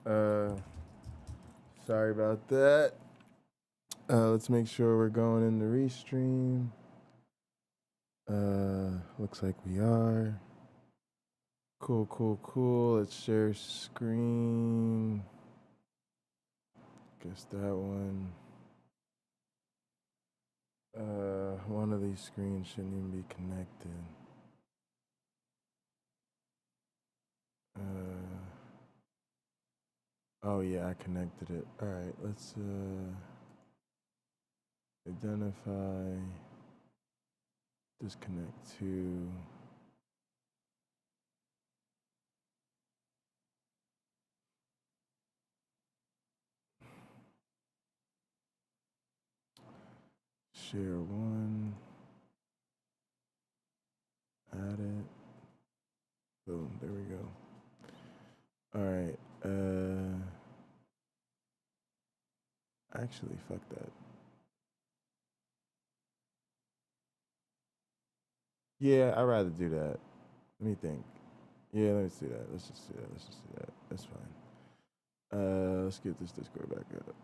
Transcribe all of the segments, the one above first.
Sorry about that. Let's make sure we're going in the restream. Looks like we are. Cool. Let's share screen. Guess that one. One of these screens shouldn't even be connected. Oh yeah, I connected it. All right, let's identify, disconnect to. Share one. Add it. Boom, there we go. All right. Actually, fuck that. Yeah, I'd rather do that. Let me think. Yeah, let's do that. Let's just do that. That's fine. Let's get this Discord back up.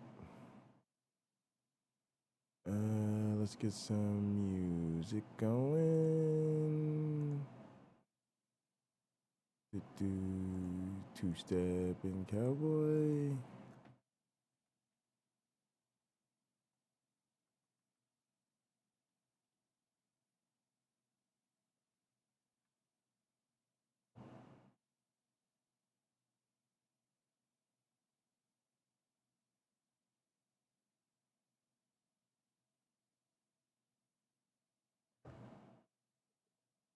Let's get some music going. Two-step and cowboy.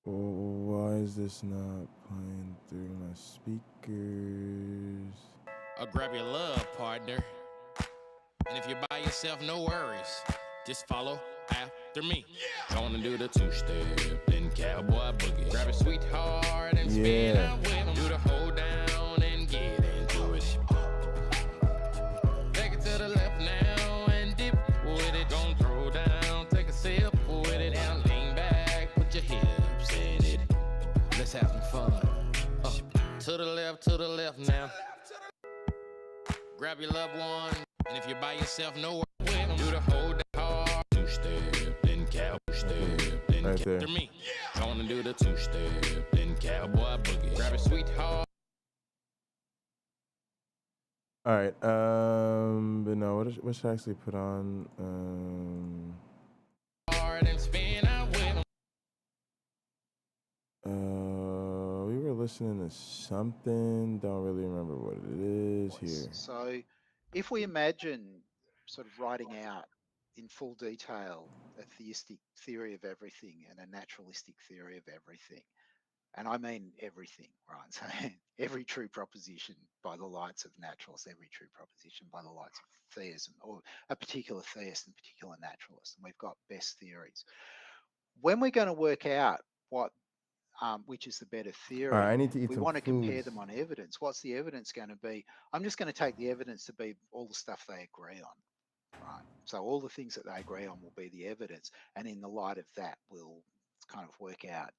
Why is this not playing through my speakers? I'll grab your love, partner. And if you're by yourself, no worries. Just follow after me. Gonna do the two-step, then cowboy boogie. Grab a sweetheart and spin out with him. Do the hold down and get into it. Take it to the left now and dip with it. Don't throw down, take a sip with it. Now lean back, put your hips in it. Let's have some fun. To the left now. Grab your loved one, and if you're by yourself, no worries. Do the hold hard, two-step, then cowboy step, then Right there. after me. Gonna do the two-step, then cowboy boogie. Grab a sweetheart. All right. But no, what should I actually put on? And spin out with 'em. We were listening to something. Don't really remember what it is here. So if we imagine sort of writing out in full detail a theistic theory of everything and a naturalistic theory of everything, and I mean everything, right? So every true proposition by the lights of naturalists, every true proposition by the lights of theism, or a particular theist and particular naturalist, and we've got best theories. When we're going to work out what which is the better theory. All right, I need to eat we some want to foods. compare them on evidence. What's the evidence going to be? I'm just going to take the evidence to be all the stuff they agree on, right? So all the things that they agree on will be the evidence, and in the light of that, we'll kind of work out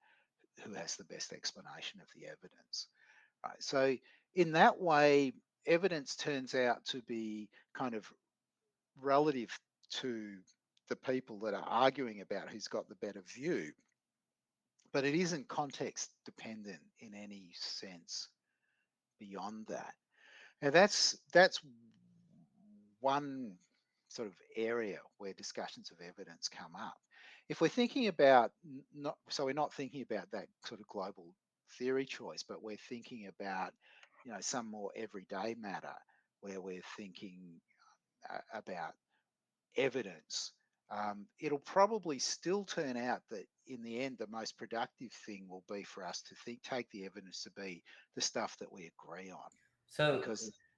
who has the best explanation of the evidence, right? So in that way, evidence turns out to be kind of relative to the people that are arguing about who's got the better view, but it isn't context dependent in any sense beyond that. Now that's one sort of area where discussions of evidence come up. If we're thinking about we're not thinking about that sort of global theory choice, but we're thinking about, you know, some more everyday matter where we're thinking about evidence. It'll probably still turn out that in the end, the most productive thing will be for us to take the evidence to be the stuff that we agree on. So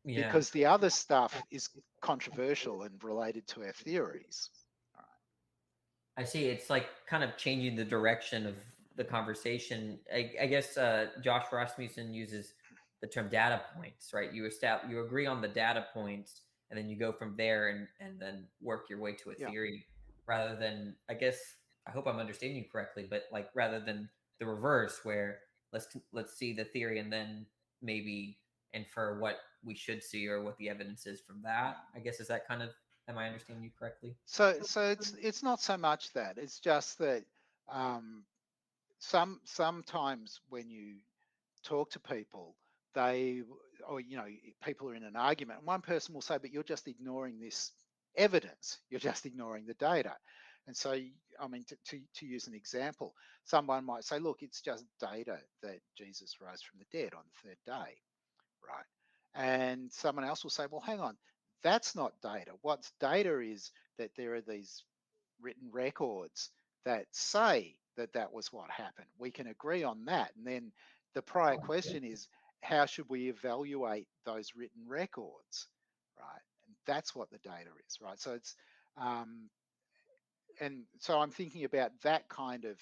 because the other stuff is controversial and related to our theories. All right. I see. It's like kind of changing the direction of the conversation. I guess Josh Rasmussen uses the term data points, right? You agree on the data points, and then you go from there and then work your way to a theory, rather than, I guess, I hope I'm understanding you correctly, but like rather than the reverse, where let's see the theory and then maybe infer what we should see or what the evidence is from that. I guess, is that kind of, am I understanding you correctly? So it's not so much that, it's just that sometimes when you talk to people, or people are in an argument, and one person will say, but you're just ignoring this evidence, you're just ignoring the data. And so, I mean, to use an example, someone might say, look, it's just data that Jesus rose from the dead on the third day, right? And someone else will say, well, hang on, that's not data. What's data is that there are these written records that say that that was what happened. We can agree on that. And then the prior question is, how should we evaluate those written records, right? And that's what the data is, right? So it's, and so I'm thinking about that kind of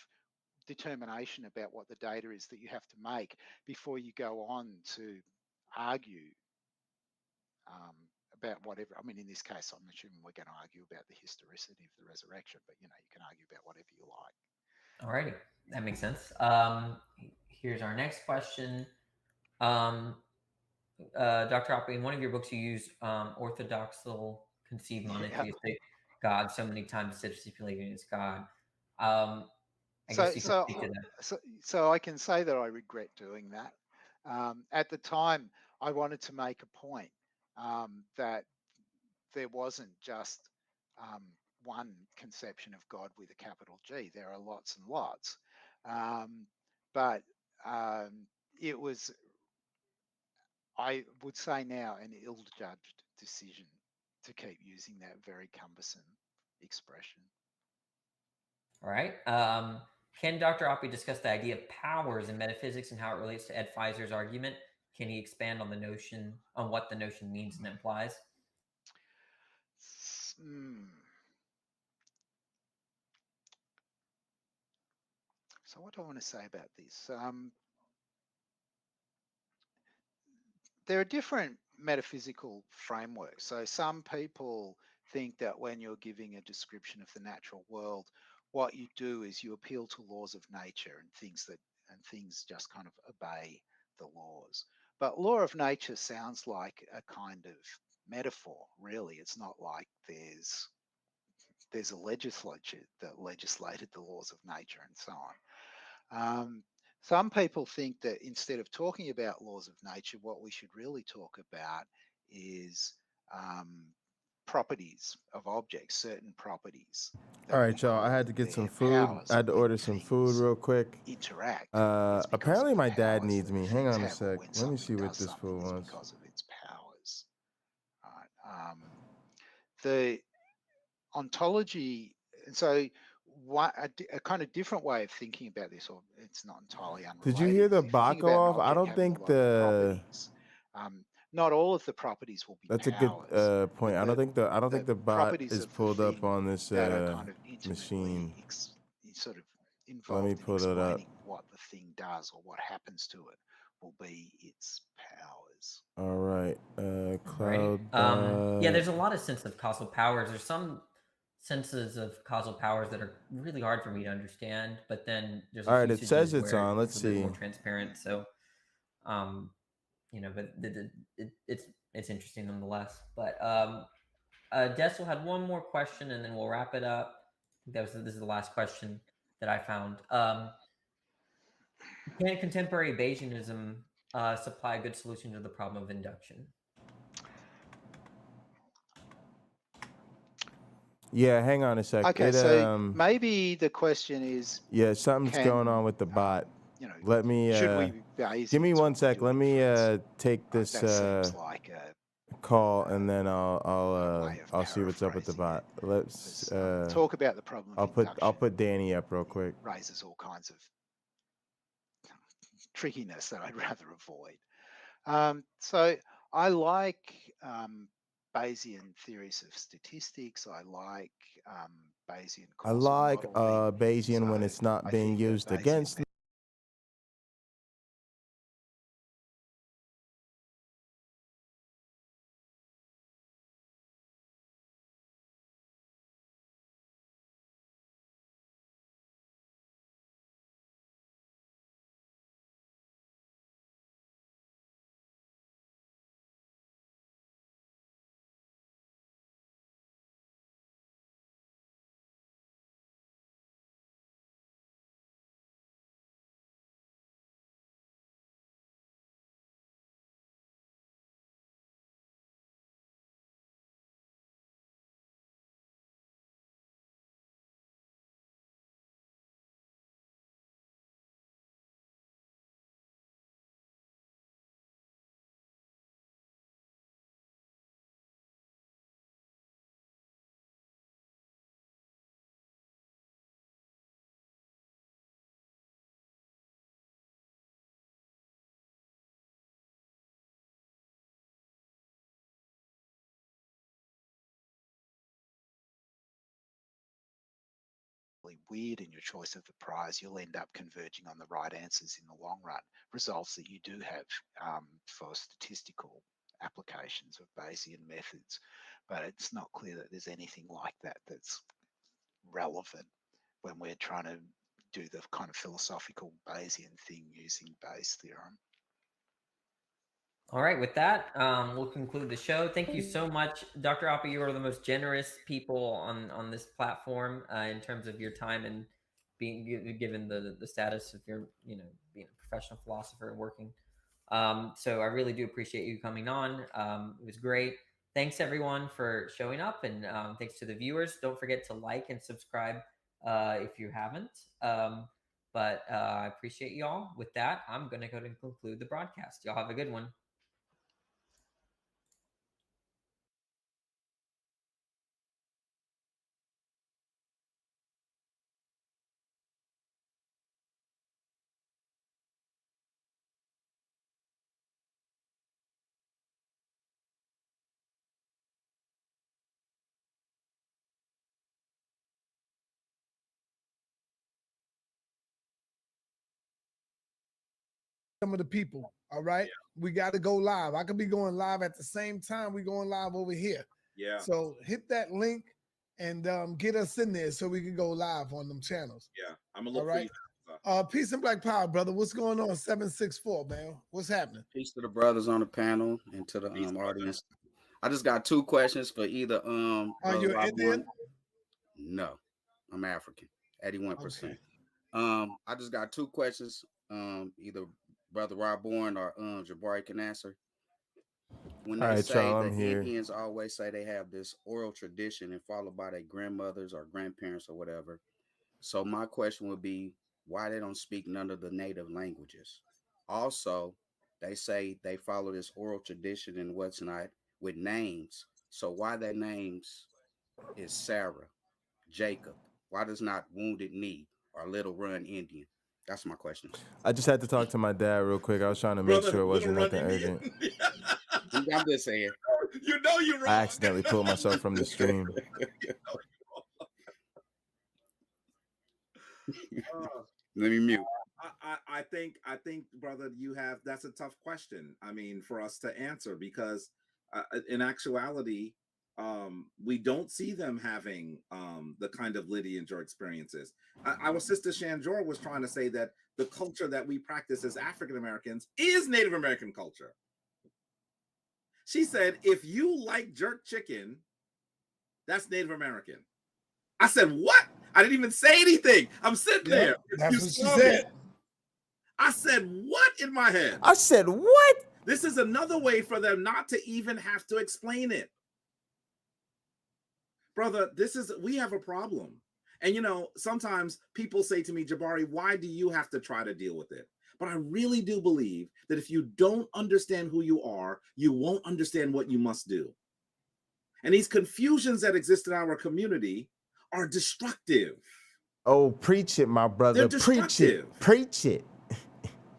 determination about what the data is that you have to make before you go on to argue about whatever. I mean, in this case, I'm assuming we're going to argue about the historicity of the resurrection, but you can argue about whatever you like. Alrighty, that makes sense. Here's our next question. Dr. Oppie, in one of your books, you use orthodoxal conceived monotheistic God so many times instead of stipulating it's God. I guess you can speak to that. So I can say that I regret doing that. At the time, I wanted to make a point that there wasn't just one conception of God with a capital G. There are lots and lots. But it was, I would say now, an ill-judged decision to keep using that very cumbersome expression. All right. Can Dr. Oppie discuss the idea of powers in metaphysics and how it relates to Ed Feiser's argument? Can he expand on what the notion means and implies? So what do I want to say about this? There are different metaphysical frameworks. So some people think that when you're giving a description of the natural world, what you do is you appeal to laws of nature and things just kind of obey the laws. But law of nature sounds like a kind of metaphor, really. It's not like there's a legislature that legislated the laws of nature and so on. Some people think that instead of talking about laws of nature, what we should really talk about is properties of objects, certain properties. All right, y'all. I had to get some food. I had to order some food real quick. Interact. Apparently, my dad needs me. Hang on a sec. Let me see what this fool wants. Because of its powers. Right. The ontology, and so a kind of different way of thinking about this, or it's not entirely unrelated. Did you hear the bot go off? I don't think not all of the properties will be That's powers, a good point. I don't think the bot is pulled up on this kind of machine. Sort of Let me pull it up. What the thing does or what happens to it will be its powers. All right. Cloud. Yeah, there's a lot of sense of causal powers. There's some senses of causal powers that are really hard for me to understand, but then there's all right. It says it's on. Let's see. More transparent. So, but it's interesting nonetheless. But Dessel had one more question, and then we'll wrap it up. I think this is the last question that I found. Can contemporary Bayesianism supply a good solution to the problem of induction? Yeah, hang on a sec. Okay, so maybe the question is... Yeah, something's going on with the bot. Let me... give me 1 sec. Let me take this like call, and then I'll see what's up with the bot. Let's talk about the problem of I'll put Danny up real quick. Raises all kinds of trickiness that I'd rather avoid. So I like Bayesian theories of statistics. I like Bayesian causal modeling. Bayesian when it's not being used against weird in your choice of the prize, you'll end up converging on the right answers in the long run. Results that you do have for statistical applications of Bayesian methods, but it's not clear that there's anything like that that's relevant when we're trying to do the kind of philosophical Bayesian thing using Bayes' theorem. All right, with that, we'll conclude the show. Thank you so much, Dr. Oppie. You are the most generous people on this platform in terms of your time and being given the status of your, being a professional philosopher and working. So I really do appreciate you coming on. It was great. Thanks everyone for showing up, and thanks to the viewers. Don't forget to like and subscribe if you haven't. But I appreciate y'all. With that, I'm going to go and conclude the broadcast. Y'all have a good one. Some of the people, all right? We got to go live. I could be going live at the same time we going live over here. Yeah. So hit that link and get us in there so we can go live on them channels. Yeah, I'm gonna look all right. for you. Peace and black power, brother. What's going on? 764, man. What's happening? Peace to the brothers on the panel and to the audience. I just got two questions for either Are you Indian? No, I'm African, 81%. Okay. I just got two questions. Either Brother Rob Bourne or Jabari can answer. When they say the Indians always say they have this oral tradition and followed by their grandmothers or grandparents or whatever. So my question would be, why they don't speak none of the native languages? Also, they say they follow this oral tradition and what's not with names. So why their names is Sarah, Jacob? Why does not Wounded Knee or Little Run Indian? That's my question. I just had to talk to my dad real quick. I was trying to make sure it wasn't nothing urgent. I'm just saying. You know you're wrong. I accidentally pulled myself from the stream. Let me mute. I think, brother, that's a tough question. I mean, for us to answer, because in actuality, we don't see them having the kind of lineage or experiences. Our sister Shanjor was trying to say that the culture that we practice as African Americans is Native American culture. She said, if you like jerk chicken, that's Native American. I said, what? I didn't even say anything. I'm sitting there. That's what she said. I said, what in my head? I said, what? This is another way for them not to even have to explain it. Brother, we have a problem. And, sometimes people say to me, Jabari, why do you have to try to deal with it? But I really do believe that if you don't understand who you are, you won't understand what you must do. And these confusions that exist in our community are destructive. Oh, preach it, my brother. Preach it. Preach it.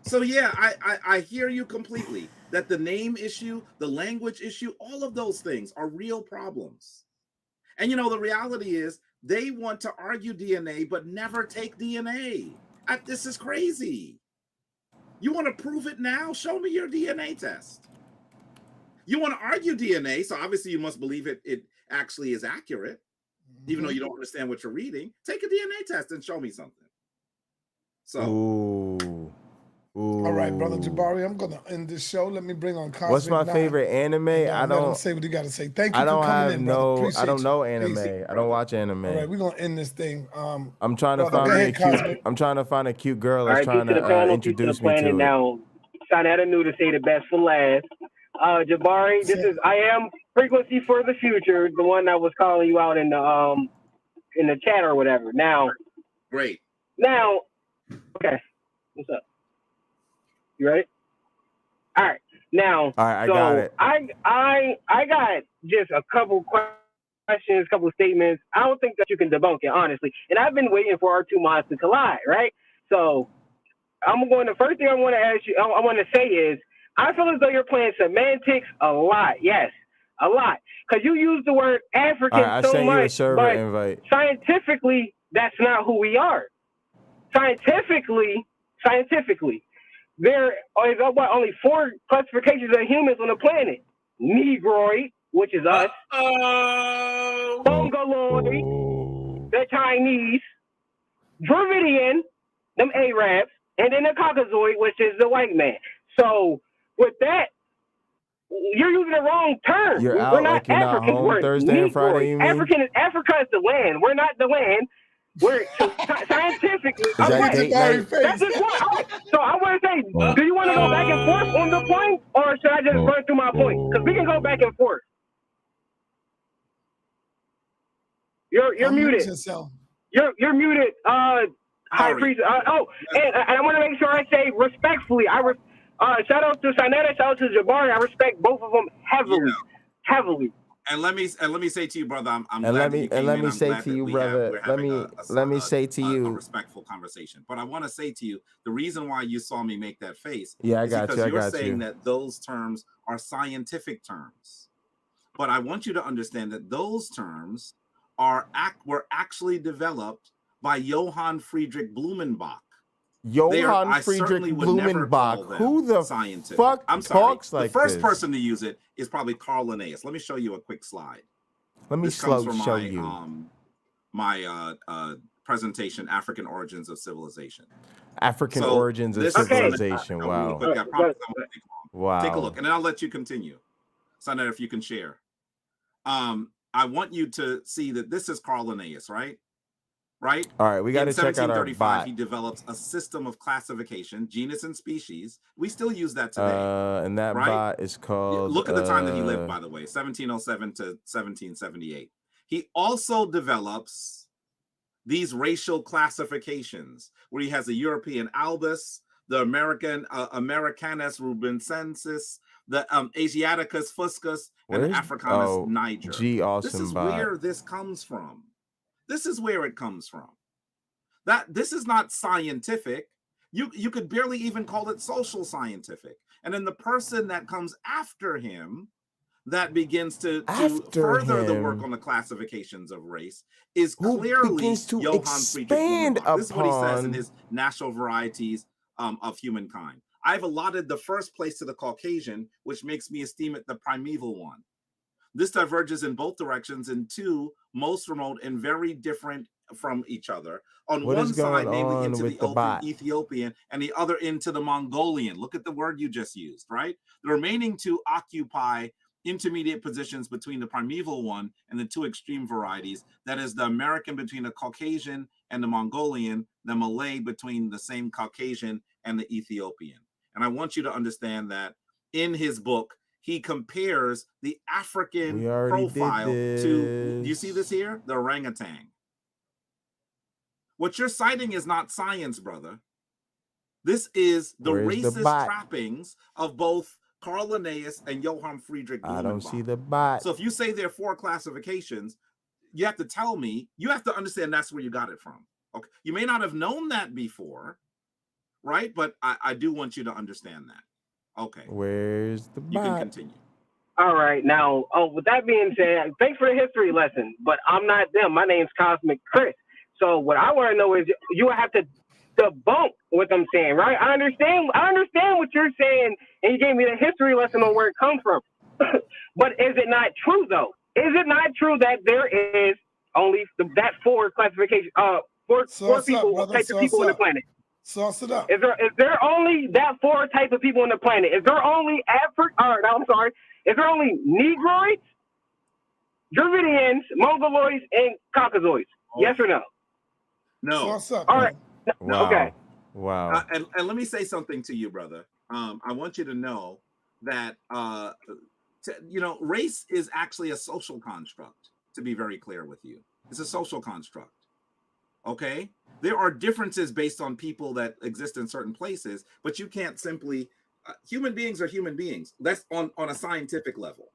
So, yeah, I hear you completely that the name issue, the language issue, all of those things are real problems. And, the reality is they want to argue DNA, but never take DNA. This is crazy. You want to prove it now? Show me your DNA test. You want to argue DNA, so obviously you must believe it actually is accurate, even though you don't understand what you're reading. Take a DNA test and show me something. So. Ooh. All right, brother Jabari, I'm gonna end this show. Let me bring on Cosmic. What's my favorite anime? I don't say what you gotta say. Thank you for coming in, brother. I don't know anime. I don't watch anime. All right, we're gonna end this thing. I'm trying to find a cute girl that's trying to introduce me to it. Now, Sonetta knew to say the best for last. Jabari, I am Frequency for the Future, the one that was calling you out in the chat or whatever. Now, great. Now, okay, what's up? You ready? All right. Now, all right, I got it. I got just a couple questions, a couple statements. I don't think that you can debunk it, honestly. And I've been waiting for our two minds to collide, right? So the first thing I want to ask you, I want to say is, I feel as though you're playing semantics a lot. Yes, a lot. Because you use the word African so much, but scientifically, that's not who we are. Scientifically, there is only 4 classifications of humans on the planet. Negroid, which is us. Mongoloid, the Chinese. Dravidian, them Arabs. And then the Caucasoid, which is the white man. So with that, you're using the wrong term. You're We're out not like you're not Africans. home We're Thursday and Friday, you mean? Africa is the land. We're not the land. We're scientifically. that date night? That's just what. So I want to say, do you want to go back and forth on the point, or should I just run through my point? Because we can go back and forth. You're muted. You're muted. High priest. And I want to make sure I say respectfully. Shout out to Sinetta, shout out to Jabari. I respect both of them heavily. And let me say to you, brother, I'm and glad let me say to you, brother. Let me say to you, a respectful conversation. But I want to say to you, the reason why you saw me make that face, yeah, I got you. You're saying that those terms are scientific terms. But I want you to understand that those terms were actually developed by Johann Friedrich Blumenbach. Johann Friedrich Blumenbach. Who the fuck talks like this? The first person to use it is probably Carl Linnaeus. Let me show you a quick slide. Let me show you my presentation, African Origins of Civilization. African Origins of Civilization. Wow. Wow. Take a look, and then I'll let you continue. Senator, if you can share. I want you to see that this is Carl Linnaeus, right? Right? All right, we got to check out our bot. He develops a system of classification, genus and species. We still use that today. And that bot is called... Look at the time that he lived, by the way, 1707 to 1778. He also develops these racial classifications, where he has the European albus, the American Americanus rubensensis, the Asiaticus fuscus, and the Africanus niger. This is where this comes from. This is where it comes from. This is not scientific. You could barely even call it social scientific. And then the person that comes after him, that begins to further the work on the classifications of race, is clearly Johann Friedrich Blumenbach. This is what he says in his National Varieties of Humankind. I've allotted the first place to the Caucasian, which makes me esteem it the primeval one. This diverges in both directions in two most remote and very different from each other. On one side, namely into the Ethiopian, and the other into the Mongolian. Look at the word you just used, right? The remaining two occupy intermediate positions between the primeval one and the two extreme varieties. That is the American between the Caucasian and the Mongolian, the Malay between the same Caucasian and the Ethiopian. And I want you to understand that in his book, he compares the African profile to, do you see this here? The orangutan. What you're citing is not science, brother. This is the racist trappings of both Carl Linnaeus and Johann Friedrich Blumenbach. I don't see the bot. So if you say there are 4 classifications, you have to tell me, you have to understand that's where you got it from. Okay. You may not have known that before, right? But I do want you to understand that. Okay. Where's the bot? You can continue. All right. Now, with that being said, thanks for the history lesson, but I'm not them. My name's Cosmic Chris. So what I want to know is you have to debunk what I'm saying, right? I understand what you're saying, and you gave me the history lesson on where it comes from. But is it not true, though? Is it not true that there is only that 4 classification, four people, types of people on the planet? Sauce it up. Is there only that 4 type of people on the planet? Is there only Is there only Negroids, Dravidians, Mongoloids, and Caucasoids? Yes or no? No. Sauce up. All right. Wow. Okay. Wow. And let me say something to you, brother. I want you to know that race is actually a social construct. To be very clear with you, it's a social construct. Okay. There are differences based on people that exist in certain places, but you can't simply, human beings are human beings. That's on a scientific level,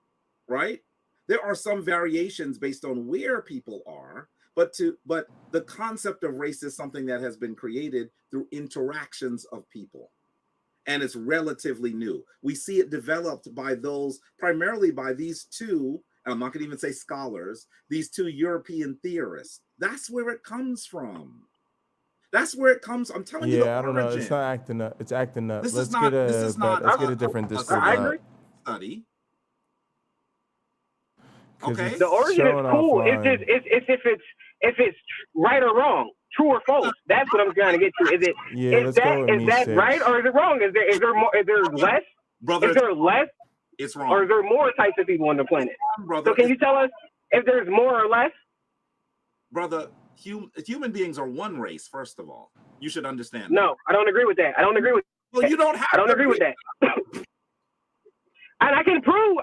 right? There are some variations based on where people are, but the concept of race is something that has been created through interactions of people. And it's relatively new. We see it developed primarily by these two, and I'm not gonna even say scholars, these 2 European theorists. That's where it comes from. That's where it comes. I'm telling you. Yeah, I don't know. It's not acting up. It's acting up. Let's get a different Discord bot. Study. Okay. The origin is cool. It's just if it's right or wrong, true or false. That's what I'm trying to get to. Is it? Yeah, is that right or is it wrong? Is there more? Is there less? Brother, is there less? It's wrong. Or is there more types of people on the planet? Brother, so can you tell us if there's more or less? Brother, human beings are one race. First of all, you should understand. No, I don't agree with that. Well, you don't have. I don't agree with that. And I can prove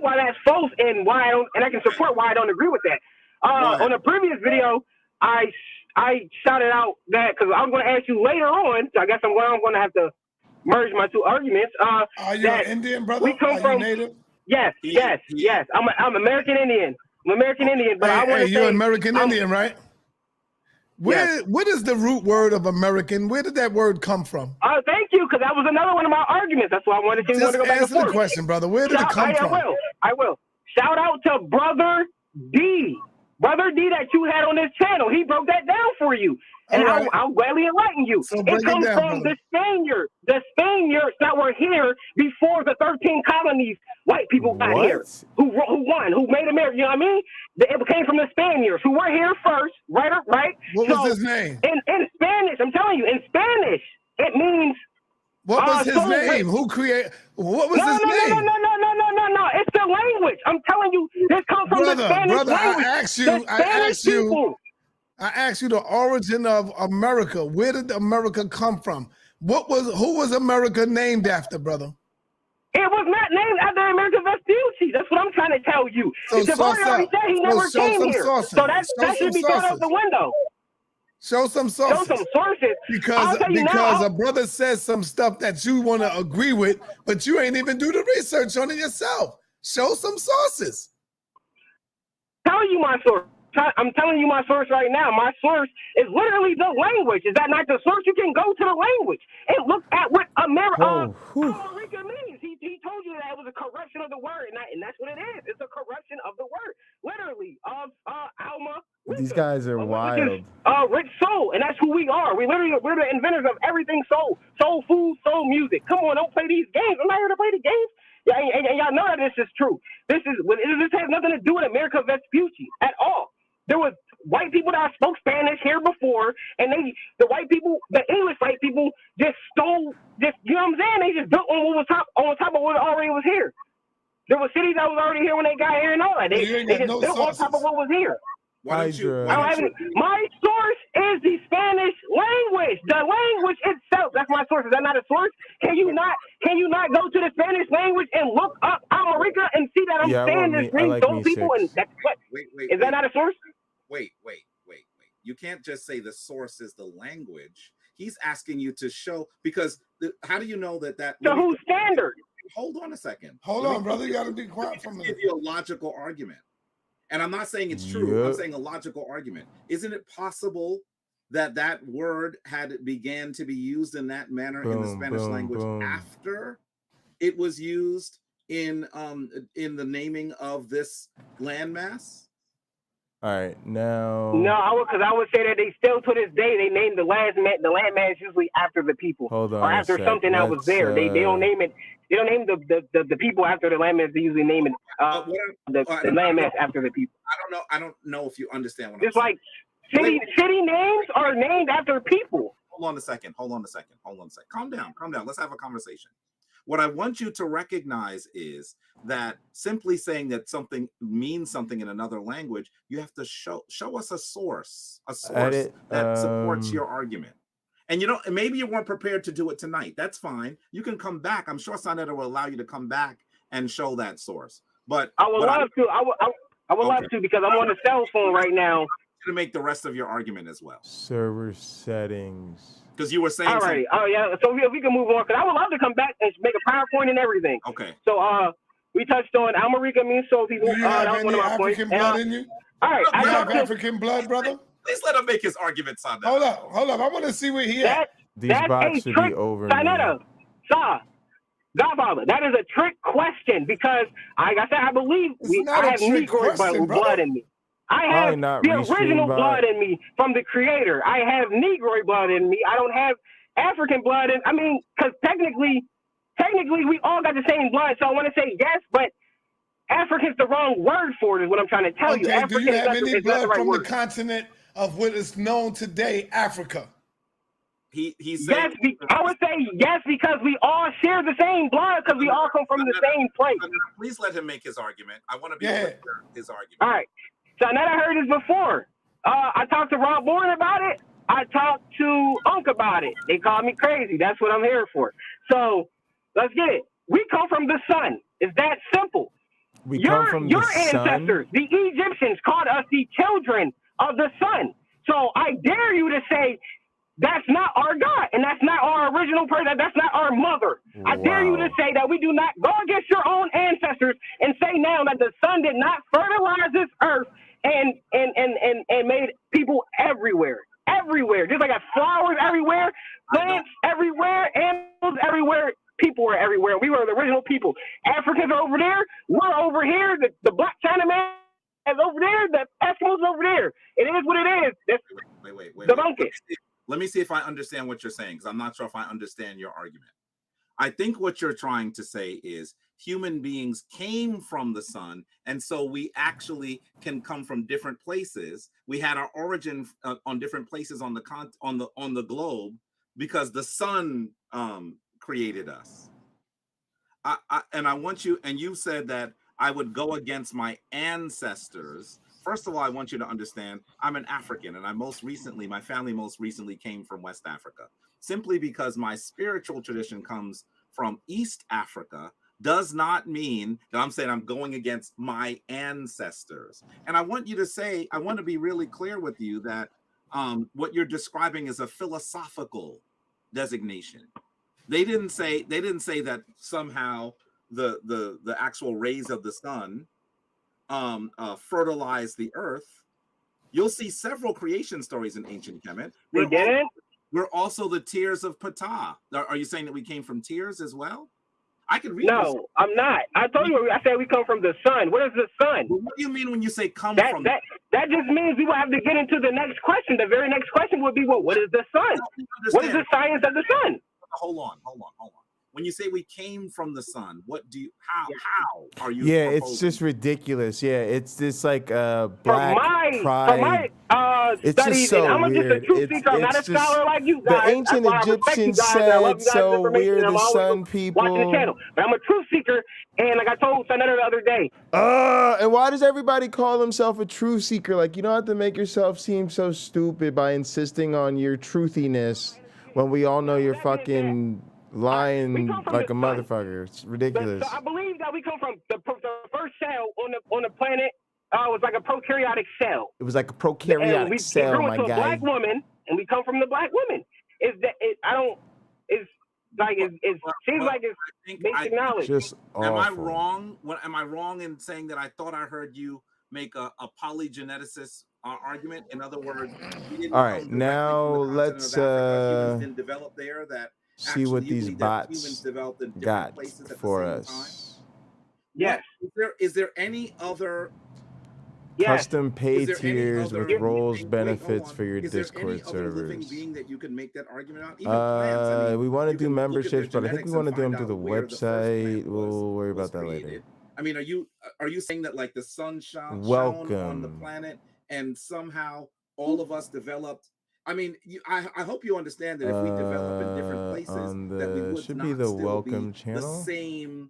why that's false and why I don't, and I can support why I don't agree with that. On a previous video, I shouted out that because I was going to ask you later on. So I guess I'm going to have to merge my two arguments. Are you an Indian, brother? We come from native? Yes. I'm American Indian. I'm American Indian, but I want to say you're American Indian, right? What is the root word of American? Where did that word come from? Thank you, because that was another one of my arguments. That's why I wanted to go back and forth. Answer the question, brother. Where did it come from? I will. Shout out to Brother D. Brother D that you had on this channel. He broke that down for you. And I'll gladly enlighten you. So it comes from the Spaniards. The Spaniards that were here before the 13 colonies white people got here. Who won? Who made America? You know what I mean? It came from the Spaniards who were here first, right? What was his name? In Spanish, I'm telling you, in Spanish, it means. What was his name? Who created? What was his name? No. It's the language. I'm telling you, this comes from the Spanish language. I asked you the origin of America. Where did America come from? Who was America named after, brother? It was not named after America Vespucci. That's what I'm trying to tell you. So Jabari already said he never came here. Sources. So that should be thrown out the window. Show some sources. Show some sources. Because a brother says some stuff that you want to agree with, but you ain't even do the research on it yourself. Show some sources. Tell you my source. I'm telling you my source right now. My source is literally the language. Is that not the source? You can go to the language and look at what America means. He told you that it was a corruption of the word, and that's what it is. It's a corruption of the word, literally, of Alma. These guys are wild. Rich soul, and that's who we are. We're the inventors of everything soul food, soul music. Come on, don't play these games. I'm not here to play the games. Yeah, and y'all know that this is true. This has nothing to do with America Vespucci at all. There was white people that spoke Spanish here before, and the white people, the English white people, just stole, you know what I'm saying? They just built on top of what already was here. There were cities that was already here when they got here and all that. They just built on top of what was here. My source is the Spanish language. The language itself. That's my source. Is that not a source? Can you not go to the Spanish language and look up America and see that I'm saying this brings those people? And that's what. Is that not a source? Wait. You can't just say the source is the language. He's asking you to show, because how do you know that? So whose standard? Hold on a second. Hold on, brother. You got to be quiet for a minute. Give you a logical argument. And I'm not saying it's true. I'm saying a logical argument. Isn't it possible that word began to be used in that manner in the Spanish language after it was used in the naming of this landmass? All right, now. No, because I would say that they still to this day they name the landmass usually after the people, or after something that was there. They don't name it. They don't name the people after the landmass. They usually name it the landmass after the people. I don't know if you understand what I'm saying. It's like city names are named after people. Hold on a second. Calm down. Let's have a conversation. What I want you to recognize is that simply saying that something means something in another language, you have to show us a source that supports your argument. And maybe you weren't prepared to do it tonight. That's fine. You can come back. I'm sure Sonetta will allow you to come back and show that source. But I would love to. I would love to, because I'm on the cell phone right now. To make the rest of your argument as well. Server settings. Because you were saying. All right. Oh yeah. So we can move on, because I would love to come back and make a PowerPoint and everything. Okay. So we touched on Almerica means soul people. Do you have any African blood in you? All right. You have African blood, brother? Please let him make his arguments on that. Hold up. I want to see where he at. These bots should be over. Sonetta, Godfather, that is a trick question, because like I said, I believe I have Negro blood in me. I have the original blood in me from the Creator. I have Negroid blood in me. I don't have African blood in. I mean, because technically, we all got the same blood. So I want to say yes, but African's the wrong word for it. Is what I'm trying to tell you. African, do you have any blood from the continent of what is known today, Africa? He said yes. I would say yes because we all share the same blood because we all come from the same place. Please let him make his argument. I want to be able to hear his argument. All right. So now I heard this before. I talked to Rob Bourne about it. I talked to Unc about it. They called me crazy. That's what I'm here for. So let's get it. We come from the sun. It's that simple. Come from your ancestors, the Egyptians, called us the children of the sun. So I dare you to say that's not our God, and that's not our original person. That's not our mother. Wow. I dare you to say that we do not go against your own ancestors and say now that the sun did not fertilize this earth and made people everywhere, just like flowers everywhere, plants everywhere, animals everywhere. People were everywhere. We were the original people. Africans are over there. We're over here. The Black Chinaman is over there. The Eskimos over there. It is what it is. Wait. Debunk it. Let me see if I understand what you're saying, because I'm not sure if I understand your argument. I think what you're trying to say is human beings came from the sun, and so we actually can come from different places. We had our origin on different places on the globe because the sun created us. And I want you, and you said that I would go against my ancestors. First of all, I want you to understand I'm an African, and my family most recently came from West Africa. Simply because my spiritual tradition comes from East Africa does not mean that I'm saying I'm going against my ancestors. And I want you to say, I want to be really clear with you that what you're describing is a philosophical designation. They didn't say that somehow the actual rays of the sun fertilize the earth. You'll see several creation stories in ancient Kemet. We're also the tears of Ptah. Are you saying that we came from tears as well? I can read. No, I'm not. I told you. I said we come from the sun. What is the sun? Well, what do you mean when you say come from? That just means we will have to get into the next question. The very next question would be, well, what is the sun? What is the science of the sun? Hold on. When you say we came from the sun, how are you? Yeah, it's just ridiculous. Yeah, it's this like black pride. From my it's studies, just so and I'm weird. just a truth seeker. I'm not a scholar like you guys. The ancient Egyptians said, so we're the sun people. Watching the channel. But I'm a truth seeker, and like I told Senator the other day. And why does everybody call himself a truth seeker? Like, you don't have to make yourself seem so stupid by insisting on your truthiness when we all know you're fucking lying like a motherfucker. It's ridiculous. So I believe that we come from the first cell on the planet. Was like a prokaryotic cell. It was like a prokaryotic cell, my guy. A black woman, and we come from the black woman. It seems like it's basic knowledge. Just am I wrong? Am I wrong in saying that I thought I heard you make a polygeneticist argument? In other words, all right, now let's humans develop there that see what these bots got for us. Yes. Is there any other custom pay tiers with roles benefits for your Discord servers? Being that you can make that argument on? Even plants, we want to do memberships, but I think we want to do them through the website. We'll worry about that later. I mean, are you saying that like the sun shone on the planet and somehow all of us developed? I mean, I hope you understand that if we develop in different places, that we would should not be the still welcome be channel. the same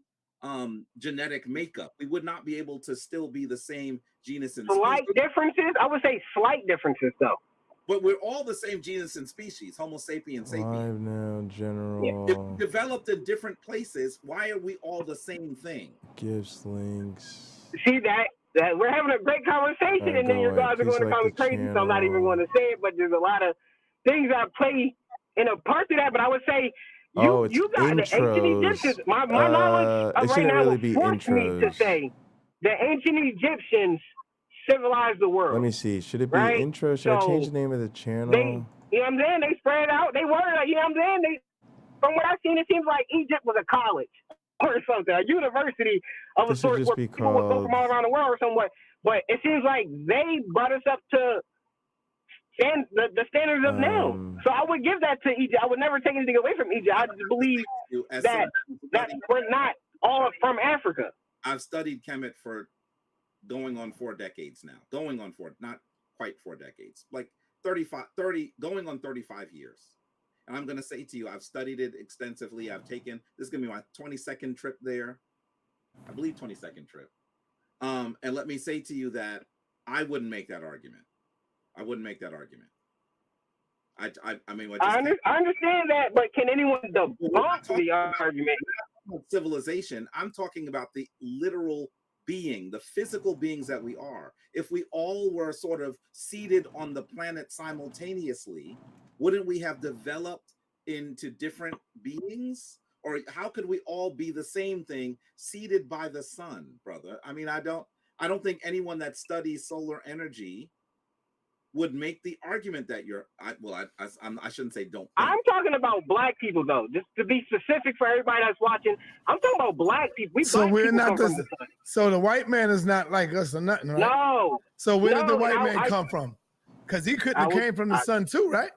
genetic makeup. We would not be able to still be the same genus and slight species. Differences. I would say slight differences, though. But we're all the same genus and species, Homo sapiens sapiens. Live now, general. If we developed in different places, why are we all the same thing? Gifts, links. See that we're having a great conversation, and then your guys are going to call me crazy, so I'm not even going to say it. But there's a lot of things that play in a part to that. But I would say you got intros. The ancient Egyptians. My knowledge of right now really will force me to say the ancient Egyptians civilized the world. Let me see. Should it be intro? Should I change the name of the channel? You know what I'm saying? They spread out. They were, you know what I'm saying? From what I've seen, it seems like Egypt was a college. or something, a university of a sort where people would go from all around the world or somewhat. But it seems like they brought us up to the standards of now. So I would give that to Egypt. I would never take anything away from Egypt. I just believe that we're not all from Africa. I've studied Kemet for going on 4 decades now. Going on 4, not quite 4 decades, like 30, going on 35 years. And I'm going to say to you, I've studied it extensively. I've taken, this is going to be my 22nd trip there. I believe 22nd trip. And let me say to you that I wouldn't make that argument. I wouldn't make that argument. I mean, I understand that, but can anyone debunk the argument? Civilization. I'm talking about the literal being, the physical beings that we are. If we all were sort of seated on the planet simultaneously, wouldn't we have developed into different beings? Or how could we all be the same thing seated by the sun, brother? I mean, I don't think anyone that studies solar energy would make the argument that I shouldn't say don't. I'm talking about black people, though. Just to be specific for everybody that's watching, I'm talking about black people. We're not so the white man is not like us or nothing, right? No. So where did the white man come from? Because he couldn't have came from the sun too, right?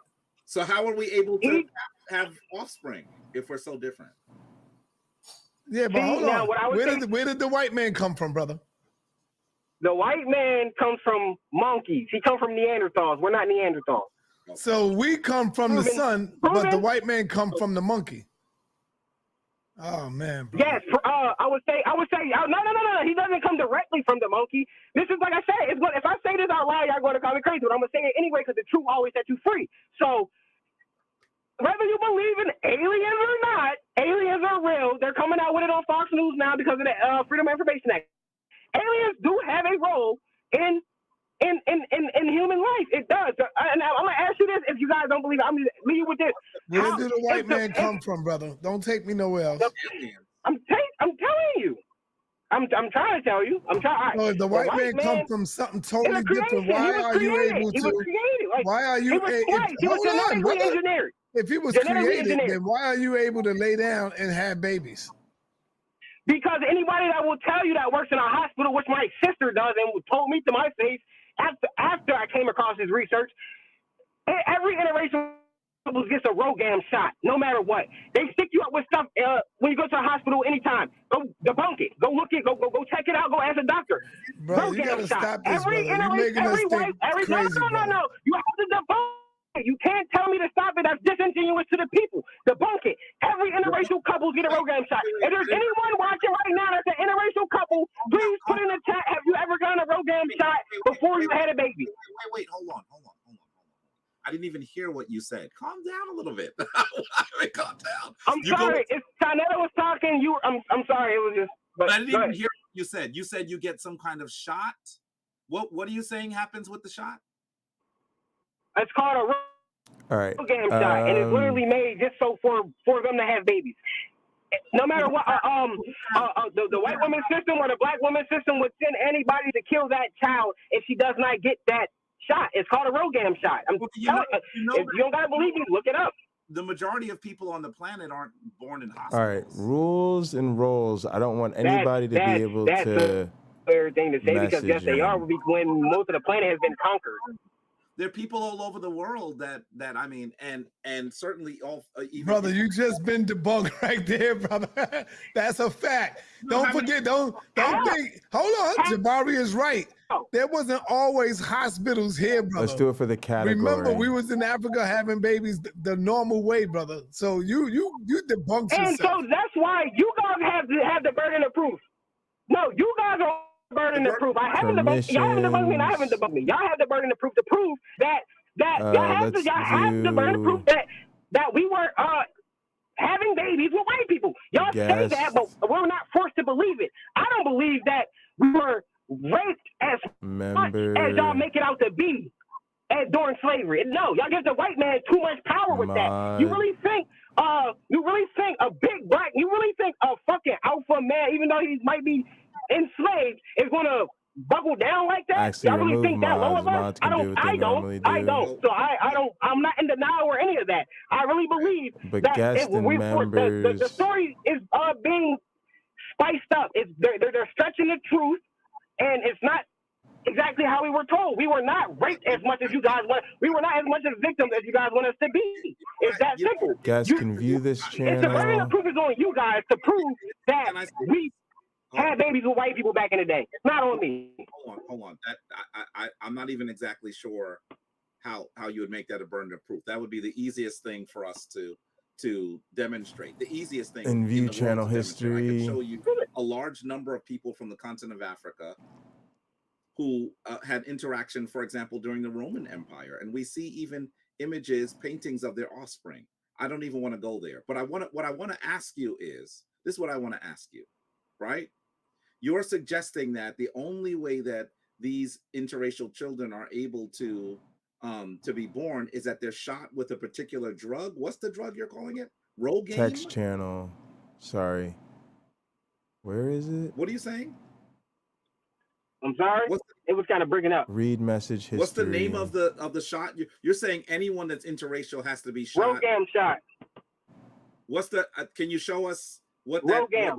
So how are we able to have offspring if we're so different? Yeah, but hold on. Where did the white man come from, brother? The white man comes from monkeys. He comes from Neanderthals. We're not Neanderthals. So we come from the sun, but the white man come from the monkey. Oh man. Bro. Yes, I would say. No. He doesn't come directly from the monkey. This is like I said. If I say this out loud, y'all going to call me crazy, but I'm gonna say it anyway because the truth always sets you free. So whether you believe in aliens or not, aliens are real. They're coming out with it on Fox News now because of the Freedom of Information Act. Aliens do have a role in human life. It does. And I'm gonna ask you this: if you guys don't believe it, I'm gonna leave you with this. Where did the white man come from, brother? Don't take me nowhere else. I'm telling you. I'm trying to tell you. So if the white man come from something totally different, why are you able to? Why are you? Hold on, engineered. If he was created, then why are you able to lay down and have babies? Because anybody that will tell you that works in a hospital, which my sister does, and told me to my face after I came across his research, every interracial couple gets a Rogam shot, no matter what. They stick you up with stuff when you go to a hospital anytime. Go debunk it. Go look it. Go check it out. Go ask a doctor. Bro, you gotta stop this, brother. You're making us think crazy, no. You have to debunk it. You can't tell me to stop it. That's disingenuous to the people. Debunk it. Every interracial couple get a Rogam shot. If there's anyone watching right now that's an interracial couple, please put in the chat, have you ever gotten a Rogam shot before you had a baby? Wait. Hold on. I didn't even hear what you said. Calm down a little bit. Calm down. I'm sorry. If Tanetta was talking, I'm sorry. It was just. But I didn't even hear what you said. You said you get some kind of shot. What are you saying happens with the shot? It's called a Rogam shot, and it's literally made just so for them to have babies. No matter what, the white woman system or the black woman system would send anybody to kill that child if she does not get that shot. It's called a Rogam shot. If you don't gotta believe me, look it up. The majority of people on the planet aren't born in hospitals. All right, rules and roles. I don't want anybody to be able to. That's a fair thing to say because yes, they are. When most of the planet has been conquered. There are people all over the world that I mean, and certainly all. Brother, you just been debunked right there, brother. That's a fact. Don't forget. Don't think. Hold on, Jabari is right. There wasn't always hospitals here, brother. Let's do it for the category. Remember, we was in Africa having babies the normal way, brother. So you debunked yourself. And so that's why you guys have the burden of proof. No, you guys are burden of proof. I haven't debunked. Y'all haven't debunked me, and I haven't debunked me. Y'all have the burden of proof to prove that y'all have the burden of proof that we were having babies with white people. Y'all say that, but we're not forced to believe it. I don't believe that we were raped as much as y'all make it out to be during slavery. No, y'all give the white man too much power with that. You really think a big black, you really think a fucking alpha man, even though he might be enslaved, is gonna buckle down like that? Y'all really think that low of us? I don't. So I'm not in denial or any of that. I really believe that the story is being spiced up. They're stretching the truth, and it's not exactly how we were told. We were not raped as much as you guys want. We were not as much of victims as you guys want us to be. It's that simple. Guys can view this It's the burden of channel. proof is on you guys to prove that we had babies with white people back in the day. It's not on me. Hold on. I'm not even exactly sure how you would make that a burden of proof. That would be the easiest thing for us to demonstrate. The easiest thing In view the world channel to demonstrate. I history. can show you a large number of people from the continent of Africa who had interaction, for example, during the Roman Empire, and we see even images, paintings of their offspring. I don't even want to go there, but what I want to ask you is this: is what I want to ask you, right? You're suggesting that the only way that these interracial children are able to be born is that they're shot with a particular drug. What's the drug you're calling it? Rogaine? Text channel. Sorry. Where is it? What are you saying? I'm sorry. It was kind of breaking up. Read message history. What's the name of the shot? You're saying anyone that's interracial has to be shot. Rogaine shot. What's the? Can you show us what Rogaine?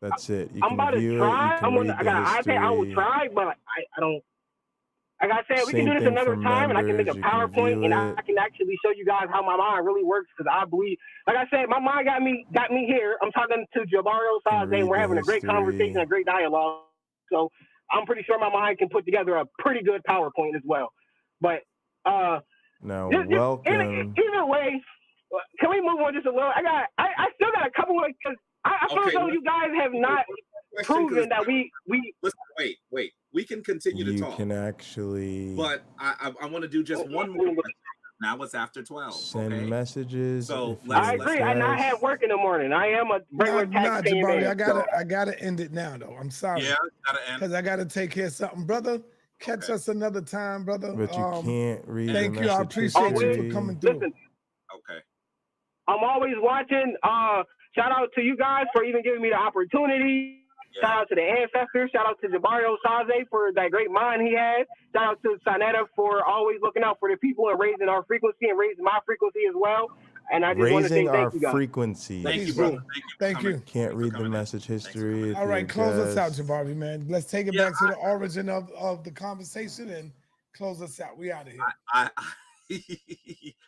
That's it. You I'm can about to view try. it. You can read I got an iPad. I will try, but I don't. Like I said, we can do this another time, and I can make a PowerPoint, and I can actually show you guys how my mind really works. Because I believe, like I said, my mind got me here. I'm talking to Jabario Sade, and we're having a great conversation, a great dialogue. So I'm pretty sure my mind can put together a pretty good PowerPoint as well. But now, welcome. Either way, can we move on just a little? I still got a couple of, because I feel as though you guys have not proven that we. Listen, wait. We can continue to talk. You can actually. But I want to do just one more. Now it's after 12. Send messages. So I agree. I not have work in the morning. I am a regular taxpaying man. I gotta end it now though. I'm sorry. Yeah, gotta end. Because I gotta take care of something, brother. Catch us another time, brother. But you can't read. Thank you. I appreciate you for coming through. Listen, okay. I'm always watching. Shout out to you guys for even giving me the opportunity. Yeah. Shout out to the ancestors. Shout out to Jabario Sade for that great mind he had. Shout out to Sanetta for always looking out for the people and raising our frequency and raising my frequency as well. And I just want to say thank you guys. Frequency. Thank you, brother. Thank you. Can't read the message history. All right, close us out, Jabari, man. Let's take it back to the origin of the conversation and close us out. We out of here.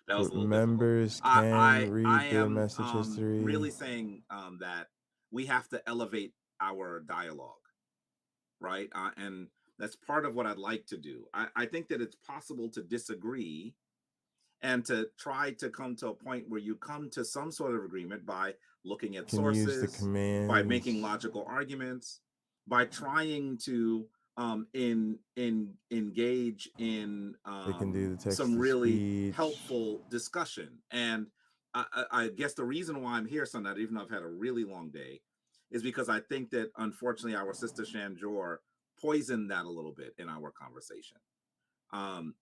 That was members can read the message history. Really saying that we have to elevate our dialogue, right? And that's part of what I'd like to do. I think that it's possible to disagree and to try to come to a point where you come to some sort of agreement by looking at sources, by making logical arguments, by trying to engage in some really helpful discussion. And I guess the reason why I'm here, Sunday, even though I've had a really long day, is because I think that unfortunately our sister Shanjor poisoned that a little bit in our conversation.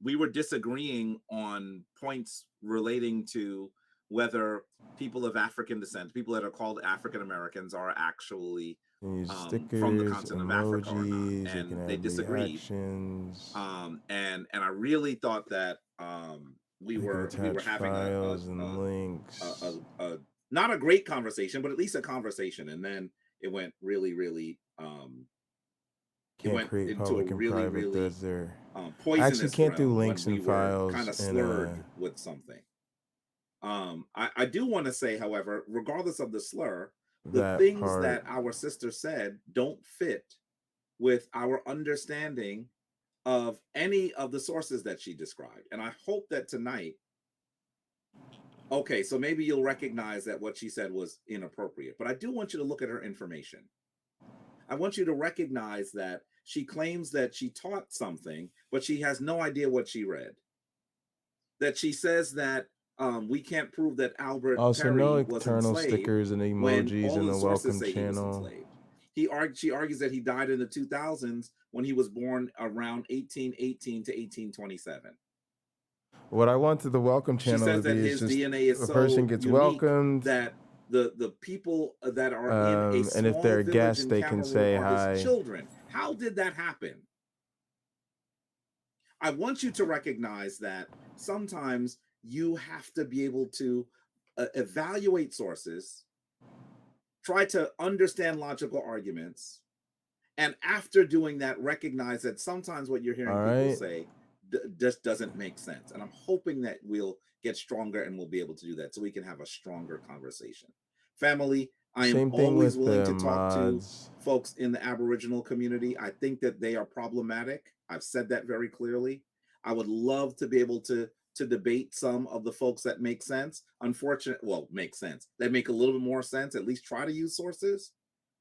We were disagreeing on points relating to whether people of African descent, people that are called African Americans, are actually stickers, from the continent of Africa or emojis, not, and they disagreed. And I really thought that we were having a not a great conversation, but at least a conversation. And then it went really it went into a really poisonous. Actually, can't do links and files. Kind of slurred with something. I do want to say, however, regardless of the slur, the things that our sister said don't fit with our understanding of any of the sources that she described. And I hope that tonight, okay, so maybe you'll recognize that what she said was inappropriate, but I do want you to look at her information. I want you to recognize that she claims that she taught something, but she has no idea what she read. That she says that we can't prove that Albert Perry no was external stickers and emojis in the welcome channel. She argues that he died in the 2000s when he was born around 1818 to 1827. What I want to the welcome channel she says to that be his is just DNA is a so person gets welcomed. That the people that are in a small and if they're guests, they can say hi. Children. How did that happen? I want you to recognize that sometimes you have to be able to evaluate sources try to understand logical arguments, and after doing that, recognize that sometimes what you're hearing people say just doesn't make sense. And I'm hoping that we'll get stronger and we'll be able to do that so we can have a stronger conversation. Family, I am always willing to talk to folks in the Aboriginal community. I think that they are problematic. I've said that very clearly. I would love to be able to debate some of the folks that make sense. Make sense. That make a little bit more sense, at least try to use sources.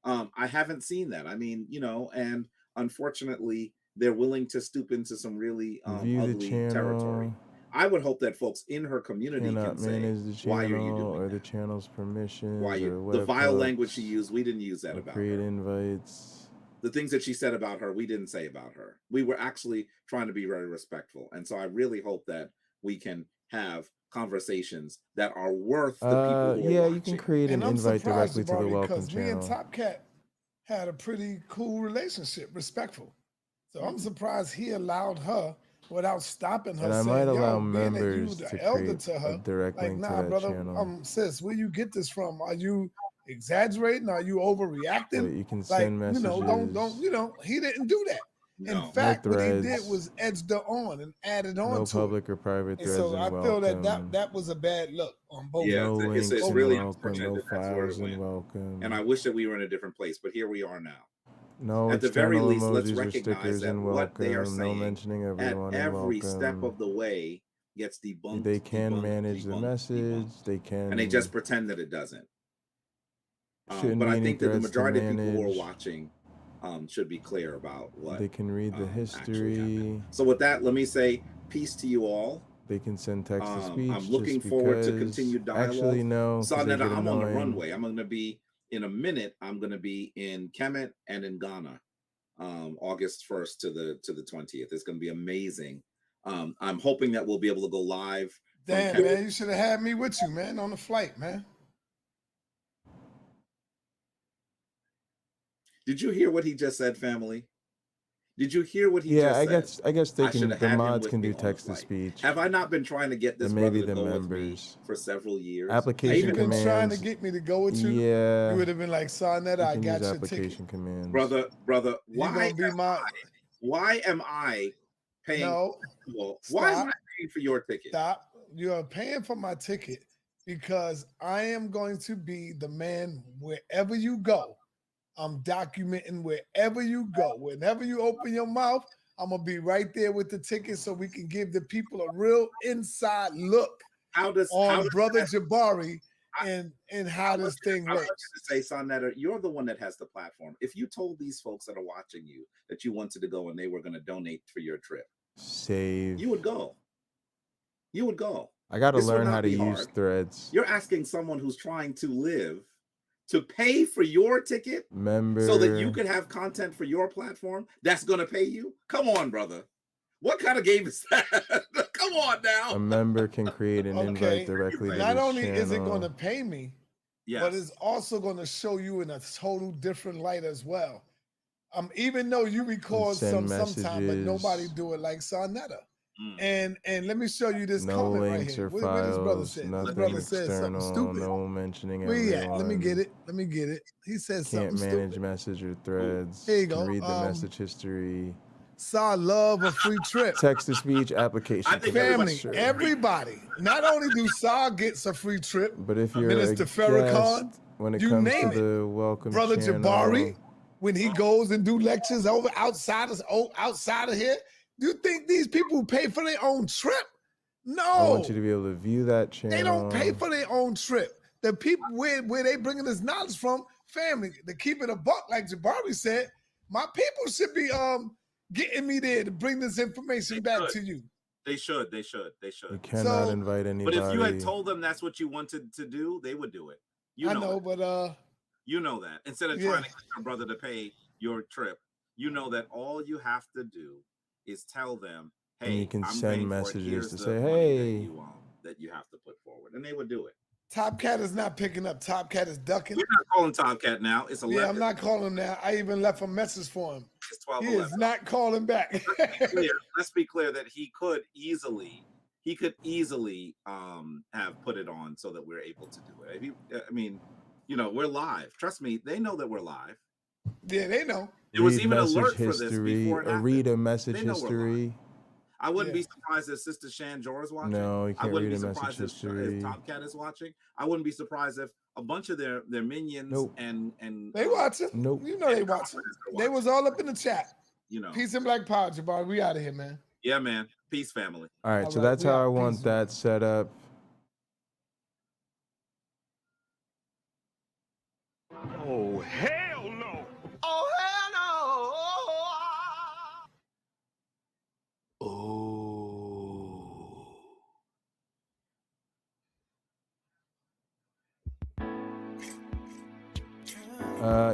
I haven't seen that. I mean, and unfortunately, they're willing to stoop into some really ugly territory. I would hope that folks in her community can say, why are you doing or the channel's permission? Why the vile language she used, we didn't use that about create her. Invites. The things that she said about her, we didn't say about her. We were actually trying to be very respectful. And so I really hope that we can have conversations that are worth the people who are watching. You can create an invite directly to the welcome because channel. Me and Top Cat had a pretty cool relationship, respectful. So I'm surprised he allowed her without stopping her. And I might allow members to create to her, a direct link to that channel. Sis, where you get this from? Are you exaggerating? Are you overreacting? But you can send messages. Don't. He didn't do that. No. In fact, what he did was edged her on and added on no to public it. or private threads. So I feel that was a bad look on both. Yeah, no it's links really welcome, unfortunate no that's where it files went. welcome. And I wish that we were in a different place, but here we are now. No at the very external least, let's emojis or recognize stickers that and what welcome, they are no saying mentioning everyone at and every welcome. step of the way gets debunked. They can manage the message. They can, and they just pretend that it doesn't. Shouldn't but be I any think that the threats to majority of people who are manage. watching should be clear about what They can read the actually happened. history. So with that, let me say peace to you all. They can send text to speech. I'm looking just forward to because. continued dialogue. Actually, no. 'cause they Sonetta, get I'm on the annoying. runway. I'm going to be in a minute. I'm going to be in Kemet and in Ghana, August 1st to the 20th. It's going to be amazing. I'm hoping that we'll be able to go live. Damn, man, you should have had me with you, man, on the flight, man. Did you hear what he just said, family? Did you hear what he just said? I guess they can. The mods can do text to speech. Have I not been trying to get this and maybe brother to the go members with me for several years? Application You've been trying to get me to go with you. Yeah, you would have been like, Sonetta, I got your ticket. Commands. Brother, why am I paying? No, why am I paying for your ticket? Stop. You are paying for my ticket because I am going to be the man wherever you go. I'm documenting wherever you go. Whenever you open your mouth, I'm going to be right there with the ticket so we can give the people a real inside look on Brother Jabari and how this thing works. I want you to say, Sonetta, you're the one that has the platform. If you told these folks that are watching you that you wanted to go and they were going to donate for your trip, you would go. You would go. I got to learn how to use threads. You're asking someone who's trying to live to pay for your ticket so that you could have content for your platform that's going to pay you? Come on, brother. What kind of game is that? Come on now. A member can create an invite directly to Not this only channel. is it going to pay me, but it's also going to show you in a total different light as well. Even though you record sometime, but nobody do it like Sonetta. And let me show you this comment right here. What this brother said? This brother said something stupid. No mentioning Where you at? Let me get it. He says something stupid. Can't manage message or threads. Here you go. Read the message history. Saw love a free trip. Text to speech application. Family, everybody. Not only do Saw gets a free trip, but if you're Minister Farrakhan, when it comes to the welcome Brother channel, Jabari, when he goes and do lectures outside of here. Do you think these people pay for their own trip? No. I want you to be able to view that channel. They don't pay for their own trip. The people where they bringing this knowledge from, family, to keep it a buck, like Jabari said, my people should be getting me there to bring this information back to you. They should. You cannot invite anybody. But if you had told them that's what you wanted to do, they would do it. You know that. Instead of trying to get your brother to pay your trip, you know that all you have to do is tell them, hey, and you can send messages to say, hey, that you have to put forward, and they would do it. Top Cat is not picking up. Top Cat is ducking. We're not calling Top Cat now. It's 11. Yeah, I'm not calling him now. I even left a message for him. It's 12. He is not calling back. Let's be clear that he could easily have put it on so that we're able to do it. You know, we're live. Trust me, they know that we're live. Yeah, they know. There was even an alert for this before it happened. Read a message They know history. I wouldn't be surprised if Sister Shan Jor is watching. No, you can't I wouldn't read be a message surprised history. if Top Cat is watching. I wouldn't be surprised if a bunch of their minions and they watching. Nope. You know they watching. They was all up in the chat. You know. Peace and Black Power, Jabbar. We out of here, man. Yeah, man. Peace, family. All right, so that's how I want that set up. Oh, hell no. Oh, hell no.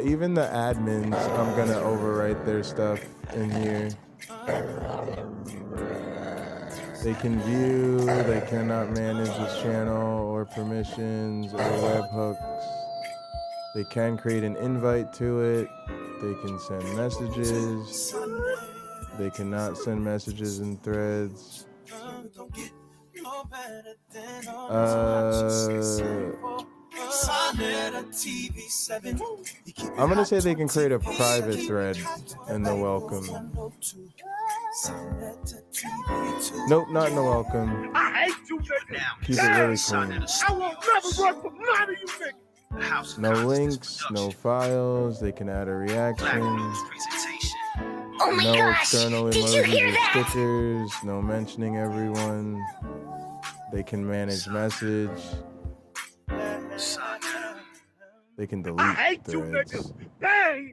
Even the admins, I'm gonna overwrite their stuff in here. They can view, they cannot manage this channel or permissions or webhooks. They can create an invite to it. They can send messages. They cannot send messages in threads. I'm gonna say they can create a private thread in the welcome. Nope, not in the welcome. I hate you, nigga. Keep it really clean. I won't never work for none of you, nigga. No links, no files. They can add a reaction. Oh my no gosh, external did you emojis hear or that? stickers. No mentioning everyone. They can manage message. They can delete I hate threads. you, nigga. Dang.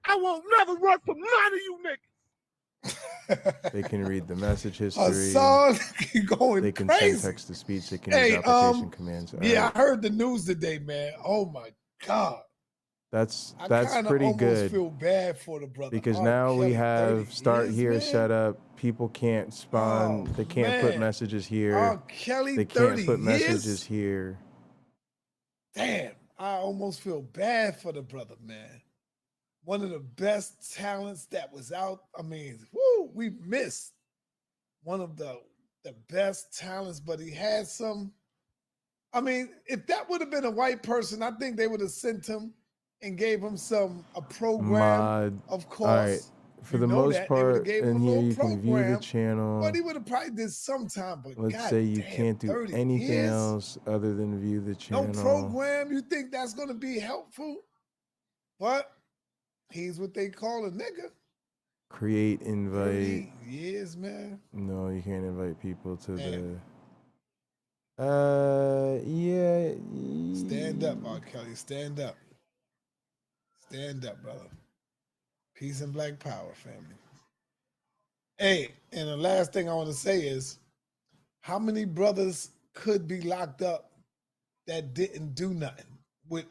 I won't never work for none of you, nigga. They can read the message history. Hassan going They can crazy. send text to speech. They can use application commands. Yeah, I heard the news today, man. Oh my God. That's I pretty almost good. Feel bad for the brother Because R. now we Kelly, have 30 start years, here man. set up. People can't spawn. They can't put man. messages here. R. Kelly, They 30 can't put years? messages here. Damn, I almost feel bad for the brother, man. One of the best talents that was out. I mean, woo, we missed one of the best talents, but he had some. I mean, if that would have been a white person, I think they would have sent him and gave him a program, of course. All right. For the most part, in here you can view the channel. But he would have probably did sometime. But Let's God say you damn, can't do 30 anything years? else other than view the channel. No program. You think that's going to be helpful? But he's what they call a nigga. Create invite. 30 years, man. No, you can't invite people to Damn. yeah. Stand up, R. Kelly. Stand up. Stand up, brother. Peace and Black Power, family. Hey, and the last thing I want to say is, how many brothers could be locked up that didn't do nothing with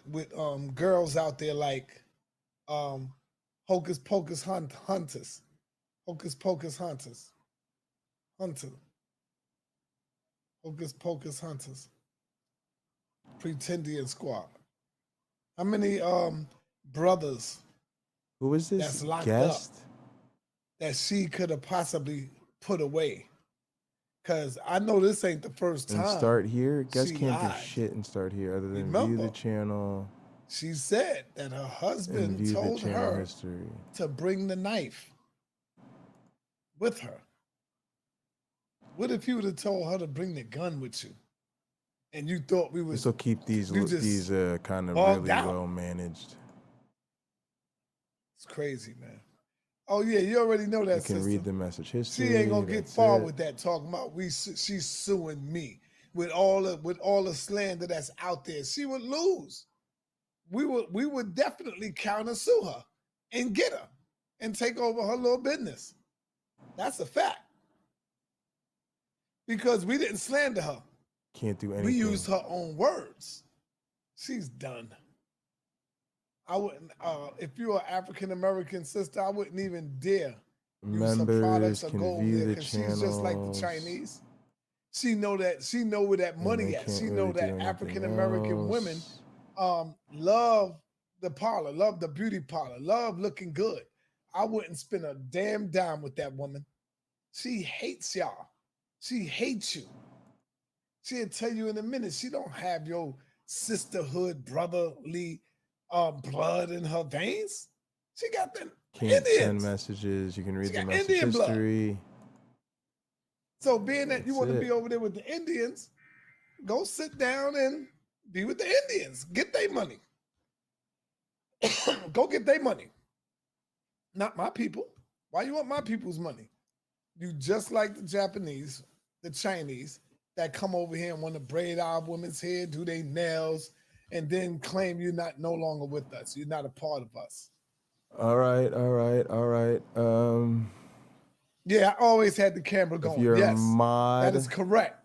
girls out there like Hocus Pocus Hunters, Hocus Pocus Hunters, Hocus Pocus Hunters, Pretendian Squad. How many brothers? Who is this that's locked guest? up that she could have possibly put away? Because I know this ain't the first time. And start here? Guest can't lied. do shit and start here other than Remember, view the channel. She said that her husband told her to bring the knife with her. What if you would have told her to bring the gun with you? And you thought we would... This will keep these kind of really well managed. It's crazy, man. Oh yeah, you already know that. You can read the message history. She ain't gonna get far with that. Talking about she's suing me with all the slander that's out there. She would lose. We would definitely counter sue her and get her and take over her little business. That's a fact. Because we didn't slander her. Can't do anything. We used her own words. She's done. I wouldn't, if you're an African-American sister, I wouldn't even dare use her products or go over there because she's just like the Chinese. She know where that money at. She know that African-American women love the parlor, love the beauty parlor, love looking good. I wouldn't spend a damn dime with that woman. She hates y'all. She hates you. She'll tell you in a minute she don't have your sisterhood, brotherly blood in her veins. She got them Can't Indians. send messages. You can read She the got message Indian blood. history. So being that you That's want to it. be over there with the Indians, go sit down and be with the Indians. Get their money. Go get their money. Not my people. Why you want my people's money? You just like the Japanese, the Chinese, that come over here and want to braid our women's hair, do their nails, and then claim you're not no longer with us. You're not a part of us. All right. Yeah, I always had the camera going. If you're yes, a mod, that is correct.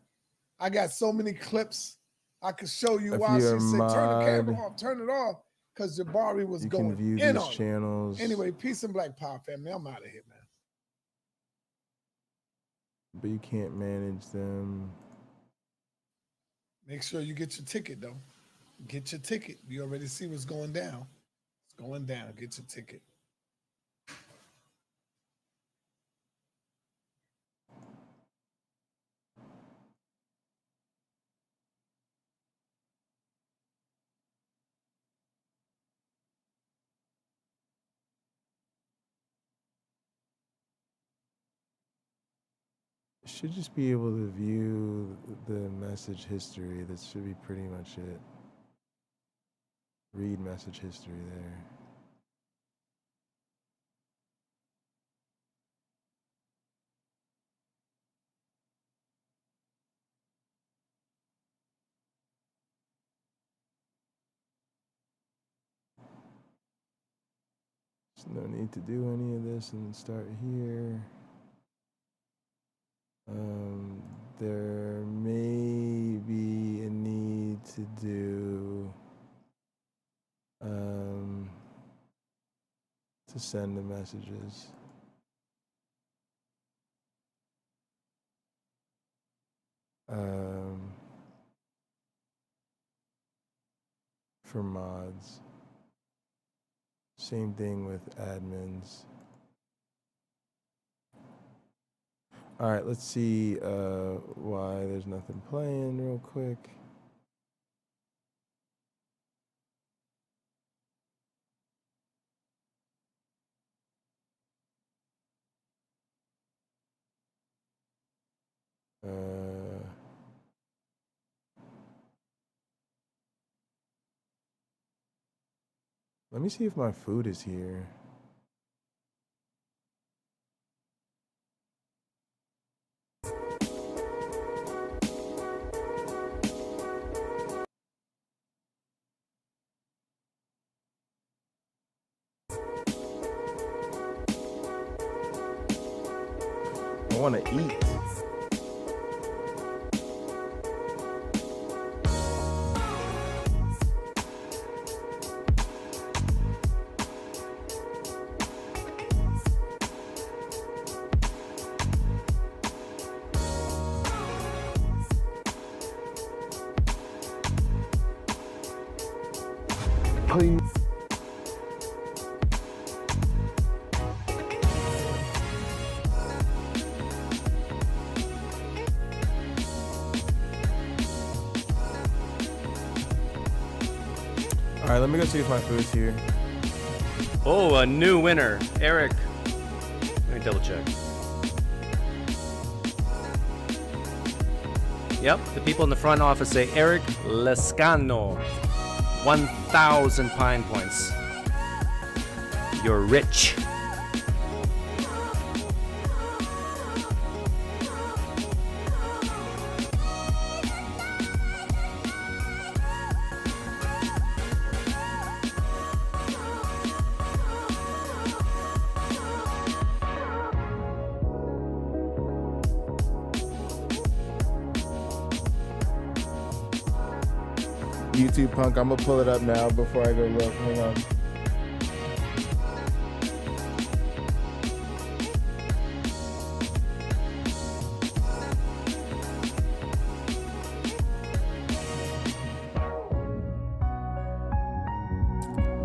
I got so many clips. I could show you If why she you're a said, turn the camera mod, off, turn it off, because Jabari was you going can view in these on it. channels. Anyway, peace and Black Power family. I'm out of here, man. But you can't manage them. Make sure you get your ticket, though. Get your ticket. You already see what's going down. It's going down. Get your ticket. Should just be able to view the message history. That should be pretty much it. Read message history there. There's no need to do any of this and start here. There may be a need to do to send the messages. For mods. Same thing with admins. All right, let's see why there's nothing playing real quick. Let me see if my food is here. I want to eat. Please. All right, let me go see if my food's here. Oh, a new winner, Eric. Let me double check. Yep, the people in the front office say Eric Lescano. 1,000 Pine Points. You're rich. YouTube Punk, I'm gonna pull it up now before I go look. Hang on.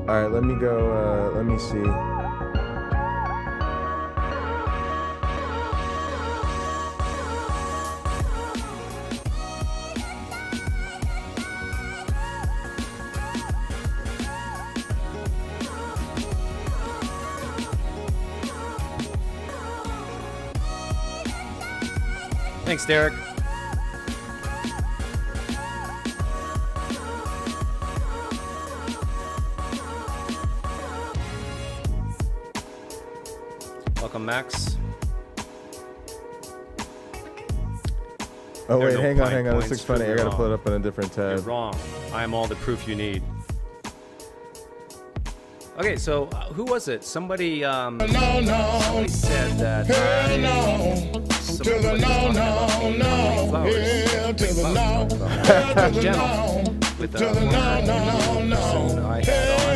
All right, let me go, let me see. Thanks, Derek. Welcome, Max. Oh, wait, hang on. This looks funny. I gotta pull it up on a different tab. You're wrong. I am all the proof you need. Okay, so who was it? Somebody, somebody said that. With the I had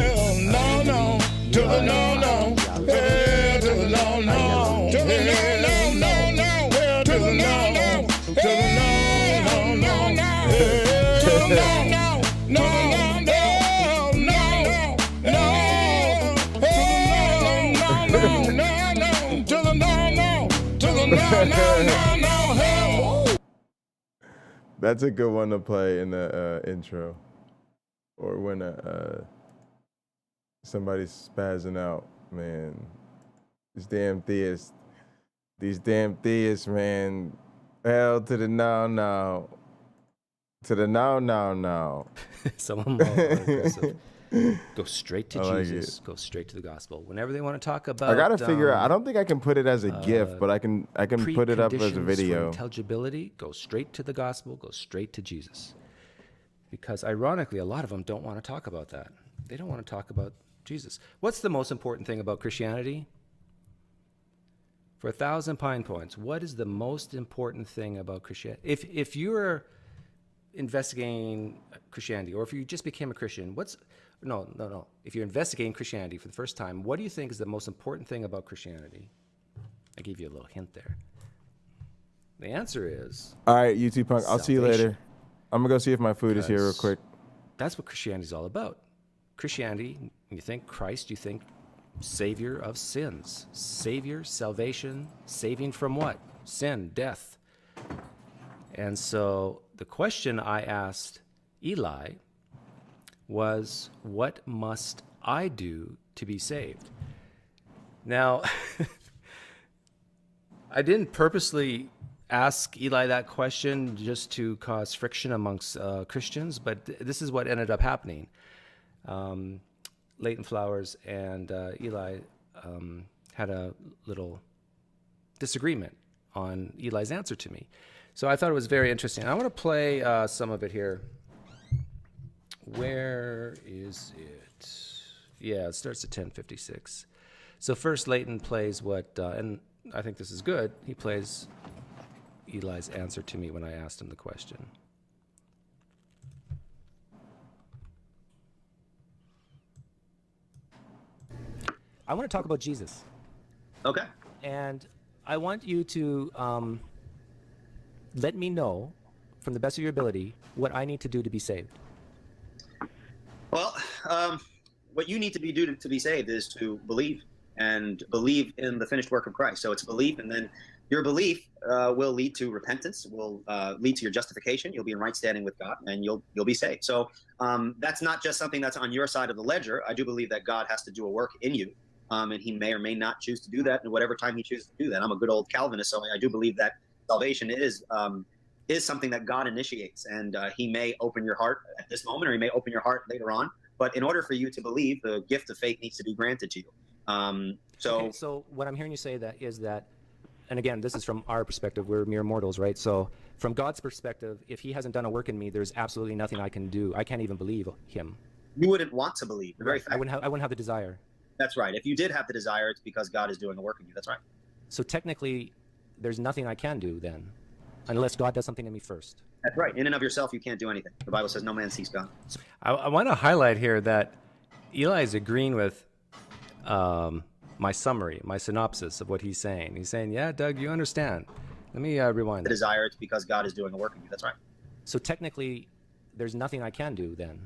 That's a good one to play in the intro, or when somebody's spazzing out. Man, these damn theists, man. Hell to the now, to the now. Some of them are aggressive. Go straight to Jesus. Like go straight to the gospel. Whenever they want to talk about, I gotta figure out. I don't think I can put it as a GIF, but I can put it up as a video. For intelligibility. Go straight to the gospel. Go straight to Jesus. Because ironically, a lot of them don't want to talk about that. They don't want to talk about Jesus. What's the most important thing about Christianity? For 1,000 pine points, what is the most important thing about Christianity? If you're investigating Christianity, or if you just became a Christian, no. If you're investigating Christianity for the first time, what do you think is the most important thing about Christianity? I gave you a little hint there. The answer is... All right, YouTube punk, I'll see you later. I'm going to go see if my food is here real quick. That's what Christianity is all about. Christianity, when you think Christ, you think Savior of sins. Savior, salvation, saving from what? Sin, death. And so the question I asked Eli was, what must I do to be saved? Now, I didn't purposely ask Eli that question just to cause friction amongst Christians, but this is what ended up happening. Leighton Flowers and Eli had a little disagreement on Eli's answer to me. So I thought it was very interesting. I want to play some of it here. Where is it? Yeah, it starts at 10:56. So first Leighton plays what, and I think this is good, he plays Eli's answer to me when I asked him the question. I want to talk about Jesus. Okay. And I want you to let me know, from the best of your ability, what I need to do to be saved. Well, what you need to do to be saved is to believe, and believe in the finished work of Christ. So it's belief, and then your belief will lead to repentance, will lead to your justification. You'll be in right standing with God, and you'll be saved. So that's not just something that's on your side of the ledger. I do believe that God has to do a work in you, and he may or may not choose to do that in whatever time he chooses to do that. I'm a good old Calvinist, so I do believe that salvation is something that God initiates, and he may open your heart at this moment, or he may open your heart later on. But in order for you to believe, the gift of faith needs to be granted to you. Okay, so what I'm hearing you say that is that, and again, this is from our perspective, we're mere mortals, right? So from God's perspective, if he hasn't done a work in me, there's absolutely nothing I can do. I can't even believe him. You wouldn't want to believe. The very fact. I wouldn't have the desire. That's right. If you did have the desire, it's because God is doing a work in you. That's right. So technically, there's nothing I can do then, unless God does something in me first. That's right. In and of yourself, you can't do anything. The Bible says no man sees God. I want to highlight here that Eli is agreeing with my summary, my synopsis of what he's saying. He's saying, yeah, Doug, you understand. Let me rewind. The desire, it's because God is doing a work in you. That's right. So technically, there's nothing I can do then,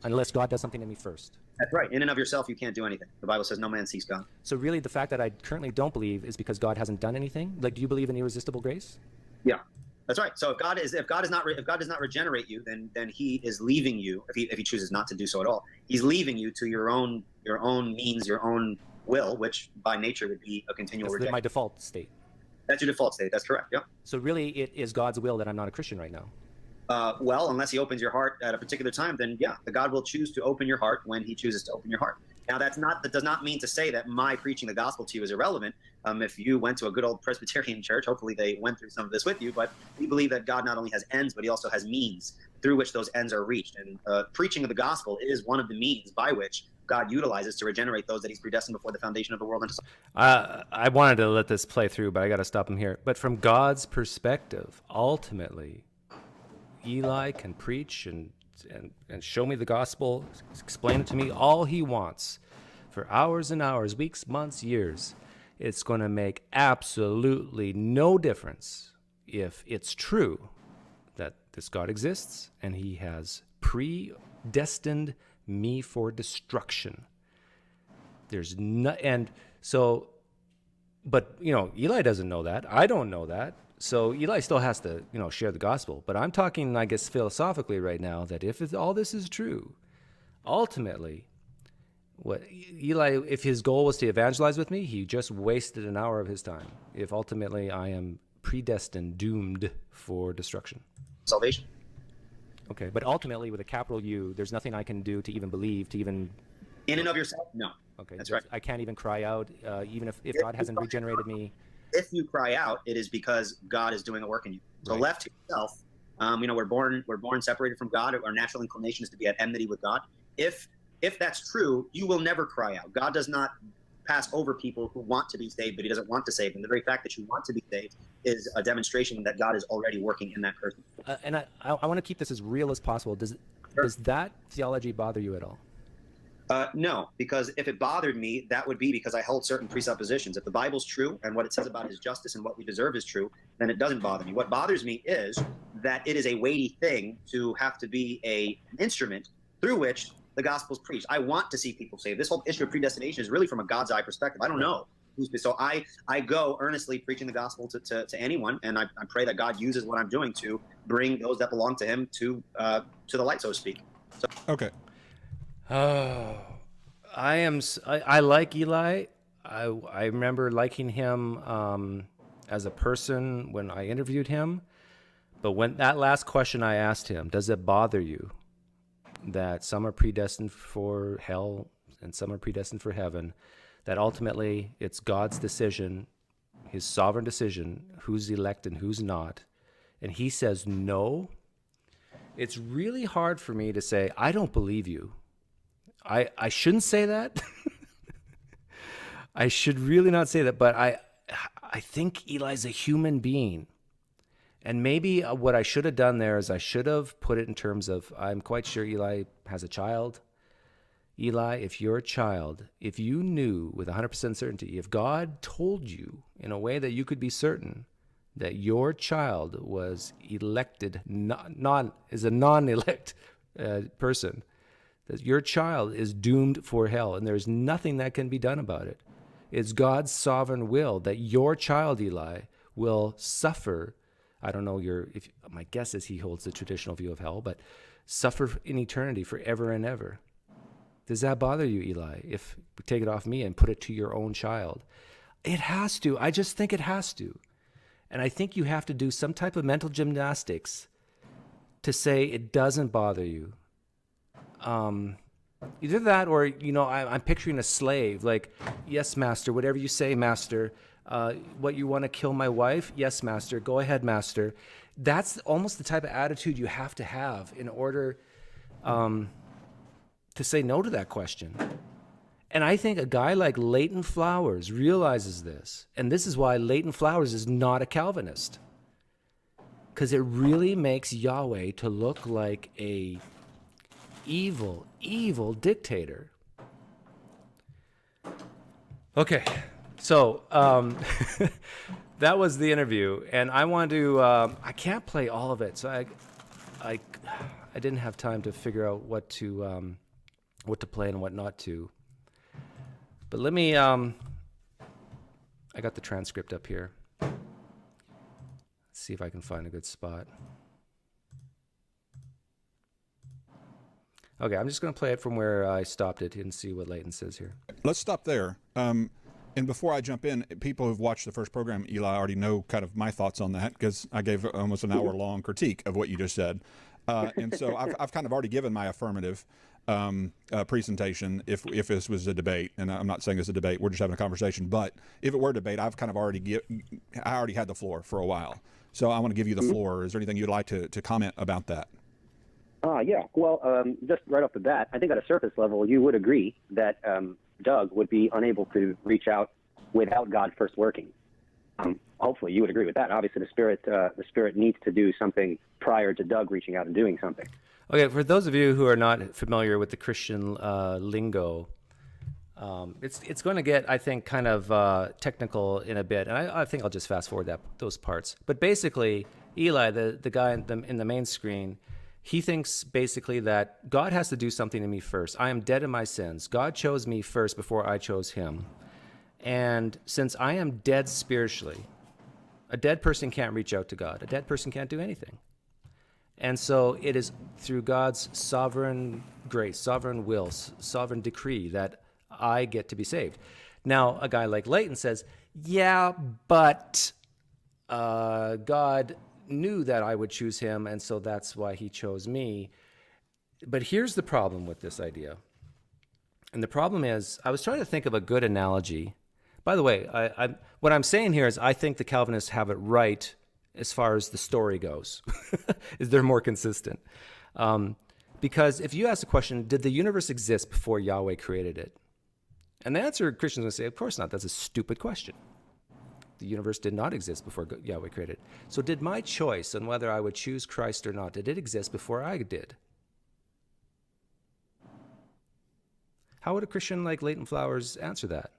unless God does something in me first. That's right. In and of yourself, you can't do anything. The Bible says no man sees God. So really, the fact that I currently don't believe is because God hasn't done anything? Like, do you believe in irresistible grace? Yeah, that's right. So if God does not regenerate you, then he is leaving you. If he chooses not to do so at all, he's leaving you to your own means, your own will, which by nature would be a continual rejection. My default state. That's your default state. That's correct. Yeah. So really, it is God's will that I'm not a Christian right now. Well, unless he opens your heart at a particular time, then yeah, the God will choose to open your heart when he chooses to open your heart. Now, that does not mean to say that my preaching the gospel to you is irrelevant. If you went to a good old Presbyterian church, hopefully they went through some of this with you, but we believe that God not only has ends, but he also has means through which those ends are reached. And preaching of the gospel is one of the means by which God utilizes to regenerate those that he's predestined before the foundation of the world. I wanted to let this play through, but I got to stop him here. But from God's perspective, ultimately, Eli can preach and show me the gospel, explain it to me all he wants for hours and hours, weeks, months, years. It's going to make absolutely no difference if it's true that this God exists and he has predestined me for destruction. There's no, and so, but Eli doesn't know that. I don't know that. So Eli still has to, share the gospel. But I'm talking, I guess, philosophically right now, that if all this is true, ultimately, what Eli, if his goal was to evangelize with me, he just wasted an hour of his time. If ultimately I am predestined, doomed for destruction. Salvation. Okay, but ultimately, with a capital U, there's nothing I can do to even believe, to even... In and of yourself? No. Okay, that's right. I can't even cry out, even if God hasn't regenerated me. If you cry out, it is because God is doing a work in you. So left to yourself, we're born separated from God. Our natural inclination is to be at enmity with God. If that's true, you will never cry out. God does not pass over people who want to be saved, but he doesn't want to save them. The very fact that you want to be saved is a demonstration that God is already working in that person. And I want to keep this as real as possible. Does that theology bother you at all? No, because if it bothered me, that would be because I hold certain presuppositions. If the Bible's true and what it says about his justice and what we deserve is true, then it doesn't bother me. What bothers me is that it is a weighty thing to have to be an instrument through which the gospel's preached. I want to see people saved. This whole issue of predestination is really from a God's eye perspective. I don't know. So I go earnestly preaching the gospel to anyone, and I pray that God uses what I'm doing to bring those that belong to him to the light, so to speak. So, okay. I like Eli. I remember liking him as a person when I interviewed him. But when that last question I asked him, does it bother you that some are predestined for hell and some are predestined for heaven, that ultimately it's God's decision, his sovereign decision, who's elect and who's not, and he says no, it's really hard for me to say, I don't believe you. I shouldn't say that. I should really not say that, but I think Eli's a human being. And maybe what I should have done there is I should have put it in terms of, I'm quite sure Eli has a child. Eli, if you're a child, if you knew with 100% certainty, if God told you in a way that you could be certain that your child was elected, is a non-elect person, that your child is doomed for hell and there's nothing that can be done about it. It's God's sovereign will that your child, Eli, will suffer. I don't know my guess is he holds the traditional view of hell, but suffer in eternity forever and ever. Does that bother you, Eli, if we take it off me and put it to your own child? It has to. I just think it has to. And I think you have to do some type of mental gymnastics to say it doesn't bother you. Either that or, I'm picturing a slave, like, yes, master, whatever you say, master. What, you want to kill my wife? Yes, master. Go ahead, master. That's almost the type of attitude you have to have in order to say no to that question. And I think a guy like Leighton Flowers realizes this. And this is why Leighton Flowers is not a Calvinist. Because it really makes Yahweh to look like a evil, evil dictator. Okay. So that was the interview, and I want to. I can't play all of it, so I didn't have time to figure out what to play and what not to. But let me. I got the transcript up here. Let's see if I can find a good spot. Okay, I'm just going to play it from where I stopped it and see what Leighton says here. Let's stop there. And before I jump in, people who've watched the first program, Eli, already know kind of my thoughts on that because I gave almost an hour-long critique of what you just said. And so I've kind of already given my affirmative presentation if this was a debate. And I'm not saying it's a debate. We're just having a conversation. But if it were a debate, I've kind of already had the floor for a while. So I want to give you the floor. Is there anything you'd like to comment about that? Yeah. Well, just right off the bat, I think at a surface level, you would agree that Doug would be unable to reach out without God first working. Hopefully, you would agree with that. Obviously, the Spirit needs to do something prior to Doug reaching out and doing something. Okay, for those of you who are not familiar with the Christian lingo, it's going to get, I think, kind of technical in a bit, and I think I'll just fast forward those parts. But basically, Eli, the guy in the main screen, he thinks basically that God has to do something to me first. I am dead in my sins. God chose me first before I chose him. And since I am dead spiritually, a dead person can't reach out to God. A dead person can't do anything. And so it is through God's sovereign grace, sovereign will, sovereign decree that I get to be saved. Now, a guy like Leighton says, yeah, but God knew that I would choose him, and so that's why he chose me. But here's the problem with this idea. And the problem is, I was trying to think of a good analogy. By the way, what I'm saying here is I think the Calvinists have it right as far as the story goes. Is they're more consistent. Because if you ask the question, did the universe exist before Yahweh created it? And the answer, Christians would say, of course not. That's a stupid question. The universe did not exist before Yahweh created it. So did my choice on whether I would choose Christ or not, did it exist before I did? How would a Christian like Leighton Flowers answer that?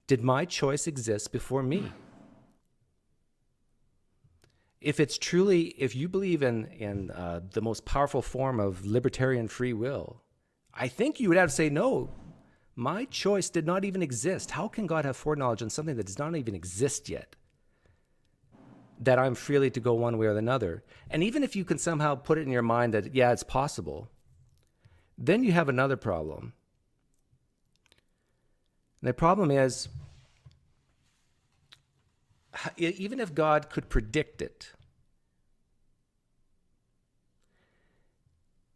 Did my choice exist before me? If you believe in the most powerful form of libertarian free will, I think you would have to say, no, my choice did not even exist. How can God have foreknowledge on something that does not even exist yet? That I'm freely to go one way or another. And even if you can somehow put it in your mind that, yeah, it's possible, then you have another problem. And the problem is, even if God could predict it,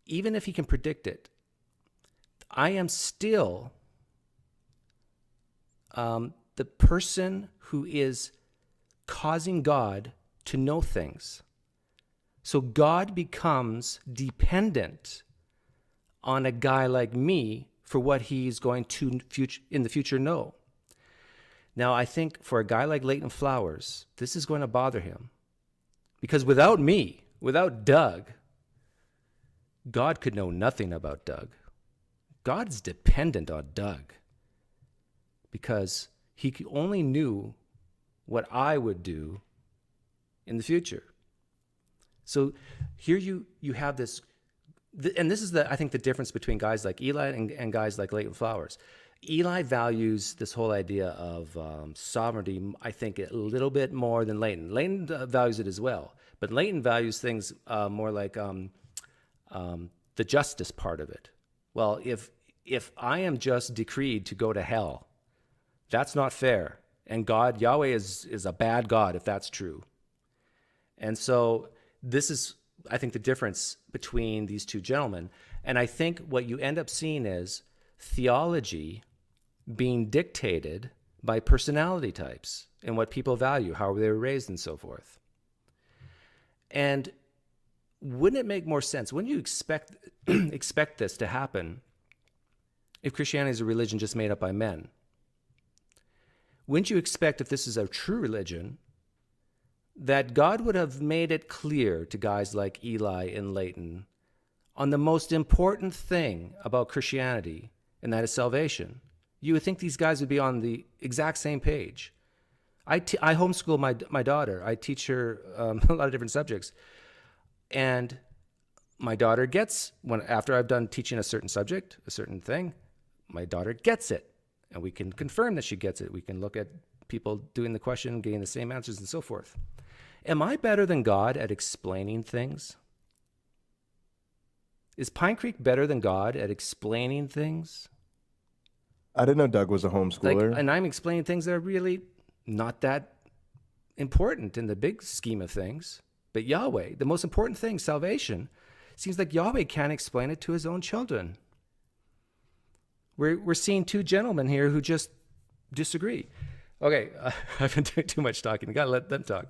even if he can predict it, I am still the person who is causing God to know things. So God becomes dependent on a guy like me for what he's going to in the future know. Now, I think for a guy like Leighton Flowers, this is going to bother him. Because without me, without Doug, God could know nothing about Doug. God's dependent on Doug because he only knew what I would do in the future. So here you have this, and this is I think the difference between guys like Eli and guys like Leighton Flowers. Eli values this whole idea of sovereignty, I think, a little bit more than Leighton. Leighton values it as well, but Leighton values things more like the justice part of it. Well, if I am just decreed to go to hell, that's not fair. And God, Yahweh is a bad God if that's true. And so this is, I think, the difference between these two gentlemen. And I think what you end up seeing is theology being dictated by personality types and what people value, how they were raised and so forth. And wouldn't it make more sense? Wouldn't you expect this to happen if Christianity is a religion just made up by men? Wouldn't you expect, if this is a true religion, that God would have made it clear to guys like Eli and Leighton on the most important thing about Christianity, and that is salvation? You would think these guys would be on the exact same page. I homeschool my daughter. I teach her a lot of different subjects. And my daughter gets, after I've done teaching a certain subject, a certain thing, my daughter gets it. And we can confirm that she gets it. We can look at people doing the question, getting the same answers and so forth. Am I better than God at explaining things? Is Pine Creek better than God at explaining things? I didn't know Doug was a homeschooler. Like, and I'm explaining things that are really not that important in the big scheme of things. But Yahweh, the most important thing, salvation, seems like Yahweh can't explain it to his own children. We're seeing two gentlemen here who just disagree. Okay, I've been doing too much talking. Got to let them talk.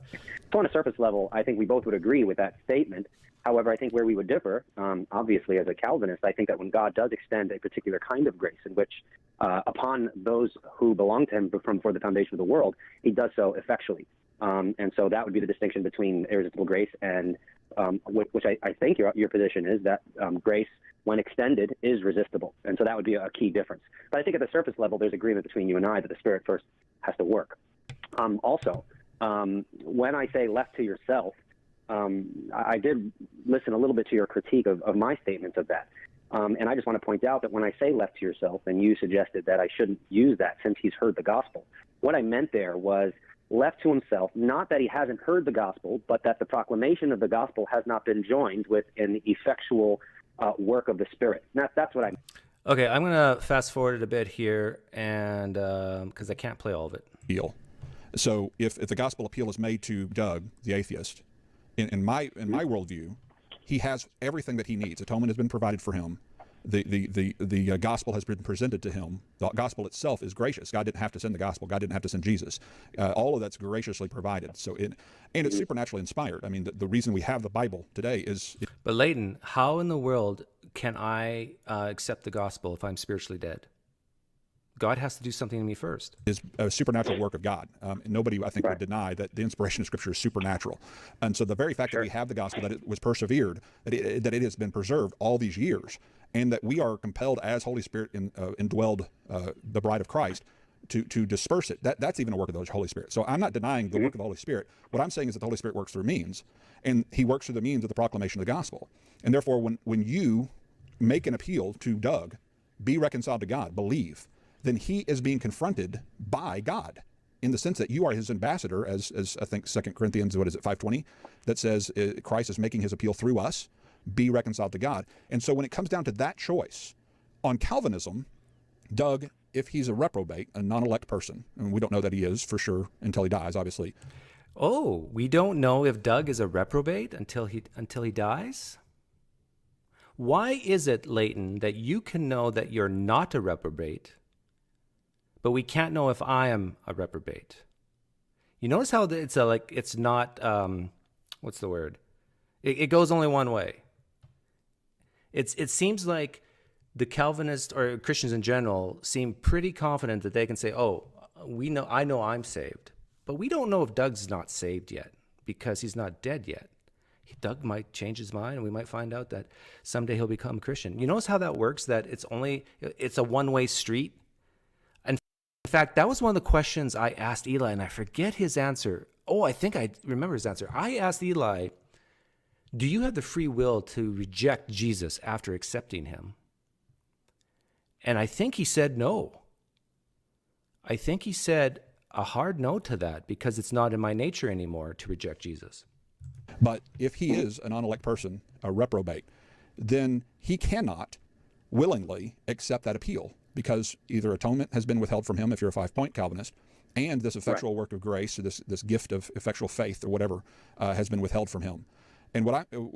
So on a surface level, I think we both would agree with that statement. However, I think where we would differ, obviously as a Calvinist, I think that when God does extend a particular kind of grace in which upon those who belong to him from before the foundation of the world, he does so effectually. And so that would be the distinction between irresistible grace and which I think your position is that grace, when extended, is resistible. And so that would be a key difference. But I think at the surface level, there's agreement between you and I that the Spirit first has to work. Also, when I say left to yourself, I did listen a little bit to your critique of my statements of that. And I just want to point out that when I say left to yourself, and you suggested that I shouldn't use that since he's heard the gospel, what I meant there was left to himself, not that he hasn't heard the gospel, but that the proclamation of the gospel has not been joined with an effectual work of the Spirit. That's what I meant. Okay, I'm going to fast forward it a bit here, and because I can't play all of it. So if the gospel appeal is made to Doug, the atheist, in my worldview, he has everything that he needs. Atonement has been provided for him. The gospel has been presented to him. The gospel itself is gracious. God didn't have to send the gospel. God didn't have to send Jesus. All of that's graciously provided. So and it's supernaturally inspired. I mean, the reason we have the Bible today is. But Leighton, how in the world can I accept the gospel if I'm spiritually dead? God has to do something to me first. Is a supernatural work of God. Nobody, I think, would deny that the inspiration of Scripture is supernatural. And so the very fact that we have the gospel, that it was persevered, that it has been preserved all these years, and that we are compelled as Holy Spirit indwelled the bride of Christ to disperse it, that's even a work of the Holy Spirit. So I'm not denying the work of the Holy Spirit. What I'm saying is that the Holy Spirit works through means, and he works through the means of the proclamation of the gospel. And therefore, when you make an appeal to Doug, be reconciled to God, believe, then he is being confronted by God in the sense that you are his ambassador, as I think 2 Corinthians, 5:20, that says Christ is making his appeal through us, be reconciled to God. And so when it comes down to that choice, on Calvinism, Doug, if he's a reprobate, a non-elect person, and we don't know that he is for sure until he dies, obviously. Oh, we don't know if Doug is a reprobate until he dies? Why is it, Leighton, that you can know that you're not a reprobate, but we can't know if I am a reprobate? You notice how it's not, what's the word? It goes only one way. It seems like the Calvinists or Christians in general seem pretty confident that they can say, oh, I know I'm saved. But we don't know if Doug's not saved yet because he's not dead yet. Doug might change his mind, and we might find out that someday he'll become a Christian. You notice how that works, that it's a one-way street? In fact, that was one of the questions I asked Eli, and I forget his answer. Oh, I think I remember his answer. I asked Eli, do you have the free will to reject Jesus after accepting him? And I think he said no. I think he said a hard no to that because it's not in my nature anymore to reject Jesus. But if he is a non-elect person, a reprobate, then he cannot willingly accept that appeal because either atonement has been withheld from him if you're a 5-point Calvinist, and this effectual work of grace, or this gift of effectual faith or whatever, has been withheld from him. And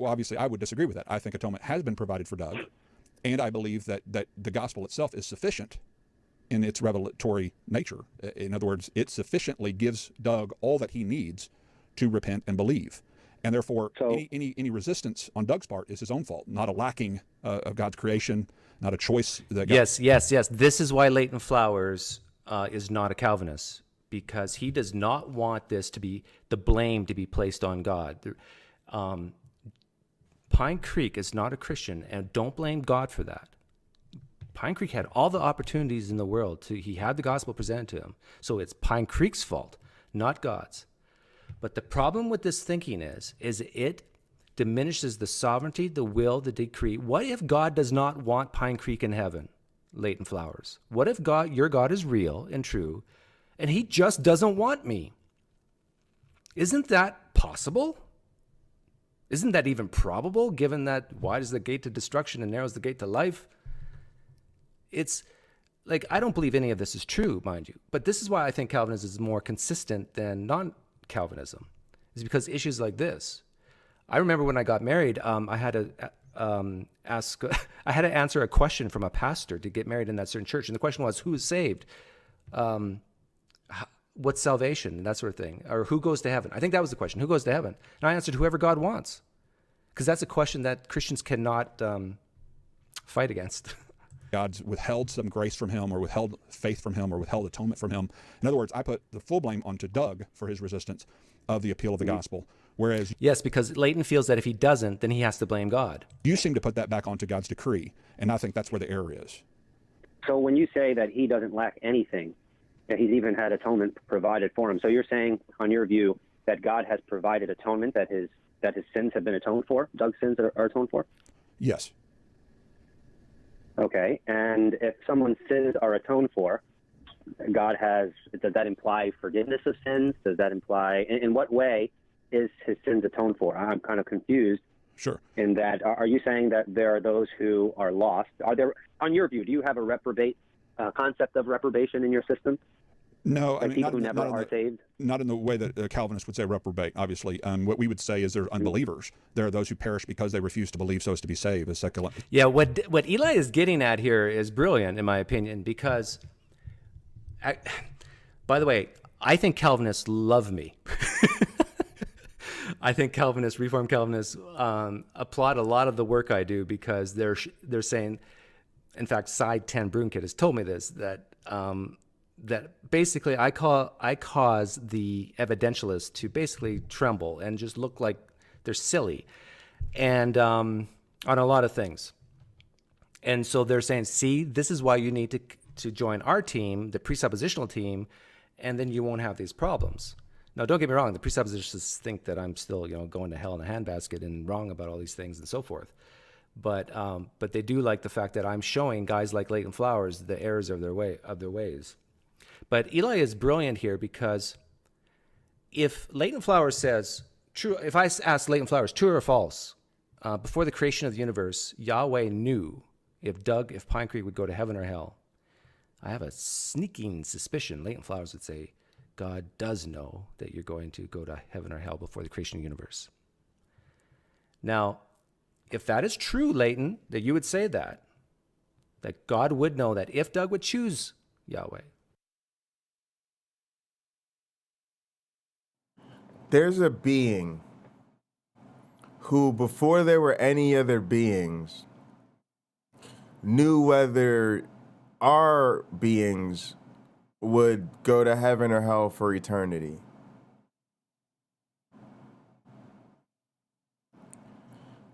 obviously I would disagree with that. I think atonement has been provided for Doug, and I believe that the gospel itself is sufficient in its revelatory nature. In other words, it sufficiently gives Doug all that he needs to repent and believe. And therefore, any resistance on Doug's part is his own fault, not a lacking of God's creation, not a choice. Yes. This is why Leighton Flowers is not a Calvinist, because he does not want this to be the blame to be placed on God. Pine Creek is not a Christian, and don't blame God for that. Pine Creek had all the opportunities in the world. He had the gospel presented to him. So it's Pine Creek's fault, not God's. But the problem with this thinking is it diminishes the sovereignty, the will, the decree. What if God does not want Pine Creek in heaven, Leighton Flowers? What if your God is real and true, and he just doesn't want me? Isn't that possible? Isn't that even probable, given that wide is the gate to destruction and narrow is the gate to life? It's like, I don't believe any of this is true, mind you, but this is why I think Calvinism is more consistent than non-Calvinism, is because issues like this. I remember when I got married, I had to I had to answer a question from a pastor to get married in that certain church, and the question was, who is saved? What's salvation, and that sort of thing, or who goes to heaven? I think that was the question. Who goes to heaven? And I answered, whoever God wants, because that's a question that Christians cannot fight against. God's withheld some grace from him, or withheld faith from him, or withheld atonement from him. In other words, I put the full blame onto Doug for his resistance of the appeal of the gospel. Whereas, yes, because Leighton feels that if he doesn't, then he has to blame God. You seem to put that back onto God's decree, and I think that's where the error is. So when you say that he doesn't lack anything, that he's even had atonement provided for him, so you're saying, on your view, that God has provided atonement, that his sins have been atoned for, Doug's sins are atoned for? Yes. Okay, and if someone's sins are atoned for, God has, does that imply forgiveness of sins? Does that imply, in what way is his sins atoned for? I'm kind of confused. Sure. In that, are you saying that there are those who are lost? Are there, on your view, do you have a reprobate concept of reprobation in your system? No, like I mean, people who never are saved? Not in the way that Calvinists would say reprobate, obviously. What we would say is they're unbelievers. There are those who perish because they refuse to believe so as to be saved. As secular. Yeah, what Eli is getting at here is brilliant, in my opinion, because, by the way, I think Calvinists love me. I think Calvinists, Reformed Calvinists, applaud a lot of the work I do, because they're saying, in fact, Side 10 Brunket has told me this, that that basically I cause the evidentialists to basically tremble and just look like they're silly, and on a lot of things. And so they're saying, see, this is why you need to join our team, the presuppositional team, and then you won't have these problems. Now, don't get me wrong, the presuppositionists think that I'm still, going to hell in a handbasket and wrong about all these things and so forth. But they do like the fact that I'm showing guys like Leighton Flowers the errors of their ways. But Eli is brilliant here, because if Leighton Flowers says true, if I ask Leighton Flowers, true or false, before the creation of the universe, Yahweh knew if Pine Creek would go to heaven or hell, I have a sneaking suspicion Leighton Flowers would say, God does know that you're going to go to heaven or hell before the creation of the universe. Now, if that is true, Leighton, that you would say that God would know that if Doug would choose Yahweh. There's a being who, before there were any other beings, knew whether our beings would go to heaven or hell for eternity.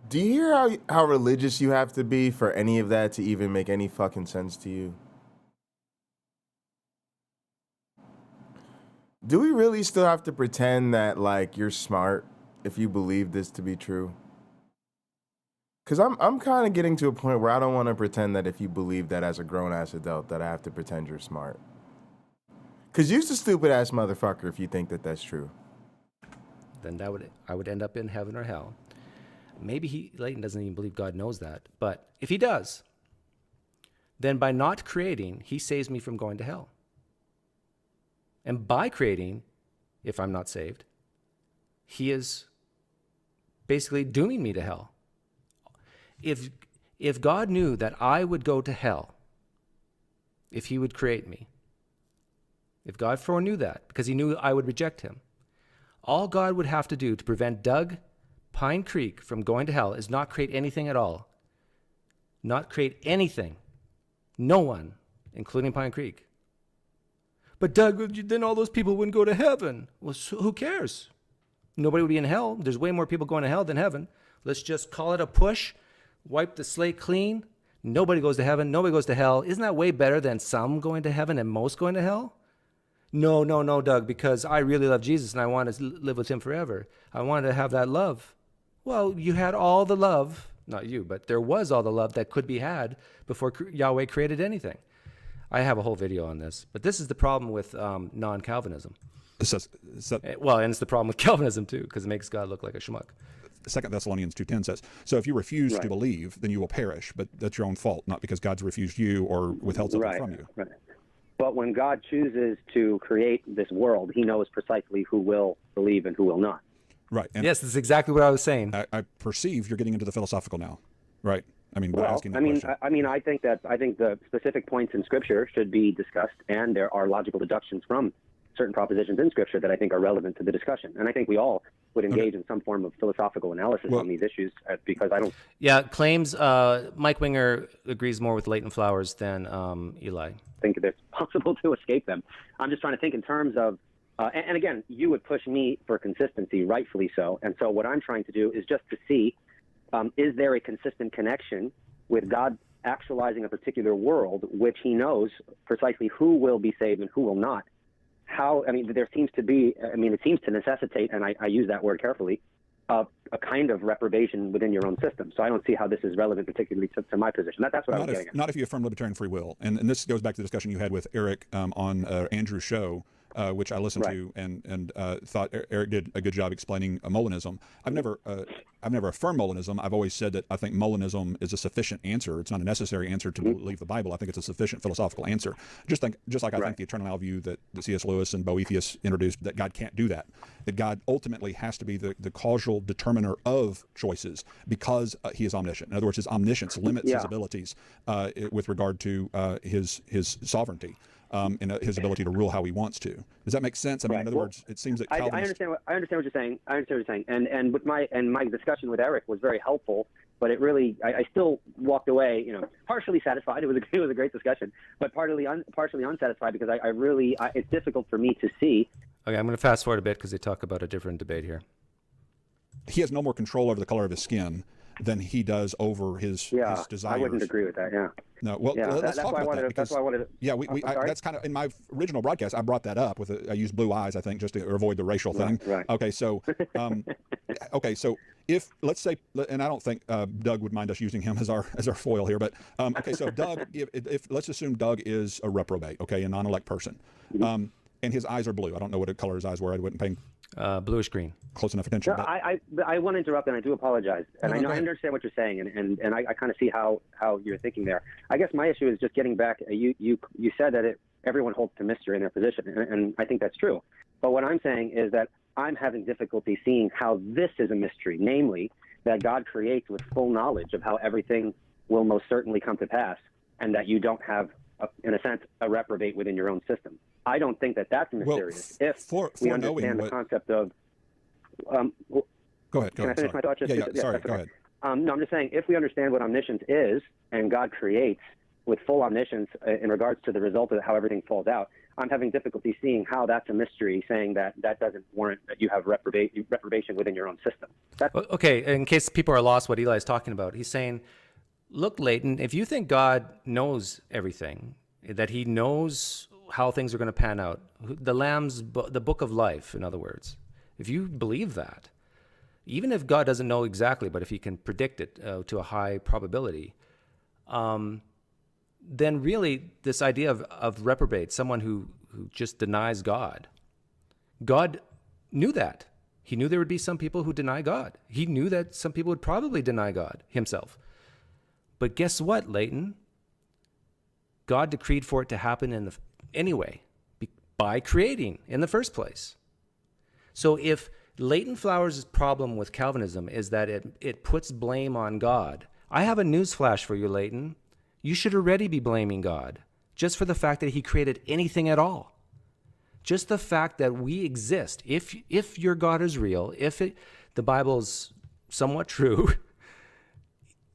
Do you hear how religious you have to be for any of that to even make any fucking sense to you? Do we really still have to pretend that, like, you're smart if you believe this to be true? Because I'm kind of getting to a point where I don't want to pretend that if you believe that as a grown-ass adult that I have to pretend you're smart. Because you're a stupid-ass motherfucker if you think that that's true. Then I would end up in heaven or hell. Maybe Leighton doesn't even believe God knows that. But if he does, then by not creating, he saves me from going to hell. And by creating, if I'm not saved, he is basically dooming me to hell. If God knew that I would go to hell, if he would create me, if God foreknew that, because he knew I would reject him, all God would have to do to prevent Doug Pine Creek from going to hell is not create anything at all. Not create anything. No one, including Pine Creek. But Doug, then all those people wouldn't go to heaven. Well, so who cares? Nobody would be in hell. There's way more people going to hell than heaven. Let's just call it a push. Wipe the slate clean. Nobody goes to heaven. Nobody goes to hell. Isn't that way better than some going to heaven and most going to hell? No, Doug, because I really love Jesus and I want to live with him forever. I want to have that love. Well, you had all the love, not you, but there was all the love that could be had before Yahweh created anything. I have a whole video on this, but this is the problem with non-Calvinism. Well, and it's the problem with Calvinism too, because it makes God look like a schmuck. 2 Thessalonians 2:10 says. So if you refuse to believe, then you will perish, but that's your own fault, not because God's refused you or withheld something from you. Right. But when God chooses to create this world, he knows precisely who will believe and who will not. Right. And yes, that's exactly what I was saying. I perceive you're getting into the philosophical now, right? I mean, Well, asking that question. I think the specific points in Scripture should be discussed, and there are logical deductions from certain propositions in Scripture that I think are relevant to the discussion. And I think we all would engage in some form of philosophical analysis on these issues, because I don't. Yeah, claims Mike Winger agrees more with Leighton Flowers than Eli. Think it's possible to escape them. I'm just trying to think in terms of, and again, you would push me for consistency, rightfully so. And so what I'm trying to do is just to see, is there a consistent connection with God actualizing a particular world, which he knows precisely who will be saved and who will not? There seems to be, it seems to necessitate, and I use that word carefully, a kind of reprobation within your own system. So I don't see how this is relevant, particularly to my position. That's what I was getting at. Not if you affirm libertarian free will. And this goes back to the discussion you had with Eric on Andrew's show, which I listened to and thought Eric did a good job explaining Molinism. I've never affirmed Molinism. I've always said that I think Molinism is a sufficient answer. It's not a necessary answer to believe the Bible. I think it's a sufficient philosophical answer. Just like I think the eternal view that C.S. Lewis and Boethius introduced, that God can't do that. That God ultimately has to be the causal determiner of choices because he is omniscient. In other words, his omniscience limits his abilities with regard to his sovereignty. And his ability to rule how he wants to. Does that make sense? I mean, in other words, it seems that I understand what you're saying. And with my discussion with Eric was very helpful. But it really, I still walked away, partially satisfied. It was a great discussion, but partially unsatisfied because I really it's difficult for me to see. Okay, I'm going to fast forward a bit because they talk about a different debate here. He has no more control over the color of his skin than he does over his desires. I wouldn't agree with that. Yeah. No. Well, let's talk about that. That's why I wanted to. Yeah, that's kind of in my original broadcast. I brought that up I used blue eyes, I think, just to avoid the racial thing. Right. Okay, so, so if let's say, and I don't think Doug would mind us using him as our foil here, but okay, so Doug, if let's assume Doug is a reprobate, okay, a non-elect person, and his eyes are blue. I don't know what color his eyes were. I wasn't paying bluish green. Close enough attention. No, I want to interrupt, and I do apologize. And I understand what you're saying, and I kind of see how you're thinking there. I guess my issue is just getting back. You said that everyone holds to mystery in their position, and I think that's true. But what I'm saying is that I'm having difficulty seeing how this is a mystery, namely that God creates with full knowledge of how everything will most certainly come to pass, and that you don't have, in a sense, a reprobate within your own system. I don't think that that's mysterious. Well, if we understand the concept of Go ahead. Can I finish my thought? Sorry, go ahead. No, I'm just saying, if we understand what omniscience is, and God creates with full omniscience in regards to the result of how everything falls out, I'm having difficulty seeing how that's a mystery, saying that doesn't warrant that you have reprobation within your own system. Okay, in case people are lost what Eli is talking about, he's saying, look, Leighton, if you think God knows everything, that he knows how things are going to pan out, the book of life, in other words, if you believe that, even if God doesn't know exactly, but if he can predict it to a high probability, then really this idea of reprobate, someone who just denies God, God knew that. He knew there would be some people who deny God. He knew that some people would probably deny God himself. But guess what, Leighton? God decreed for it to happen anyway, by creating in the first place. So if Leighton Flowers' problem with Calvinism is that it puts blame on God, I have a newsflash for you, Leighton. You should already be blaming God just for the fact that he created anything at all. Just the fact that we exist. If your God is real, the Bible's somewhat true,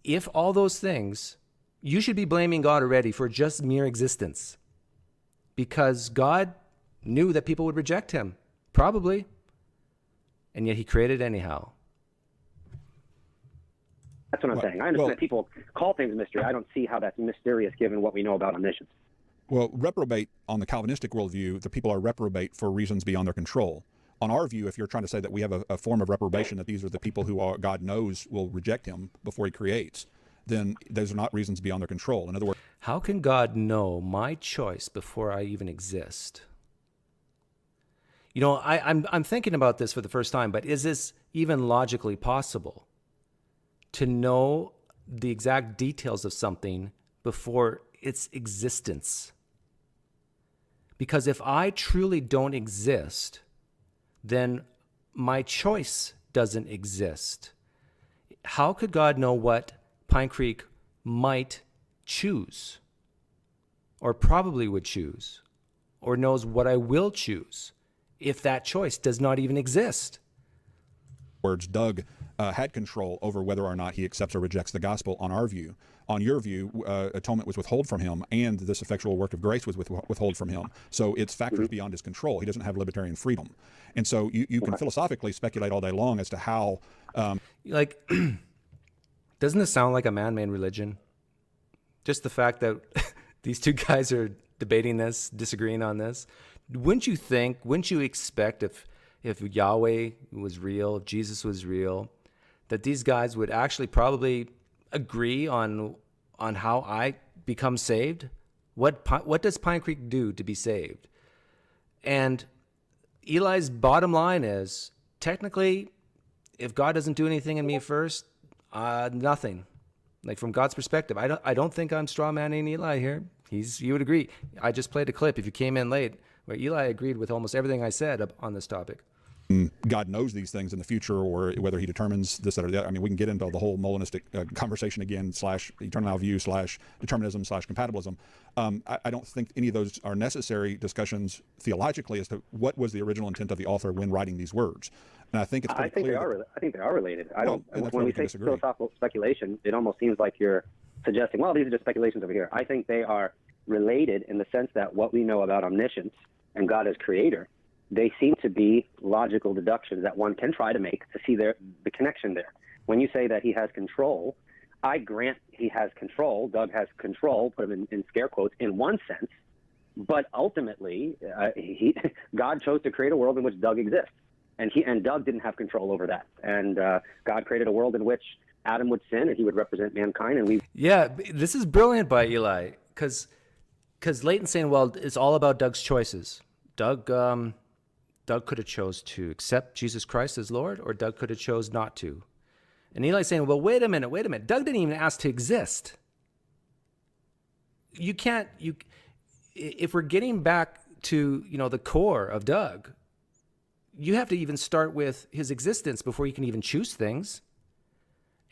if all those things, you should be blaming God already for just mere existence. Because God knew that people would reject him, probably. And yet he created anyhow. That's what I'm saying. I understand that people call things mystery. I don't see how that's mysterious given what we know about omniscience. Well, reprobate on the Calvinistic worldview, the people are reprobate for reasons beyond their control. On our view, if you're trying to say that we have a form of reprobation, that these are the people who God knows will reject him before he creates, then those are not reasons beyond their control. In other words, how can God know my choice before I even exist? You know, I'm thinking about this for the first time, but is this even logically possible to know the exact details of something before its existence? Because if I truly don't exist, then my choice doesn't exist. How could God know what Pine Creek might choose, or probably would choose, or knows what I will choose, if that choice does not even exist? Words, Doug had control over whether or not he accepts or rejects the gospel on our view. On your view, atonement was withheld from him, and this effectual work of grace was withheld from him. So it's factors beyond his control. He doesn't have libertarian freedom. And so you can philosophically speculate all day long as to how... like, doesn't this sound like a man-made religion? Just the fact that these two guys are debating this, disagreeing on this. Wouldn't you expect if Yahweh was real, if Jesus was real, that these guys would actually probably agree on how I become saved? What does Pine Creek do to be saved? And Eli's bottom line is, technically, if God doesn't do anything in me first, nothing. Like, from God's perspective, I don't think I'm straw manning Eli here. You would agree. I just played a clip, if you came in late, where Eli agreed with almost everything I said on this topic. God knows these things in the future, or whether he determines this, that, or that. I mean, we can get into the whole Molinistic conversation again, / eternal view / determinism / compatibilism. I don't think any of those are necessary discussions theologically as to what was the original intent of the author when writing these words. And I think it's pretty clear. I think they are related. When we say disagree. philosophical speculation, it almost seems like you're suggesting, well, these are just speculations over here. I think they are related in the sense that what we know about omniscience and God as creator, they seem to be logical deductions that one can try to make to see the connection there. When you say that he has control, I grant he has control. Doug has control, put him in scare quotes, in one sense. But ultimately, God chose to create a world in which Doug exists. And Doug didn't have control over that. And God created a world in which Adam would sin and he would represent mankind. And Yeah, this is brilliant by Eli, because Leighton's saying, well, it's all about Doug's choices. Doug could have chose to accept Jesus Christ as Lord, or Doug could have chose not to. And Eli's saying, well, wait a minute. Doug didn't even ask to exist. If we're getting back to, the core of Doug, you have to even start with his existence before you can even choose things.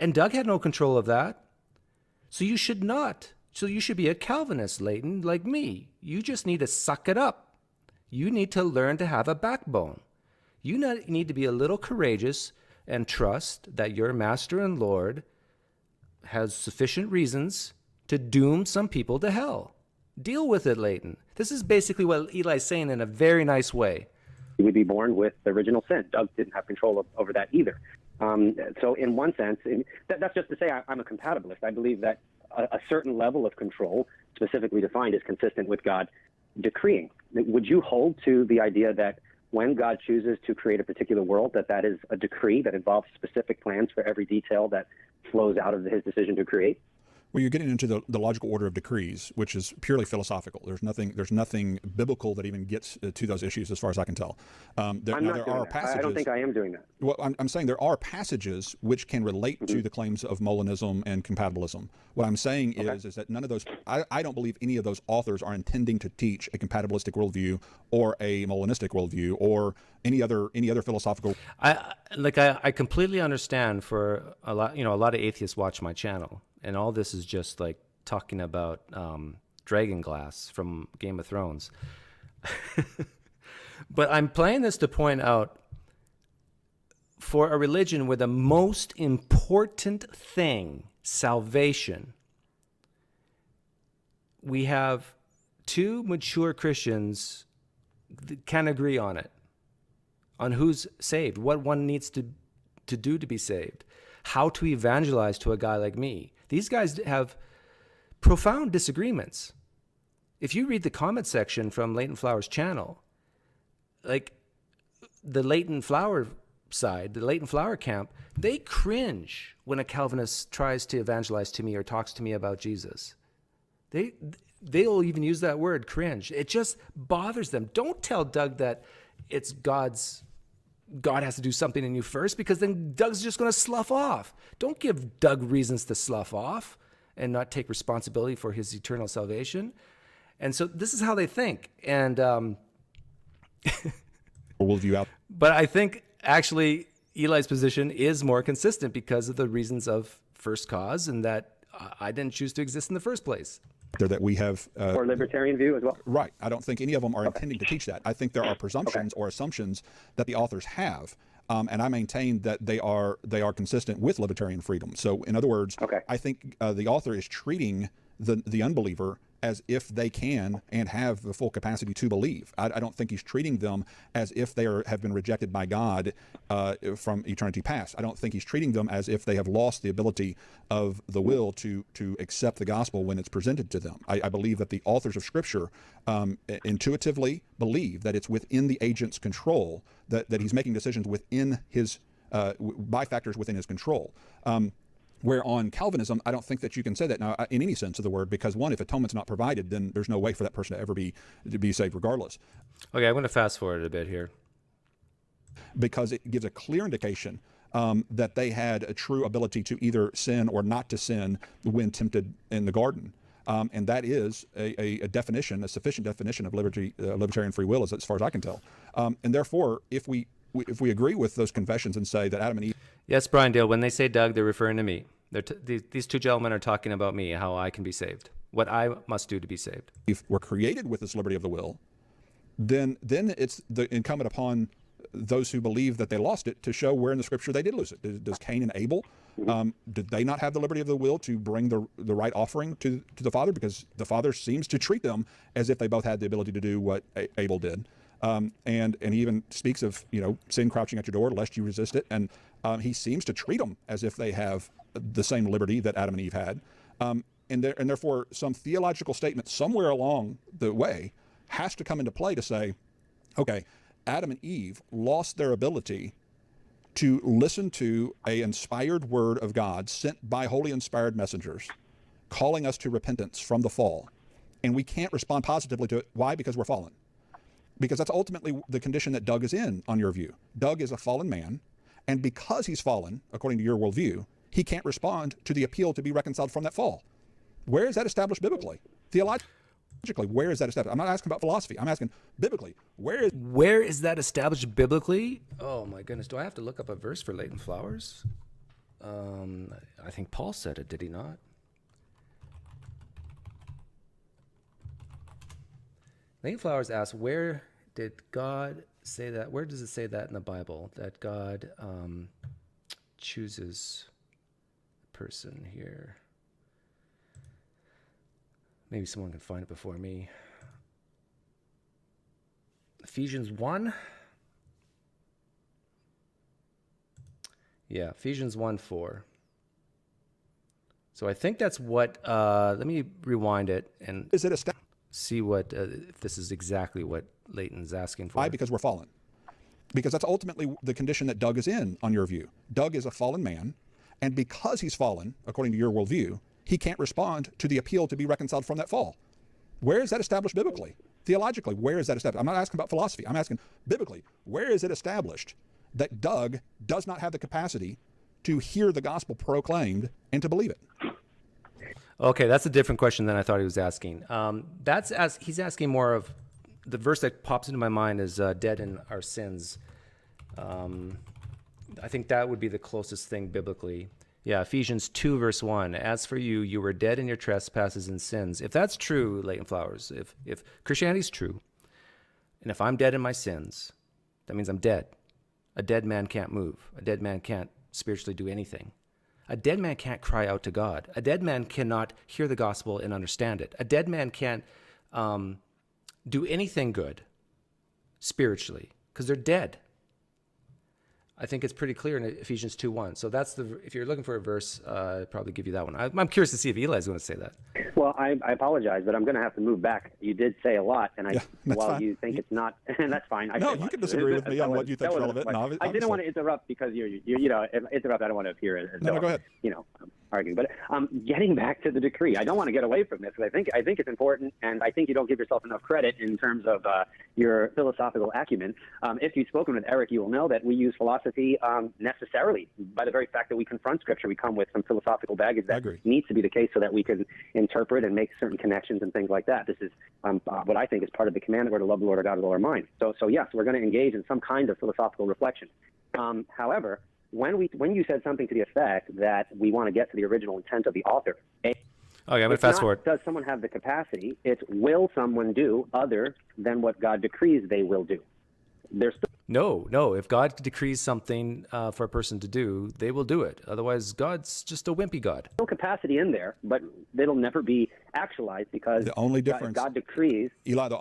And Doug had no control of that. So you should not. So you should be a Calvinist, Leighton, like me. You just need to suck it up. You need to learn to have a backbone. You need to be a little courageous and trust that your master and Lord has sufficient reasons to doom some people to hell. Deal with it, Leighton. This is basically what Eli's saying in a very nice way. He would be born with the original sin. Doug didn't have control over that either. So in one sense, that's just to say I'm a compatibilist. I believe that a certain level of control, specifically defined, is consistent with God decreeing. Would you hold to the idea that when God chooses to create a particular world, that is a decree that involves specific plans for every detail that flows out of his decision to create? Well, you're getting into the logical order of decrees, which is purely philosophical. There's nothing biblical that even gets to those issues, as far as I can tell. There are passages. I don't think I am doing that. Well, I'm saying there are passages which can relate to the claims of Molinism and compatibilism. What I'm saying is that none of those. I don't believe any of those authors are intending to teach a compatibilistic worldview or a Molinistic worldview or any other philosophical. I completely understand. For a lot of atheists watch my channel. And all this is just like talking about Dragonglass from Game of Thrones. But I'm playing this to point out, for a religion where the most important thing, salvation, we have two mature Christians that can agree on it, on who's saved, what one needs to do to be saved, how to evangelize to a guy like me. These guys have profound disagreements. If you read the comment section from Leighton Flower's channel, like the Leighton Flower side, the Leighton Flower camp, they cringe when a Calvinist tries to evangelize to me or talks to me about Jesus. They'll even use that word, cringe. It just bothers them. Don't tell Doug that it's God has to do something in you first, because then Doug's just going to slough off. Don't give Doug reasons to slough off and not take responsibility for his eternal salvation. And so this is how they think. And we'll view out. But I think actually Eli's position is more consistent because of the reasons of first cause, and that I didn't choose to exist in the first place. That we have or libertarian view as well. Right. I don't think any of them are intending to teach that. I think there are presumptions or assumptions that the authors have, and I maintain that they are consistent with libertarian freedom. So, in other words, I think the author is treating the unbeliever as if they can and have the full capacity to believe. I don't think he's treating them as if they have been rejected by God from eternity past. I don't think he's treating them as if they have lost the ability of the will to accept the gospel when it's presented to them. I believe that the authors of Scripture intuitively believe that it's within the agent's control, that he's making decisions within his by factors within his control. Where on Calvinism, I don't think that you can say that now in any sense of the word, because one, if atonement's not provided, then there's no way for that person to ever be saved regardless. Okay, I'm going to fast forward a bit here. Because it gives a clear indication that they had a true ability to either sin or not to sin when tempted in the garden. And that is a definition, a sufficient definition of libertarian free will, as far as I can tell. And therefore, if we agree with those confessions and say that Adam and Eve... Yes, Brian Dale, when they say Doug, they're referring to me. These two gentlemen are talking about me, how I can be saved, what I must do to be saved. If we're created with this liberty of the will, then it's the incumbent upon those who believe that they lost it to show where in the Scripture they did lose it. Does Cain and Abel, did they not have the liberty of the will to bring the right offering to the Father? Because the Father seems to treat them as if they both had the ability to do what Abel did. And he even speaks of, sin crouching at your door, lest you resist it. And he seems to treat them as if they have the same liberty that Adam and Eve had. And therefore, some theological statement somewhere along the way has to come into play to say, okay, Adam and Eve lost their ability to listen to an inspired word of God sent by holy inspired messengers, calling us to repentance from the fall. And we can't respond positively to it. Why? Because we're fallen. Because that's ultimately the condition that Doug is in, on your view. Doug is a fallen man, and because he's fallen, according to your worldview, he can't respond to the appeal to be reconciled from that fall. Where is that established biblically? Theologically, where is that established? I'm not asking about philosophy. I'm asking biblically. Where is that established biblically? Oh my goodness, do I have to look up a verse for Leighton Flowers? I think Paul said it, did he not? Leighton Flowers asks, where did God say that? Where does it say that in the Bible, that God chooses a person here? Maybe someone can find it before me. Ephesians 1? Yeah, Ephesians 1:4. So I think that's what, let me rewind it and see what, if this is exactly what Leighton's asking for. Why? Because we're fallen. Because that's ultimately the condition that Doug is in, on your view. Doug is a fallen man, and because he's fallen, according to your worldview, he can't respond to the appeal to be reconciled from that fall. Where is that established biblically? Theologically, where is that established? I'm not asking about philosophy. I'm asking biblically, where is it established that Doug does not have the capacity to hear the gospel proclaimed and to believe it? Okay, that's a different question than I thought he was asking. He's asking more of, the verse that pops into my mind is dead in our sins. I think that would be the closest thing biblically. Yeah, Ephesians 2, verse 1. As for you, you were dead in your trespasses and sins. If that's true, Leighton Flowers, if Christianity is true, and if I'm dead in my sins, that means I'm dead. A dead man can't move. A dead man can't spiritually do anything. A dead man can't cry out to God. A dead man cannot hear the gospel and understand it. A dead man can't do anything good spiritually because they're dead. I think it's pretty clear in Ephesians 2:1. So that's if you're looking for a verse, I'd probably give you that one. I'm curious to see if Eli's going to say that. Well, I apologize, but I'm going to have to move back. You did say a lot, and while fine. You think it's not, and that's fine. No, you can disagree with me on what you think is relevant. I didn't want to interrupt because you interrupt. I don't want to appear as no, go ahead. Arguing. But getting back to the decree, I don't want to get away from this because I think it's important, and I think you don't give yourself enough credit in terms of your philosophical acumen. If you've spoken with Eric, you will know that we use philosophy necessarily by the very fact that we confront Scripture. We come with some philosophical baggage that needs to be the case so that we can interpret and make certain connections and things like that. This is what I think is part of the command that we're to love the Lord our God with all our mind. So yes, we're going to engage in some kind of philosophical reflection. However, when you said something to the effect that we want to get to the original intent of the author, I'm going to fast forward. Does someone have the capacity? It's will someone do other than what God decrees they will do? No. If God decrees something for a person to do, they will do it. Otherwise, God's just a wimpy God. No capacity in there, but it'll never be actualized because the only difference, God decrees. Eli, the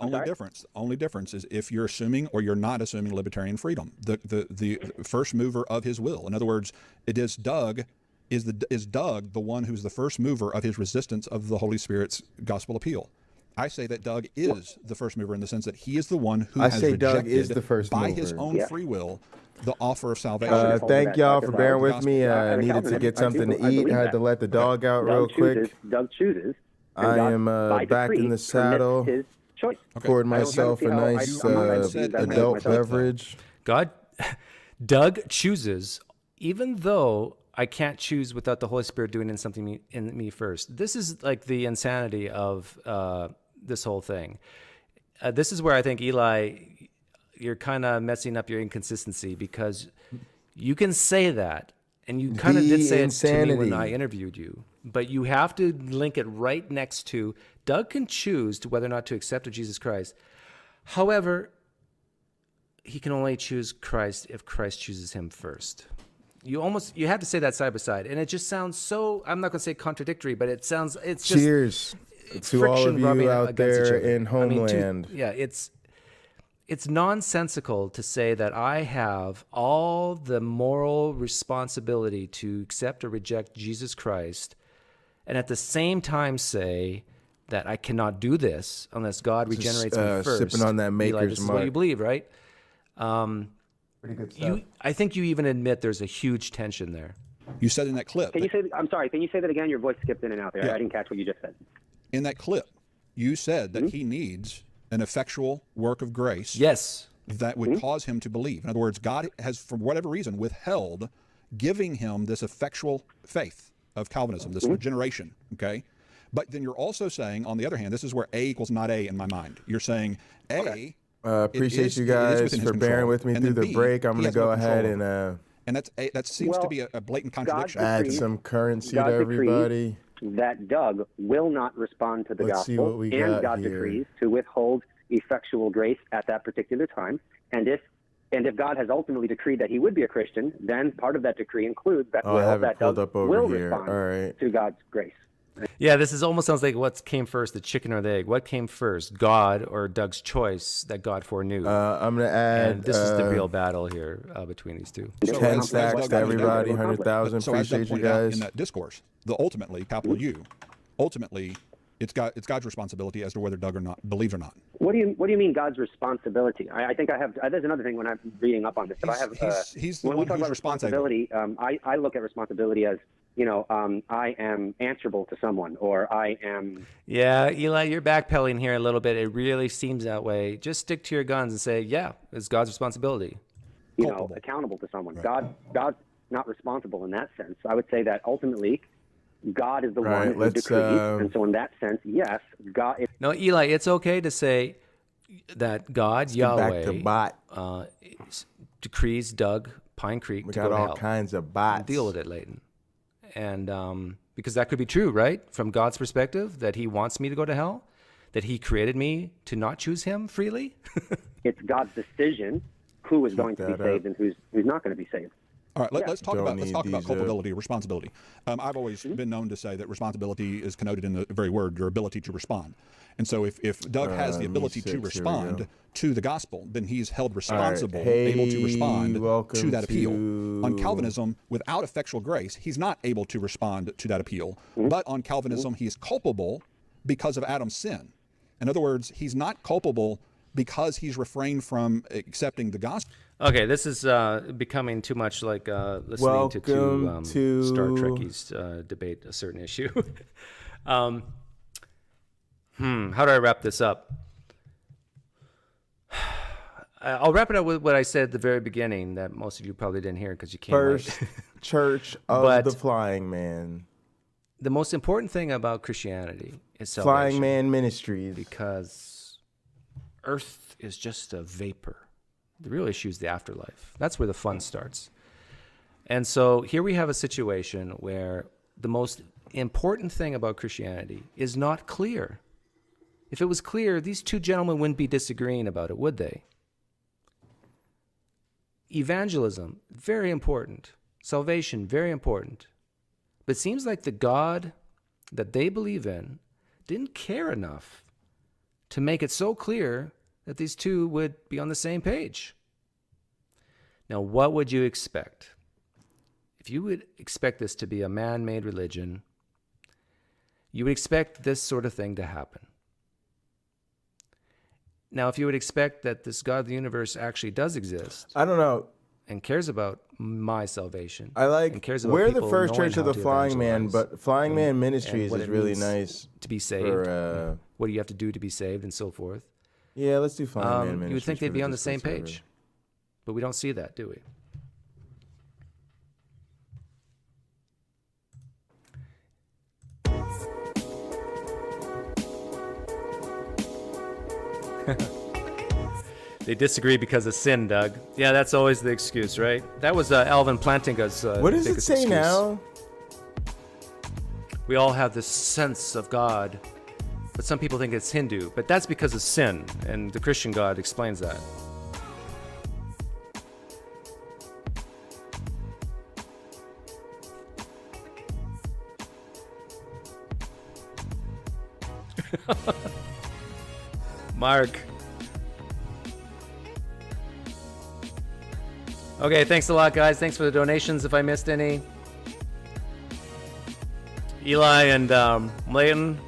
only difference is if you're assuming or you're not assuming libertarian freedom. The first mover of his will. In other words, it is Doug. Is Doug the one who's the first mover of his resistance of the Holy Spirit's gospel appeal? I say that Doug is the first mover in the sense that he is the one who has rejected Doug is the first by mover. his own free will the offer of salvation. Thank y'all for bearing with me. I needed to get something to eat. I had to let the dog out real quick. Doug chooses. I am back in the saddle. Poured myself a nice adult beverage. Doug chooses, even though I can't choose without the Holy Spirit doing something in me first. This is like the insanity of this whole thing. This is where I think, Eli, you're kind of messing up your inconsistency, because you can say that, and you kind of did say it to me when I interviewed you, but you have to link it right next to Doug can choose to whether or not to accept Jesus Christ. However, he can only choose Christ if Christ chooses him first. You have to say that side by side, and it just sounds so, I'm not going to say contradictory, but it's just cheers to all of you out there in Homeland. It's nonsensical to say that I have all the moral responsibility to accept or reject Jesus Christ, and at the same time say that I cannot do this unless God regenerates me first. Sipping on that Maker's this is what you believe, right? Pretty good stuff. I think you even admit there's a huge tension there. You said in that clip. I'm sorry. Can you say that again? Your voice skipped in and out there. Yeah. I didn't catch what you just said. In that clip, you said that he needs an effectual work of grace. Yes. That would cause him to believe. In other words, God has, for whatever reason, withheld giving him this effectual faith of Calvinism, this regeneration. Okay. But then you're also saying, on the other hand, this is where A equals not A in my mind. You're saying A. Okay. Appreciate you guys for bearing with me through the break. I'm going to go ahead and that seems to be a blatant contradiction. Add some currency to everybody. That Doug will not respond to the gospel, and God decrees to withhold effectual grace at that particular time. And if God has ultimately decreed that he would be a Christian, then part of that decree includes that Doug will respond to God's grace. Yeah, this is almost sounds like what came first, the chicken or the egg. What came first, God or Doug's choice that God foreknew? I'm going to add... And this is the real battle here between these two. 10 stacks to everybody, 100,000. Appreciate you guys. In that discourse, ultimately, capital U, ultimately, it's God's responsibility as to whether Doug believes or not. What do you mean God's responsibility? I think I have. There's another thing when I'm reading up on this. When we talk about responsibility, I look at responsibility as, I am answerable to someone, or I am... Yeah, Eli, you're backpedaling here a little bit. It really seems that way. Just stick to your guns and say, yeah, it's God's responsibility. Accountable to someone. Right. God's not responsible in that sense. I would say that ultimately, God is the one who decrees. And so in that sense, yes, God... No, Eli, it's okay to say that God, Yahweh, decrees Doug Pine Creek to go to hell. We got all kinds of bots. Deal with it, Leighton. And because that could be true, right? From God's perspective, that he wants me to go to hell, that he created me to not choose him freely. It's God's decision who is going to be saved and who's not going to be saved. All right, let's talk about these, culpability, responsibility. I've always been known to say that responsibility is connoted in the very word, your ability to respond. And so if Doug has the ability to respond to the gospel, then he's held responsible, able to respond to that appeal. On Calvinism, without effectual grace, he's not able to respond to that appeal. But on Calvinism, he is culpable because of Adam's sin. In other words, he's not culpable because he's refrained from accepting the gospel. Okay, this is becoming too much like listening to two Star Trekkies debate a certain issue. How do I wrap this up? I'll wrap it up with what I said at the very beginning that most of you probably didn't hear because you came First late. Church of the Flying Man. The most important thing about Christianity is salvation. Flying Man Ministries. Because Earth is just a vapor. The real issue is the afterlife. That's where the fun starts. And so here we have a situation where the most important thing about Christianity is not clear. If it was clear, these two gentlemen wouldn't be disagreeing about it, would they? Evangelism, very important. Salvation, very important. But it seems like the God that they believe in didn't care enough to make it so clear that these two would be on the same page. Now, what would you expect? If you would expect this to be a man-made religion, you would expect this sort of thing to happen. Now, if you would expect that this God of the universe actually does exist, I don't know, and cares about my salvation, I like. And cares about we're the people first knowing church of how the to Flying Man, evangelize but Flying Man and Ministries what is it really means nice to be saved. What do you have to do to be saved, and so forth. Yeah, let's do Flying Man Ministries. You would think they'd for be on the Discord same server. page, but we don't see that, do we? They disagree because of sin, Doug. Yeah, that's always the excuse, right? That was Alvin Plantinga's What does it biggest say excuse. now? We all have this sense of God, but some people think it's Hindu. But that's because of sin, and the Christian God explains that. Mark. Okay, thanks a lot, guys. Thanks for the donations if I missed any. Eli and Layton,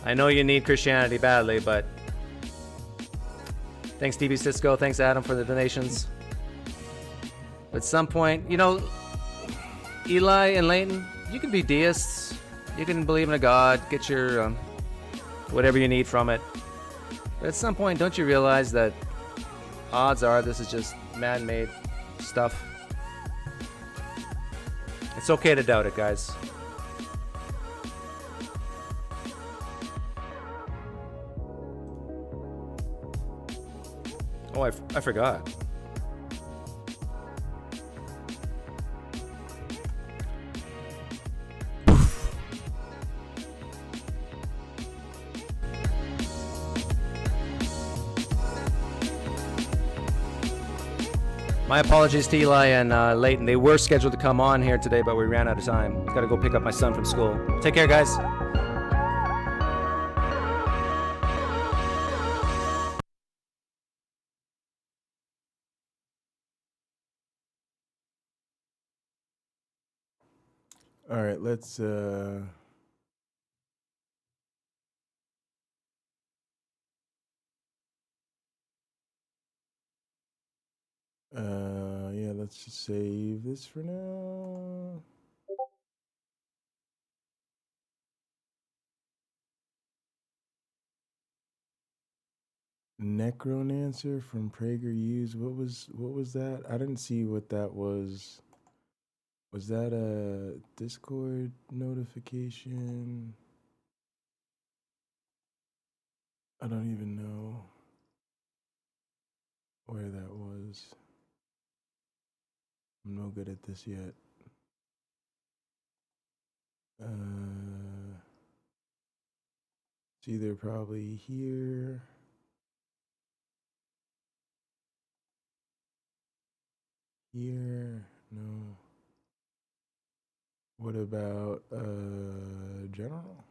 I know you need Christianity badly, but thanks, DB Cisco. Thanks, Adam, for the donations. At some point, you know, Eli and Layton, you can be deists. You can believe in a God, get your whatever you need from it. But at some point, don't you realize that odds are this is just man-made stuff? It's okay to doubt it, guys. Oh, I forgot. My apologies to Eli and Layton. They were scheduled to come on here today, but we ran out of time. Got to go pick up my son from school. Take care, guys. All right, let's yeah, let's just save this for now. Necronancer from PragerU's. What was that? I didn't see what that was. Was that a Discord notification? I don't even know where that was. I'm no good at this yet. It's either probably here. Here, no. What about general?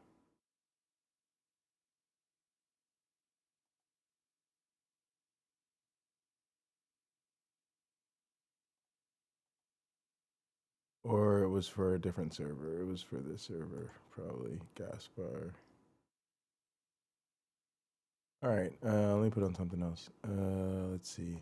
Or it was for a different server. It was for this server, probably. Gaspar. All right, let me put on something else. Let's see.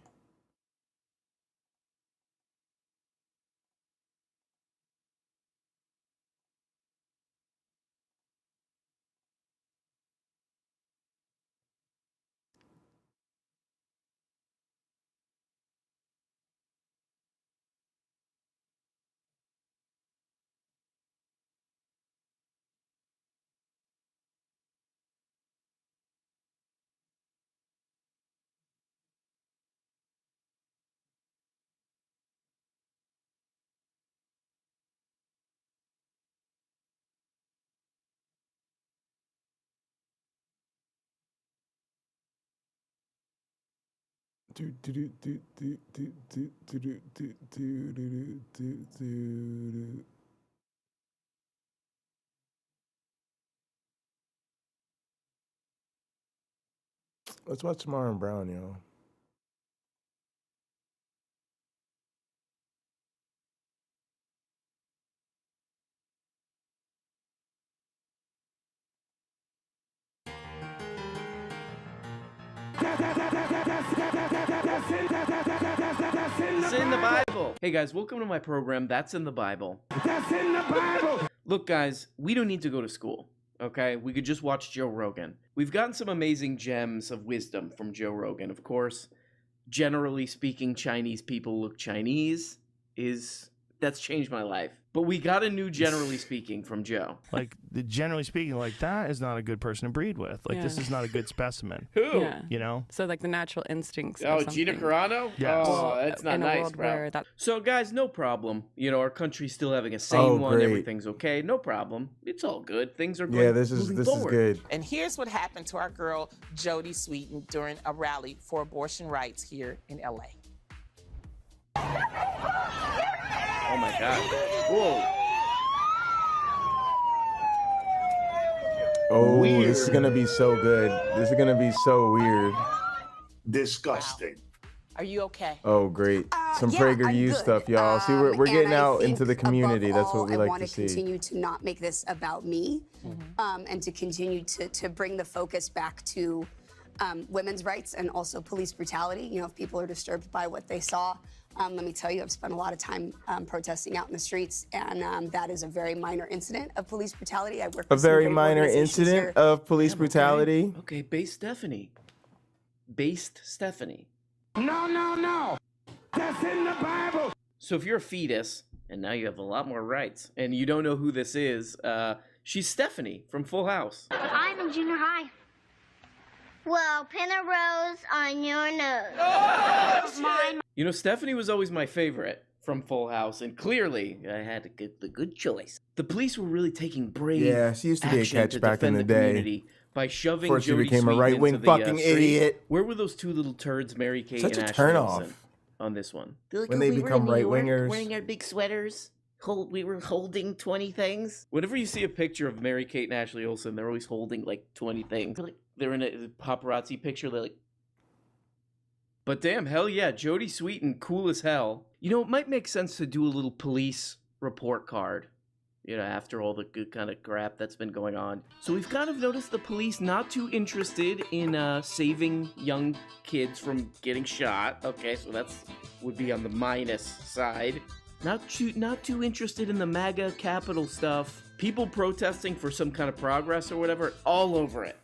Let's watch Marlon Brown, yo. That's in the Bible. Hey guys, welcome to my program, That's in the Bible. That's in the Bible. Look guys, we don't need to go to school, okay? We could just watch Joe Rogan. We've gotten some amazing gems of wisdom from Joe Rogan. Of course, generally speaking, Chinese people look Chinese. That's changed my life. But we got a new generally speaking from Joe. Like, generally speaking, like, that is not a good person to breed with. Like, this is not a good specimen. Who? Yeah. You know? So, like, the natural instincts. Oh, Gina Carano? Yes. Oh, that's not in a nice, world bro. where that- So, guys, no problem. You know, our country's still having a sane Oh, one. great. Everything's okay. No problem. It's all good. Things are going Yeah, this is good. And here's what happened to our girl, Jodie Sweetin, during a rally for abortion rights here in LA. Oh my God. Whoa. Oh, Weird. this is gonna be so good. This is gonna be so weird. Disgusting. Are you okay? Oh, great. Some Yeah, PragerU I'm stuff, y'all. See, we're and getting I out into the think community. above That's what all, we I like want to to see. continue to not make this about me, and to continue to bring the focus back to women's rights and also police brutality. You know, if people are disturbed by what they saw, let me tell you, I've spent a lot of time protesting out in the streets, and that is a very minor incident of police brutality. I work A with some very great minor organizations incident here. of police brutality. Okay, based Stephanie. No. That's in the Bible. So if you're a fetus, and now you have a lot more rights, and you don't know who this is, she's Stephanie from Full House. I'm in junior high. Well, pin a rose on your nose. Mine. You know, Stephanie was always my favorite from Full House, and clearly I had to get the good choice. The police were really taking brave Yeah, she used to be a action catch to back in defend the the day. community by shoving Before she Jodie became a Sweetin right-wing into the, fucking street. idiot. Where were those two little turds, Mary Kate Such and a Ashley turnoff. Olsen, on this one? When they become right-wingers. Wearing our big sweaters. We were holding 20 things. Whenever you see a picture of Mary Kate and Ashley Olsen, they're always holding like 20 things. They're in a paparazzi picture. They're like, but damn, hell yeah, Jodie Sweetin, cool as hell. You know, it might make sense to do a little police report card, you know, after all the good kind of crap that's been going on. So we've kind of noticed the police not too interested in saving young kids from getting shot. Okay, so that's would be on the minus side. Not too interested in the MAGA Capitol stuff. People protesting for some kind of progress or whatever, all over it.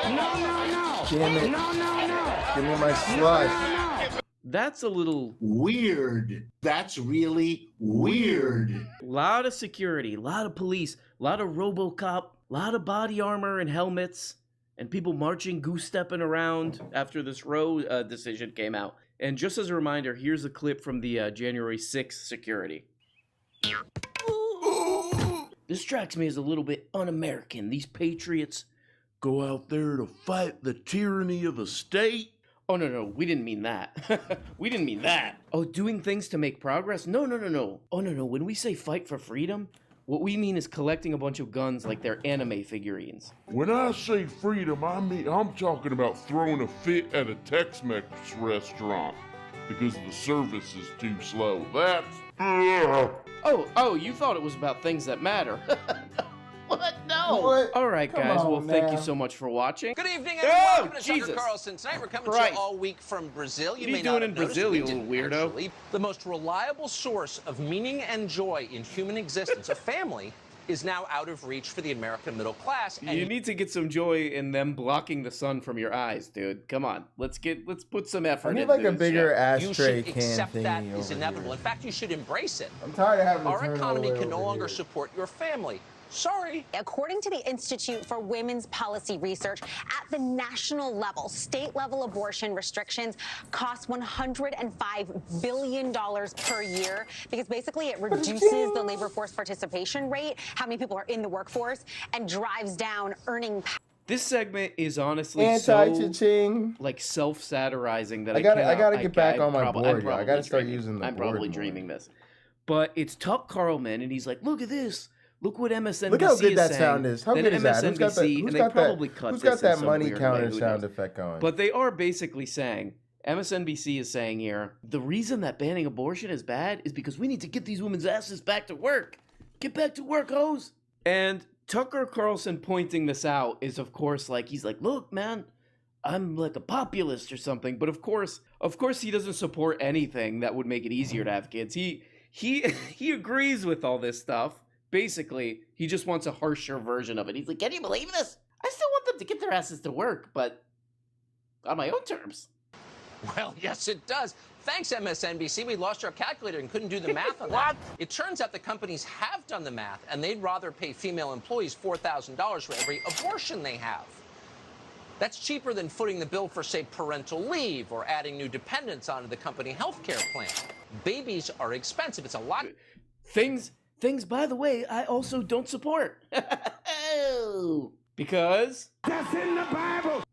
No. Damn it. No. Give me my slush. That's a little weird. That's really weird. Lot of security, lot of police, lot of RoboCop, lot of body armor and helmets, and people marching, goose-stepping around after this Roe decision came out. And just as a reminder, here's a clip from the January 6th security. This strikes me as a little bit un-American. These patriots go out there to fight the tyranny of the state. Oh, no, we didn't mean that. We didn't mean that. Oh, doing things to make progress? No. Oh, no. When we say fight for freedom, what we mean is collecting a bunch of guns like they're anime figurines. When I say freedom, I'm talking about throwing a fit at a Tex-Mex restaurant because the service is too slow. That's... Oh, you thought it was about things that matter. What? No. What? All right, Come guys. on, Well, thank you now. so much for watching. Good evening, everyone. Oh, Welcome to Jesus. Tucker Carlson. Tonight we're coming Christ. to you all week from Brazil. What are may you not doing have in noticed, Brazil, we you little didn't weirdo? actually. The most reliable source of meaning and joy in human existence, a family, is now out of reach for the American middle class. And You need to get some joy in them blocking the sun from your eyes, dude. Come on. Let's put some effort I need into like a this bigger show. you ashtray should can accept that thingy is over inevitable. here. In fact, you should embrace it. I'm tired of having to Our turn economy all the way can no over longer here. support your family. Sorry. According to the Institute for Women's Policy Research, at the national level, state-level abortion restrictions cost $105 billion per year because basically it reduces the labor force participation rate, how many people are in the workforce, and drives down earning power. This segment is honestly Anti-cha-ching. so like self-satirizing that I gotta get back on my board, yo. I gotta start dreaming. using the I'm board probably more. dreaming this. But it's Tuck Carlman, and he's like, look at this. Look what MSNBC Look how good is that saying. sound is. How Then good is that? Who's got that? MSNBC, Who's and they got probably that? cut Who's this got that in some money weird counter way, who sound knows? effect going? But they are basically saying, MSNBC is saying here, the reason that banning abortion is bad is because we need to get these women's asses back to work. Get back to work, hoes. And Tucker Carlson pointing this out is, of course, like, he's like, look, man, I'm like a populist or something. But of course, he doesn't support anything that would make it easier to have kids. He agrees with all this stuff. Basically, he just wants a harsher version of it. He's like, can you believe this? I still want them to get their asses to work, but on my own terms. Well, yes, it does. Thanks, MSNBC. We lost our calculator and couldn't do the math on that. It turns out the companies have done the math, and they'd rather pay female employees $4,000 for every abortion they have. That's cheaper than footing the bill for, say, parental leave or adding new dependents onto the company health care plan. Babies are expensive. It's a lot. Things, by the way, I also don't support. Because that's in the Bible.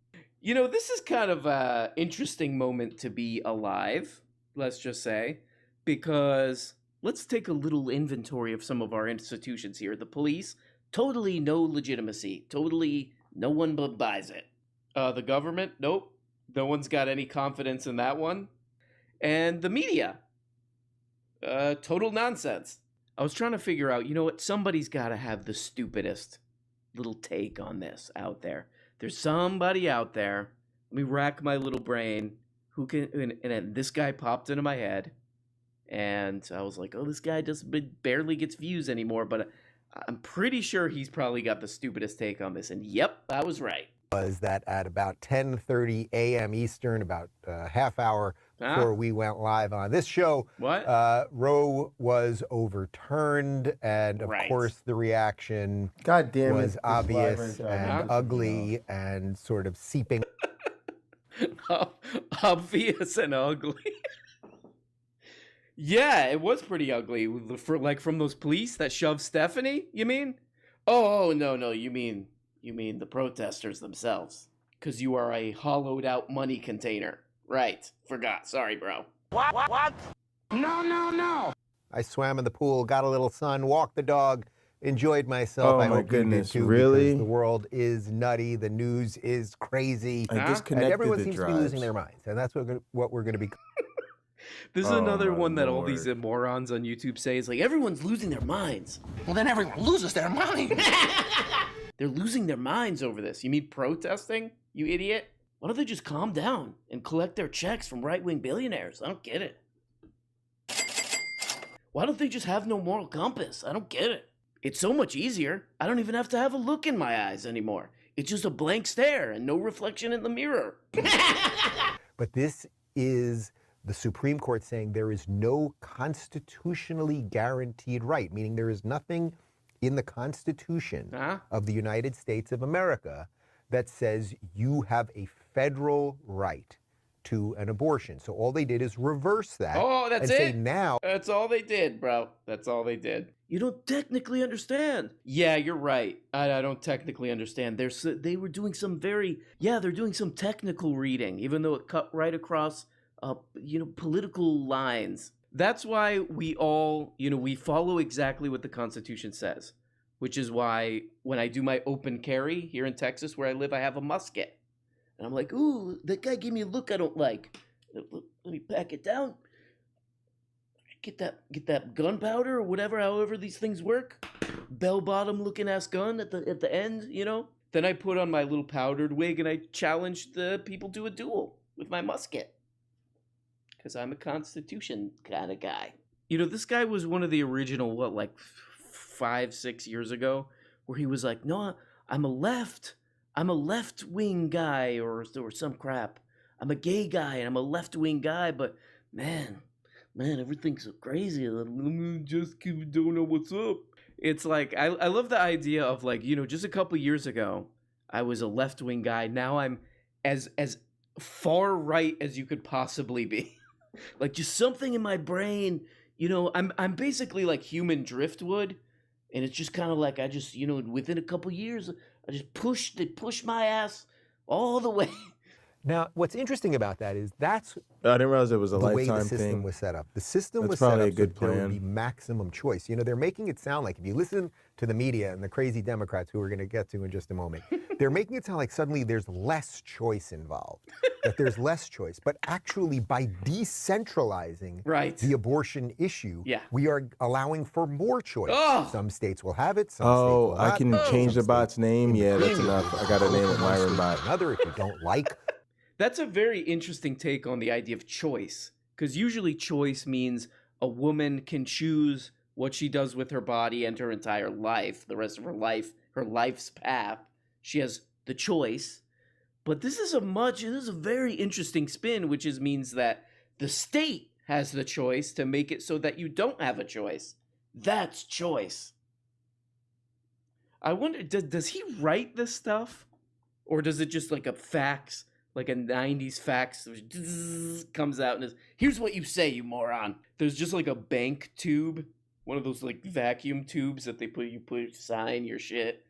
You know, this is kind of an interesting moment to be alive, let's just say, because let's take a little inventory of some of our institutions here. The police, totally no legitimacy. Totally no one buys it. The government, nope. No one's got any confidence in that one. And the media, total nonsense. I was trying to figure out, you know what? Somebody's got to have the stupidest little take on this out there. There's somebody out there. Let me rack my little brain. Who can? And this guy popped into my head, and I was like, "Oh, this guy just barely gets views anymore." But I'm pretty sure he's probably got the stupidest take on this. And yep, I was right. Was that at about 10:30 a.m. Eastern, about a half hour before we went live on this show. What? Roe was overturned, and of course the reaction God damn was it, obvious and ugly and sort of seeping. Obvious and ugly. Yeah, it was pretty ugly. For like from those police that shoved Stephanie. You mean? Oh no, you mean the protesters themselves. Because you are a hollowed out money container. Right. Forgot. Sorry, bro. What? No. I swam in the pool, got a little sun, walked the dog, enjoyed myself. Oh I my hope you did goodness, too, really? because the world is nutty. The news is crazy. I disconnected and everyone the seems to be drives. losing their minds. And that's what we're going to be. This is Oh, another my one that all Lord. these morons on YouTube say is like, everyone's losing their minds. Well, then everyone loses their mind. They're losing their minds over this. You mean protesting, you idiot? Why don't they just calm down and collect their checks from right-wing billionaires? I don't get it. Why don't they just have no moral compass? I don't get it. It's so much easier. I don't even have to have a look in my eyes anymore. It's just a blank stare and no reflection in the mirror. But this is the Supreme Court saying there is no constitutionally guaranteed right, meaning there is nothing in the Constitution of the United States of America that says you have a federal right to an abortion. So all they did is reverse that. Oh, that's and it. say now. That's all they did, bro. That's all they did. You don't technically understand. Yeah, you're right. I don't technically understand. They were doing some they're doing some technical reading, even though it cut right across, political lines. That's why we all, we follow exactly what the Constitution says, which is why when I do my open carry here in Texas where I live, I have a musket. And I'm like, ooh, that guy gave me a look I don't like. Let me pack it down. Get that gunpowder or whatever, however these things work. Bell-bottom looking ass gun at the end, Then I put on my little powdered wig and I challenged the people to a duel with my musket. Because I'm a Constitution kind of guy. This guy was one of the original, 5-6 years ago, where he was like, no, I'm a left-wing guy or some crap. I'm a gay guy and I'm a left-wing guy, but man, everything's so crazy. I just don't know what's up. It's like, I love the idea of just a couple years ago, I was a left-wing guy. Now I'm as far right as you could possibly be. Just something in my brain, I'm basically like human driftwood. And it's just kind of like, I just, within a couple years, I just pushed my ass all the way. Now, what's interesting about that is I didn't realize it was a lifetime thing. The way the system was set up. The system was set up a so good there would plan. be maximum choice. They're making it sound like, if you listen to the media and the crazy Democrats, who we're going to get to in just a moment, they're making it sound like suddenly there's less choice involved, that there's less choice. But actually, by decentralizing the abortion issue, we are allowing for more choice. Oh. Some states will have it, some states will not. I can change the bot's name? Yeah, that's enough. I got to name it Myron Bot. Another, if you don't like. That's a very interesting take on the idea of choice, because usually choice means a woman can choose what she does with her body and her entire life, the rest of her life's path. She has the choice. But this is a very interesting spin, which means that the state has the choice to make it so that you don't have a choice. That's choice. I wonder, does he write this stuff? Or does it just like a fax? Like a 90s fax comes out and is, here's what you say, you moron. There's just like a bank tube, one of those like vacuum tubes that you sign your shit.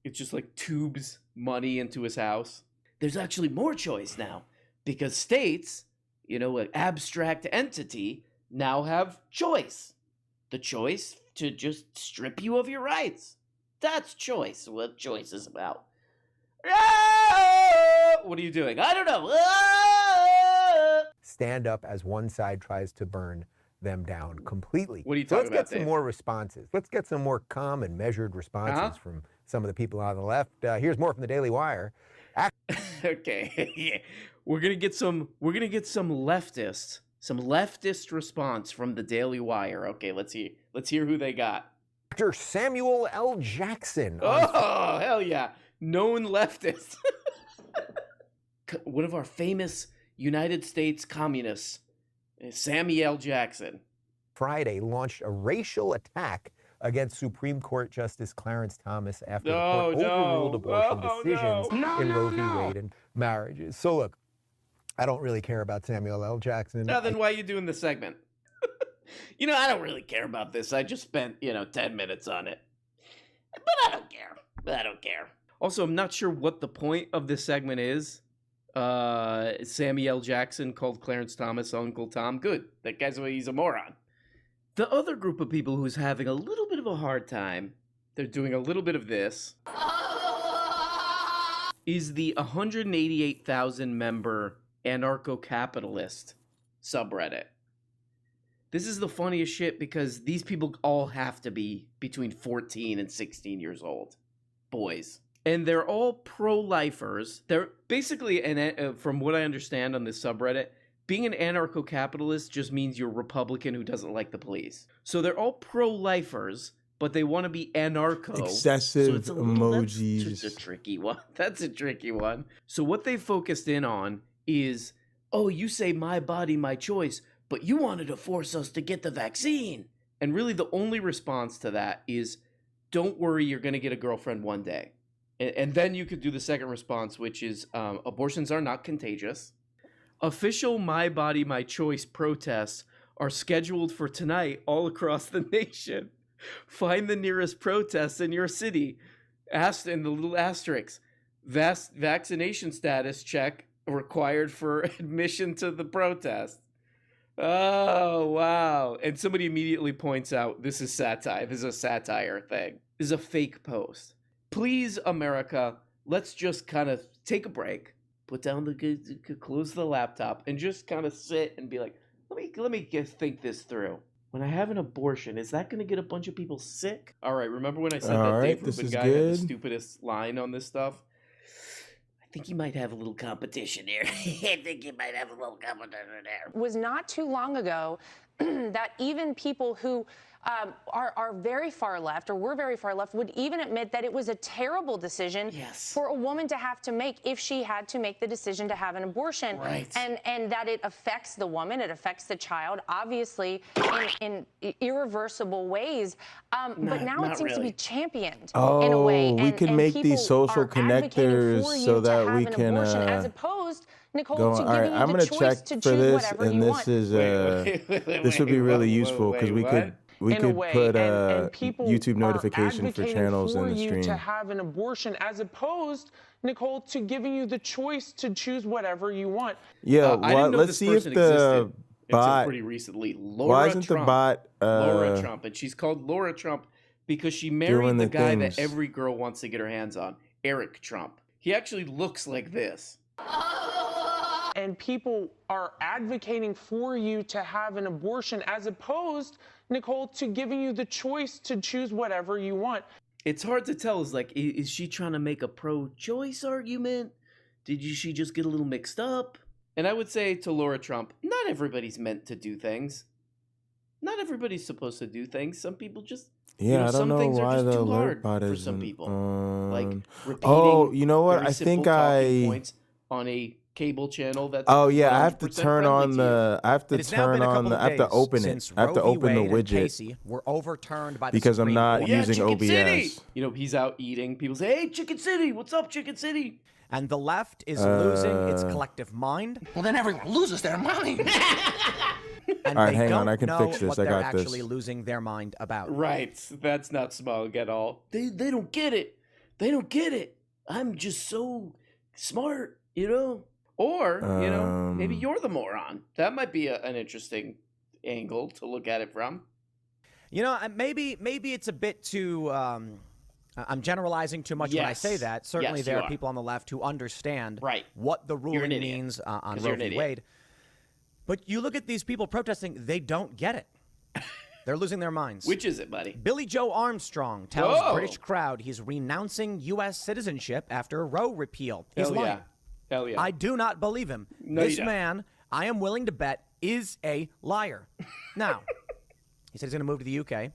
It's just like tubes money into his house. There's actually more choice now because states, an abstract entity, now have choice. The choice to just strip you of your rights. That's choice, what choice is about. What are you doing? I don't know. Stand up as one side tries to burn them down completely. What are you talking about, Let's get some Dave? more responses. Let's get some more calm and measured responses from some of the people on the left. Here's more from the Daily Wire. Okay, yeah. We're gonna get some leftist response from the Daily Wire. Okay, let's hear who they got. Dr. Samuel L. Jackson. Oh, hell yeah. Known leftist. One of our famous United States communists, Samuel L. Jackson. Friday launched a racial attack against Supreme Court Justice Clarence Thomas after the court overruled abortion decisions in Roe v. Wade and marriages. So look, I don't really care about Samuel L. Jackson. Now then, why are you doing this segment? I don't really care about this. I just spent, 10 minutes on it. But I don't care. Also, I'm not sure what the point of this segment is. Samuel L. Jackson called Clarence Thomas Uncle Tom. Good. That guy's he's a moron. The other group of people who's having a little bit of a hard time, they're doing a little bit of this, is the 188,000 member anarcho-capitalist subreddit. This is the funniest shit because these people all have to be between 14 and 16 years old. Boys. And they're all pro-lifers. They're basically, from what I understand on this subreddit, being an anarcho-capitalist just means you're a Republican who doesn't like the police. So they're all pro-lifers, but they want to be anarcho. Excessive emojis. That's a tricky one. That's a tricky one. So what they focused in on is, oh, you say my body, my choice, but you wanted to force us to get the vaccine. And really the only response to that is, don't worry, you're going to get a girlfriend one day. And then you could do the second response, which is abortions are not contagious. Official My Body, My Choice protests are scheduled for tonight all across the nation. Find the nearest protest in your city. Asked in the little asterisks. Vaccination status check required for admission to the protest. Oh, wow. And somebody immediately points out, this is satire. This is a satire thing. This is a fake post. Please, America, let's just kind of take a break, put down close the laptop, and just kind of sit and be like, let me think this through. When I have an abortion, is that going to get a bunch of people sick? All right, remember when I said that Dave Rubin guy had the stupidest line on this stuff? I think you might have a little competition here. I think you might have a little competition there. It was not too long ago that even people who are very far left or were very far left would even admit that it was a terrible decision for a woman to have to make if she had to make the decision to have an abortion. Right. And that it affects the woman, it affects the child, obviously in irreversible ways. But now it seems to be championed in a way. We can make these social connectors so that we can as opposed, Nicole, go on. to All right, giving you I'm the gonna choice check to for choose this, whatever and you this want. is this would be really useful because we could put YouTube notification for channels in the stream. To have an abortion, as opposed, Nicole, to giving you the choice to choose whatever you want. Yeah, I didn't know let's this see if person the existed until bot. pretty recently. Why isn't the bot? Laura Trump, and she's called Laura Trump because she married doing the the guy things. that every girl wants to get her hands on, Eric Trump. He actually looks like this. And people are advocating for you to have an abortion, as opposed, Nicole, to giving you the choice to choose whatever you want. It's hard to tell. Is like, is she trying to make a pro-choice argument? She just get a little mixed up? And I would say to Laura Trump, not everybody's meant to do things. Not everybody's supposed to do things. Some people just Yeah, I don't some know things are why just the too alert hard bot for isn't some people. on. Like repeating Oh, you know what? very I think simple talking I. points on a cable channel that's Oh yeah, I have to 100% turn friendly on to the. I have to It has now turn been a on couple the. of I have to days open it. since I have to Roe v. open the Wade and widget Casey were overturned by the because I'm Supreme not Court. using Chicken OBS. City. You know, he's out eating. People say, "Hey, Chicken City, what's up, Chicken City?" And the left is losing its collective mind. Well, then everyone loses their mind. And All right, they hang don't on, I can know fix this. what I they're got this. actually losing their mind about. Right. That's not smug at all. They don't get it. They don't get it. I'm just so smart, you know? Or, you know, maybe you're the moron. That might be an interesting angle to look at it from. You know, maybe it's a bit too. I'm generalizing too much when I say that. Certainly, Yes, there you are are. people on the left who understand Right. what the You're ruling an idiot. means on 'Cause Roe you're an v. idiot. Wade. But you look at these people protesting; they don't get it. They're losing their minds. Which is it, buddy? Billy Joe Armstrong tells Whoa. British crowd he's renouncing U.S. citizenship after Roe repeal. He's Hell lying. yeah. Hell yeah. I do not believe him. No, you This don't. man, I am willing to bet, is a liar. Now, he said he's going to move to the UK.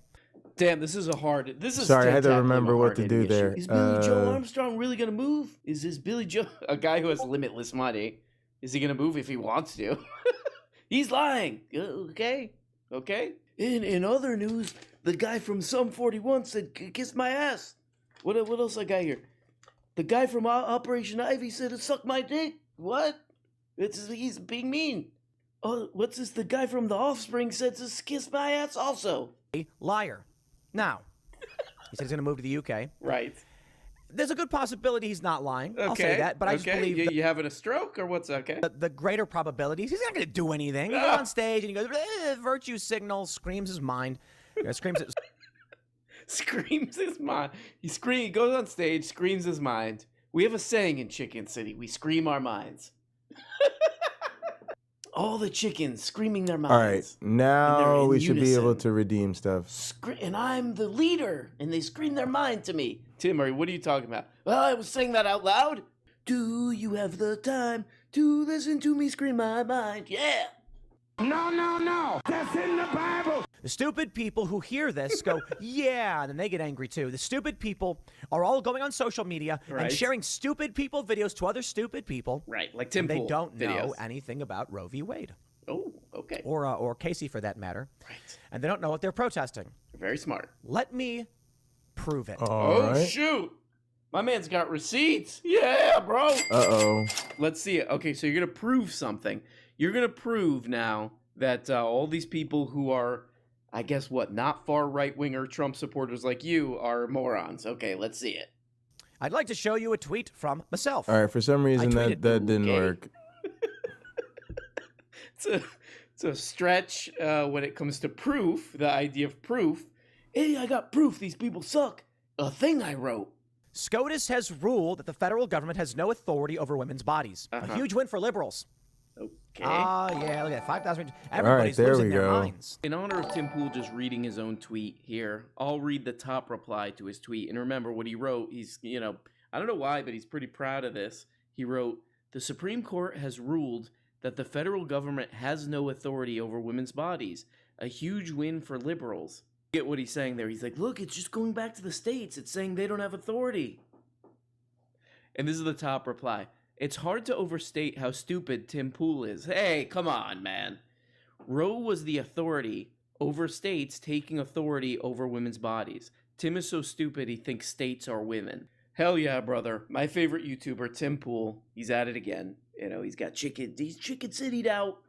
Damn, this is a hard. This is Sorry, I had to tackling a remember what to hard-hitting do issue. there. Is Billy Joe Armstrong really gonna move? Is this Billy Joe a guy who has limitless money? Is he gonna move if he wants to? He's lying. Okay. In other news, the guy from Sum 41 said, "Kiss my ass." What else I got here? The guy from Operation Ivy said, "Suck my dick." What? He's being mean. Oh, what's this? The guy from The Offspring said, "Kiss my ass." Also, A liar. Now, he said he's going to move to the UK. Right. There's a good possibility he's not lying. Okay. I'll say that, but I just believe you having a stroke or what's okay? the greater probabilities. He's not going to do anything. He goes on stage and he goes, virtue signal, screams his mind. Screams it. Screams his mind. He goes on stage, screams his mind. We have a saying in Chicken City: we scream our minds. All the chickens screaming their minds. All right, now in we should be able unison. to redeem stuff. And I'm the leader, and they scream their mind to me. Tim Murray, what are you talking about? Well, I was saying that out loud. Do you have the time to listen to me scream my mind? Yeah. No. That's in the Bible. The stupid people who hear this go, yeah, and then they get angry too. The stupid people are all going on social media Right. and sharing stupid people videos to other stupid people. Right, like Tim and they Pool don't know videos. anything about Roe v. Wade. Oh, okay. Or Casey for that matter. Right. And they don't know what they're protesting. Very smart. Let me prove it. Oh, shoot. My man's got receipts. Yeah, bro. Uh-oh. Let's see it. Okay, so you're going to prove something. You're going to prove now that all these people who are, I guess what, not far right-winger Trump supporters like you are morons. Okay, let's see it. I'd like to show you a tweet from myself. All right, for some reason that didn't okay. work. It's a stretch when it comes to proof, the idea of proof. Hey, I got proof these people suck. A thing I wrote. SCOTUS has ruled that the federal government has no authority over women's bodies. A huge win for liberals. Okay. Ah, yeah, look at that. 5,000. Everybody's there losing we their go. minds. In honor of Tim Pool just reading his own tweet here, I'll read the top reply to his tweet. And remember what he wrote. He's, I don't know why, but he's pretty proud of this. He wrote, "The Supreme Court has ruled that the federal government has no authority over women's bodies. A huge win for liberals." Get what he's saying there. He's like, look, it's just going back to the states. It's saying they don't have authority. And this is the top reply. "It's hard to overstate how stupid Tim Pool is." Hey, come on, man. Roe was the authority over states taking authority over women's bodies. Tim is so stupid he thinks states are women. Hell yeah, brother. My favorite YouTuber, Tim Pool, he's at it again. He's got he's Chicken City'd out.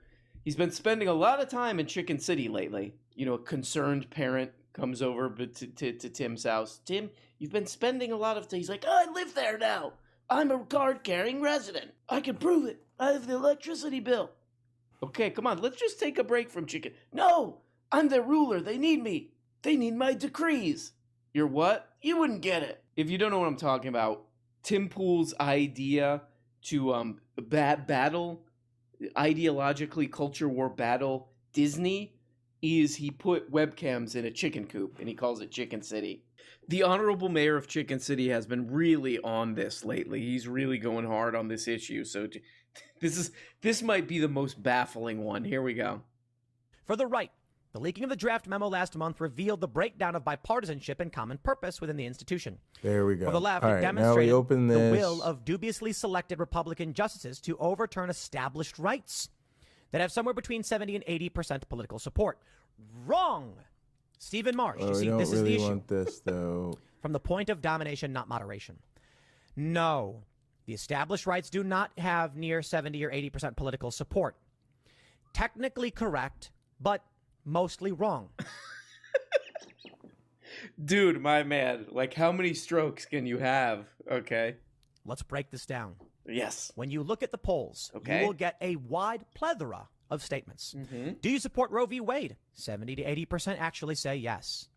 He's been spending a lot of time in Chicken City lately. A concerned parent comes over to Tim's house. "Tim, you've been spending a lot of time." He's like, "I live there now. I'm a card-carrying resident. I can prove it. I have the electricity bill." Okay, come on. Let's just take a break from Chicken. "No, I'm their ruler. They need me. They need my decrees." You're what? You wouldn't get it. If you don't know what I'm talking about, Tim Pool's idea to battle, ideologically culture war battle Disney is he put webcams in a chicken coop, and he calls it Chicken City. The honorable mayor of Chicken City has been really on this lately. He's really going hard on this issue. So this might be the most baffling one. Here we go. For the right, the leaking of the draft memo last month revealed the breakdown of bipartisanship and common purpose within the institution. There we go. For the left, All it right, now we demonstrated open the this. will of dubiously selected Republican justices to overturn established rights that have somewhere between 70 and 80% political support. Wrong. Stephen Marsh, you see, this is the issue. We don't really want this, though. From the point of domination, not moderation. No, the established rights do not have near 70 or 80% political support. Technically correct, but mostly wrong. Dude, my man, how many strokes can you have? Okay. Let's break this down. Yes. When you look at the polls, you will get a wide plethora of statements. Mm-hmm. Do you support Roe v. Wade? 70 to 80% actually say yes.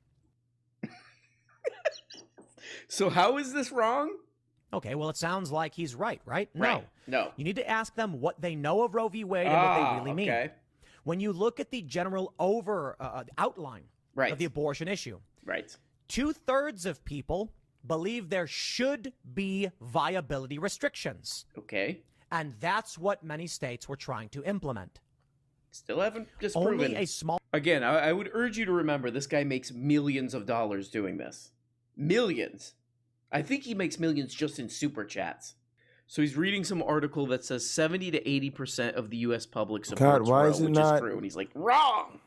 So how is this wrong? Okay, well, it sounds like he's right? Right. No. You need to ask them what they know of Roe v. Wade and what they really mean. When you look at the general outline of the abortion issue, right, 2/3 of people believe there should be viability restrictions. Okay. And that's what many states were trying to implement. Still haven't disproven. Only a small... Again, I would urge you to remember this guy makes millions of dollars doing this. Millions. I think he makes millions just in super chats. So he's reading some article that says 70 to 80% of the U.S. public supports God, why Roe, is it which not... is true. And he's like, wrong!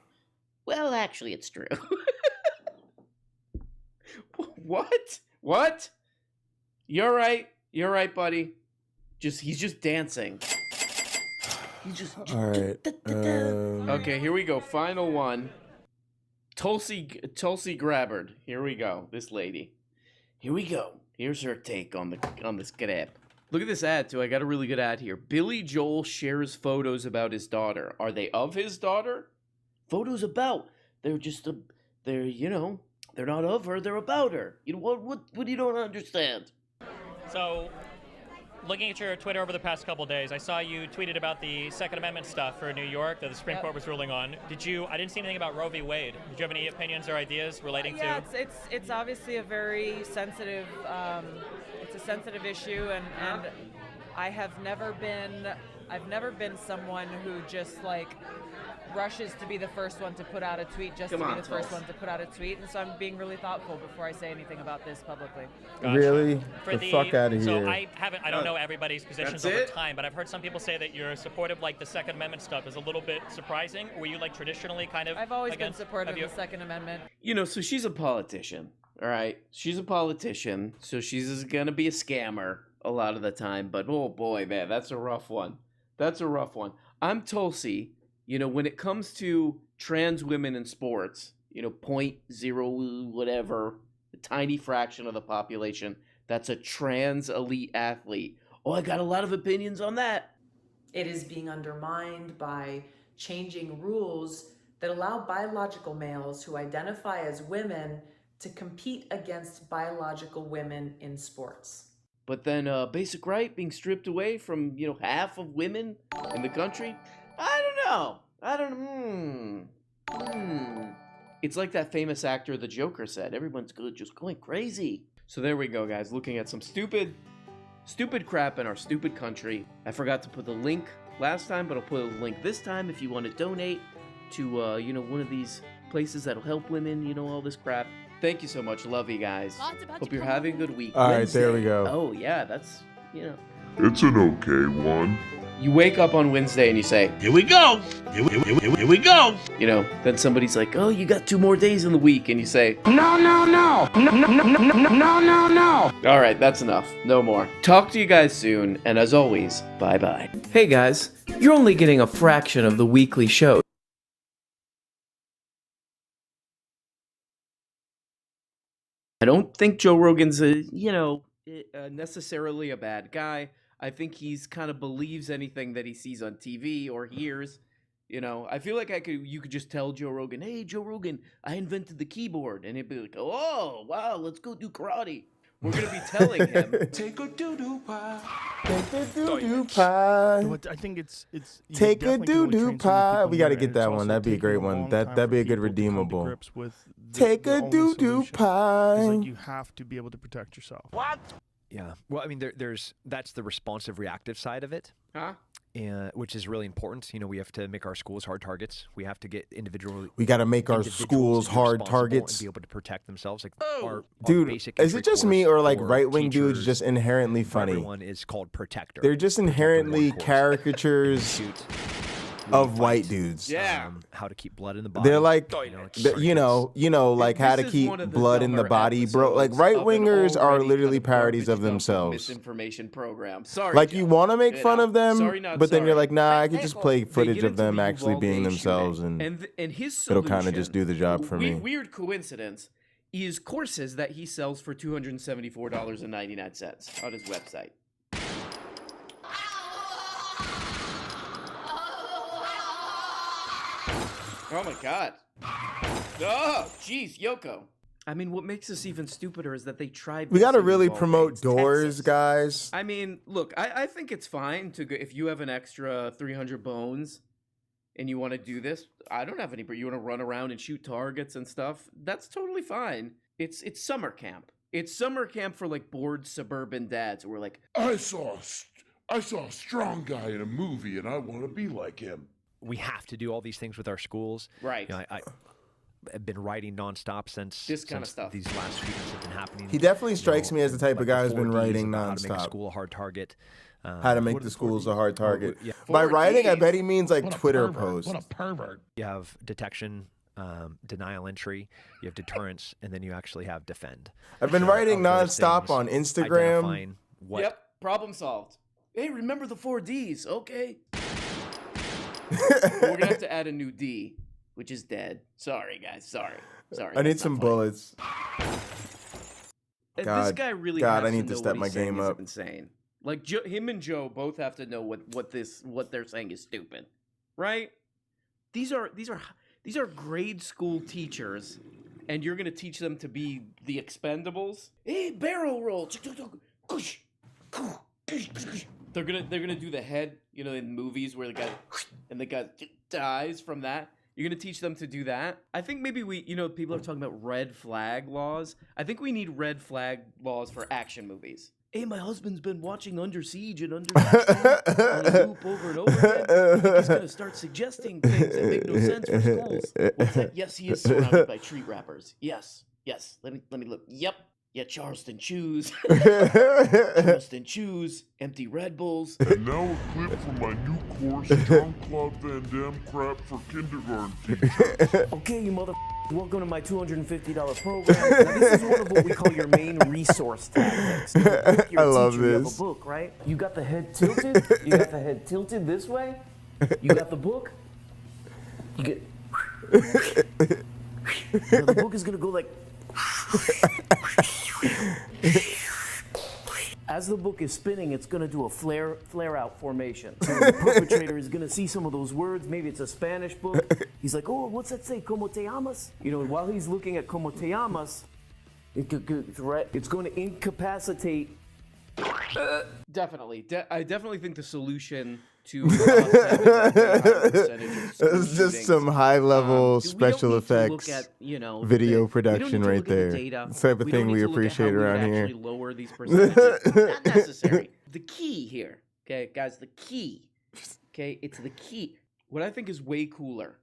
Well, actually, it's true. What? You're right, buddy. He's just dancing. He's just... All right. Okay, here we go. Final one. Tulsi Gabbard. Here we go. This lady. Here we go. Here's her take on this grab. Look at this ad, too. I got a really good ad here. Billy Joel shares photos about his daughter. Are they of his daughter? Photos about. They're not of her. They're about her. You know what you don't understand? So, looking at your Twitter over the past couple days, I saw you tweeted about the Second Amendment stuff for New York that the Supreme Court was ruling on. I didn't see anything about Roe v. Wade. Did you have any opinions or ideas relating to? Yeah, it's obviously a very sensitive, it's a sensitive issue, and I've never been someone who just rushes to be the first one to put out a tweet just to be the first one to put out a tweet, and so I'm being really thoughtful before I say anything about this publicly. Gotcha. Really? The fuck out of here. So I don't know everybody's positions over time, but I've heard some people say that you're supportive, the Second Amendment stuff is a little bit surprising. Were you traditionally kind of I've always been supportive of the Second Amendment. So she's a politician, All right, she's a politician, so she's gonna be a scammer a lot of the time. But oh boy, man, that's a rough one. That's a rough one. I'm Tulsi. You know, when it comes to trans women in sports, you know, 0.0 whatever, a tiny fraction of the population that's a trans elite athlete. Oh, I got a lot of opinions on that. It is being undermined by changing rules that allow biological males who identify as women to compete against biological women in sports. But then basic right being stripped away from, you know, half of women in the country? I don't know. It's like that famous actor, the Joker, said. Everyone's good, just going crazy. So there we go, guys. Looking at some stupid crap in our stupid country. I forgot to put the link last time, but I'll put a link this time if you want to donate to, you know, one of these places that'll help women, you know, all this crap. Thank you so much. Love you guys. Hope you're having a good week. All right, there we go. Oh, yeah, that's, you know. It's an okay one. You wake up on Wednesday and you say, Here we go. Here we go. you know, then somebody's like, oh, you got 2 more days in the week. And you say, No. all right, that's enough. No more. Talk to you guys soon. And as always, bye-bye. Hey, guys. You're only getting a fraction of the weekly show. I don't think Joe Rogan's necessarily a bad guy. I think he's kind of believes anything that he sees on TV or hears. You know, I feel like you could just tell Joe Rogan, hey, Joe Rogan, I invented the keyboard. And he'd be like, oh, wow, let's go do karate. We're going to be telling him. Take a doo-doo pie. Take a doo-doo pie. I think it's Take a doo-doo pie. We got to get that one. That'd be a great one. That'd be a good redeemable. Take a doo-doo pie. It's like you have to be able to protect yourself. What? Yeah. Well, I mean, that's the responsive reactive side of it. Huh? Which is really important. You know, we have to make our schools hard targets. We have to get We got to make our schools hard targets. And be able to protect themselves. Like our Dude, basic is it just me or like for right-wing dudes teachers, just inherently funny? Everyone is called protector. They're just inherently caricatures of white dudes. Yeah. How to keep blood in the body. They're like, you know, like how to This is keep one of the blood in the dumber body, bro. Like episodes of an right-wingers are already literally kind of parodies of garbage dump themselves. Misinformation program. Sorry. Like Joe. you want to make You fun know, of them, sorry, not but then you're sorry. like, nah, I could just play footage get of into them the actually being Uvalde themselves, shooting. and And his it'll kind of solution, just do the job for me. Weird coincidence is courses that he sells for $274.99 on his website. Oh my god. Oh, jeez, Yoko. I mean, what makes this even stupider is that they tried. We got to this in really Uvalde, promote doors, Texas. guys. I mean, look, I think it's fine to go if you have an extra 300 bones and you want to do this. I don't have any, but you want to run around and shoot targets and stuff. That's totally fine. It's summer camp. It's summer camp for like bored suburban dads who are like, I saw a strong guy in a movie and I want to be like him. We have to do all these things with our schools. Right. You know, I've been writing nonstop since This kind of stuff. These last shootings have been happening. He definitely strikes me as the type of guy who's been 4Ds writing about how to make a nonstop. school a hard target. How to make the schools a hard target. Yeah. By writing, I 4Ds. bet he means like Twitter posts. What a pervert. You have detection, denial entry, you have deterrence, and then you actually have defend. I've been So, writing of those nonstop things, on Instagram. identifying what yep, problem solved. Hey, remember the 4Ds, okay? We're gonna have to add a new D, which is dead. Sorry, guys. Sorry. I need some bullets. This God, guy really God, has I need to to know step what my he's saying game is up. insane. Like him and Joe both have to know what they're saying is stupid, right? These are grade school teachers, and you're gonna teach them to be the Expendables. Hey, barrel roll. They're gonna do the head, you know, in movies where the guy dies from that. You're gonna teach them to do that. I think maybe people are talking about red flag laws. I think we need red flag laws for action movies. Hey, my husband's been watching Under Siege and Under Siege on a loop over and over again. I think he's gonna start suggesting things that make no sense for schools. What's that? Yes, he is surrounded by tree wrappers. Yes. Let me look. Yep. Yeah, Charleston Chews. Charleston Chews. Empty Red Bulls. And now a clip from my new course, Jean-Claude Van Damme crap for kindergarten teachers. Okay, you mother Welcome to my $250 program. Now, this is one of what we call your main resource tactics. You're I a love teacher, you have this. a book, right? You got the head tilted. You got the head tilted this way. You got the book. You get. Now, the book is gonna go like. As the book is spinning, it's going to do a flare out formation. So the perpetrator is going to see some of those words. Maybe it's a Spanish book. He's like, oh, what's that say? Como te amas? You know, while he's looking at como te amas, it's going to incapacitate. Definitely. I definitely think the solution to It's just some high-level special effects, video production right there. The type of thing we appreciate around here. Lower these percentages. Not necessary. The key here, okay, guys, the key, okay, it's the key. What I think is way cooler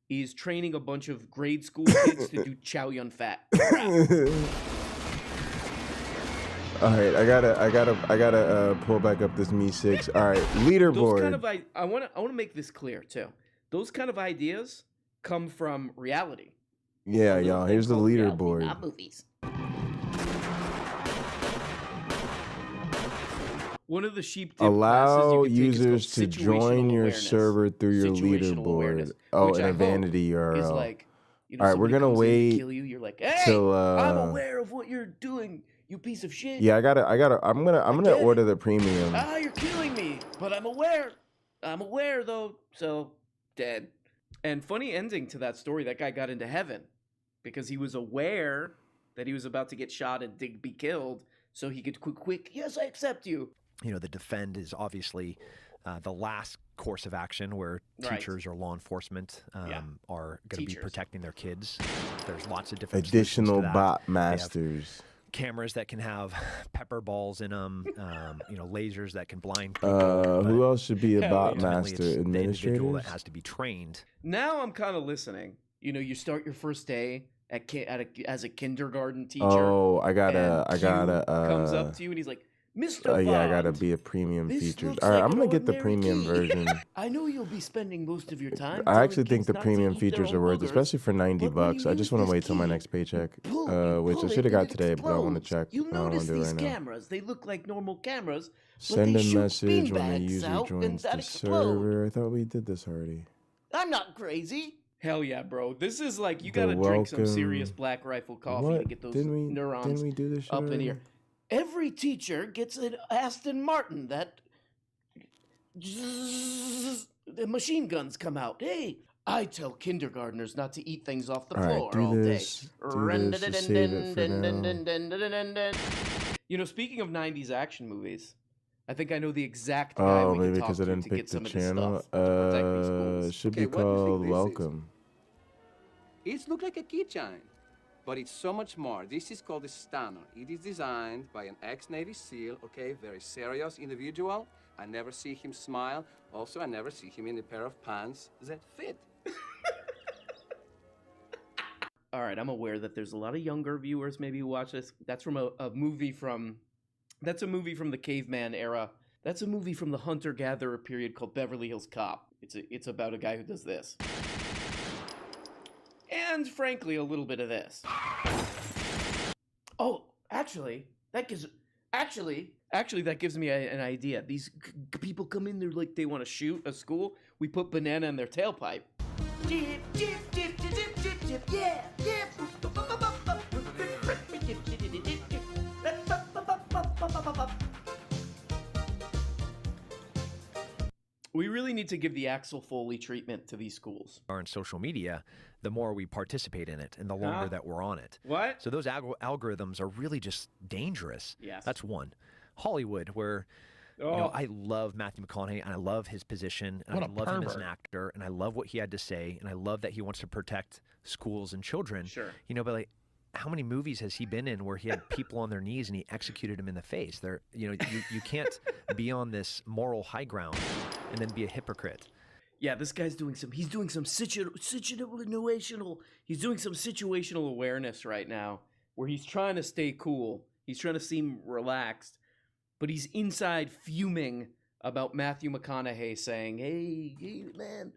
is training a bunch of grade school kids to do Chow Yun Fat. All right, I gotta pull back up this Me 6. All right, leaderboard. Those kind of I want to make this clear too. Those kind of ideas come from reality. Yeah, y'all. Here's the leaderboard. Not movies. One of the sheep dip Allow classes you can take users is to called join your situational server through your Situational leaderboard. awareness, Oh, which in I a hope vanity is URL. like, you know, all right, we're somebody gonna comes in to wait kill you, you're like, hey, till. I'm aware of what you're doing, you piece of shit. Yeah, I'm gonna order the premium. Ah, you're killing me, but I'm aware. I'm aware though, so dead. And funny ending to that story. That guy got into heaven because he was aware that he was about to get shot and be killed, so he could quick. Yes, I accept you. You know, the defend is obviously the last course of action where teachers or law enforcement are going to be protecting their kids. There's lots of different Additional solutions to that. bot They have masters. cameras that can have pepper balls in them, you know, lasers that can blind people. Who else should be a bot ultimately master? it's the individual Administrators? that has to be trained. Now I'm kind of listening. You know, you start your first day as a kindergarten teacher. Oh, I and gotta. comes up to you and he's like, Mr. Yeah, I gotta Bond, be a premium this features. looks All right, like I'm an gonna get the ordinary premium key. version. I know you'll be spending most of your time. I actually telling think the kids not to premium eat their features own are worth, boogers, especially for $90. I just want to wait till my next paycheck, which I should have got today, but I want to check. You'll I don't notice want to do it these right now. cameras. They look like normal cameras, but Send they a shoot message when the beanbags user out and joins that the explode. server. I thought we did this already. I'm not crazy. Hell yeah, bro. This is like, you The gotta drink some serious welcome- Black Rifle coffee What? to get those Didn't neurons we do this shit up in already? here. Every teacher gets an Aston Martin that the machine guns come out. Hey, I tell kindergartners not to eat things off the All right, floor do all this, day. do this, just save it for now. You know, speaking of 90s action movies, I think I know the exact guy Oh, we maybe can talk because I to didn't to pick get the some of this channel. stuff to protect these schools. Should Okay, be what do you think called this is? Welcome. It looks like a keychain, but it's so much more. This is called a stunner. It is designed by an ex-Navy SEAL, okay, very serious individual. I never see him smile. Also, I never see him in a pair of pants that fit. All right, I'm aware that there's a lot of younger viewers maybe who watch this. That's from a movie from, that's a movie from the caveman era. That's a movie from the hunter-gatherer period called Beverly Hills Cop. It's about a guy who does this. And frankly, a little bit of this. Oh, actually, that gives me an idea. These people come in, they're like, they want to shoot a school. We put banana in their tailpipe. Dip, dip, dip, dip, dip, dip, dip, yeah, yeah. We really need to give the Axel Foley treatment to these schools. Are in social media, the more we participate in it and the longer that we're on it. What? So those algorithms are really just dangerous. Yes. That's one. Hollywood, where you know, I love Matthew McConaughey and I love his position and What I a love him as an pervert. actor and I love what he had to say and I love that he wants to protect schools and children. Sure. You know, but like, how many movies has he been in where he had people on their knees and he executed them in the face? There, you know, you can't be on this moral high ground and then be a hypocrite. Yeah, this guy's doing some situational awareness right now where he's trying to stay cool. He's trying to seem relaxed, but he's inside fuming about Matthew McConaughey saying, hey man,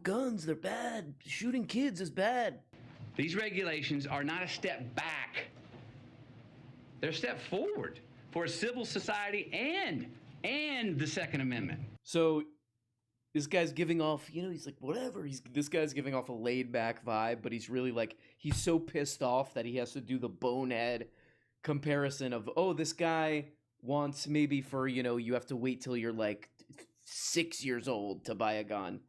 guns, they're bad. Shooting kids is bad. These regulations are not a step back. They're a step forward for a civil society and the Second Amendment. So this guy's giving off, he's like, whatever. This guy's giving off a laid back vibe, but he's really like, he's so pissed off that he has to do the bonehead comparison of, oh, this guy wants maybe for, you have to wait till you're like 6 years old to buy a gun.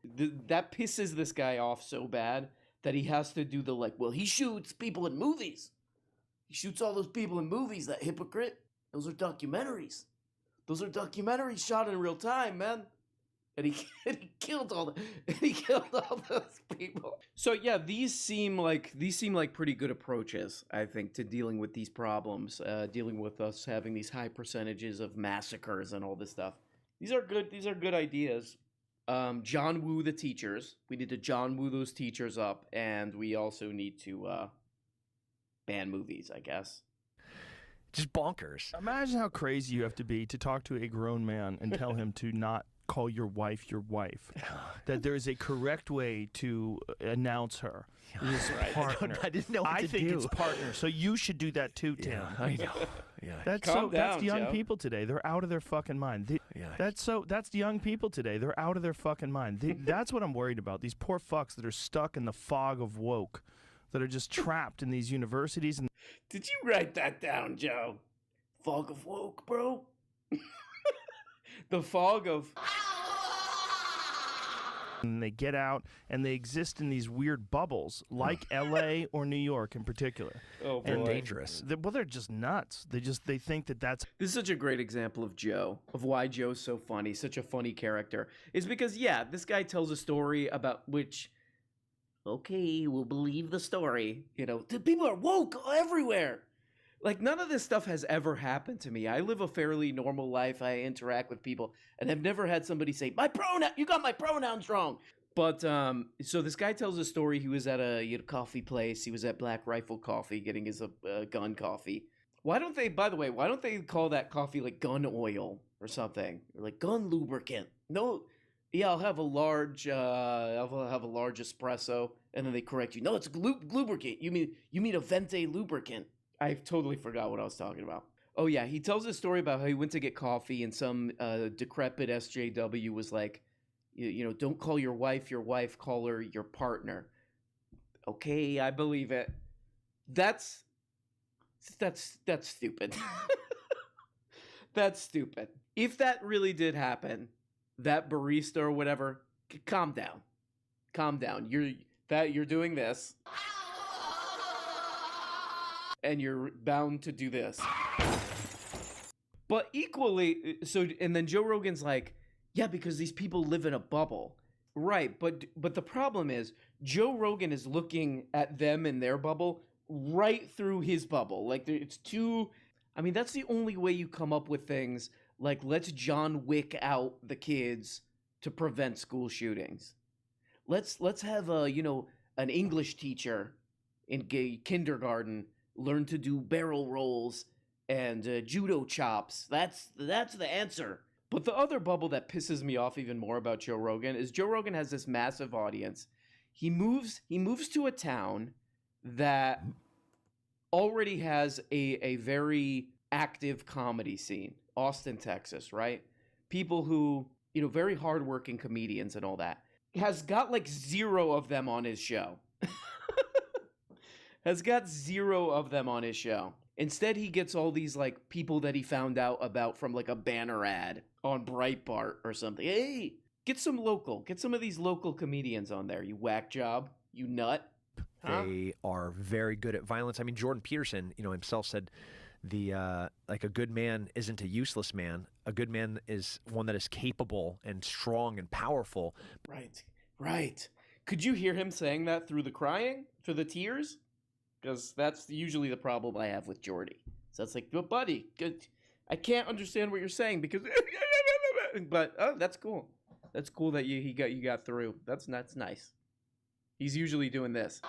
That pisses this guy off so bad that he has to do the like, well, he shoots people in movies. He shoots all those people in movies, that hypocrite. Those are documentaries. Those are documentaries shot in real time, man. And he killed all those people. So yeah, these seem like pretty good approaches, I think, to dealing with these problems, dealing with us having these high percentages of massacres and all this stuff. These are good ideas. John Woo the teachers. We need to John Woo those teachers up, and we also need to ban movies, I guess. Just bonkers. Imagine how crazy you have to be to talk to a grown man and tell him to not call your wife. That there is a correct way to announce her. His partner. I didn't know what I to think do. it's partner, so you should do that too, Tim. Yeah, I know. Yeah. That's the young people today. They're out of their fucking mind. That's the young people today. They're out of their fucking mind. That's what I'm worried about. These poor fucks that are stuck in the fog of woke, that are just trapped in these universities. And did you write that down, Joe? Fog of woke, bro. The fog of. And they get out and they exist in these weird bubbles, like L.A. or New York in particular. Oh, boy. And dangerous. They're just nuts. They think that's. This is such a great example of Joe, of why Joe's so funny, such a funny character. Is because, yeah, this guy tells a story about which, okay, we'll believe the story. The people are woke everywhere. Like, none of this stuff has ever happened to me. I live a fairly normal life. I interact with people, and I've never had somebody say, you got my pronouns wrong. But, so this guy tells a story. He was at a coffee place. He was at Black Rifle Coffee getting his gun coffee. Why don't they call that coffee like gun oil or something? Or like gun lubricant? No, yeah, I'll have a large espresso, and then they correct you. No, it's lubricant. You mean a Vente lubricant. I totally forgot what I was talking about. Oh, yeah. He tells a story about how he went to get coffee and some decrepit SJW was like, don't call your wife, call her your partner. Okay, I believe it. That's stupid. That's stupid. If that really did happen, that barista or whatever, calm down. Calm down. You're doing this. And you're bound to do this. But equally, and then Joe Rogan's like, yeah, because these people live in a bubble. Right, but the problem is, Joe Rogan is looking at them in their bubble right through his bubble. Like, it's too, that's the only way you come up with things like, let's John Wick out the kids to prevent school shootings. Let's have an English teacher in kindergarten learn to do barrel rolls and judo chops. That's the answer. But the other bubble that pisses me off even more about Joe Rogan is Joe Rogan has this massive audience. He moves to a town that already has a very active comedy scene. Austin, Texas, right? People who, very hardworking comedians and all that. Has got like 0 of them on his show. Has got 0 of them on his show. Instead, he gets all these like people that he found out about from like a banner ad on Breitbart or something. Hey, get some of these local comedians on there, you whack job, you nut. They are very good at violence. Jordan Peterson, himself said like a good man isn't a useless man. A good man is one that is capable and strong and powerful. Right. Could you hear him saying that through the crying, through the tears? Because that's usually the problem I have with Jordy. So it's like, but buddy, I can't understand what you're saying because, but that's cool. That's cool that you got through. That's nice. He's usually doing this.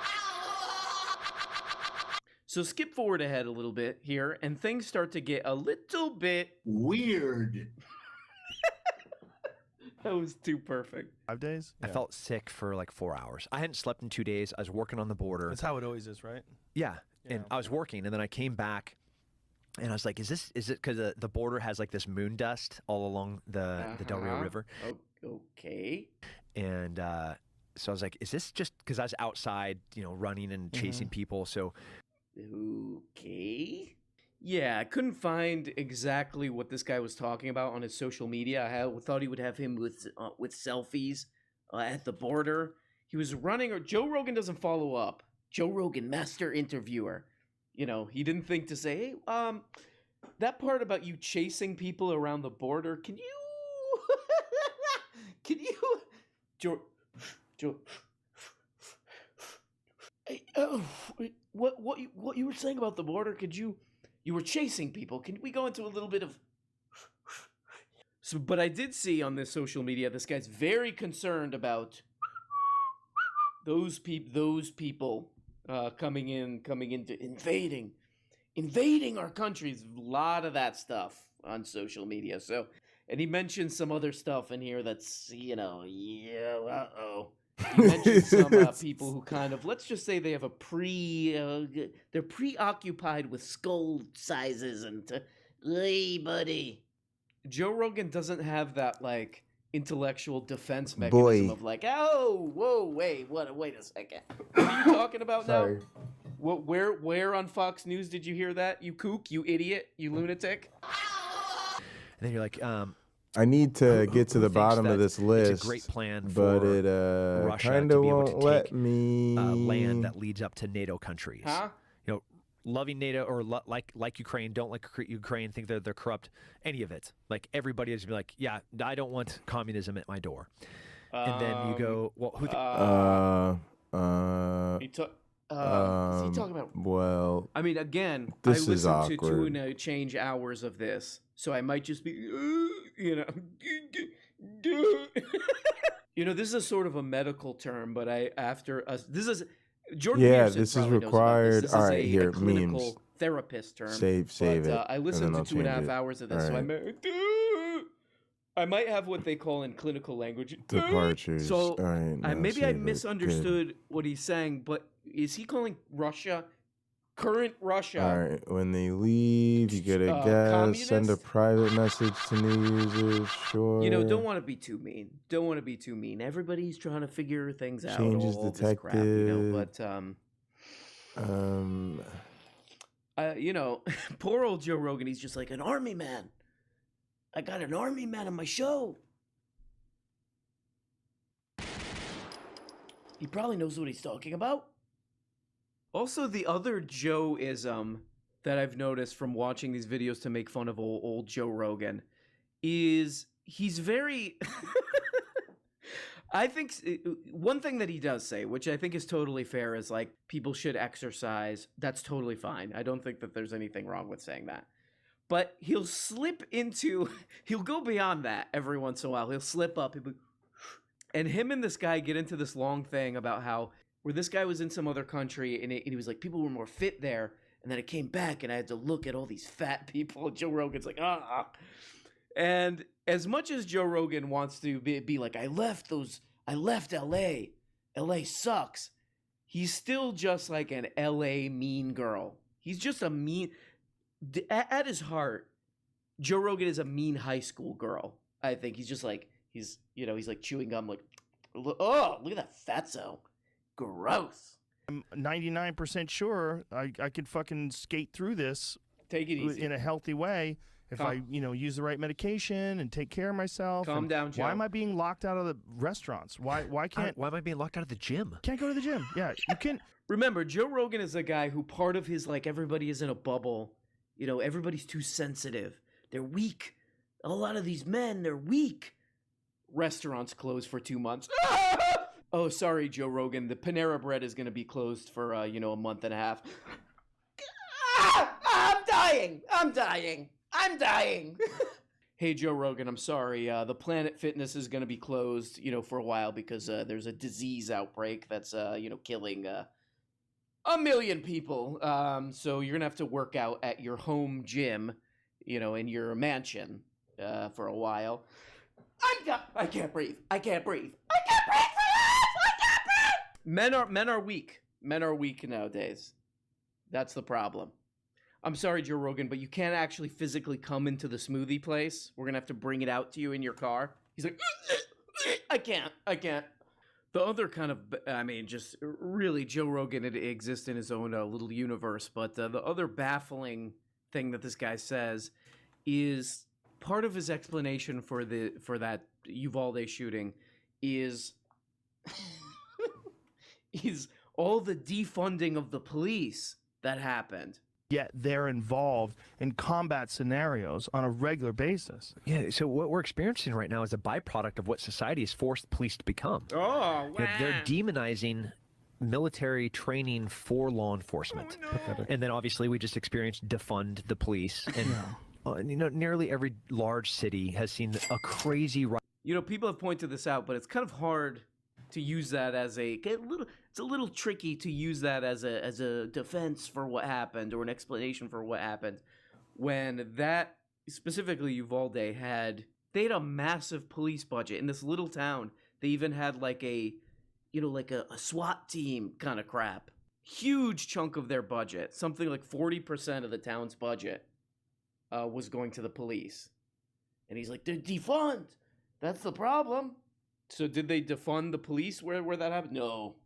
So skip forward ahead a little bit here, and things start to get a little bit weird. That was too perfect. 5 days? I felt sick for like 4 hours. I hadn't slept in 2 days. I was working on the border. That's how it always is, right? Yeah. And I was working, and then I came back, and I was like, is it because the border has like this moon dust all along the Del Rio River? Okay. And so I was like, is this just because I was outside, running and chasing people? So, okay. Yeah, I couldn't find exactly what this guy was talking about on his social media. I thought he would have him with selfies at the border. He was running, or Joe Rogan doesn't follow up. Joe Rogan, master interviewer. He didn't think to say, hey, that part about you chasing people around the border, can you, Joe, hey, what you were saying about the border, you were chasing people. Can we go into a little bit of... So, but I did see on this social media, this guy's very concerned about those people coming into invading our countries. A lot of that stuff on social media. So, and he mentioned some other stuff in here that's, He mentioned some people who kind of, let's just say they have they're preoccupied with skull sizes and, hey, buddy. Joe Rogan doesn't have that, like, intellectual defense mechanism of like, oh, whoa, wait a second. What are you talking about now? Where on Fox News did you hear that? You kook, you idiot, you lunatic. And then you're like, I need to get to the bottom of this list. It's a great plan but for it Russia kind to of be able won't to let take me land that leads up to NATO countries. Huh? Loving NATO or like Ukraine, don't like Ukraine, think they're corrupt. Any of it, like everybody is gonna be like, yeah, I don't want communism at my door. And then you go, well, who? Is he talking about? Well, I mean, again, this I is listened to awkward. 2 and change hours of this, so I might just be, this is a sort of a medical term, but this is Jordan Peterson this is probably knows about required. this. This All is right, a here, clinical memes. therapist term. Save it. I listened to 2.5 hours of this, so I might have what they call in clinical language Departures. So All right, no, maybe I save it. misunderstood what he's saying, but is he calling current Russia? All right, when they leave, you get a gas, send a private message to new users. Sure. Don't want to be too mean. Everybody's trying to figure things out. Changes all detected. This crap, but poor old Joe Rogan. He's just like an army man. I got an army man on my show. He probably knows what he's talking about. Also, the other Joe-ism that I've noticed from watching these videos to make fun of old Joe Rogan is he's very... I think one thing that he does say, which I think is totally fair, is like, people should exercise. That's totally fine. I don't think that there's anything wrong with saying that. But he'll he'll go beyond that every once in a while. He'll slip up. And him and this guy get into this long thing about how, where this guy was in some other country, and he was like, people were more fit there, and then I came back, and I had to look at all these fat people. Joe Rogan's like, ah. And as much as Joe Rogan wants to be like, I left L.A., L.A. sucks, he's still just like an L.A. mean girl. He's just a mean... At his heart, Joe Rogan is a mean high school girl. I think he's just like, he's like chewing gum like, oh, look at that fatso. Gross. I'm 99% sure I could fucking skate through this. Take it easy. In a healthy way if I use the right medication and take care of myself. Calm down, Joe. Why am I being locked out of the restaurants? Why why am I being locked out of the gym? Can't go to the gym. Yeah, you can. Remember, Joe Rogan is a guy who part of his, like, everybody is in a bubble. Everybody's too sensitive. They're weak. A lot of these men, they're weak. Restaurants closed for 2 months. Oh, sorry, Joe Rogan. The Panera Bread is going to be closed for, a month and a half. I'm dying. Hey, Joe Rogan, I'm sorry. The Planet Fitness is going to be closed, for a while because there's a disease outbreak that's, killing... 1 million people. So you're going to have to work out at your home gym, in your mansion for a while. I can't breathe. I can't breathe. I can't breathe for this. I can't breathe. Men are weak. Men are weak nowadays. That's the problem. I'm sorry, Joe Rogan, but you can't actually physically come into the smoothie place. We're gonna have to bring it out to you in your car. He's like, I can't. The other kind of, I mean, just really, Joe Rogan, it exists in his own little universe. But the other baffling thing that this guy says is part of his explanation for that Uvalde shooting is is all the defunding of the police that happened. Yet they're involved in combat scenarios on a regular basis. Yeah, so what we're experiencing right now is a byproduct of what society has forced police to become. Oh, wow. They're demonizing military training for law enforcement. And then obviously we just experienced defund the police. And nearly every large city has seen a crazy rise. People have pointed this out, but it's kind of hard to use that as it's a little tricky to use that as a defense for what happened or an explanation for what happened when that specifically Uvalde they had a massive police budget in this little town. They even had like a SWAT team kind of crap. Huge chunk of their budget, something like 40% of the town's budget was going to the police. And he's like, they're defund. That's the problem. So did they defund the police where that happened? No.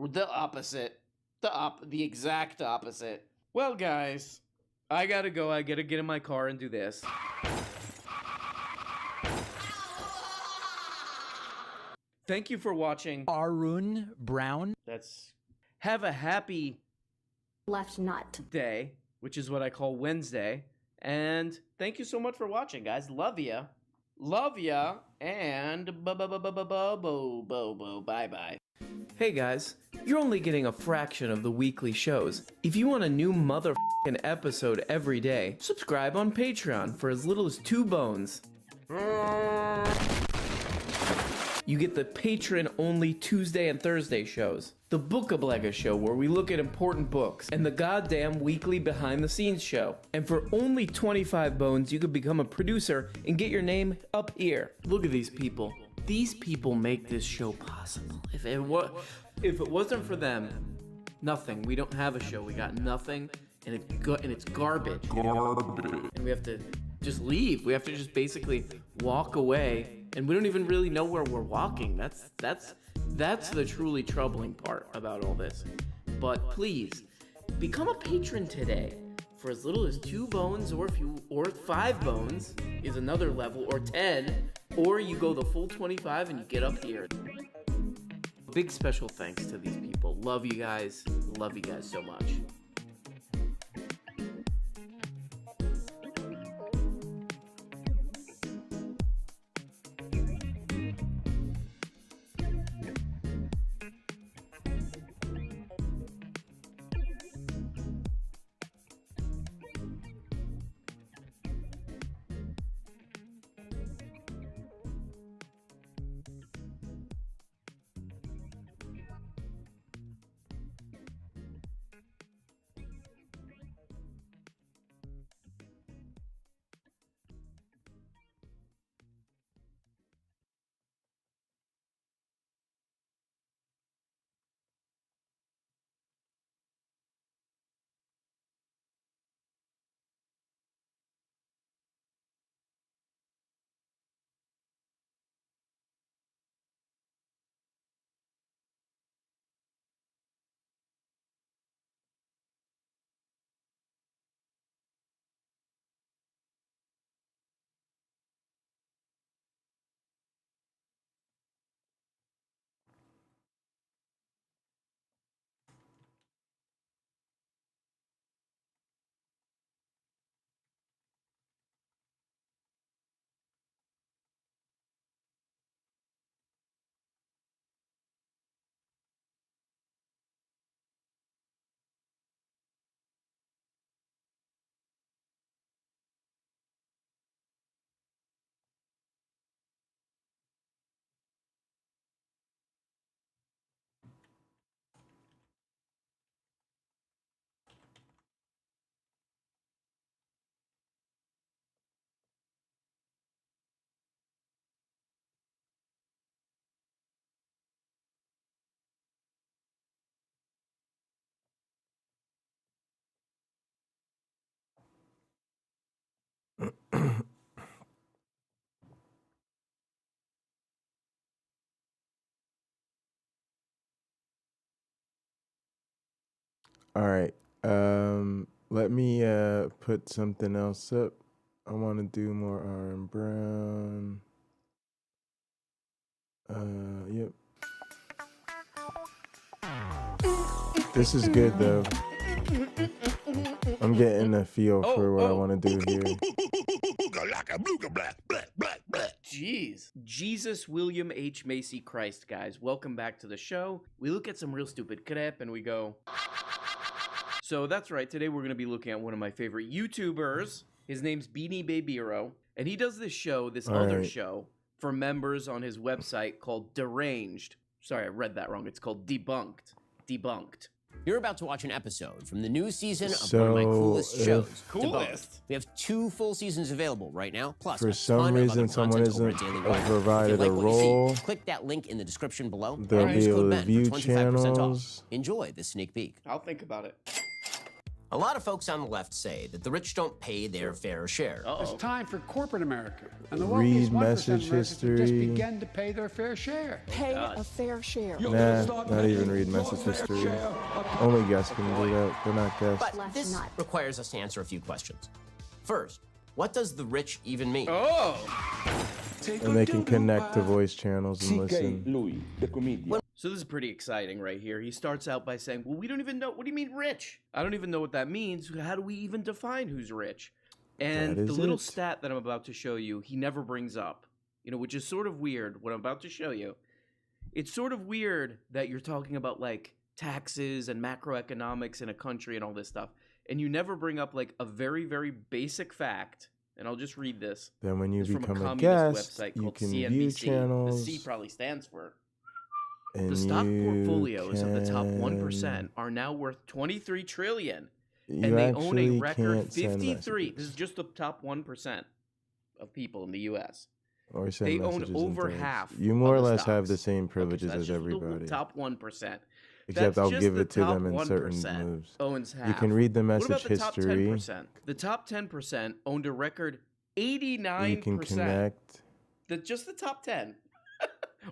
The opposite. The exact opposite. Well, guys, I gotta go. I gotta get in my car and do this. Thank you for watching. Arun Brown. Have a happy left nut day, which is what I call Wednesday. And thank you so much for watching, guys. Love ya. Love ya. And bye-bye. Hey guys, you're only getting a fraction of the weekly shows. If you want a new motherfucking episode every day, subscribe on Patreon for as little as 2 bones. You get the patron-only Tuesday and Thursday shows, the Bookablega show where we look at important books, and the goddamn weekly behind-the-scenes show. And for only 25 bones, you could become a producer and get your name up here. Look at these people. These people make this show possible. If it wasn't for them, nothing. We don't have a show. We got nothing, and it's garbage. And we have to just leave. We have to just basically walk away, and we don't even really know where we're walking. That's the truly troubling part about all this. But please, become a patron today for as little as 2 bones, or 5 bones is another level, or 10, or you go the full 25 and you get up here. Big special thanks to these people. Love you guys. Love you guys so much. All right. Let me put something else up. I want to do more R.M. Brown. Yep. This is good though. I'm getting a feel for what I want to do here. Jeez. Jesus William H. Macy Christ, guys. Welcome back to the show. We look at some real stupid crap and we go... So that's right. Today we're going to be looking at one of my favorite YouTubers. His name's Beanie Babyro. And he does this show, this other show, for members on his website called Deranged. Sorry, I read that wrong. It's called Debunked. Debunked. You're about to watch an episode from the new season of one of my coolest shows. Debunked. We have 2 full seasons available right now. Plus, for some reason, someone isn't provided a role. Click that link in the description below. There'll be a view channels. Off. Enjoy this sneak peek. I'll think about it. A lot of folks on the left say that the rich don't pay their fair share. It's time for corporate America. And the read wealthiest 1% message of Americans history. just begin to pay their fair share. Pay a fair share. Nah, not even read message history. Only guests can do that. They're not guests. But this requires us to answer a few questions. First, what does the rich even mean? And they can connect to voice channels and listen. So this is pretty exciting right here. He starts out by saying, well, we don't even know. What do you mean rich? I don't even know what that means. How do we even define who's rich? And the little stat that I'm about to show you, he never brings up, which is sort of weird. What I'm about to show you, it's sort of weird that you're talking about like taxes and macroeconomics in a country and all this stuff. And you never bring up like a very, very basic fact. And I'll just read this. Then when you it's become from a communist guest, website you called can CNBC. view channels. The C probably stands for. And The stock portfolios of the top 1% are now worth $23 trillion, and they own a record 53. This is just the top 1% of people in the U.S. Or send they own messages over and half. You more or of the less have stocks. the same privileges Okay, so as that's just everybody. The top 1%. Except That's I'll just give the it to top them in 1% certain moves. Owns half. You can read the message what about the history. Top 10%? The top 10% owned a record 89%. You can connect. Just the top 10.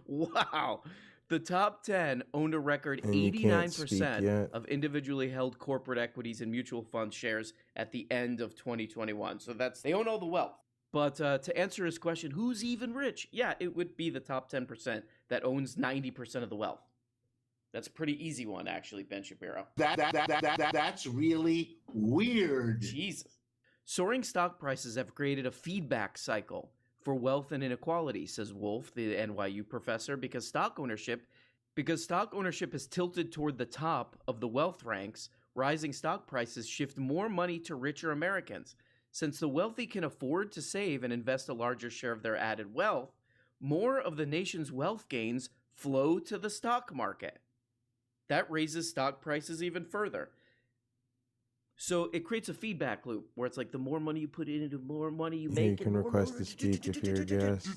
Wow. The top 10 owned a record 89% of individually held corporate equities and mutual fund shares at the end of 2021. So they own all the wealth. But to answer his question, who's even rich? Yeah, it would be the top 10% that owns 90% of the wealth. That's a pretty easy one, actually, Ben Shapiro. That's really weird. Jesus. Soaring stock prices have created a feedback cycle for wealth and inequality, says Wolf, the NYU professor, because stock ownership is tilted toward the top of the wealth ranks. Rising stock prices shift more money to richer Americans. Since the wealthy can afford to save and invest a larger share of their added wealth, more of the nation's wealth gains flow to the stock market. That raises stock prices even further. So it creates a feedback loop where it's like the more money you put in, the more money you make. You can request to speak if you're a guest.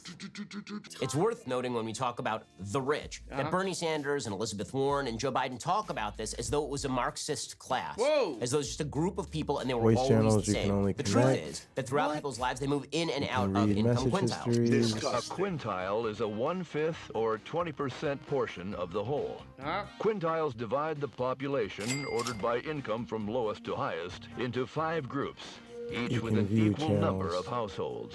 It's worth noting when we talk about the rich that Bernie Sanders and Elizabeth Warren and Joe Biden talk about this as though it was a Marxist class. Whoa! As though it's just a group of people and they were Voice always channels the you can same. only The connect. truth is that throughout people's lives they move in and out can of read income message quintiles. history. A quintile is a 1/5 or 20% portion of the whole. Quintiles divide the population, ordered by income from lowest to highest, into 5 groups, each with an equal number of households.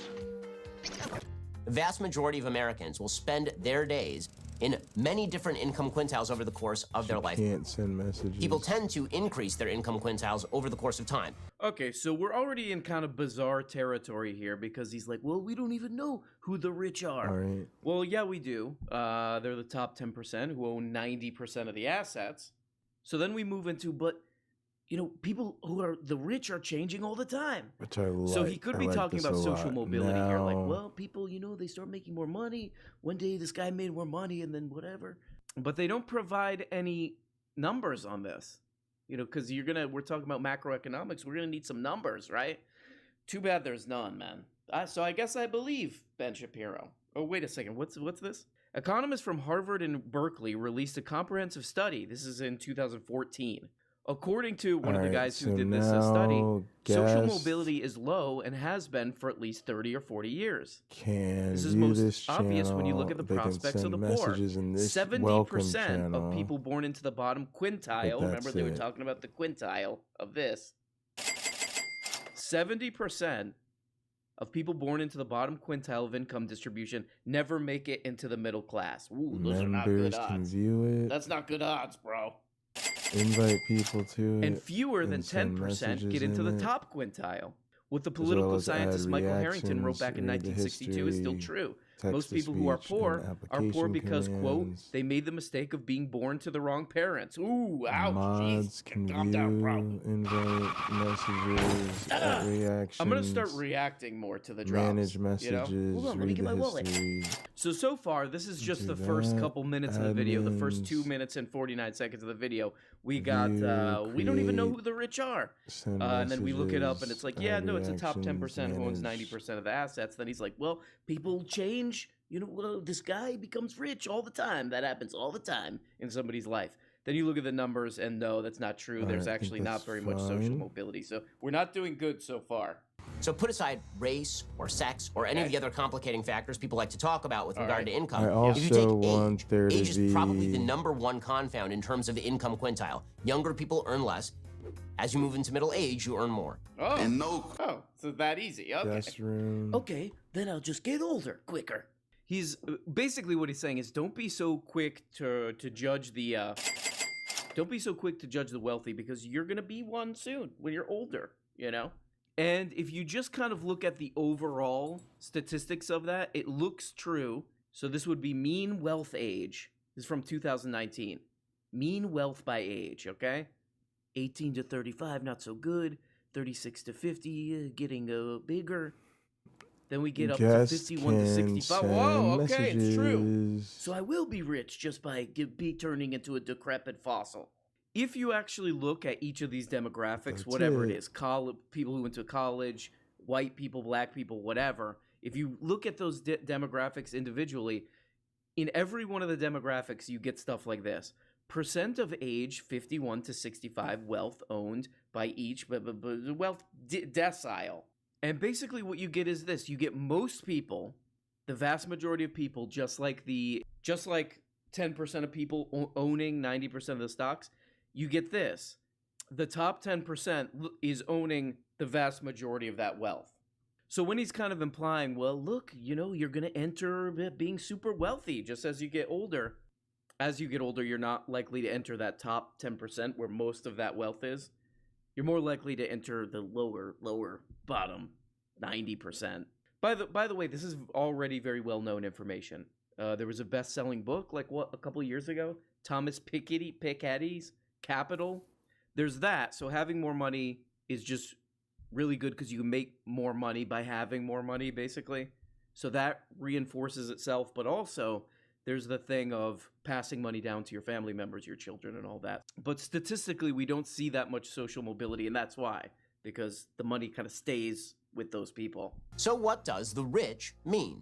The vast majority of Americans will spend their days in many different income quintiles over the course of their life. Can't send messages. People tend to increase their income quintiles over the course of time. Okay, so we're already in kind of bizarre territory here because he's like, well, we don't even know who the rich are. All right. Well, yeah, we do. They're the top 10% who own 90% of the assets. So then we move into, but, people who are the rich are changing all the time. Which I like. So he could be talking about social mobility here. Like, Now- well, people, they start making more money. One day this guy made more money and then whatever. But they don't provide any numbers on this. Because we're talking about macroeconomics. We're going to need some numbers, right? Too bad there's none, man. So I guess I believe Ben Shapiro. Oh, wait a second. What's this? Economists from Harvard and Berkeley released a comprehensive study. This is in 2014. According to one of the Alright, guys who so did this study, now social guest mobility is low and has been for at least 30 or 40 years. can This is view most this obvious when you look at the channel. They can prospects of send the poor. messages in this welcome 70% channel. of people born into the bottom quintile, But remember that's they were it. talking about the quintile of this. 70% of people born into the bottom quintile of income distribution never make it into the middle class. Ooh, those are not good Members can odds. view it, That's not good odds, bro. invite people to it, And fewer than and send 10% get messages into in the it, top quintile. What the as well political as scientist add Michael Harrington wrote reactions, back in read the 1962 is still history, true. text Most to people who are speech, poor and are poor application because, quote, commands. they made the mistake of being born to the wrong parents. Ooh, ouch, Mods jeez. can Calm view, down, bro. invite messages, add reactions. I'm going to start reacting more to the drops. Manage you know? messages, Hold on, let me read get the my wallet. history. So far, this is just Do the first that, couple minutes of the video, the first 2 admins, minutes and 49 seconds of the video. We got, view, we don't even know create, who the rich are. send And then we look it up and messages, it's like, yeah, add no, it's a top 10% reactions, who owns manage. 90% of the assets. Then he's like, well, people change. You know, well, this guy becomes rich all the time. That happens all the time in somebody's life. Then you look at the numbers and no, that's not true. All There's right, I think actually not that's very much social fine. mobility. So we're not doing good so far. So put aside race or sex or any of the other complicating factors people like to talk about with regard to income. I If you take also want there to age is probably the be #1 confound in terms of the income quintile. Younger people earn less. As you move into middle age, you earn more. Oh, oh, so that easy. Okay. guest room. Okay, then I'll just get older quicker. He's basically what he's saying is don't be so quick to judge the don't be so quick to judge the wealthy because you're gonna be one soon when you're older, you know. And if you just kind of look at the overall statistics of that, it looks true. So this would be mean wealth age. This is from 2019. Mean wealth by age, okay? 18 to 35, not so good. 36 to 50, getting bigger. Then we get up to Guests 51 to can 65. Whoa, send okay, it's true. messages. So I will be rich just by be turning into a decrepit fossil. If you actually look at each of these demographics, That's whatever it. it is, people who went to college, white people, black people, whatever, if you look at those demographics individually, in every one of the demographics, you get stuff like this. Percent of age 51 to 65 wealth owned by each wealth decile. And basically what you get is this. You get most people, the vast majority of people, just like 10% of people owning 90% of the stocks, you get this. The top 10% is owning the vast majority of that wealth. So when he's kind of implying, well, look, you know, you're going to enter being super wealthy just as you get older. As you get older, you're not likely to enter that top 10% where most of that wealth is. You're more likely to enter the lower bottom 90%. By the way, this is already very well-known information. There was a best-selling book, a couple of years ago, Thomas Piketty's Capital. There's that. So having more money is just really good because you can make more money by having more money, basically. So that reinforces itself, but also there's the thing of passing money down to your family members, your children, and all that. But statistically, we don't see that much social mobility, and that's why, because the money kind of stays with those people. So what does the rich mean?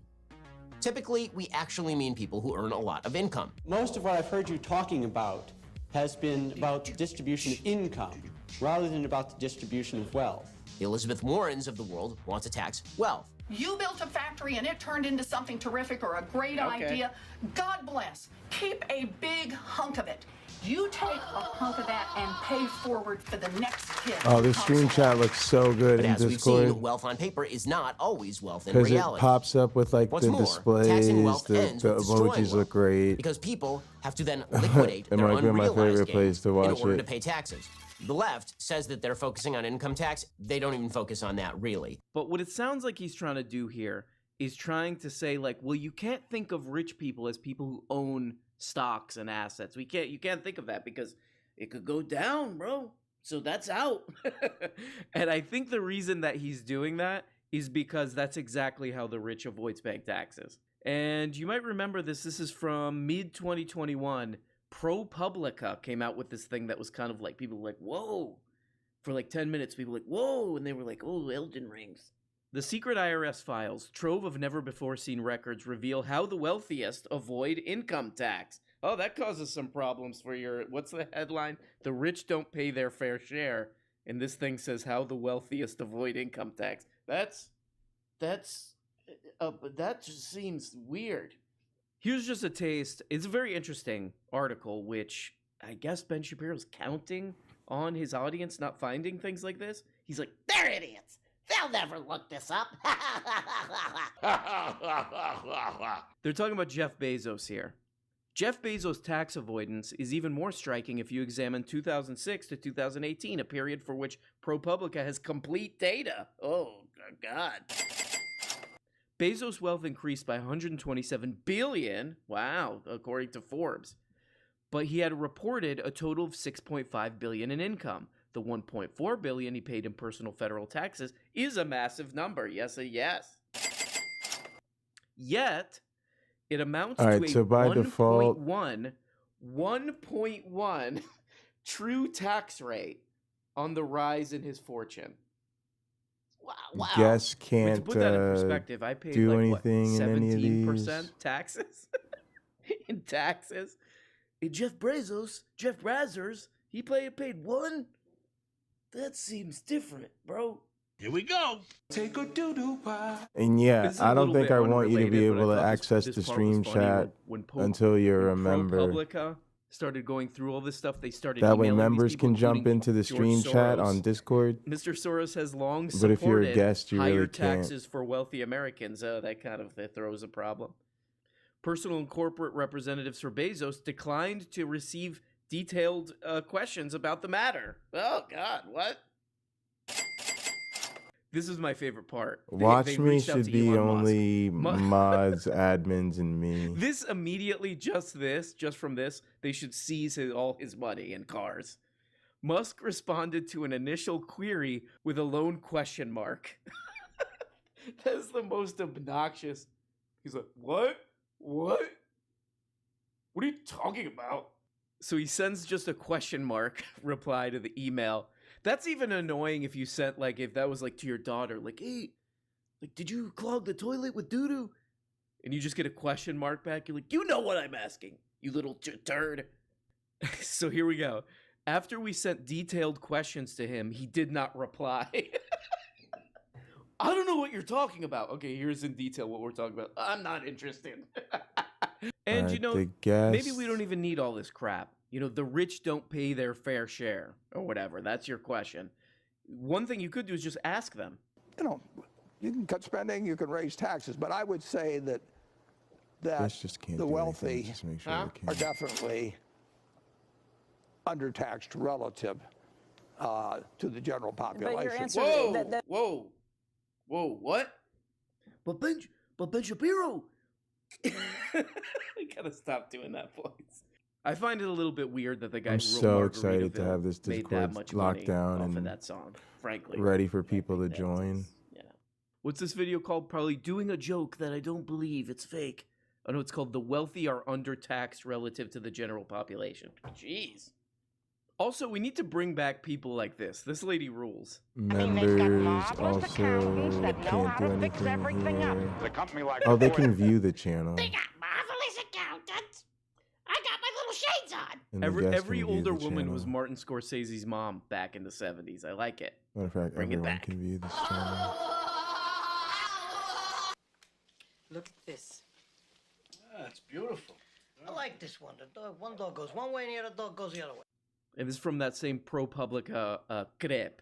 Typically, we actually mean people who earn a lot of income. Most of what I've heard you talking about has been about the distribution of income rather than about the distribution of wealth. The Elizabeth Warrens of the world want to tax wealth. You built a factory and it turned into something terrific or a great idea. God bless. Keep a big hunk of it. You take a hunk of that and pay forward for the next kid. Oh, the screenshot looks so good But in as we've Discord seen, wealth on paper is not always wealth in because it reality. pops up with like What's the more, displays. taxing wealth The ends with destroying emojis wealth, look great. because people have to then liquidate It their might be my unrealized favorite gains place to in watch order it. to pay taxes. The left says that they're focusing on income tax. They don't even focus on that, really. But what it sounds like he's trying to do here is trying to say, like, well, you can't think of rich people as people who own stocks and assets. You can't think of that because it could go down, bro. So that's out. And I think the reason that he's doing that is because that's exactly how the rich avoids paying taxes. And you might remember this. This is from mid-2021. ProPublica came out with this thing that was kind of like, people were like, whoa. For like 10 minutes, people were like, whoa. And they were like, oh, Elden Rings. The secret IRS files, trove of never-before-seen records, reveal how the wealthiest avoid income tax. Oh, that causes some problems for your... What's the headline? The rich don't pay their fair share. And this thing says how the wealthiest avoid income tax. That just seems weird. Here's just a taste. It's a very interesting article, which I guess Ben Shapiro's counting on his audience not finding things like this. He's like, they're idiots. They'll never look this up. They're talking about Jeff Bezos here. Jeff Bezos' tax avoidance is even more striking if you examine 2006 to 2018, a period for which ProPublica has complete data. Oh, God. Bezos' wealth increased by $127 billion, wow, according to Forbes. But he had reported a total of $6.5 billion in income. The $1.4 billion he paid in personal federal taxes is a massive number. Yes, yes. Yet, it amounts to a 1.1 true tax rate on the rise in his fortune. Wow. Guess can't to put that in perspective, I paid do like, anything what, in any of 17% these. taxes? In taxes? And Jeff Bezos, he paid 1? That seems different, bro. Here we go. Take a doo-doo pie. And yeah, This is a I don't little think bit I want you to be unrelated, but I able to thought access this the part was stream funny chat when until you're a when member. ProPublica started going through all this stuff. They started That way emailing these members people, can jump including into the George stream chat Soros. on Discord. Mr. Soros has long But supported if you're a guest, you higher really can't. taxes for wealthy Americans. That throws a problem. Personal and corporate representatives for Bezos declined to receive detailed questions about the matter. Oh, God, what? This is my favorite part. Watch They Me reached out should to be Elon only Musk. mods, admins, and me. This immediately, just from this, they should seize all his money and cars. Musk responded to an initial query with a lone question mark. That's the most obnoxious. He's like, what? What? What are you talking about? So he sends just a question mark reply to the email. That's even annoying if you sent, like, if that was, like, to your daughter. Like, hey, like, did you clog the toilet with doo-doo? And you just get a question mark back. You're like, you know what I'm asking, you little turd. So here we go. After we sent detailed questions to him, he did not reply. I don't know what you're talking about. Okay, here's in detail what we're talking about. I'm not interested. And, Alright, you know, the guest- maybe we don't even need all this crap. You know, the rich don't pay their fair share or whatever. That's your question. One thing you could do is just ask them. You know, you can cut spending, you can raise taxes, but I would say that Guests just can't the do wealthy anything, just make sure they are can. definitely undertaxed relative to the general population. Whoa, what? But Ben Shapiro. I gotta stop doing that voice. I find it a little bit weird that the guy I'm who wrote so excited to Margaritaville have this made that Discord much locked money down off of and that song, frankly. ready for people to join. What's this video called? Probably doing a joke that I don't believe. It's fake. Oh no, it's called The Wealthy Are Undertaxed Relative to the General Population. Jeez. Also, we need to bring back people like this. This lady rules. Members also can't do anything here. Oh, they can view the channel. Marvelous accountants. I got my little shades on. And the Every guests can view older the woman channel. was Martin Scorsese's mom back in the 70s. I like it. Matter of fact, Bring it everyone back. can view this channel. Look at this. That's beautiful. I like this one. The dog, one dog goes one way and the other dog goes the other way. And this is from that same ProPublica clip.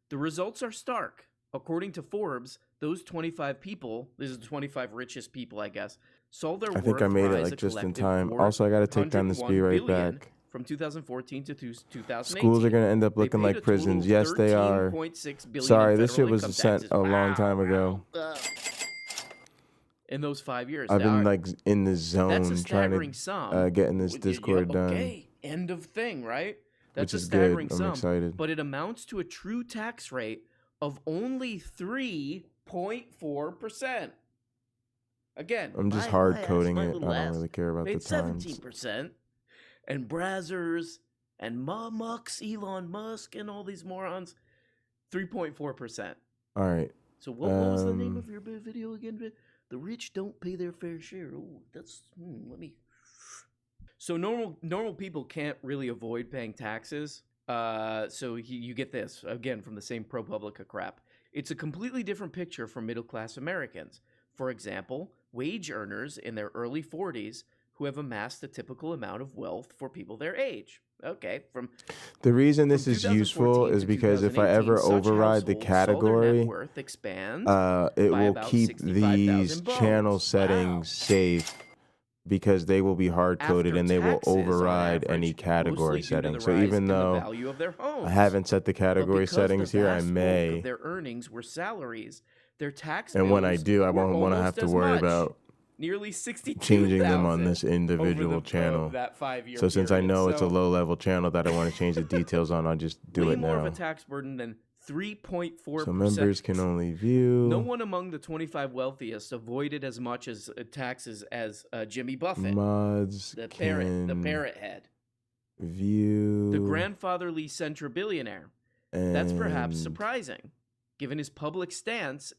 The results are stark. According to Forbes, those 25 people, this is the 25 richest people, I guess, saw their I think I made it like just in time. Also, I got to take down this be right back. From 2014 to 2018. Schools are going to end up They looking paid like a prisons. total Yes, they are. $13.6 billion Sorry, in this shit federal was income sent taxes. a long time ago. In those 5 years. I've been Now, like in the that's a zone trying staggering to sum. get in this Discord done. Okay, end of thing, right? That's Which a is good. staggering I'm sum. excited. But it amounts to a true tax rate of only 3.4%. Again, I'm just my hard ass, coding my it. I little don't ass really care about the made times. 17%. And Brazzers and Elon Musk and all these morons, 3.4%. All right. So what was the name of your video again? The rich don't pay their fair share. Oh, that's let me. So normal people can't really avoid paying taxes. So you get this again from the same ProPublica crap. It's a completely different picture for middle class Americans. For example, wage earners in their early 40s who have amassed a typical amount of wealth for people their age. Okay, the reason this is useful is because if I ever override the category, it will keep these channel settings safe because they will be hard-coded and they will override any category setting. So even though I haven't set the category settings here, I may. Their earnings were salaries. Their tax and when I do, I won't want to have to worry about nearly 62,000 changing them on this individual channel. So since I know it's a low-level channel that I want to change the details on, I'll just do it now. Way more of a tax burden than 3.4%. So members can only view. No one among the 25 wealthiest avoided as much as taxes as Jimmy Buffett. Mods the parrot head. View. The grandfatherly centrobillionaire. That's perhaps surprising, given his public stance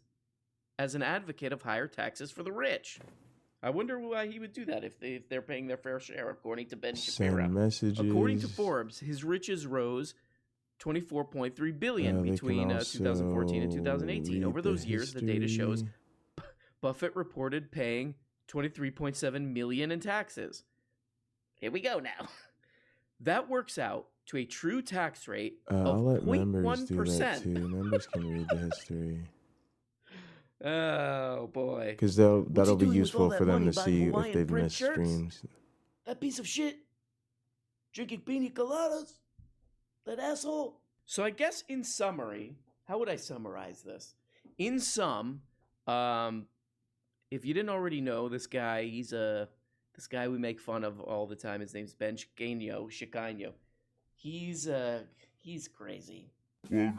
as an advocate of higher taxes for the rich. I wonder why he would do that if they're paying their fair share, according to Ben Shapiro. Send messages. According to Forbes, his riches rose 24.3 billion between 2014 and 2018. Over those years, the data shows Buffett reported paying 23.7 million in taxes. Here we go now. That works out to a true tax rate of I'll let members 0.1%. do that too. Members can read the history. Oh boy! Because that'll be useful for them to see if they've missed streams. That piece of shit, drinking pina coladas, that asshole. So I guess in summary, how would I summarize this? In sum, if you didn't already know, this guy, this guy we make fun of all the time. His name's Ben Shikano. He's crazy. Well,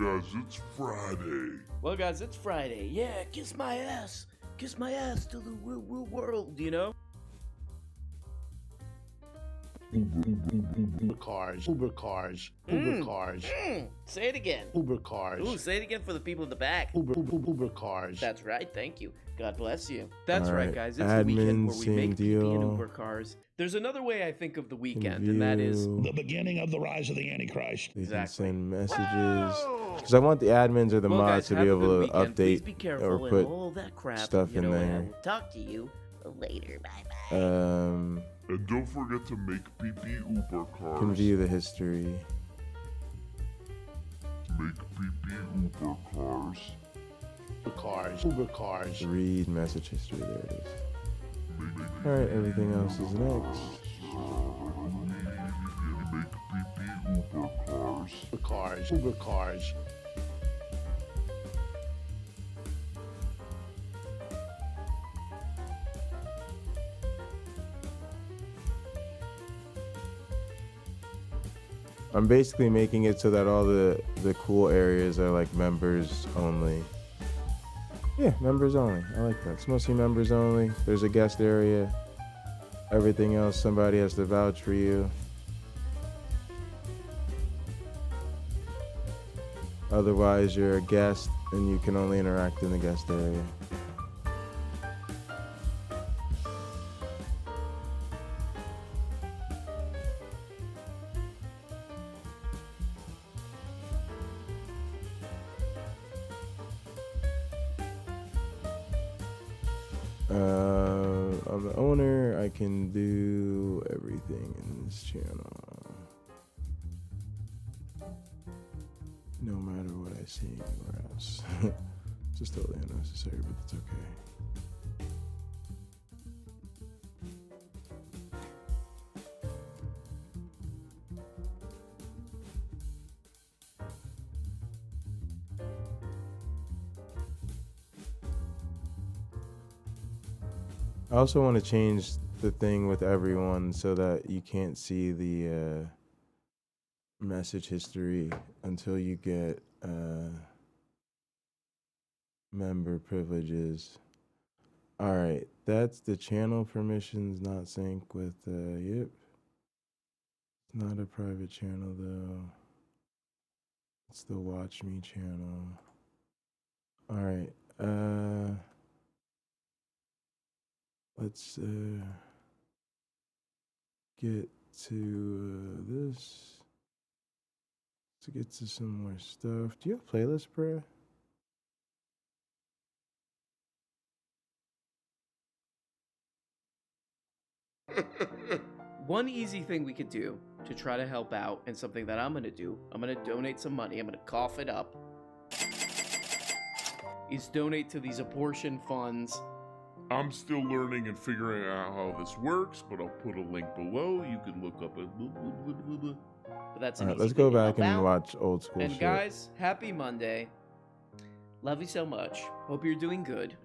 guys, it's Friday. Yeah, kiss my ass to the real world, you know? Uber cars. Say it again. Uber cars. Ooh, say it again for the people in the back. Uber cars. That's right. Thank you. God bless you. That's All right, right, guys. It's the weekend where we same make deal. PP and Uber cars. There's another way I think of the weekend, and that is the beginning of the rise of the Antichrist. They can send messages. Because I want the admins or the mods to be able to update or put all that crap, stuff in there. I'll talk to you later. Bye-bye. And don't forget to make PP Uber cars. Can view the history. Make PP Uber cars. Uber cars. Read message history. There it is. Alright, everything else is next. Make PP Uber cars. Uber cars. I'm basically making it so that all the cool areas are like members only. Yeah, members only. I like that. It's mostly members only. There's a guest area. Everything else, somebody has to vouch for you. Otherwise, you're a guest and you can only interact in the guest area. I'm the owner. I can do everything in this channel, no matter what I see anywhere else. Just totally unnecessary, but it's okay. I also want to change the thing with everyone so that you can't see the message history until you get member privileges. Alright, that's the channel permissions not sync with, yep. It's not a private channel though. It's the Watch Me channel. Alright, Let's get to this. To get to some more stuff. Do you have playlists, bro? One easy thing we could do to try to help out, and something that I'm going to do, I'm going to donate some money, I'm going to cough it up, is donate to these abortion funds. I'm still learning and figuring out how this works, but I'll put a link below. You can look up it. But that's All an right, easy let's go thing to back help and out. watch old school And shit. guys, happy Monday. Love you so much. Hope you're doing good.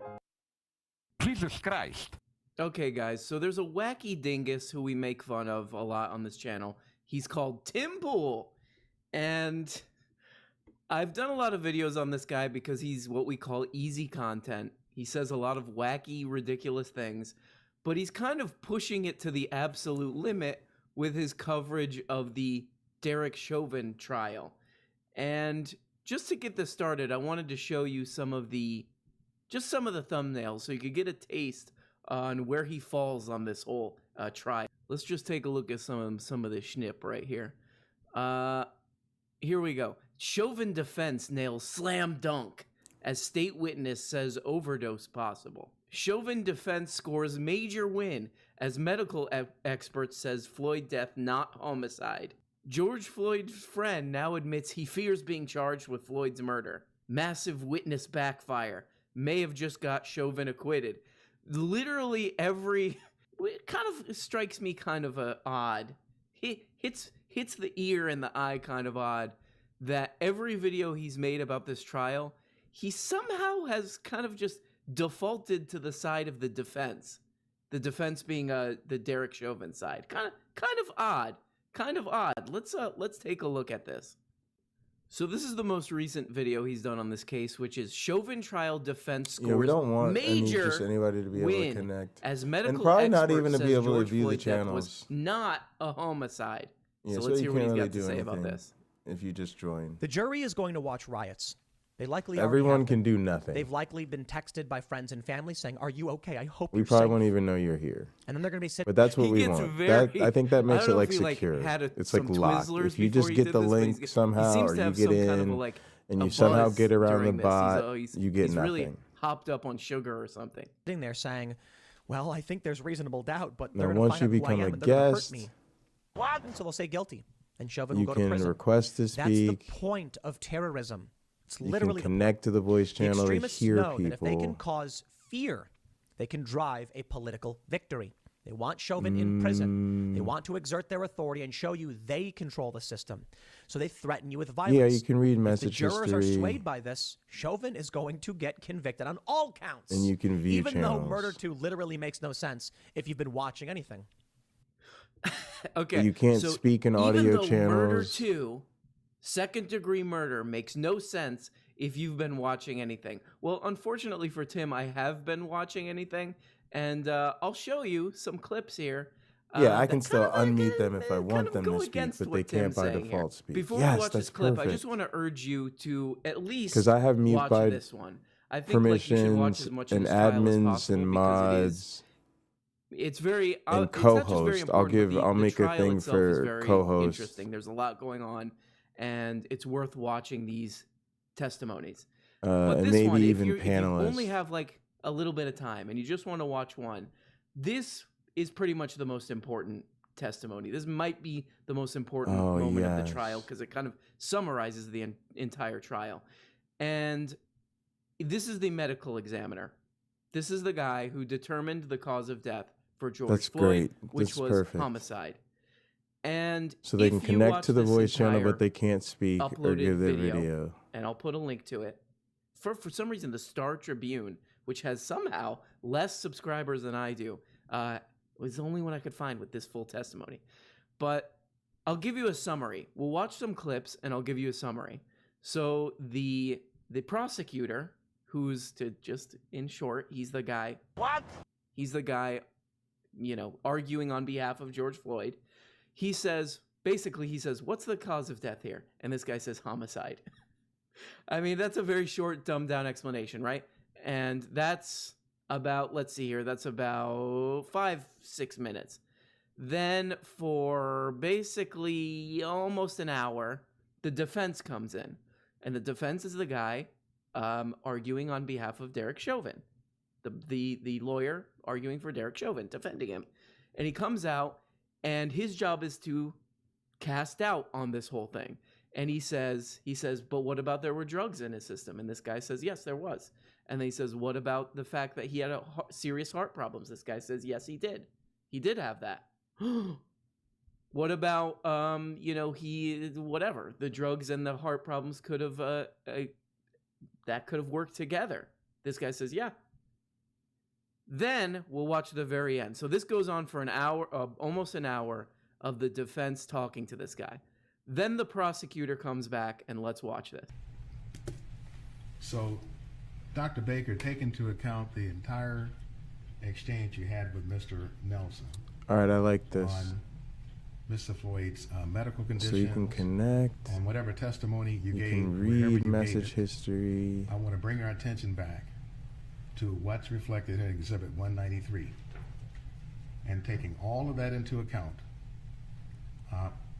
Jesus Christ. Okay, guys, so there's a wacky dingus who we make fun of a lot on this channel. He's called Tim Pool. And I've done a lot of videos on this guy because he's what we call easy content. He says a lot of wacky, ridiculous things, but he's kind of pushing it to the absolute limit with his coverage of the Derek Chauvin trial. And just to get this started, I wanted to show you some of the thumbnails so you could get a taste on where he falls on this whole trial. Let's just take a look at some of the schnip right here. Here we go. Chauvin defense nails slam dunk as state witness says overdose possible. Chauvin defense scores major win as medical expert says Floyd death not homicide. George Floyd's friend now admits he fears being charged with Floyd's murder. Massive witness backfire. May have just got Chauvin acquitted. Literally every... It kind of strikes me kind of odd. Hits the ear and the eye kind of odd that every video he's made about this trial, he somehow has kind of just defaulted to the side of the defense. The defense being the Derek Chauvin side. Kind of odd. Kind of odd. Let's take a look at this. So this is the most recent video he's done on this case, which is Chauvin trial defense scores we don't want major just anybody to be able win to connect, as medical and probably not expert even to be says able George to view Floyd the death channels. was not a homicide. Yeah, so let's you hear what can't he's really got to do say about anything this. if you just join. The jury is going to watch riots. They likely already Everyone have can been. do nothing. They've likely been texted by friends and family saying, "Are you okay? I hope We you're probably safe." won't even know you're here. And then they're going to be sitting. But that's what He we gets want. very- I think that makes I it don't know like if he, secure. had It's like some locked. Twizzlers If you before just he get did the this, but link he somehow, seems or to you have get some in, kind of like and a you somehow buzz get around the during this. bot, He's you get he's nothing. really hopped up on sugar or something. Sitting there saying, "Well, I think there's reasonable doubt, but Now, they're going to once find you out who I become am a and they're going to hurt guest, me." What? And so they'll say guilty, and Chauvin you will go to can prison. request to That's speak. the point of terrorism. It's You can literally connect to the voice the channel to extremists hear know that if they can people. cause fear, they can drive a political victory. They want Chauvin in prison. They want to exert their authority and show you they control the system. So they threaten you with violence. Yeah, you can read If the message jurors are history. swayed by this, Chauvin is going to get convicted on all counts. And you can view even though channels. Murder 2 literally makes no sense if you've been watching anything. Okay. You can't so speak in even audio though channels. Murder 2, second-degree murder, makes no sense if you've been watching anything. Well, unfortunately for Tim, I have been watching anything, and I'll show you some clips here. Yeah, I that can still kind of unmute them if I want them go to speak, against but what they can't Tim's by saying here. default speak. Before Yes, we watch that's this clip, I perfect. just want to urge you to at least 'Cause I have mute watch by this one. I think like, you should watch permissions as much of and this trial as admins possible and because it is mods it's very and it's not just very co-host. important, but I'll the make a trial thing itself is for very co-host. interesting. There's a lot going on, and it's worth watching these testimonies. But and this maybe one, even if you only panelists. have like a little bit of time and you just want to watch one, this is pretty much the most important testimony. This might be the most important moment of the trial because it kind of summarizes the entire trial. And this is the medical examiner. This is the guy who determined the cause of death for George That's Floyd, great. which That's was perfect. homicide. And So they if can you connect watch to the this voice channel, entire but they can't speak or uploaded give their video. and I'll put a link to it. For some reason, the Star Tribune, which has somehow less subscribers than I do, was the only one I could find with this full testimony. But I'll give you a summary. We'll watch some clips, and I'll give you a summary. So the prosecutor, who's to just in short, he's the guy. What? He's the guy, arguing on behalf of George Floyd. He says, "What's the cause of death here?" And this guy says, "Homicide." I mean, that's a very short, dumbed down explanation, right? And that's about, let's see here, that's about 5-6 minutes. Then for basically almost an hour, the defense comes in. And the defense is the guy arguing on behalf of Derek Chauvin, the lawyer arguing for Derek Chauvin, defending him. And he comes out, and his job is to cast doubt on this whole thing. And he says, but what about there were drugs in his system? And this guy says, yes, there was. And then he says, what about the fact that he had serious heart problems? This guy says, yes, he did. He did have that. What about, whatever, the drugs and the heart problems could have, that could have worked together. This guy says, yeah. Then we'll watch the very end. So this goes on for an hour, almost an hour of the defense talking to this guy. Then the prosecutor comes back, and let's watch this. So, Dr. Baker, take into account the entire exchange you had with Mr. Nelson. All right, I like this. On Mr. Floyd's medical conditions. So you can connect. And whatever testimony you gave. You can read message history. I want to bring our attention back to what's reflected in Exhibit 193. And taking all of that into account,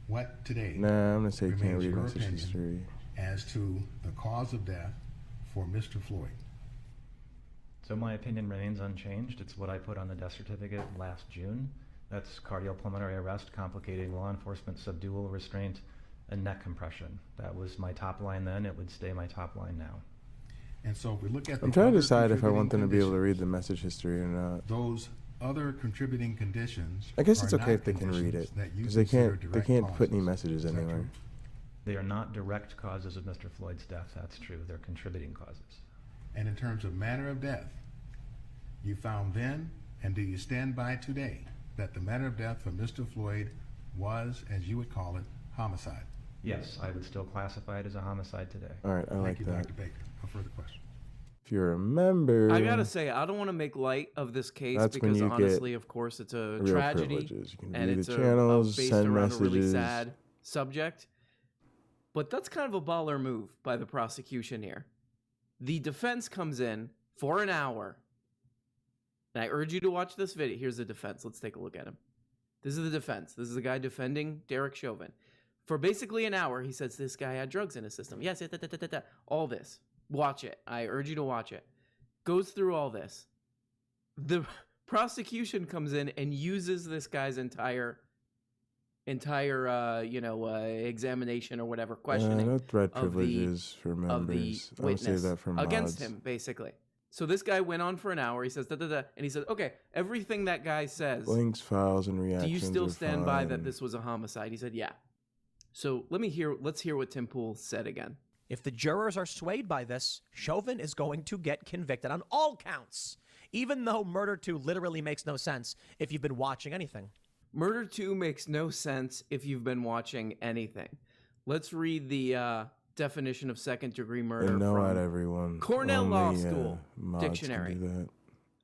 what today I'm going to say you can't remains read your message opinion history. as to the cause of death for Mr. Floyd? So my opinion remains unchanged. It's what I put on the death certificate last June. That's cardiopulmonary arrest, complicating law enforcement subdual restraint, and neck compression. That was my top line then. It would stay my top line now. And so if we look at the I'm trying to other decide if I want them to be able to contributing read the message history or not. those other contributing conditions. I guess it's are okay not if they can read conditions it, that you because they consider can't direct put any causes. messages Is that anywhere. true? They are not direct causes of Mr. Floyd's death. That's true. They're contributing causes. And in terms of manner of death, you found then, and do you stand by today, that the manner of death for Mr. Floyd was, as you would call it, homicide? Yes, I would still classify it as a homicide today. All right, I like Thank you, that. Dr. Baker. No further questions. If you remember, I gotta say, I don't want to make light of this case That's when because you honestly, get of course, it's a real tragedy privileges. You can and view it's the channels, based send around a really messages. sad subject. But that's kind of a baller move by the prosecution here. The defense comes in for an hour. And I urge you to watch this video. Here's the defense. Let's take a look at him. This is the defense. This is the guy defending Derek Chauvin. For basically an hour, he says this guy had drugs in his system. Yes, all this. Watch it. I urge you to watch it. Goes through all this. The prosecution comes in and uses this guy's entire examination or whatever, questioning no threat of privileges for members. of the I'll witness save that for against mods. him, basically. So this guy went on for an hour. He says and he says, okay, everything that guy says. Links, files, and reactions. Do you still are stand by that fine. this was a homicide? He said, yeah. So let's hear what Tim Pool said again. If the jurors are swayed by this, Chauvin is going to get convicted on all counts, even though Murder 2 literally makes no sense if you've been watching anything. Murder 2 makes no sense if you've been watching anything. Let's read the definition of second-degree murder And no, from not everyone. Cornell Law Only, School mods can Dictionary. do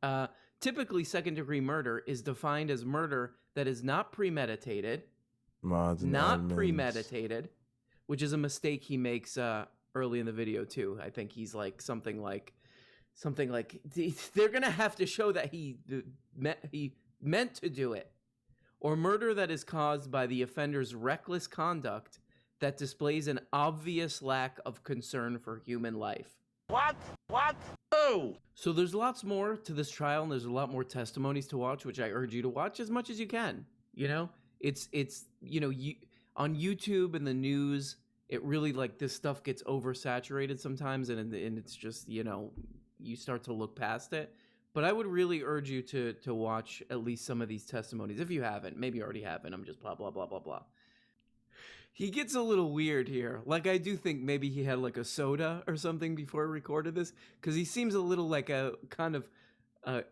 that. Typically, second-degree murder is defined as murder that is not premeditated, Mods and not admins. premeditated, which is a mistake he makes early in the video too. I think he's like something like they're gonna have to show that he meant to do it, or murder that is caused by the offender's reckless conduct that displays an obvious lack of concern for human life. What? Oh! So there's lots more to this trial, and there's a lot more testimonies to watch, which I urge you to watch as much as you can. You know, it's on YouTube and the news, it really, like, this stuff gets oversaturated sometimes, and it's just, you start to look past it. But I would really urge you to watch at least some of these testimonies. If you haven't, maybe you already haven't. I'm just blah, blah, blah, blah, blah. He gets a little weird here. Like, I do think maybe he had like a soda or something before he recorded this, because he seems a little like a kind of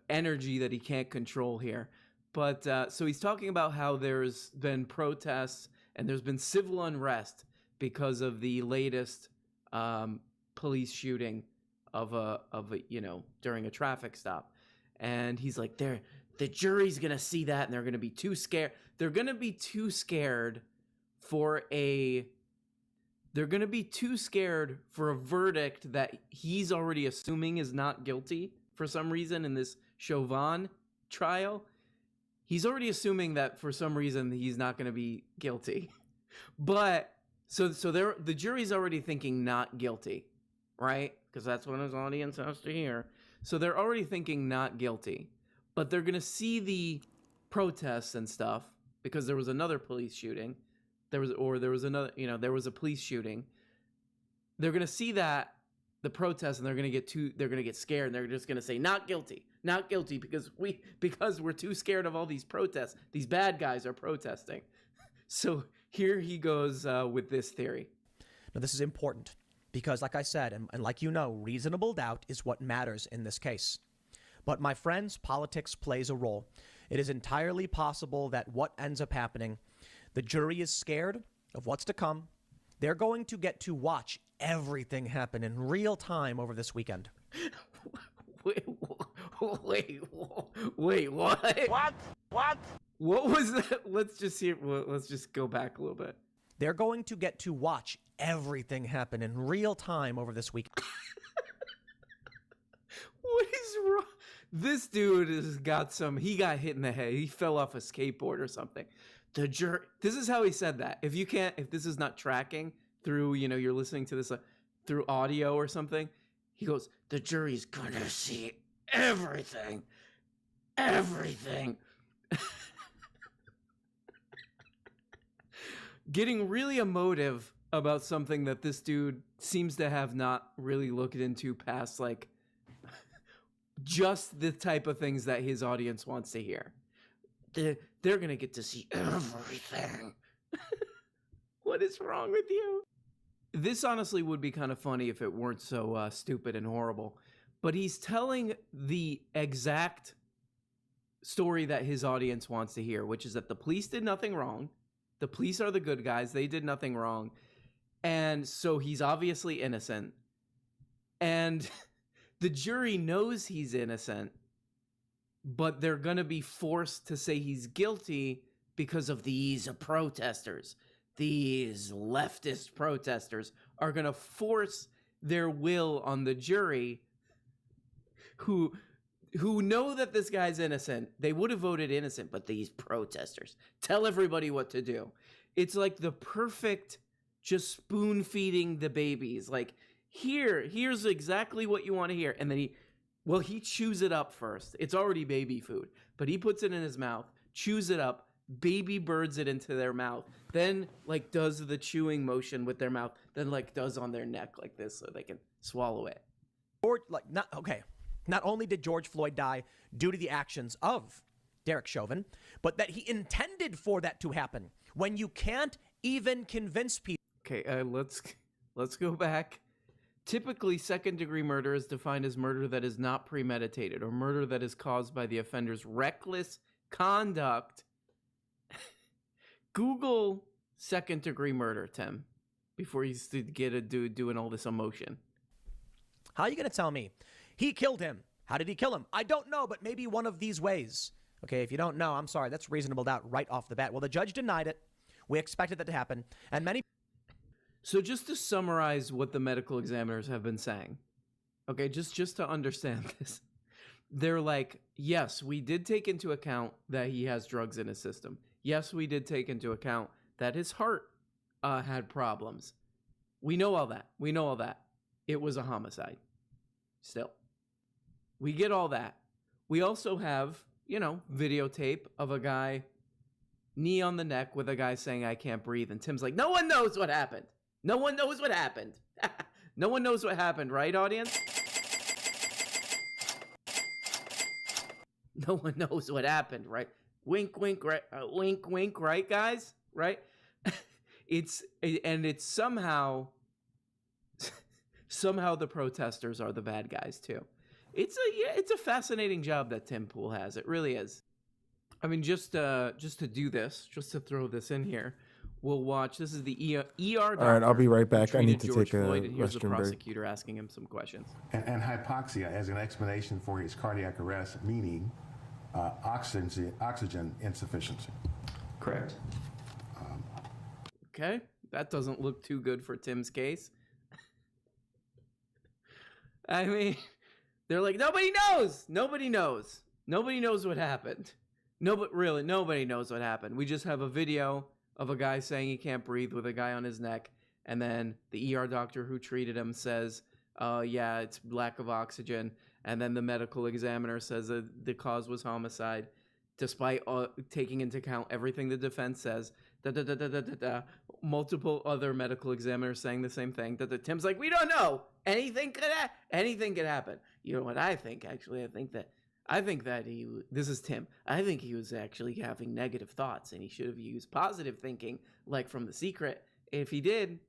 energy that he can't control here. But so he's talking about how there's been protests and there's been civil unrest because of the latest police shooting of a during a traffic stop. And he's like, the jury's gonna see that and they're gonna be too scared. They're gonna be too scared for the they're going to be too scared for a verdict that he's already assuming is not guilty for some reason in this Chauvin trial. He's already assuming that for some reason he's not going to be guilty. But so the jury's already thinking not guilty, right? Because that's what his audience has to hear. So they're already thinking not guilty. But they're going to see the protests and stuff because there was another police shooting. There was a police shooting. They're going to see that the protests, and they're going to get scared, and they're just going to say not guilty because we're too scared of all these protests. These bad guys are protesting. So here he goes with this theory. Now, this is important because, like I said, and like you know, reasonable doubt is what matters in this case. But my friends, politics plays a role. It is entirely possible that what ends up happening, the jury is scared of what's to come. They're going to get to watch everything happen in real time over this weekend. Wait, what? What was that? Let's just go back a little bit. They're going to get to watch everything happen in real time over this week. What is wrong? This dude he got hit in the head. He fell off a skateboard or something. This is how he said that. If this is not tracking through, you're listening to this through audio or something, he goes, the jury's gonna see everything. Getting really emotive about something that this dude seems to have not really looked into past, like, just the type of things that his audience wants to hear. They're gonna get to see everything. What is wrong with you? This honestly would be kind of funny if it weren't so stupid and horrible. But he's telling the exact story that his audience wants to hear, which is that the police did nothing wrong. The police are the good guys. They did nothing wrong. And so he's obviously innocent. And the jury knows he's innocent, but they're going to be forced to say he's guilty because of these protesters. These leftist protesters are going to force their will on the jury who know that this guy's innocent. They would have voted innocent, but these protesters tell everybody what to do. It's like the perfect just spoon feeding the babies. Like, here's exactly what you want to hear. And then he chews it up first. It's already baby food, but he puts it in his mouth, chews it up, baby birds it into their mouth, then like does the chewing motion with their mouth, then like does on their neck like this so they can swallow it. Or not only did George Floyd die due to the actions of Derek Chauvin, but that he intended for that to happen when you can't even convince people. Okay, let's go back. Typically, second-degree murder is defined as murder that is not premeditated or murder that is caused by the offender's reckless conduct. Google second-degree murder, Tim, before you get a dude doing all this emotion. How are you going to tell me? He killed him. How did he kill him? I don't know, but maybe one of these ways. Okay, if you don't know, I'm sorry. That's reasonable doubt right off the bat. Well, the judge denied it. We expected that to happen. And many... So just to summarize what the medical examiners have been saying, okay, just to understand this, they're like, yes, we did take into account that he has drugs in his system. Yes, we did take into account that his heart had problems. We know all that. It was a homicide. Still. We get all that. We also have, videotape of a guy, knee on the neck with a guy saying, I can't breathe. And Tim's like, no one knows what happened. No one knows what happened. No one knows what happened, right, audience? No one knows what happened, right? Wink, wink, right? Wink, wink, right, guys? Right? It's somehow the protesters are the bad guys too. It's a fascinating job that Tim Pool has. It really is. I mean, just to do this, just to throw this in here, we'll watch. This is the ER doctor. All right, I'll be right back. I need to George take a Floyd, and here's the restroom break. prosecutor asking him some questions. And hypoxia as an explanation for his cardiac arrest, meaning oxygen insufficiency. Correct. Okay, That doesn't look too good for Tim's case. I mean, they're like, nobody knows. Nobody knows. Nobody knows what happened. Really, nobody knows what happened. We just have a video of a guy saying he can't breathe with a guy on his neck. And then the ER doctor who treated him says, yeah, it's lack of oxygen. And then the medical examiner says that the cause was homicide, despite taking into account everything the defense says. Multiple other medical examiners saying the same thing. Tim's like, we don't know. Anything could happen. You know what I think? Actually, I think that this is Tim. I think he was actually having negative thoughts, and he should have used positive thinking, like from The Secret. If he did,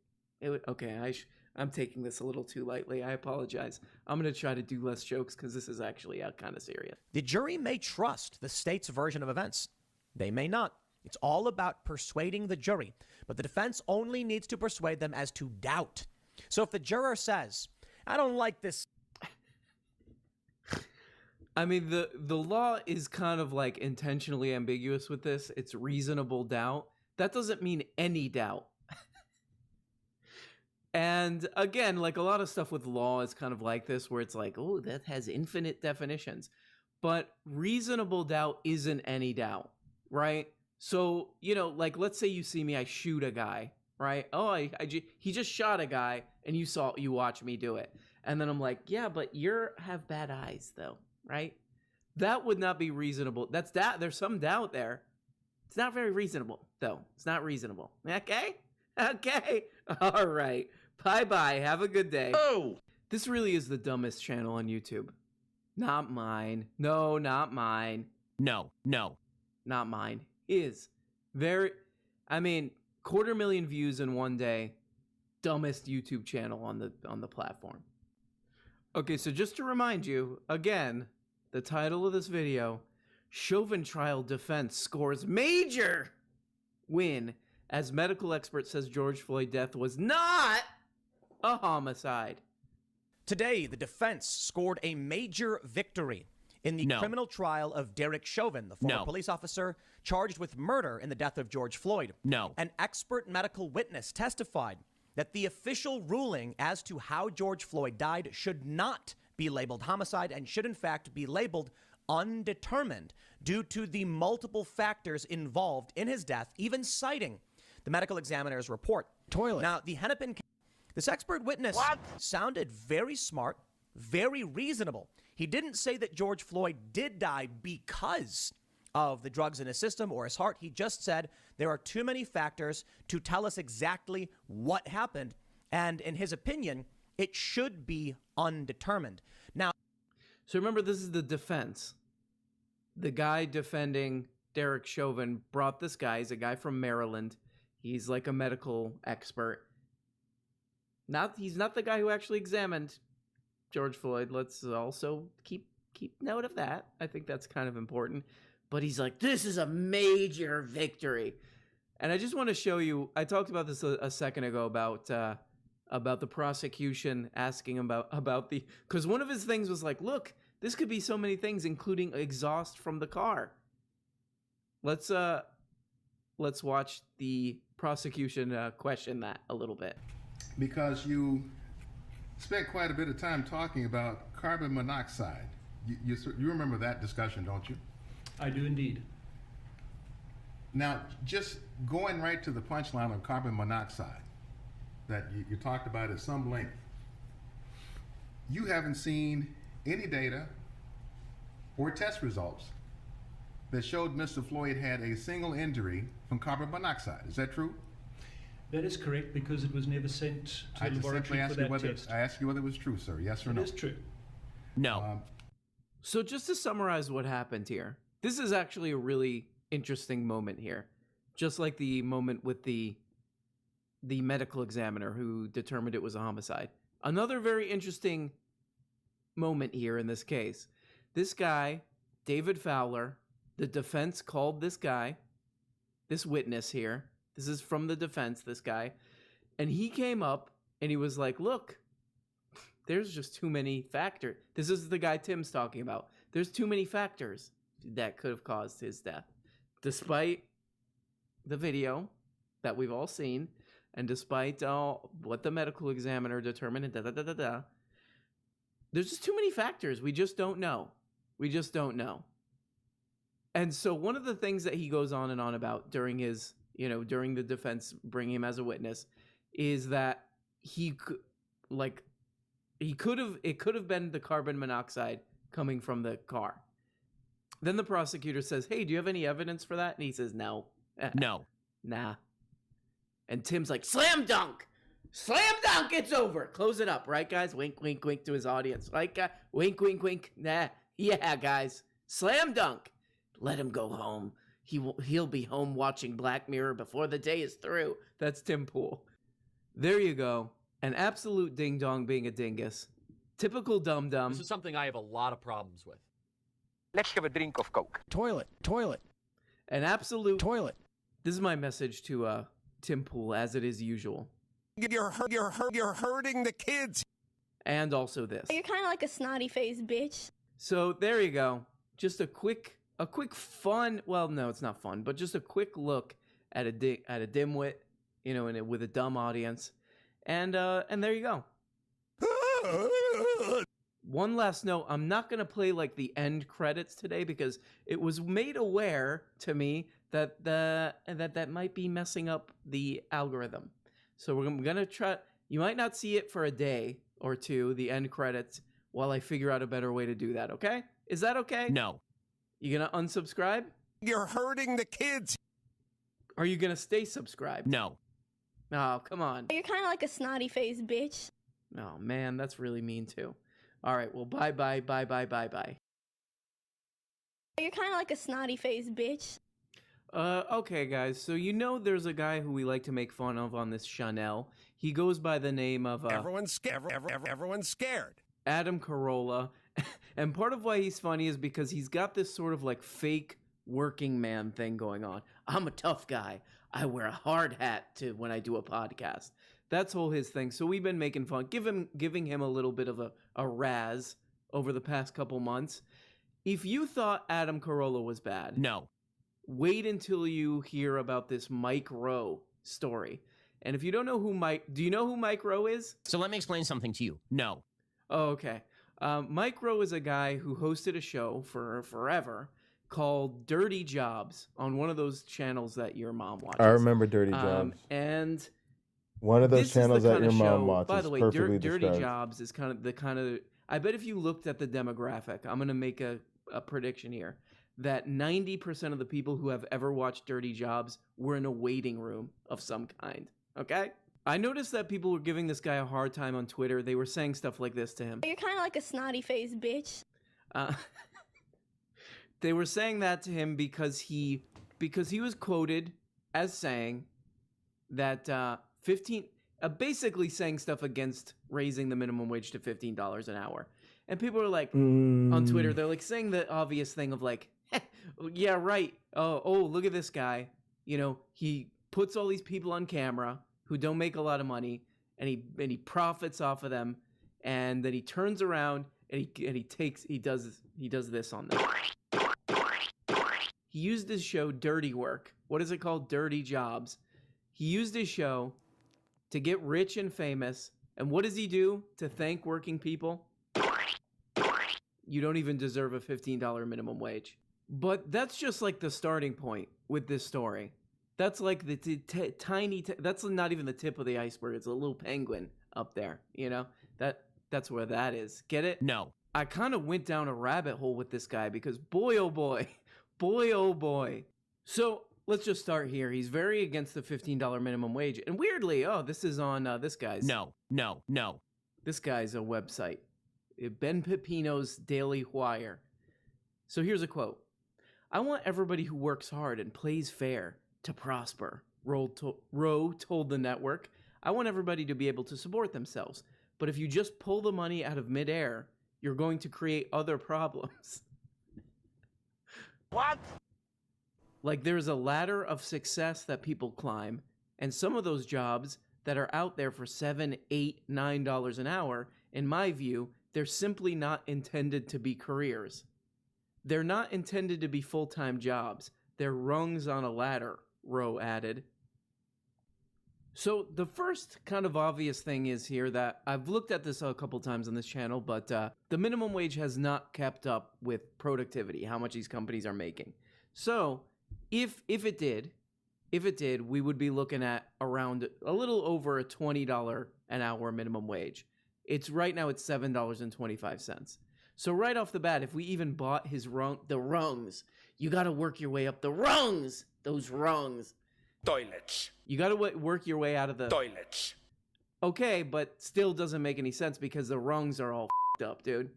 it would. Okay, I'm taking this a little too lightly. I apologize. I'm going to try to do less jokes because this is actually kind of serious. The jury may trust the state's version of events. They may not. It's all about persuading the jury. But the defense only needs to persuade them as to doubt. So if the juror says, I don't like this. I mean, the law is kind of like intentionally ambiguous with this. It's reasonable doubt. That doesn't mean any doubt. And again, like a lot of stuff with law is kind of like this, where it's like, oh, that has infinite definitions. But reasonable doubt isn't any doubt, right? So, you know, like, let's say you see me, I shoot a guy, right? Oh, he just shot a guy, and you watch me do it. And then I'm like, yeah, but you have bad eyes, though, right? That would not be reasonable. That's that. There's some doubt there. It's not very reasonable, though. It's not reasonable. Okay? Okay. All right. Bye-bye. Have a good day. Oh! This really is the dumbest channel on YouTube. Not mine. No, not mine. No. Not mine. Is very, I mean, 250,000 views in one day. Dumbest YouTube channel on the platform. Okay, so just to remind you, again, the title of this video, Chauvin trial defense scores major win as medical expert says George Floyd death was not a homicide. Today, the defense scored a major victory in the criminal trial of Derek Chauvin, the former police officer charged with murder in the death of George Floyd. An expert medical witness testified that the official ruling as to how George Floyd died should not be labeled homicide and should in fact be labeled undetermined due to the multiple factors involved in his death, even citing the medical examiner's report. Now, this expert witness sounded very smart, very reasonable. He didn't say that George Floyd did die because of the drugs in his system or his heart. He just said there are too many factors to tell us exactly what happened. And in his opinion, it should be undetermined. Now, so remember, this is the defense. The guy defending Derek Chauvin brought this guy. He's a guy from Maryland. He's like a medical expert. He's not the guy who actually examined George Floyd. Let's also keep note of that. I think that's kind of important. But he's like, this is a major victory. And I just want to show you, I talked about this a second ago about the prosecution asking about the, because one of his things was like, look, this could be so many things, including exhaust from the car. Let's watch the prosecution question that a little bit. Because you spent quite a bit of time talking about carbon monoxide. You remember that discussion, don't you? I do indeed. Now, just going right to the punchline of carbon monoxide that you talked about at some length, you haven't seen any data or test results that showed Mr. Floyd had a single injury from carbon monoxide. Is that true? That is correct, because it was never sent to the laboratory for that test. I asked you whether it was true, sir. Yes or no? It is true. No. So just to summarize what happened here, this is actually a really interesting moment here. Just like the moment with the medical examiner who determined it was a homicide. Another very interesting moment here in this case. This guy, David Fowler, the defense called this guy, this witness here. This is from the defense, this guy. And he came up and he was like, look, there's just too many factors. This is the guy Tim's talking about. There's too many factors that could have caused his death. Despite the video that we've all seen, and despite what the medical examiner determined, and there's just too many factors. We just don't know. We just don't know. And so one of the things that he goes on and on about during his, during the defense bringing him as a witness, is that it could have been the carbon monoxide coming from the car. Then the prosecutor says, "Hey, do you have any evidence for that?" And he says, "No." No. Nah. And Tim's like, "Slam dunk! Slam dunk! It's over! Close it up, right, guys?" Wink, wink, wink to his audience. Right, wink, wink, wink. Nah. Yeah, guys. Slam dunk. Let him go home. He'll be home watching Black Mirror before the day is through. That's Tim Pool. There you go. An absolute ding-dong being a dingus. Typical dum-dum. This is something I have a lot of problems with. Let's have a drink of Coke. Toilet. An absolute toilet. This is my message to Tim Pool, as it is usual. You're hurting the kids. And also this. You're kind of like a snotty-faced bitch. So there you go. Just a quick fun. Well, no, it's not fun, but just a quick look at a dimwit, with a dumb audience, and there you go. One last note: I'm not gonna play like the end credits today because it was made aware to me that that might be messing up the algorithm. So we're gonna try. You might not see it for a day or two, the end credits, while I figure out a better way to do that. Okay? Is that okay? No. You gonna unsubscribe? You're hurting the kids. Are you gonna stay subscribed? No. Oh, come on. You're kind of like a snotty-faced bitch. Oh, man, that's really mean, too. All right, well, bye. You're kind of like a snotty-faced bitch. Okay, guys, so there's a guy who we like to make fun of on this Chanel. He goes by the name of... Everyone's scared. Adam Carolla. And part of why he's funny is because he's got this sort of like fake working man thing going on. I'm a tough guy. I wear a hard hat when I do a podcast. That's all his thing. So we've been making fun, giving him a little bit of a razz over the past couple months. If you thought Adam Carolla was bad, no. Wait until you hear about this Mike Rowe story. And if you don't know do you know who Mike Rowe is? So let me explain something to you. No. Oh, okay. Mike Rowe is a guy who hosted a show for forever called Dirty Jobs on one of those channels that your mom watches. I remember Dirty Jobs. And one of those channels that your mom watches. By the way, perfectly Dirty described. Jobs is kind of. I bet if you looked at the demographic, I'm gonna make a prediction here that 90% of the people who have ever watched Dirty Jobs were in a waiting room of some kind. Okay. I noticed that people were giving this guy a hard time on Twitter. They were saying stuff like this to him. You're kind of like a snotty-faced bitch. They were saying that to him because he was quoted as saying that basically saying stuff against raising the minimum wage to $15 an hour. And people are like, on Twitter, they're like saying the obvious thing of like, yeah, right. Oh, look at this guy. He puts all these people on camera who don't make a lot of money, and he profits off of them, and then he turns around and he does this on them. He used his show Dirty Work. What is it called? Dirty Jobs. He used his show to get rich and famous. And what does he do to thank working people? You don't even deserve a $15 minimum wage. But that's just like the starting point with this story. That's like the tiny. That's not even the tip of the iceberg. It's a little penguin up there. That's where that is. Get it? No. I kind of went down a rabbit hole with this guy because boy, oh boy. So let's just start here. He's very against the $15 minimum wage. And weirdly, this is on this guy's. No. This guy's a website. Ben Pepino's Daily Wire. So here's a quote. I want everybody who works hard and plays fair to prosper, Rowe told the network. I want everybody to be able to support themselves. But if you just pull the money out of midair, you're going to create other problems. What? Like there's a ladder of success that people climb, and some of those jobs that are out there for $7, $8, $9 an hour, in my view, they're simply not intended to be careers. They're not intended to be full-time jobs. They're rungs on a ladder, Rowe added. So the first kind of obvious thing is here that I've looked at this a couple times on this channel, but the minimum wage has not kept up with productivity, how much these companies are making. So if it did, we would be looking at around a little over a $20 an hour minimum wage. It's right now it's $7.25. So right off the bat, if we even bought the rungs, you got to work your way up the rungs, those rungs. Toilets. You got to work your way out of the Toilets. Okay, but still doesn't make any sense because the rungs are all f***ed up, dude.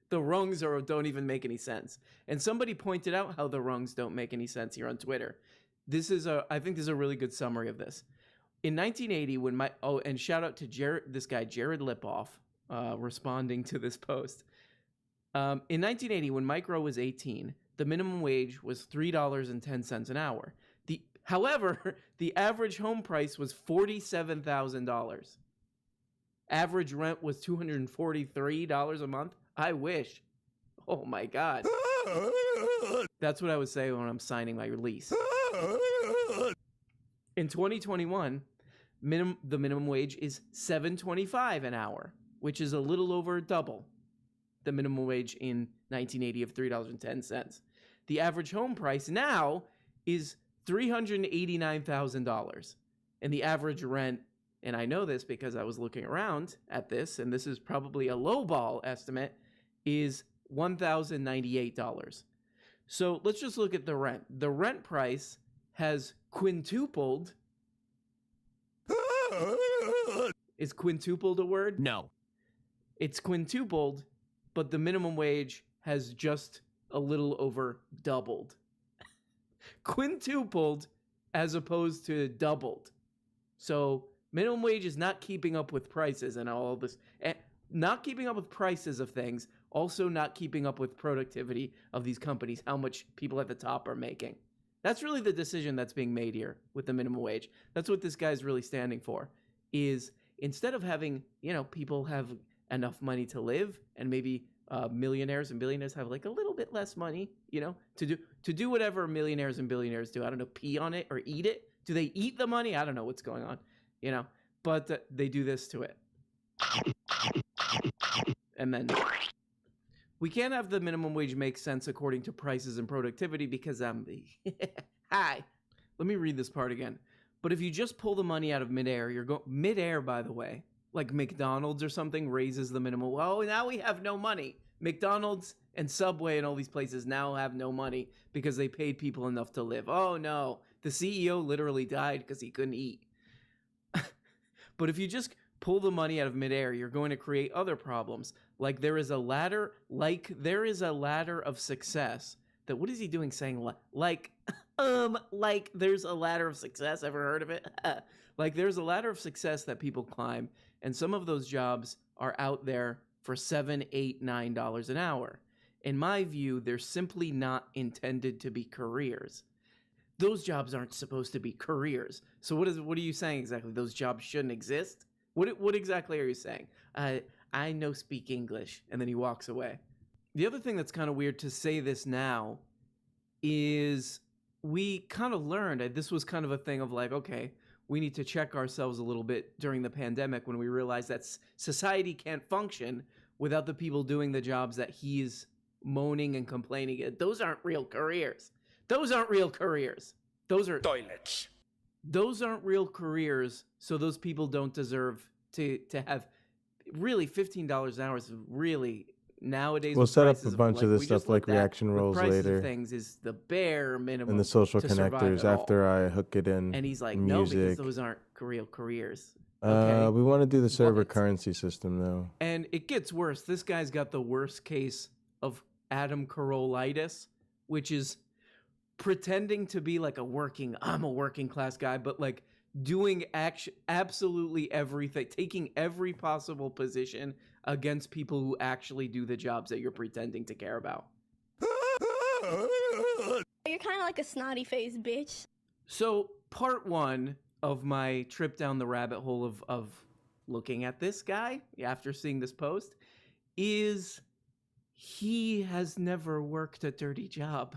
The rungs don't even make any sense. And somebody pointed out how the rungs don't make any sense here on Twitter. I think this is a really good summary of this. In 1980, and shout out to Jared Lipoff, responding to this post. In 1980, when Mike Rowe was 18, the minimum wage was $3.10 an hour. However, the average home price was $47,000. Average rent was $243 a month. I wish. Oh my God. That's what I would say when I'm signing my release. In 2021, the minimum wage is $7.25 an hour, which is a little over double the minimum wage in 1980 of $3.10. The average home price now is $389,000. And the average rent, and I know this because I was looking around at this, and this is probably a lowball estimate, is $1,098. So let's just look at the rent. The rent price has quintupled. Is quintupled a word? No. It's quintupled, but the minimum wage has just a little over doubled. Quintupled as opposed to doubled. So minimum wage is not keeping up with prices and all this. Not keeping up with prices of things, also not keeping up with productivity of these companies, how much people at the top are making. That's really the decision that's being made here with the minimum wage. That's what this guy's really standing for, is instead of having, people have enough money to live and maybe millionaires and billionaires have like a little bit less money, to do whatever millionaires and billionaires do. I don't know, pee on it or eat it. Do they eat the money? I don't know what's going on, but they do this to it. And then we can't have the minimum wage make sense according to prices and productivity because hi, let me read this part again. But if you just pull the money out of midair, midair, by the way, like McDonald's or something raises the minimum. Well, now we have no money. McDonald's and Subway and all these places now have no money because they paid people enough to live. Oh no, the CEO literally died because he couldn't eat. But if you just pull the money out of midair, you're going to create other problems. Like there is a ladder of success. That what is he doing saying like there's a ladder of success? Ever heard of it? Like there's a ladder of success that people climb, and some of those jobs are out there for $7, $8, $9 an hour. In my view, they're simply not intended to be careers. Those jobs aren't supposed to be careers. So what are you saying exactly? Those jobs shouldn't exist? What exactly are you saying? I know speak English, and then he walks away. The other thing that's kind of weird to say this now is we kind of learned, this was kind of a thing of like, okay, we need to check ourselves a little bit during the pandemic when we realized that society can't function without the people doing the jobs that he's moaning and complaining at. Those aren't real careers. Those aren't real careers. Those are toilets. Those aren't real careers, so those people don't deserve to have really $15 an hour is really nowadays. We'll set up a bunch of this stuff like reaction rolls later. Things is the bare minimum. And the social connectors after I hook it in. And he's like, music. no, because those aren't real careers. Okay. We want to do the server currency system though. And it gets worse. This guy's got the worst case of Adam Carolla-itis, which is pretending to be like I'm a working class guy, but like doing absolutely everything, taking every possible position against people who actually do the jobs that you're pretending to care about. You're kind of like a snotty faced bitch. So part one of my trip down the rabbit hole of looking at this guy after seeing this post is he has never worked a dirty job.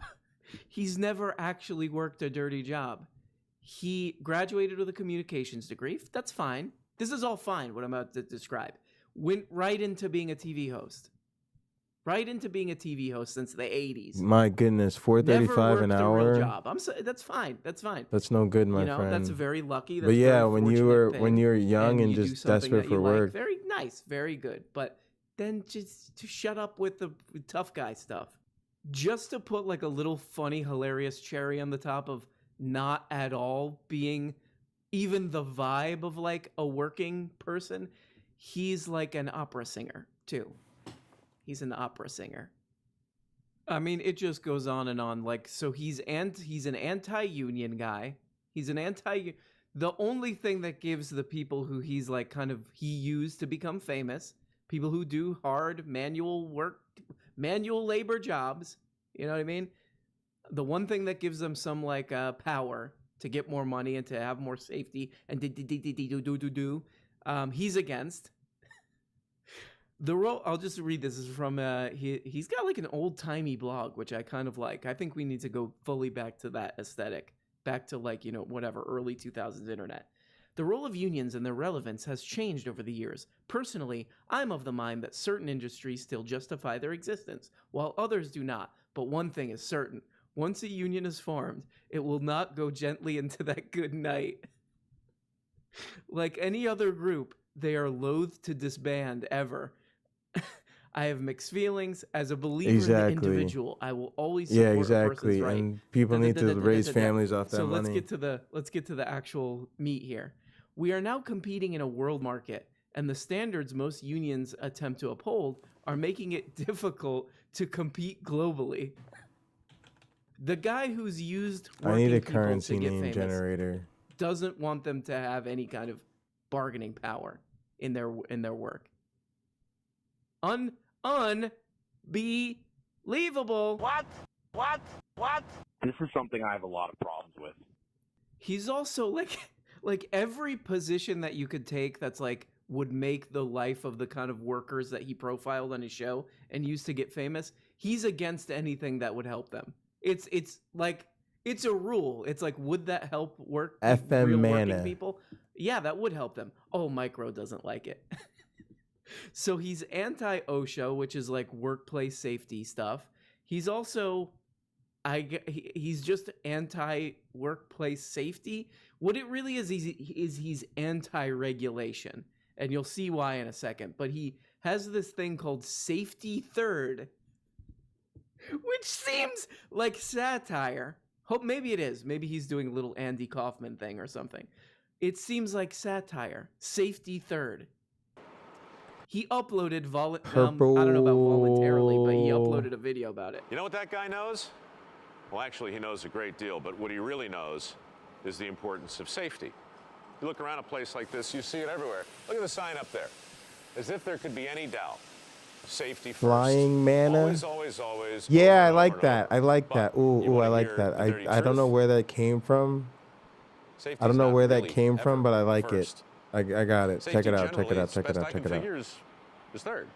He's never actually worked a dirty job. He graduated with a communications degree. That's fine. This is all fine, what I'm about to describe. Went right into being a TV host. Right into being a TV host since the 80s. My goodness, $4.35 an hour. A real job. That's fine. That's fine. That's no good, my friend. That's very lucky. That's but yeah, when you were young and just desperate for work, very nice, very good. But then just to shut up with the tough guy stuff, just to put like a little funny, hilarious cherry on the top of not at all being even the vibe of like a working person. He's like an opera singer too. He's an opera singer. I mean, it just goes on and on. Like, so he's an anti-union guy. He's an the only thing that gives the people who he's like he used to become famous, people who do hard manual labor jobs, you know what I mean? The one thing that gives them some like power to get more money and to have more safety and he's against. The role, I'll just read this. This is from, he's got like an old-timey blog, which I kind of like. I think we need to go fully back to that aesthetic, back to like, whatever, early 2000s internet. The role of unions and their relevance has changed over the years. Personally, I'm of the mind that certain industries still justify their existence, while others do not. But one thing is certain. Once a union is formed, it will not go gently into that good night. Like any other group, they are loath to disband ever. I have mixed feelings. As a believer in the individual, I will always support a person's right. And people need to raise families off that so money. Let's get to the actual meat here. We are now competing in a world market, and the standards most unions attempt to uphold are making it difficult to compete globally. The guy who's used working I need a people currency to get name famous generator. doesn't want them to have any kind of bargaining power in their work. Unbelievable. What? This is something I have a lot of problems with. He's also like every position that you could take that's like would make the life of the kind of workers that he profiled on his show and used to get famous. He's against anything that would help them. It's like it's a rule. It's like, would that help work? FM real Mana. working people? Yeah, that would help them. Oh, Micro doesn't like it. So he's anti-OSHA, which is like workplace safety stuff. He's also, he's just anti-workplace safety. What it really is he's anti-regulation. And you'll see why in a second. But he has this thing called Safety Third, which seems like satire. Hope maybe it is. Maybe he's doing a little Andy Kaufman thing or something. It seems like satire. Safety Third. He uploaded I don't know about voluntarily, but he uploaded a video about it. You know what that guy knows? Well, actually, he knows a great deal, but what he really knows is the importance of safety. You look around a place like this, you see it everywhere. Look at the sign up there. As if there could be any doubt. Safety first. Flying Mana. Always. Yeah, I like that. I like that. Ooh, I like that. I don't know where that came from. I don't know where that came from, but I like it. I got it. Check it out. Check it out. Check it out. Check it out. Is third.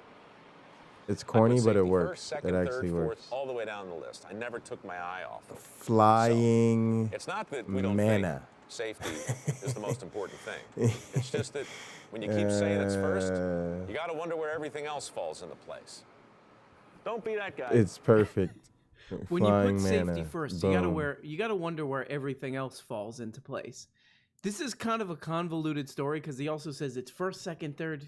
It's corny, but it works. First, second, It actually third, works. Fourth, all the way down the list. I never took my eye off it. Flying It's not that we don't Mana. think safety is the most important thing. It's just that when you keep saying it's first, you got to wonder where everything else falls into place. Don't be that guy. It's perfect. When you Flying put safety Mana. first, Boom. you gotta wonder where everything else falls into place. This is kind of a convoluted story because he also says it's first, second, third,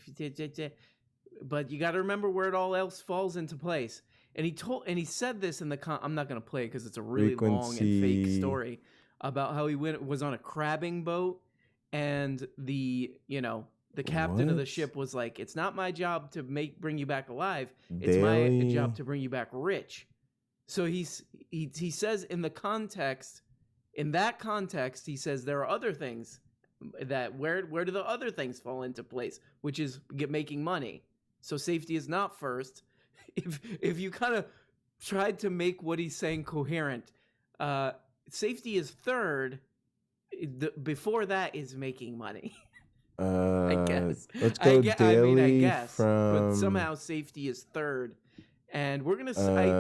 but you got to remember where it all else falls into place. And he said this in the I'm not gonna play it because it's a really long and fake story about how he was on a crabbing boat and the captain of the ship was like, it's not my job to bring you back alive. It's my job to bring you back rich. So he says in that context, he says there are other things that where do the other things fall into place, which is making money. So safety is not first. If you kind of tried to make what he's saying coherent, safety is third. Before that is making money. I guess. Let's go daily I guess. from But somehow safety is third. And we're gonna. I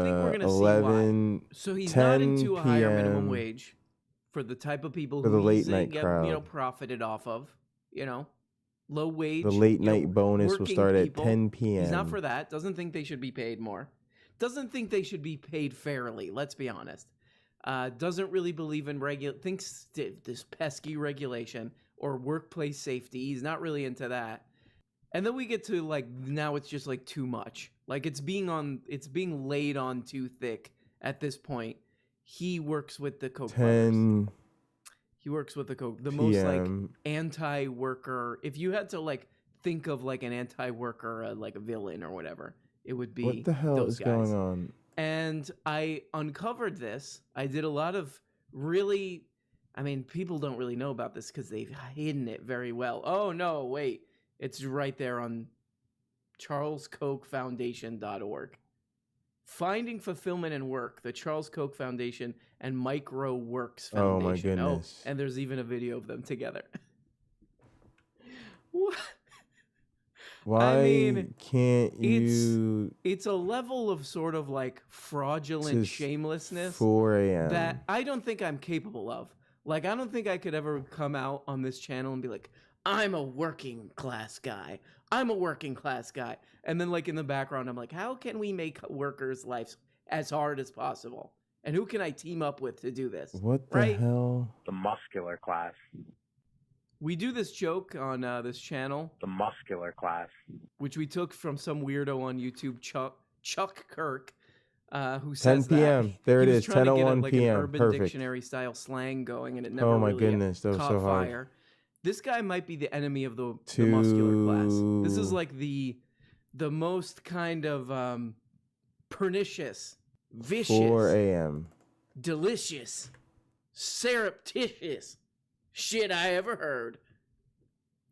think we're gonna see why. So he's not into a higher minimum wage for the type of people For the who late he's, night crowd. profited off of, low wage. The late night bonus will working start at people. 10 p.m. He's not for that. Doesn't think they should be paid more. Doesn't think they should be paid fairly. Let's be honest. Doesn't really believe in thinks this pesky regulation or workplace safety. He's not really into that. And then we get to now it's just too much. It's being laid on too thick at this point. He works with the Koch brothers. He works with the most anti-worker. If you had to think of an anti-worker, like a villain or whatever, it would be What the hell those is guys. going on? And I uncovered this. I did a lot of people don't really know about this because they've hidden it very well. Oh no, wait. It's right there on CharlesKochFoundation.org. Finding Fulfillment in Work, the Charles Koch Foundation and Micro Works Foundation. Oh my goodness. And there's even a video of them together. Why can't you? It's a level of sort of fraudulent It's shamelessness 4 a.m. that I don't think I'm capable of. I don't think I could ever come out on this channel and be like, I'm a working class guy. I'm a working class guy. And then in the background, I'm like, how can we make workers' lives as hard as possible? And who can I team up with to do this? What the hell? The muscular class. We do this joke on this channel. The muscular class. Which we took from some weirdo on YouTube, Chuck Kirk, who 10 says p.m. that. There it He was is, trying to get 10:01 an p.m. Urban Perfect. Dictionary style slang going, and it never Oh my really goodness, that was caught so hard. fire. This guy might be the enemy of the muscular class. This is the most kind of pernicious, vicious, 4 a.m. delicious, surreptitious shit I ever heard.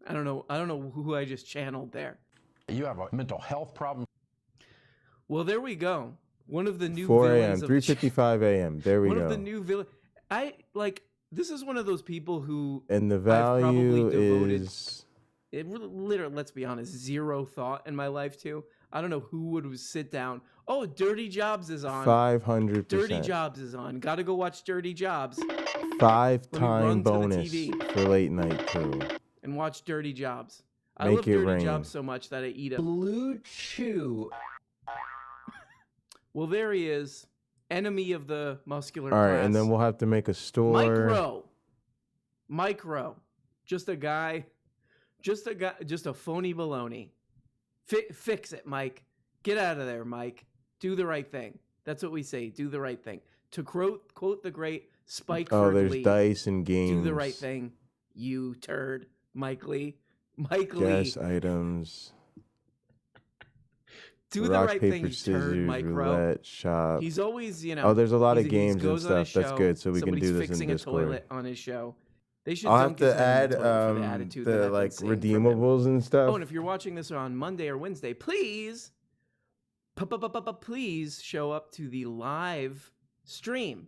I don't know who I just channeled there. You have a mental health problem. Well, there we go. One of the new 4 a.m. villains of the 3:55 a.m. There we one go. of the new villain. This is one of those people who And the I've probably value devoted is literally, let's be honest, zero thought in my life to. I don't know who would sit down. Oh, Dirty Jobs is on. 500%. Dirty Jobs is on. Got to go watch Dirty Jobs. 5-time run to the bonus TV. for late night crew. And watch Dirty Jobs. I Make love it Dirty rain. Jobs so much that I eat a Blue Chew. Well, there he is. Enemy of the muscular All class. right, and then we'll have to make a store. Micro. Just a guy. Just a phony baloney. Fix it, Mike. Get out of there, Mike. Do the right thing. That's what we say. Do the right thing. To quote the great Spike There's Lee, dice and games. do the right thing, you turd. Mike Lee. Mike Lee. Guess items. Do Rock, the right paper, thing, you scissors, turd, Mike Rowe. roulette, shop. He's always, Oh, there's a lot of he games and goes on his stuff. That's show, good, so we can somebody's do this in fixing a Discord. toilet on his show. They should I'll have dunk to his head in add the toilet for the attitude that I've been seeing from him. redeemables and stuff. Oh, and if you're watching this on Monday or Wednesday, please, please show up to the live stream,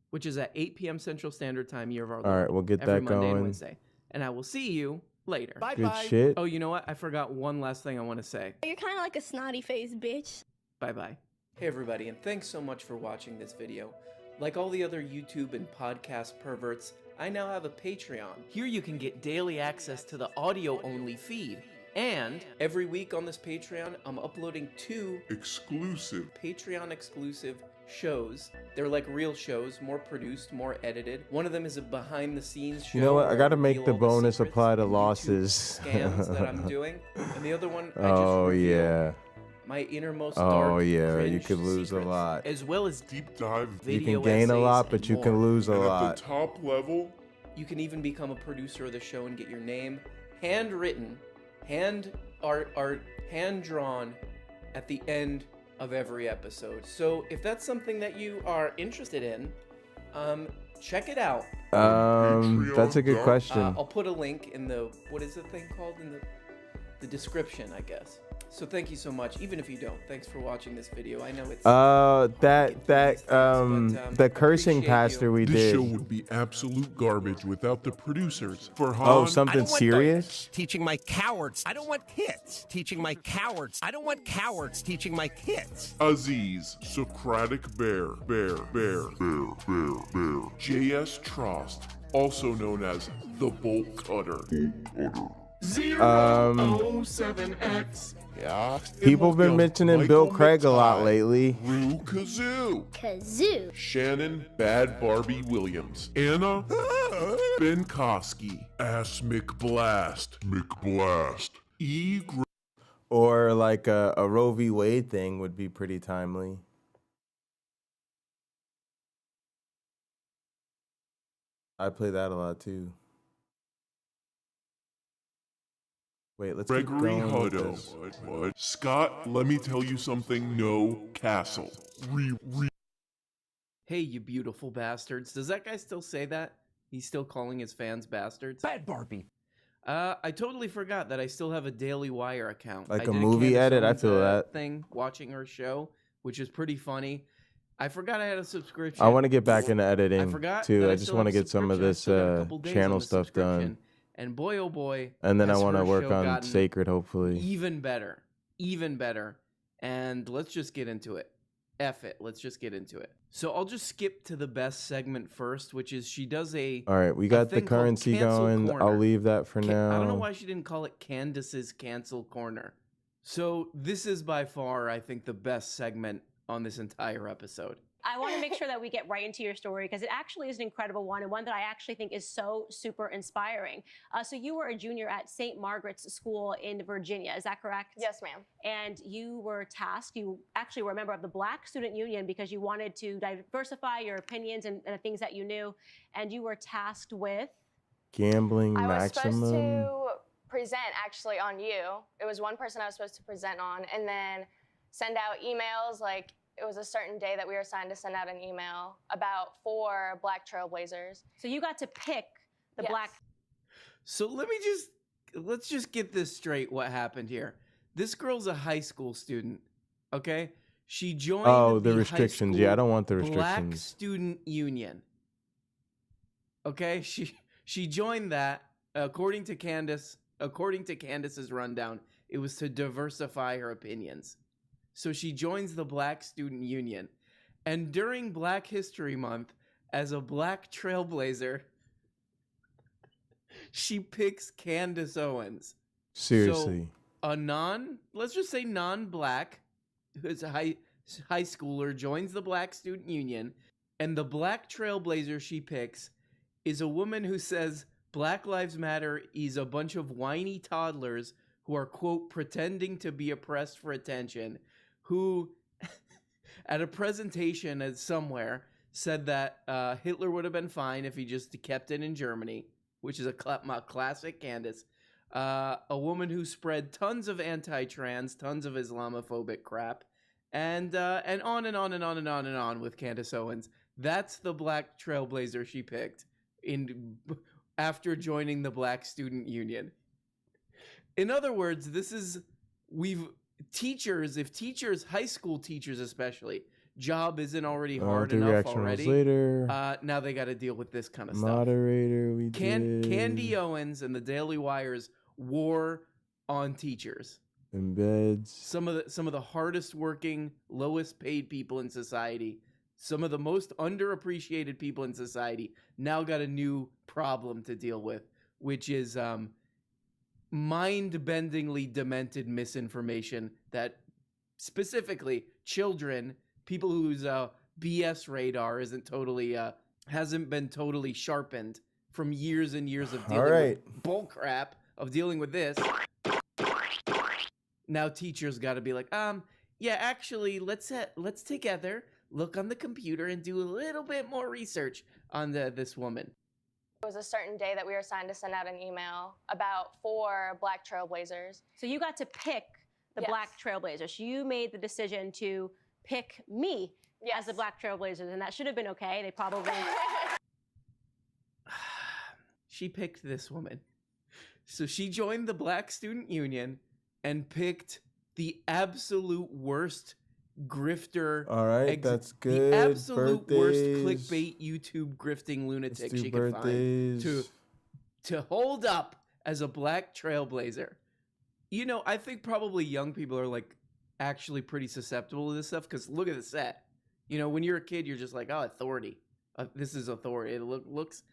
which is at 8 p.m. Central Standard Time, year of our Lord. All right, we'll get every that Monday and going. Wednesday. And I will see you later. Bye Good bye. Shit. Oh, you know what? I forgot one last thing I want to say. You're kind of like a snotty faced bitch. Bye-bye. Hey everybody, and thanks so much for watching this video. Like all the other YouTube and podcast perverts, I now have a Patreon. Here you can get daily access to the audio-only feed. And every week on this Patreon, I'm uploading 2 exclusive Patreon-exclusive shows. They're like real shows, more produced, more edited. One of them is a behind-the-scenes show. You know what? I where got to I make reveal the all the bonus secrets apply to of YouTube losses. scams that I'm doing. And the other one, I just Oh reveal yeah. my innermost Oh dark, yeah. You cringe could lose a secrets, lot. as well as deep dive. You video can gain a essays lot, and but you more. can lose a And lot. at the top level, You can even become a producer of the show and get your name handwritten, hand drawn at the end of every episode. So if that's something that you are interested in, check it out. That's a good question. I'll put a link in the, what is the thing called, in the description, I guess. So thank you so much, even if you don't. Thanks for watching this video. I know it's the cursing pastor we This did. show would be absolute garbage without the producers. For Oh, Han, something serious? Teaching my cowards. I don't want kids teaching my cowards. I don't want cowards teaching my kids. Aziz, Socratic Bear, J.S. Trost, also known as the Bolt Cutter. 007X. Yeah. People been mentioning Bill Craig a lot lately. Rue Kazoo. Kazoo. Shannon Bad Barbie Williams. Anna Ben Koski. Ass McBlast. E. Or like a Roe v. Wade thing would be pretty timely. I play that a lot too. Wait, let's keep Gregory going with Hutto. this. What? Scott, let me tell you something. No Castle. Hey, you beautiful bastards. Does that guy still say that? He's still calling his fans bastards? Bad Barbie. I totally forgot that I still have a Daily Wire account. Like I a did movie Candace edit? I Owens, feel that. thing, watching her show, which is pretty funny. I forgot I had a subscription. I want to get back into editing forgot too. that I I just still want to have a get some of subscription. I this still got a couple days on channel the stuff done. subscription. And boy, oh boy. And then I has want to her work show on gotten Sacred, hopefully. Even better. Even better. And let's just get into it. F it. Let's just get into it. So I'll just skip to the best segment first, which is she does a. All right, we got the thing called currency Cancel going. Corner. I'll leave that for now. I don't know why she didn't call it Candace's Cancel Corner. So this is by far, I think, the best segment on this entire episode. I want to make sure that we get right into your story because it actually is an incredible one and one that I actually think is so super inspiring. So you were a junior at St. Margaret's School in Virginia, is that correct? Yes, ma'am. And you were tasked, you actually were a member of the Black Student Union because you wanted to diversify your opinions and the things that you knew. And you were tasked with? Gambling I was supposed maximum. to present actually on you. It was one person I was supposed to present on and then send out emails like it was a certain day that we were assigned to send out an email about 4 Black trailblazers. So you got to pick the Yes. Black. So let's just get this straight what happened here. This girl's a high school student, okay? She joined the high restrictions. school Yeah, I don't want the Black restrictions. Student Union. Okay? She joined that according to Candace's rundown, it was to diversify her opinions. So she joins the Black Student Union. And during Black History Month, as a Black trailblazer, she picks Candace Owens. Seriously. So let's just say non-Black, who's a high schooler, joins the Black Student Union. And the Black trailblazer she picks is a woman who says Black Lives Matter is a bunch of whiny toddlers who are, quote, pretending to be oppressed for attention, who, at a presentation somewhere, said that Hitler would have been fine if he just kept it in Germany, which is a classic Candace. A woman who spread tons of anti-trans, tons of Islamophobic crap, and on and on and on and on and on with Candace Owens. That's the Black trailblazer she picked after joining the Black Student Union. In other words, if high school teachers especially, job isn't already hard enough already. Later. Now they got to deal with this kind of Moderator, stuff. Candy Owens and the Daily Wire's war on teachers. Embeds. Some of the hardest working, lowest paid people in society, some of the most underappreciated people in society now got a new problem to deal with, which is mind-bendingly demented misinformation that specifically children, people whose BS radar hasn't been totally sharpened from years and years of dealing with bullcrap of dealing with this. Now teachers got to be like, yeah, actually, let's together look on the computer and do a little bit more research on this woman. It was a certain day that we were assigned to send out an email about 4 Black trailblazers. So you got to pick the Black trailblazers. You made the decision to pick me as the Black trailblazers, and that should have been okay. They probably... She picked this woman. So she joined the Black Student Union and picked the absolute worst grifter. All right, that's good. The absolute worst Birthdays. clickbait YouTube grifting lunatic Let's do she could birthdays. find to hold up as a black trailblazer. You know, I think probably young people are like actually pretty susceptible to this stuff because look at the set. You know, when you're a kid, you're just like, oh, authority. This is authority. It looks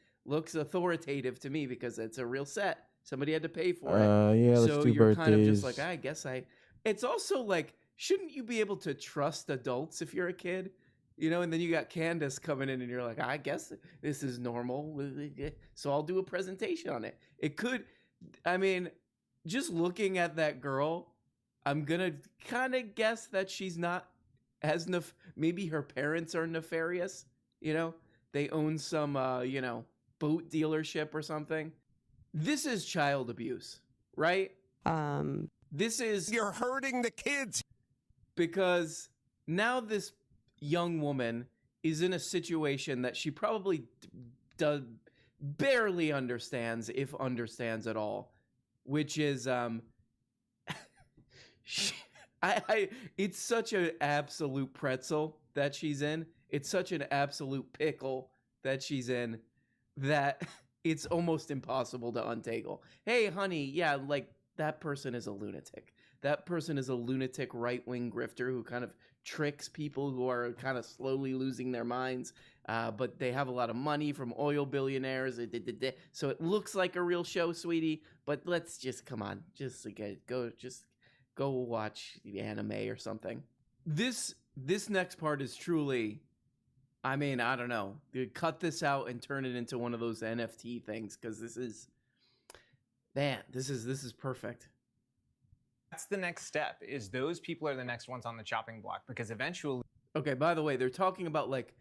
authoritative to me because it's a real set. Somebody had to pay for it. Yeah, let's so do you're birthdays. kind of just like, I guess it's also like, shouldn't you be able to trust adults if you're a kid? You know, and then you got Candace coming in and you're like, I guess this is normal. So I'll do a presentation on it. It could, I mean, just looking at that girl, I'm going to kind of guess that she's not as, maybe her parents are nefarious. You know, they own some, you know, boat dealership or something. This is child abuse, right? This is... You're hurting the kids. Because now this young woman is in a situation that she probably barely understands, if understands at all, which is it's such an absolute pretzel that she's in. It's such an absolute pickle that she's in that it's almost impossible to untangle. Hey, honey, yeah, like that person is a lunatic. That person is a lunatic right-wing grifter who kind of tricks people who are kind of slowly losing their minds, but they have a lot of money from oil billionaires. So it looks like a real show, sweetie, but let's just, come on, just go watch the anime or something. This next part is truly, I mean, I don't know. Cut this out and turn it into one of those NFT things, because this is perfect. That's the next step, is those people are the next ones on the chopping block, because eventually... Okay, by the way, they're talking about, like,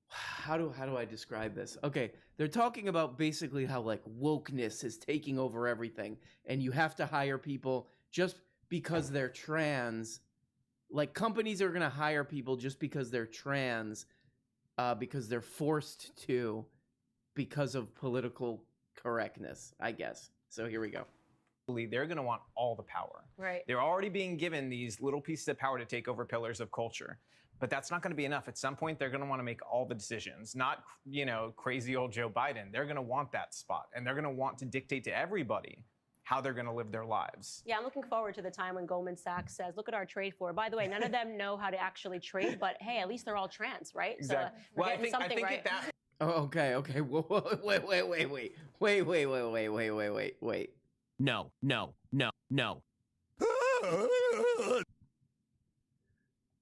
how do I describe this? Okay, they're talking about basically how, like, wokeness is taking over everything, and you have to hire people just because they're trans. Like, companies are going to hire people just because they're trans, because they're forced to, because of political correctness, I guess. So here we go. They're going to want all the power. Right. They're already being given these little pieces of power to take over pillars of culture. But that's not going to be enough. At some point, they're going to want to make all the decisions. Not, you know, crazy old Joe Biden. They're going to want that spot. And they're going to want to dictate to everybody how they're going to live their lives. Yeah, I'm looking forward to the time when Goldman Sachs says, look at our trade floor. By the way, none of them know how to actually trade, but hey, at least they're all trans, right? Exactly. So we're getting something right. Oh, okay. Wait. No.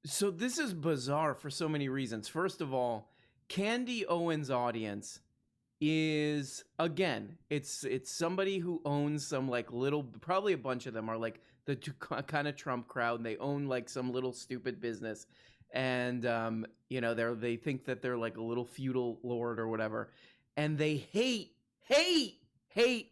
So this is bizarre for so many reasons. First of all, Candy Owens' audience is, again, it's somebody who owns some like little, probably a bunch of them are like the kind of Trump crowd, and they own like some little stupid business, and you know, they think that they're like a little feudal lord or whatever, and they hate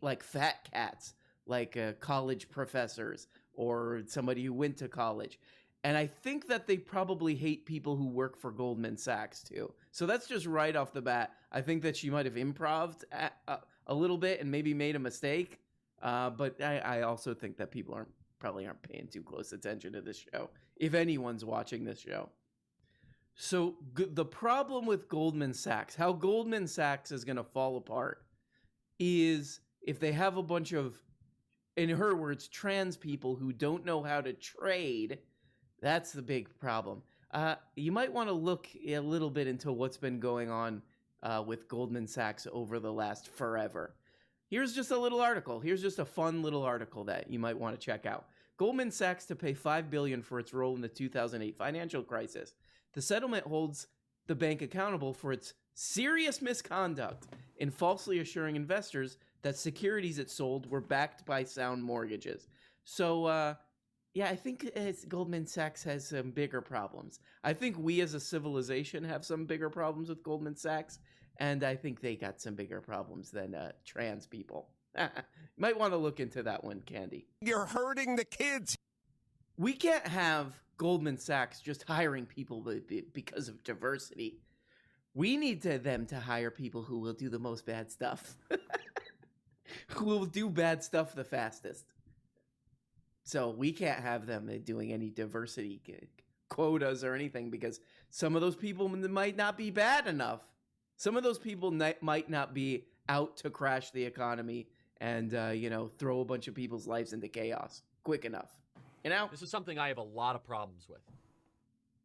like fat cats, like college professors or somebody who went to college. And I think that they probably hate people who work for Goldman Sachs too. So that's just right off the bat. I think that she might have improv'd a little bit and maybe made a mistake. But I also think that people probably aren't paying too close attention to this show, if anyone's watching this show. So the problem with Goldman Sachs, how Goldman Sachs is going to fall apart, is if they have a bunch of, in her words, trans people who don't know how to trade. That's the big problem. You might want to look a little bit into what's been going on with Goldman Sachs over the last forever. Here's just a little article. Here's just a fun little article that you might want to check out. Goldman Sachs to pay $5 billion for its role in the 2008 financial crisis. The settlement holds the bank accountable for its serious misconduct in falsely assuring investors that securities it sold were backed by sound mortgages. So, yeah, I think Goldman Sachs has some bigger problems. I think we as a civilization have some bigger problems with Goldman Sachs, and I think they got some bigger problems than trans people. Might want to look into that one, Candy. You're hurting the kids. We can't have Goldman Sachs just hiring people because of diversity. We need them to hire people who will do the most bad stuff. Who will do bad stuff the fastest. So we can't have them doing any diversity quotas or anything because some of those people might not be bad enough. Some of those people might not be out to crash the economy and, throw a bunch of people's lives into chaos quick enough. This is something I have a lot of problems with.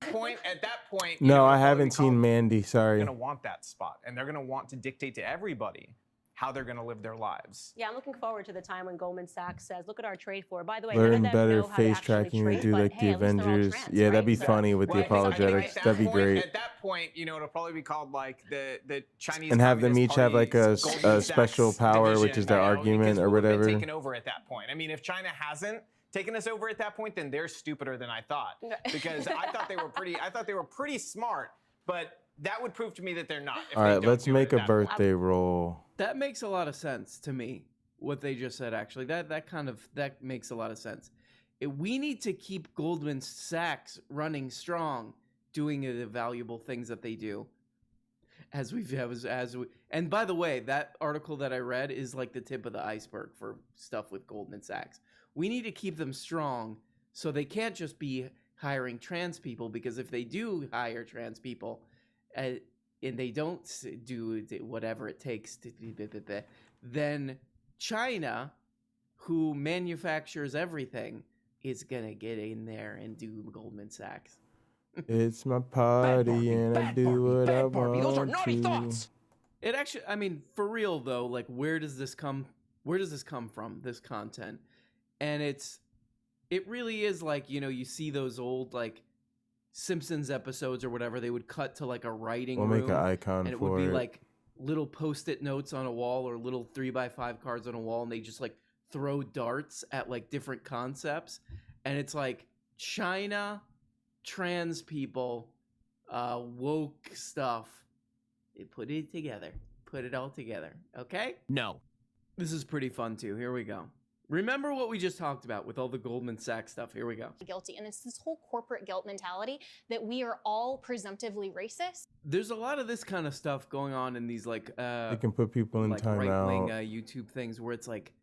At that point, No, I haven't seen Mandy. Sorry. They're going to want that spot, and they're going to want to dictate to everybody how they're going to live their lives. Yeah, I'm looking forward to the time when Goldman Sachs says, look at our trade floor. By the way, Learn none of them better know how to face actually tracking trade, to do but like hey, the at least they're all Avengers. trans, Yeah, that'd right? be So- funny with the apologetics. That'd be great. At that point, it'll probably be called like the Chinese And have them Communist each have like a Party's Goldman special Sachs power, which division, is their argument or because we've been whatever. taken over at that point. I mean, if China hasn't taken us over at that point, then they're stupider than I thought. Because I thought they were pretty smart, but that would prove to me that they're not. All right, let's make a birthday roll. That makes a lot of sense to me. What they just said, actually, that makes a lot of sense. We need to keep Goldman Sachs running strong, doing the valuable things that they do. And by the way, that article that I read is like the tip of the iceberg for stuff with Goldman Sachs. We need to keep them strong so they can't just be hiring trans people, because if they do hire trans people and they don't do whatever it takes to, then China, who manufactures everything, is gonna get in there and do Goldman Sachs. It's my party and I do what I want Those are naughty to. thoughts. It actually, I mean, for real though, like where does this come from, this content? And it really is like, you see those old like Simpsons episodes or whatever, they would cut to like a writing room. We'll make an icon and it for would be it. like little post-it notes on a wall or little 3x5 cards on a wall, and they just like throw darts at like different concepts. And it's like China, trans people, woke stuff. They put it together. Put it all together. Okay? No. This is pretty fun too. Here we go. Remember what we just talked about with all the Goldman Sachs stuff. Here we go. Guilty. And it's this whole corporate guilt mentality that we are all presumptively racist. There's a lot of this kind of stuff going on in these like They can put people in like timeout. right-wing YouTube things where it's like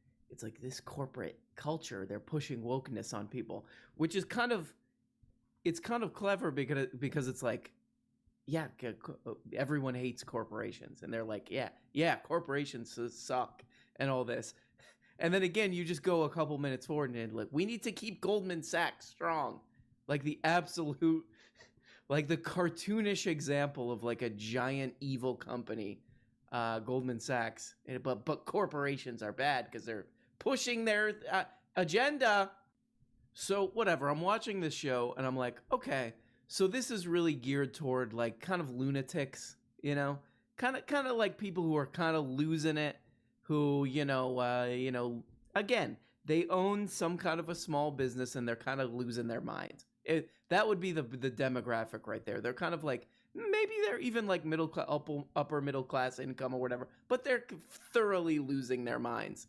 this corporate culture, they're pushing wokeness on people, which is kind of clever because it's like, yeah, everyone hates corporations, and they're like, yeah, corporations suck and all this. And then again, you just go a couple minutes forward and like, we need to keep Goldman Sachs strong. Like the absolute, like the cartoonish example of like a giant evil company, Goldman Sachs. But corporations are bad because they're pushing their agenda. So whatever, I'm watching this show and I'm like, okay, so this is really geared toward like kind of lunatics, kind of like people who are kind of losing it. Who, again, they own some kind of a small business and they're kind of losing their minds. That would be the demographic right there. They're kind of like, maybe they're even like upper middle class income or whatever, but they're thoroughly losing their minds.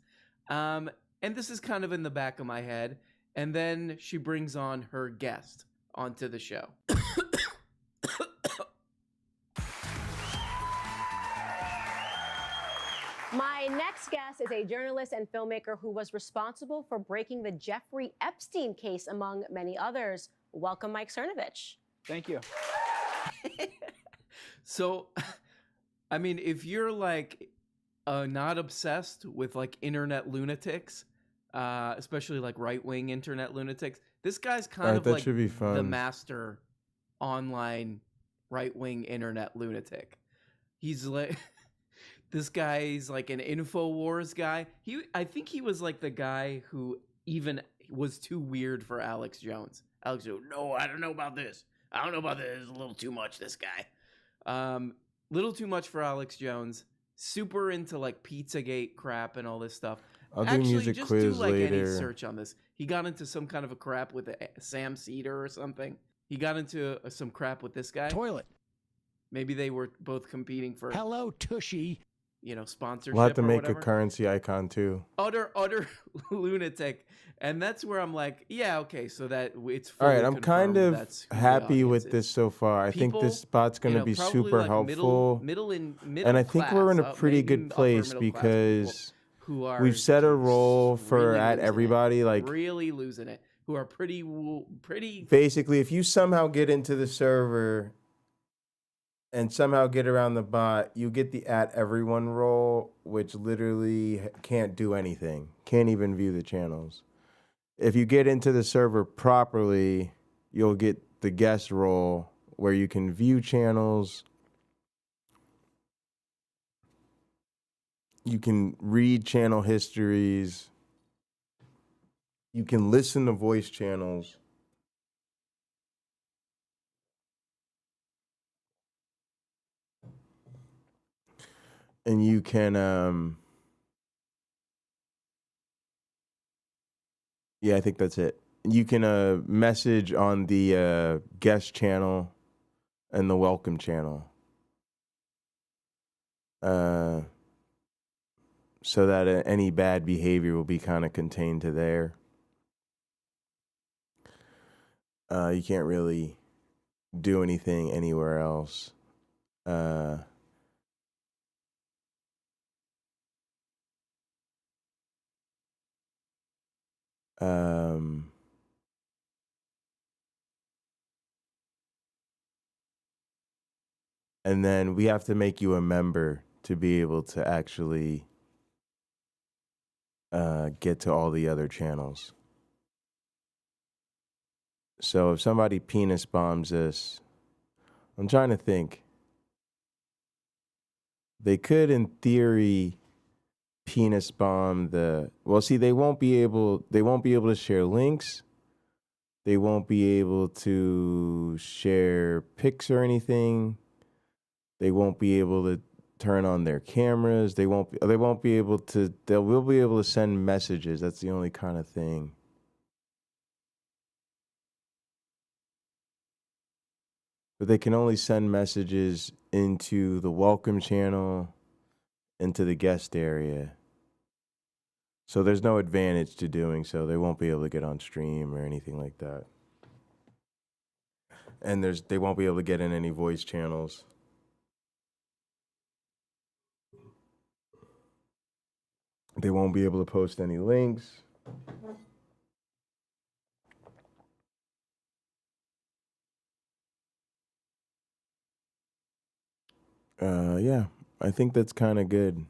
And this is kind of in the back of my head. And then she brings on her guest onto the show. My next guest is a journalist and filmmaker who was responsible for breaking the Jeffrey Epstein case, among many others. Welcome, Mike Cernovich. Thank you. So, I mean, if you're like not obsessed with like internet lunatics, especially like right-wing internet lunatics, this guy's kind of that like should be fun. the master online right-wing internet lunatic. He's like... This guy's like an InfoWars guy. I think he was like the guy who even was too weird for Alex Jones. Alex Jones, no, I don't know about this. I don't know about this. It's a little too much, this guy. Little too much for Alex Jones. Super into like Pizzagate crap and all this stuff. I'll do Actually, music just quiz do like any later. search on this. He got into some kind of a crap with Sam Cedar or something. He got into some crap with this guy. Toilet. Maybe they were both competing for Hello, Tushy. Sponsorship. We'll have to or make whatever. a currency icon too. Utter lunatic. And that's where I'm like, yeah, okay, so that it's All fully right, I'm kind confirmed of that's who the happy audience with is. this so far. I think People, this spot's going to be probably super like helpful. middle and I think we're in a class, pretty maybe good upper place middle class because who are we've set a just role for really at losing it. everybody. Like really losing it. Who are pretty. basically, if you somehow get into the server and somehow get around the bot, you get the at everyone role, which literally can't do anything. Can't even view the channels. If you get into the server properly, you'll get the guest role where you can view channels. You can read channel histories. You can listen to voice channels. And you can, yeah, I think that's it. You can message on the guest channel and the welcome channel. So that any bad behavior will be kind of contained to there. You can't really do anything anywhere else. And then we have to make you a member to be able to actually get to all the other channels. So if somebody penis bombs us, I'm trying to think. They could, in theory, penis bomb the. Well, see, they won't be able to share links. They won't be able to share pics or anything. They won't be able to turn on their cameras. They won't be able to. They will be able to send messages. That's the only kind of thing. But they can only send messages into the welcome channel, into the guest area. So there's no advantage to doing so. They won't be able to get on stream or anything like that. And they won't be able to get in any voice channels. They won't be able to post any links. Yeah, I think that's kind of good.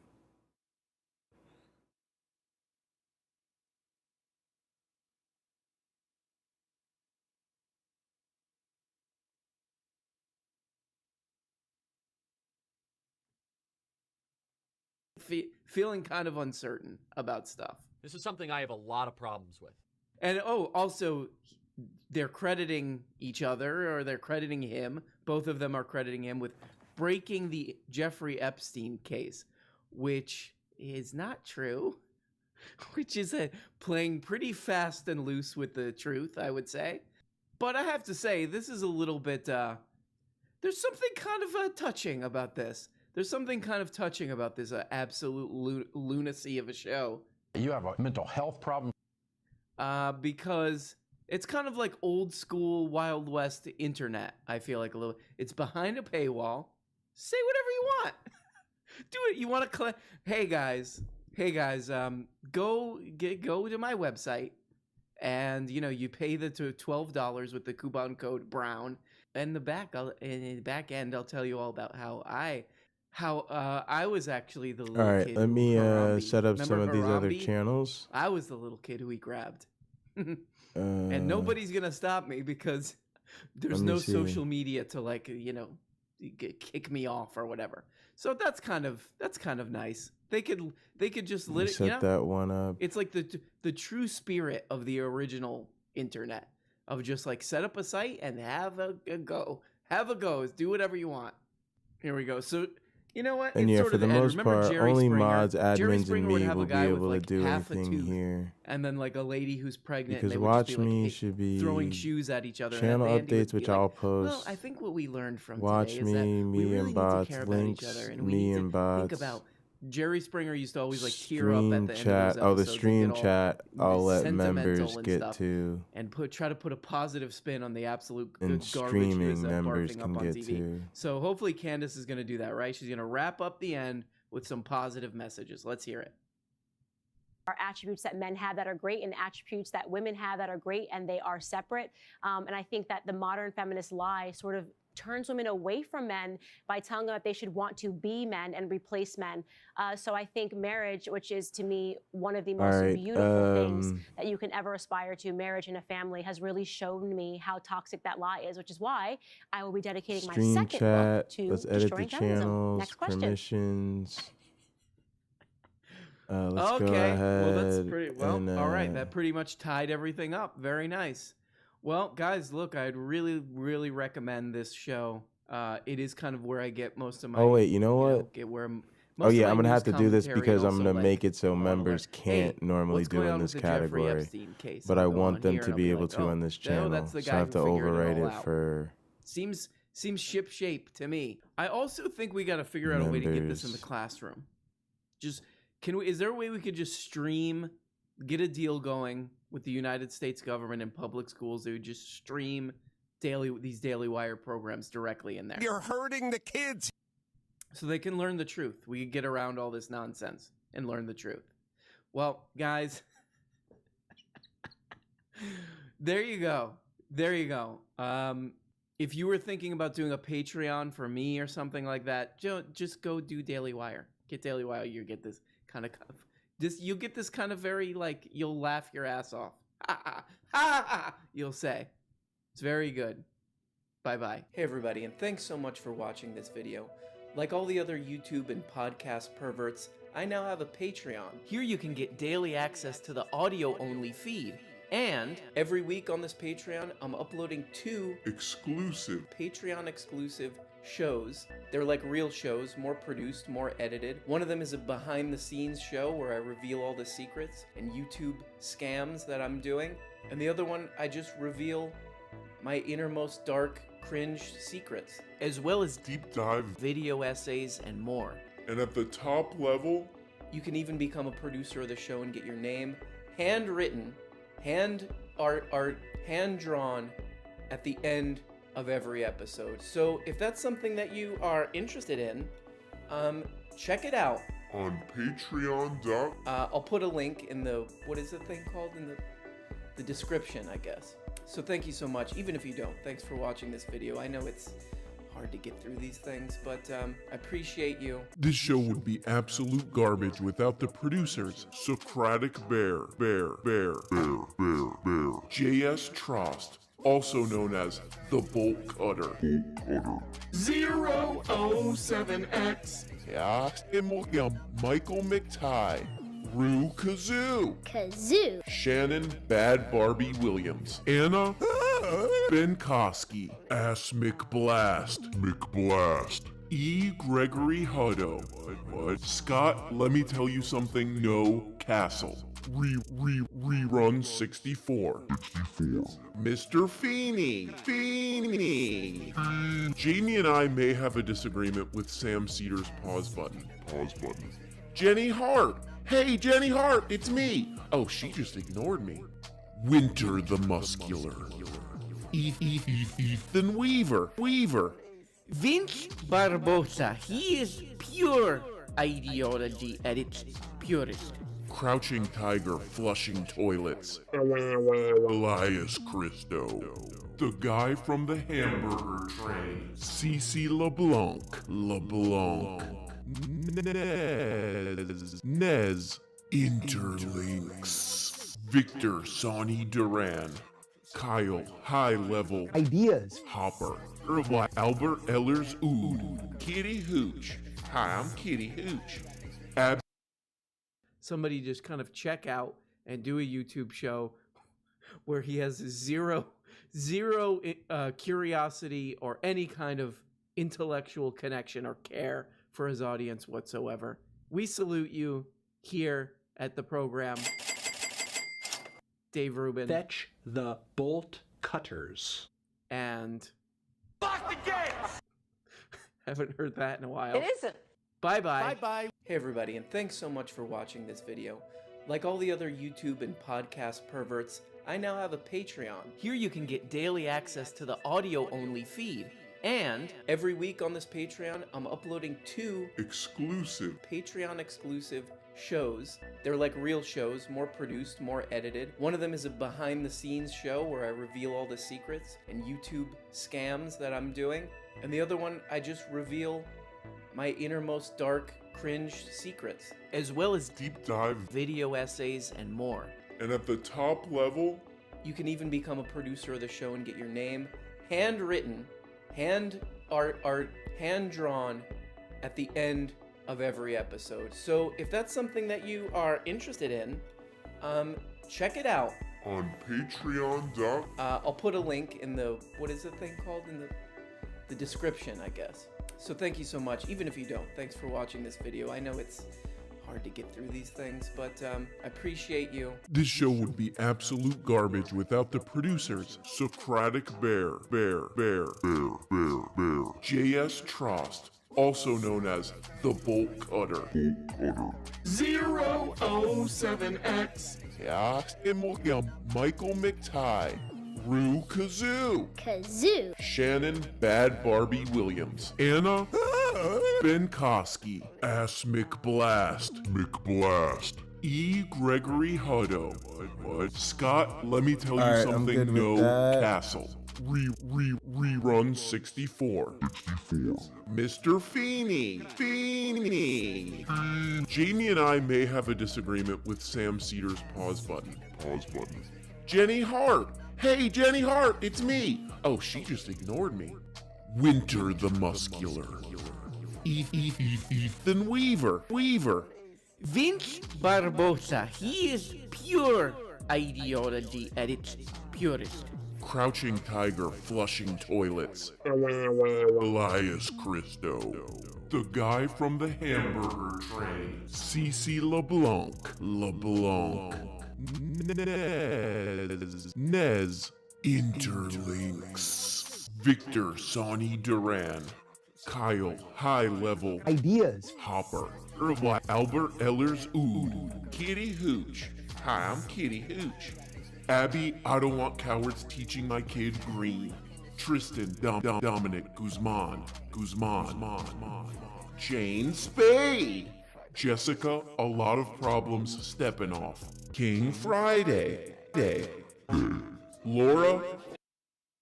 Feeling kind of uncertain about stuff. This is something I have a lot of problems with. And also, they're crediting each other, or they're crediting him. Both of them are crediting him with breaking the Jeffrey Epstein case, which is not true. Which is playing pretty fast and loose with the truth, I would say. But I have to say, this is a little bit. There's something kind of touching about this. There's something kind of touching about this absolute lunacy of a show. You have a mental health problem. Because it's kind of like old school Wild West internet, I feel like a little. It's behind a paywall. Say whatever you want. Do it. You want to Hey guys, go to my website, and you pay the $12 with the coupon code Brown. And in the back end, I'll tell you all about how I was actually the little kid. All right, let me set up some of these other Harambe? channels. I was the little kid who he grabbed. And nobody's going to stop me because there's no social media to kick me off or whatever. So that's kind of nice. They could just Set that one up. It's like the true spirit of the original internet of just set up a site and have a go. Have a go. Do whatever you want. Here we go. So you know what? And it's yeah, sort for of the most Remember part, Jerry only Springer? mods, Jerry admins, Springer and would me have a will be guy able to with, do half a anything tooth, here. and then a lady who's pregnant. Because and they would Watch just be Me should be throwing shoes at each other. channel and at the end, updates, which I'll post. Well, I think what we learned from Watch today is Me, that me we really and need bots, to care about links, each other, and we me need and to bots. think about. Jerry Springer used to always tear up at Stream the end chat. of Oh, those the episodes and stream get all chat. I'll let sentimental members and get stuff, to. and try to put a positive spin on the absolute And garbage he streaming was members barfing can up on get TV. to. So hopefully Candace is going to do that, right? She's going to wrap up the end with some positive messages. Let's hear it. are attributes that men have that are great and attributes that women have that are great, and they are separate. And I think that the modern feminist lie sort of turns women away from men by telling them that they should want to be men and replace men. So I think marriage, which is to me one of the most beautiful things that you can ever aspire to, marriage and a family, has really shown me how toxic that lie is, which is why I will be dedicating my Stream second chat. book to Let's edit the destroying feminism. channels. Next question. Permissions. Let's go Okay, ahead. well, that's pretty well. and, All right, that pretty much tied everything up. Very nice. Well, guys, look, I'd really recommend this show. It is kind of where I get most of my. Oh wait, you know what? Get where most Oh of yeah, my I'm gonna news have to do this commentary because and I'm also, gonna like, make it so wanna members learn, can't hey, normally what's do going in on this with the Jeffrey category, Epstein case? but I'll I go want on them here to and I'll be be able like, to oh, on this no, channel. that's the So guy I have to who figured it override all it out. for Seems ship shape to me. I also think we got to figure out a way to get this in the members. classroom. Just is there a way we could just stream, get a deal going with the United States government and public schools that would just stream these Daily Wire programs directly in there? You're hurting the kids. So they can learn the truth. We could get around all this nonsense and learn the truth. Well, guys, there you go. There you go. If you were thinking about doing a Patreon for me or something like that, just go do Daily Wire. Get Daily Wire. You get this kind of you'll get this kind of very, like, you'll laugh your ass off. Ha ha ha ha. You'll say. It's very good. Bye-bye. Hey, everybody, and thanks so much for watching this video. Like all the other YouTube and podcast perverts, I now have a Patreon. Here you can get daily access to the audio-only feed. And every week on this Patreon, I'm uploading 2 exclusive Patreon-exclusive shows. They're like real shows, more produced, more edited. One of them is a behind-the-scenes show where I reveal all the secrets and YouTube scams that I'm doing. And the other one, I just reveal my innermost dark, cringe secrets, as well as deep dive video essays and more. And at the top level, you can even become a producer of the show and get your name handwritten, hand art, hand drawn at the end of every episode. So if that's something that you are interested in, check it out on Patreon. I'll put a link in the, what is the thing called, in the description, I guess. So thank you so much, even if you don't. Thanks for watching this video. I know it's hard to get through these things, but I appreciate you. This show would be absolute garbage without the producers. Socratic Bear, J.S. Trost, also known as the Bolt Cutter. 007X. Yeah, Michael McTighe. Rue Kazoo. Shannon Bad Barbie Williams. Anna Ben Koski. Ass McBlast. E. Gregory Hutto. What? Scott, let me tell you something. No Castle. Rerun 64. Mr. Feeney. Jamie and I may have a disagreement with Sam Cedar's pause button. Jenny Hart. Hey, Jenny Hart, it's me. Oh, she just ignored me. Winter the Muscular. Ethan Weaver. Vince Barbosa. He is pure ideology at its purest. Crouching Tiger flushing toilets. Elias Christo. The guy from the hamburger train. Cece LeBlanc. Nez Interlinks. Victor Sonny Duran. Kyle High Level Ideas. Hopper. Albert Ellers Ood. Kitty Hooch. Hi, I'm Kitty Hooch. Somebody just kind of check out and do a YouTube show where he has zero curiosity or any kind of intellectual connection or care for his audience whatsoever. We salute you here at the program. Dave Rubin. Fetch the bolt cutters. And Lock the gates! haven't heard that in a while. It isn't. Bye-bye. Bye-bye. Hey, everybody, and thanks so much for watching this video. Like all the other YouTube and podcast perverts, I now have a Patreon. Here you can get daily access to the audio-only feed. And every week on this Patreon, I'm uploading 2 exclusive Patreon-exclusive shows. They're like real shows, more produced, more edited. One of them is a behind the scenes show where I reveal all the secrets and YouTube scams that I'm doing. And the other one, I just reveal my innermost dark, cringe secrets, as well as Deep dive. video essays and more. And at the top level, You can even become a producer of the show and get your name handwritten, hand art, hand drawn at the end of every episode. So if that's something that you are interested in, check it out on Patreon. I'll put a link in the, what is the thing called, in the description, I guess. So thank you so much, even if you don't. Thanks for watching this video. I know it's hard to get through these things, but I appreciate you. This show would be absolute garbage without the producers. Socratic Bear, J.S. Trost, also known as the Bolt Cutter. 007X. Yeah, Michael McTie. Rue Kazoo. Shannon Bad Barbie Williams. Anna Benkoski. Ass McBlast. E. Gregory Hutto. What? Scott, let me tell you something. No Castle. Rerun 64. Mr. Feeney. Jamie and I may have a disagreement with Sam Cedar's pause button. Jenny Hart. Hey, Jenny Hart, it's me. Oh, she just ignored me. Winter the Muscular. Ethan Weaver. Vince Barbosa, he is pure ideology at its purest. Crouching Tiger flushing toilets. Elias Christo. The guy from the hamburger train. Cece LeBlanc. Nez. Interlinks. Victor Sonny Duran. Kyle High Level Ideas. Hopper. Albert Ellers Ood. Kitty Hooch. Hi, I'm Kitty Hooch. Abby, I don't want cowards teaching my kid green. Tristan Dominic Guzman. Jane Spade. Jessica, a lot of problems stepping off. King Friday. Laura.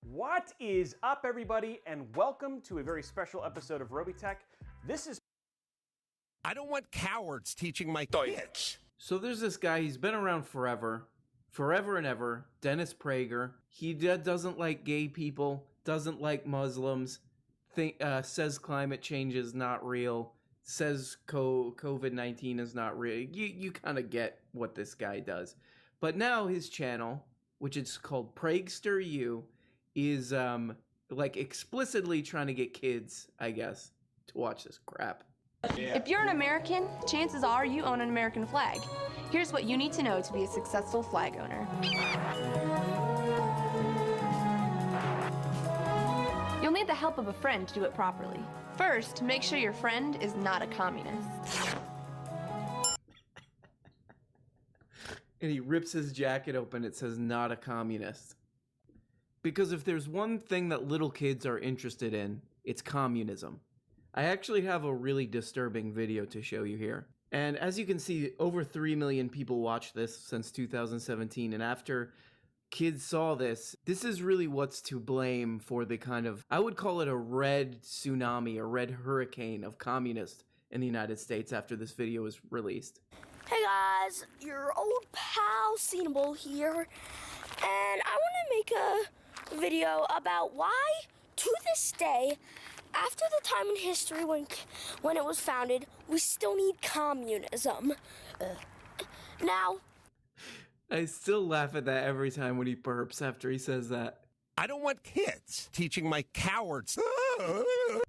What is up, everybody, and welcome to a very special episode of Robitech. This is... I don't want cowards teaching my kids. So there's this guy, he's been around forever and ever, Dennis Prager. He doesn't like gay people, doesn't like Muslims, says climate change is not real, says COVID-19 is not real. You kind of get what this guy does. But now his channel, which is called Praguester U, is like explicitly trying to get kids, I guess, to watch this crap. If you're an American, chances are you own an American flag. Here's what you need to know to be a successful flag owner. You'll need the help of a friend to do it properly. First, make sure your friend is not a communist. And he rips his jacket open, it says not a communist. Because if there's one thing that little kids are interested in, it's communism. I actually have a really disturbing video to show you here. And as you can see, over 3 million people watched this since 2017. And after kids saw this, this is really what's to blame for the kind of, I would call it a red tsunami, a red hurricane of communists in the United States after this video was released. Hey guys, your old pal Scenable here. And I want to make a video about why, to this day, after the time in history when it was founded, we still need communism. Now, I still laugh at that every time when he burps after he says that. I don't want kids teaching my cowards.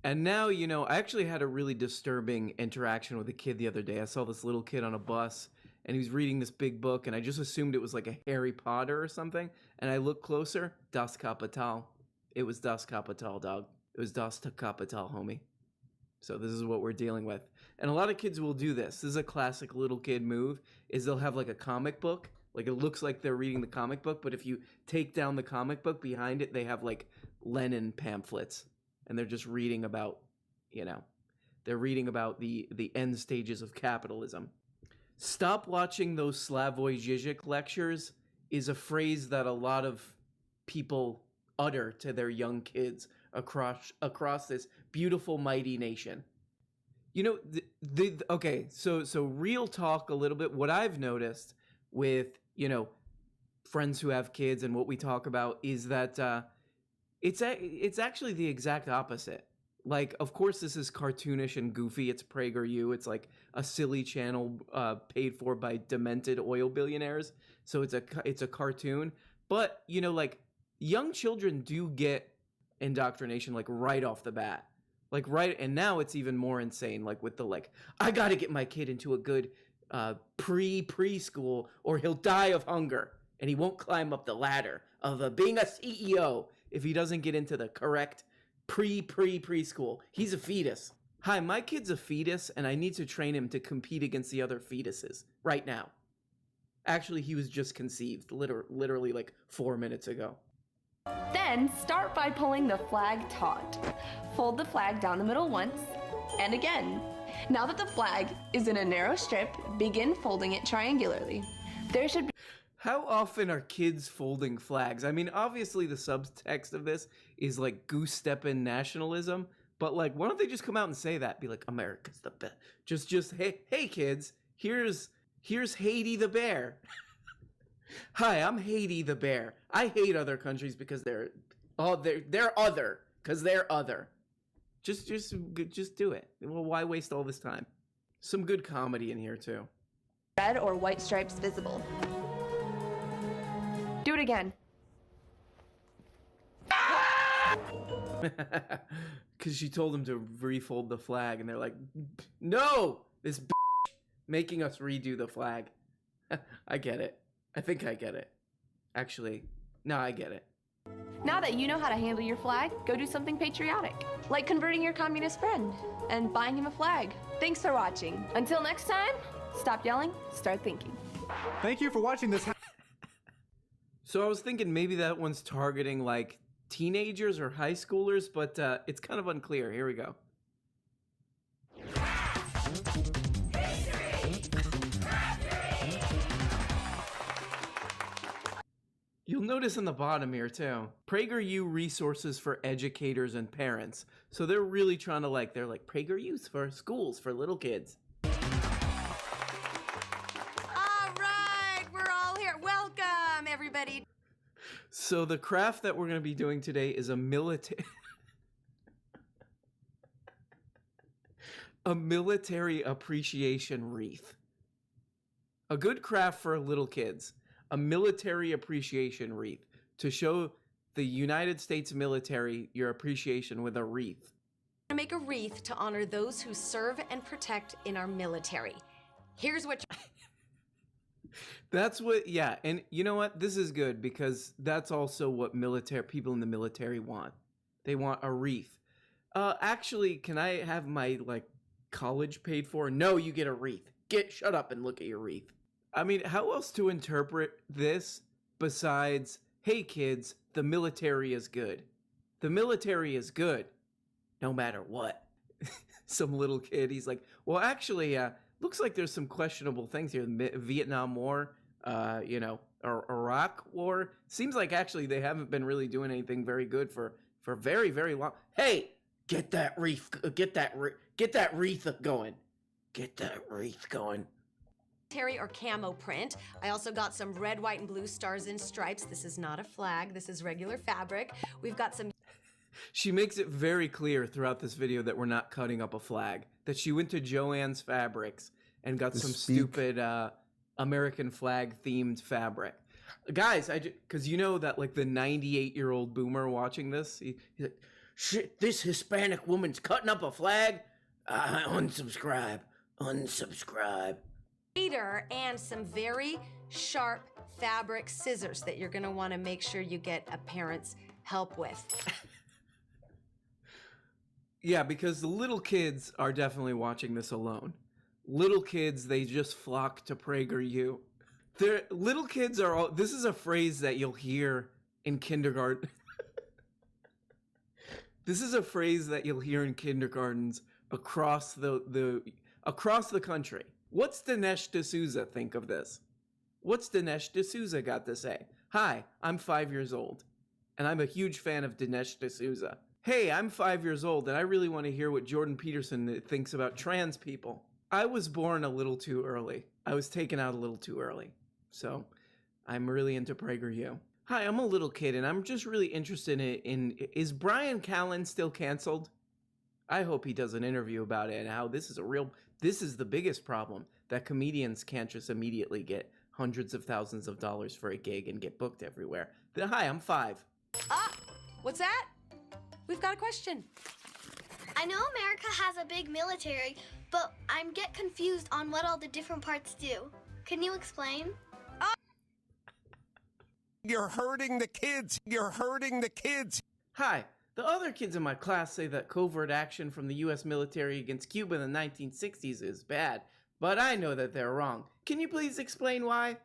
And now, you know, I actually had a really disturbing interaction with a kid the other day. I saw this little kid on a bus, and he was reading this big book, and I just assumed it was like a Harry Potter or something. And I looked closer, Das Kapital. It was Das Kapital, dog. It was Das Kapital, homie. So this is what we're dealing with. And a lot of kids will do this. This is a classic little kid move, is they'll have like a comic book. Like it looks like they're reading the comic book, but if you take down the comic book, behind it, they have like Lenin pamphlets. And they're just reading about, you know, they're reading about the end stages of capitalism. Stop watching those Slavoj Žižek lectures is a phrase that a lot of people utter to their young kids across this beautiful, mighty nation. You know, okay, so real talk a little bit. What I've noticed with, you know, friends who have kids and what we talk about is that it's actually the exact opposite. Like, of course, this is cartoonish and goofy. It's PragerU. It's like a silly channel paid for by demented oil billionaires. So it's a cartoon. But, you know, like, young children do get indoctrination, like, right off the bat. Like, right, and now it's even more insane, like, with the, like, I gotta get my kid into a good preschool or he'll die of hunger. And he won't climb up the ladder of being a CEO if he doesn't get into the correct preschool. He's a fetus. Hi, my kid's a fetus, and I need to train him to compete against the other fetuses right now. Actually, he was just conceived, literally like 4 minutes ago. Then start by pulling the flag taut. Fold the flag down the middle once, and again. Now that the flag is in a narrow strip, begin folding it triangularly. There should be... How often are kids folding flags? I mean, obviously the subtext of this is like goose-stepping nationalism, but like, why don't they just come out and say that? Be like, America's the best. Just hey kids, here's Haiti the bear. Hi, I'm Haiti the bear. I hate other countries because they're other, because they're other. Just do it. Well, why waste all this time? Some good comedy in here too. Red or white stripes visible. Do it again. Because she told them to refold the flag, and they're like, no, this making us redo the flag. I get it. I think I get it. Actually, no, I get it. Now that you know how to handle your flag, go do something patriotic, like converting your communist friend and buying him a flag. Thanks for watching. Until next time, stop yelling, start thinking. Thank you for watching this. So I was thinking maybe that one's targeting like teenagers or high schoolers, but it's kind of unclear. Here we go. You'll notice in the bottom here too, PragerU resources for educators and parents. So they're really trying to they're like PragerU for schools for little kids. All right, we're all here. Welcome, everybody. So the craft that we're going to be doing today is a military appreciation wreath. A good craft for little kids. A military appreciation wreath to show the United States military your appreciation with a wreath. To make a wreath to honor those who serve and protect in our military. Here's what That's what, yeah, and you know what? This is good because that's also what people in the military want. They want a wreath. Actually, can I have my college paid for? No, you get a wreath. Shut up and look at your wreath. I mean, how else to interpret this besides, hey kids, the military is good. The military is good, no matter what. Some little kid, he's like, well, actually, looks like there's some questionable things here. The Vietnam War, or Iraq War. Seems like actually they haven't been really doing anything very good for very, very long. Hey, get that wreath going. Get that wreath going. or camo print. I also got some red, white, and blue stars and stripes. This is not a flag. This is regular fabric. We've got some... She makes it very clear throughout this video that we're not cutting up a flag. That she went to Joann's Fabrics and got some stupid American flag themed fabric. Guys, because you know that the 98-year-old boomer watching this, he's like, shit, this Hispanic woman's cutting up a flag? Unsubscribe. And some very sharp fabric scissors that you're going to want to make sure you get a parent's help with. Yeah, because the little kids are definitely watching this alone. Little kids, they just flock to PragerU. Little kids are all... This is a phrase that you'll hear in kindergarten. This is a phrase that you'll hear in kindergartens across the country. What's Dinesh D'Souza think of this? What's Dinesh D'Souza got to say? Hi, I'm 5 years old, and I'm a huge fan of Dinesh D'Souza. Hey, I'm 5 years old, and I really want to hear what Jordan Peterson thinks about trans people. I was born a little too early. I was taken out a little too early. So, I'm really into PragerU. Hi, I'm a little kid, and I'm just really interested in is Brian Callen still canceled? I hope he does an interview about it and how this is the biggest problem, that comedians can't just immediately get hundreds of thousands of dollars for a gig and get booked everywhere. Hi, I'm 5. What's that? We've got a question. I know America has a big military, but I get confused on what all the different parts do. Can you explain? You're hurting the kids. You're hurting the kids. Hi, the other kids in my class say that covert action from the U.S. military against Cuba in the 1960s is bad, but I know that they're wrong. Can you please explain why?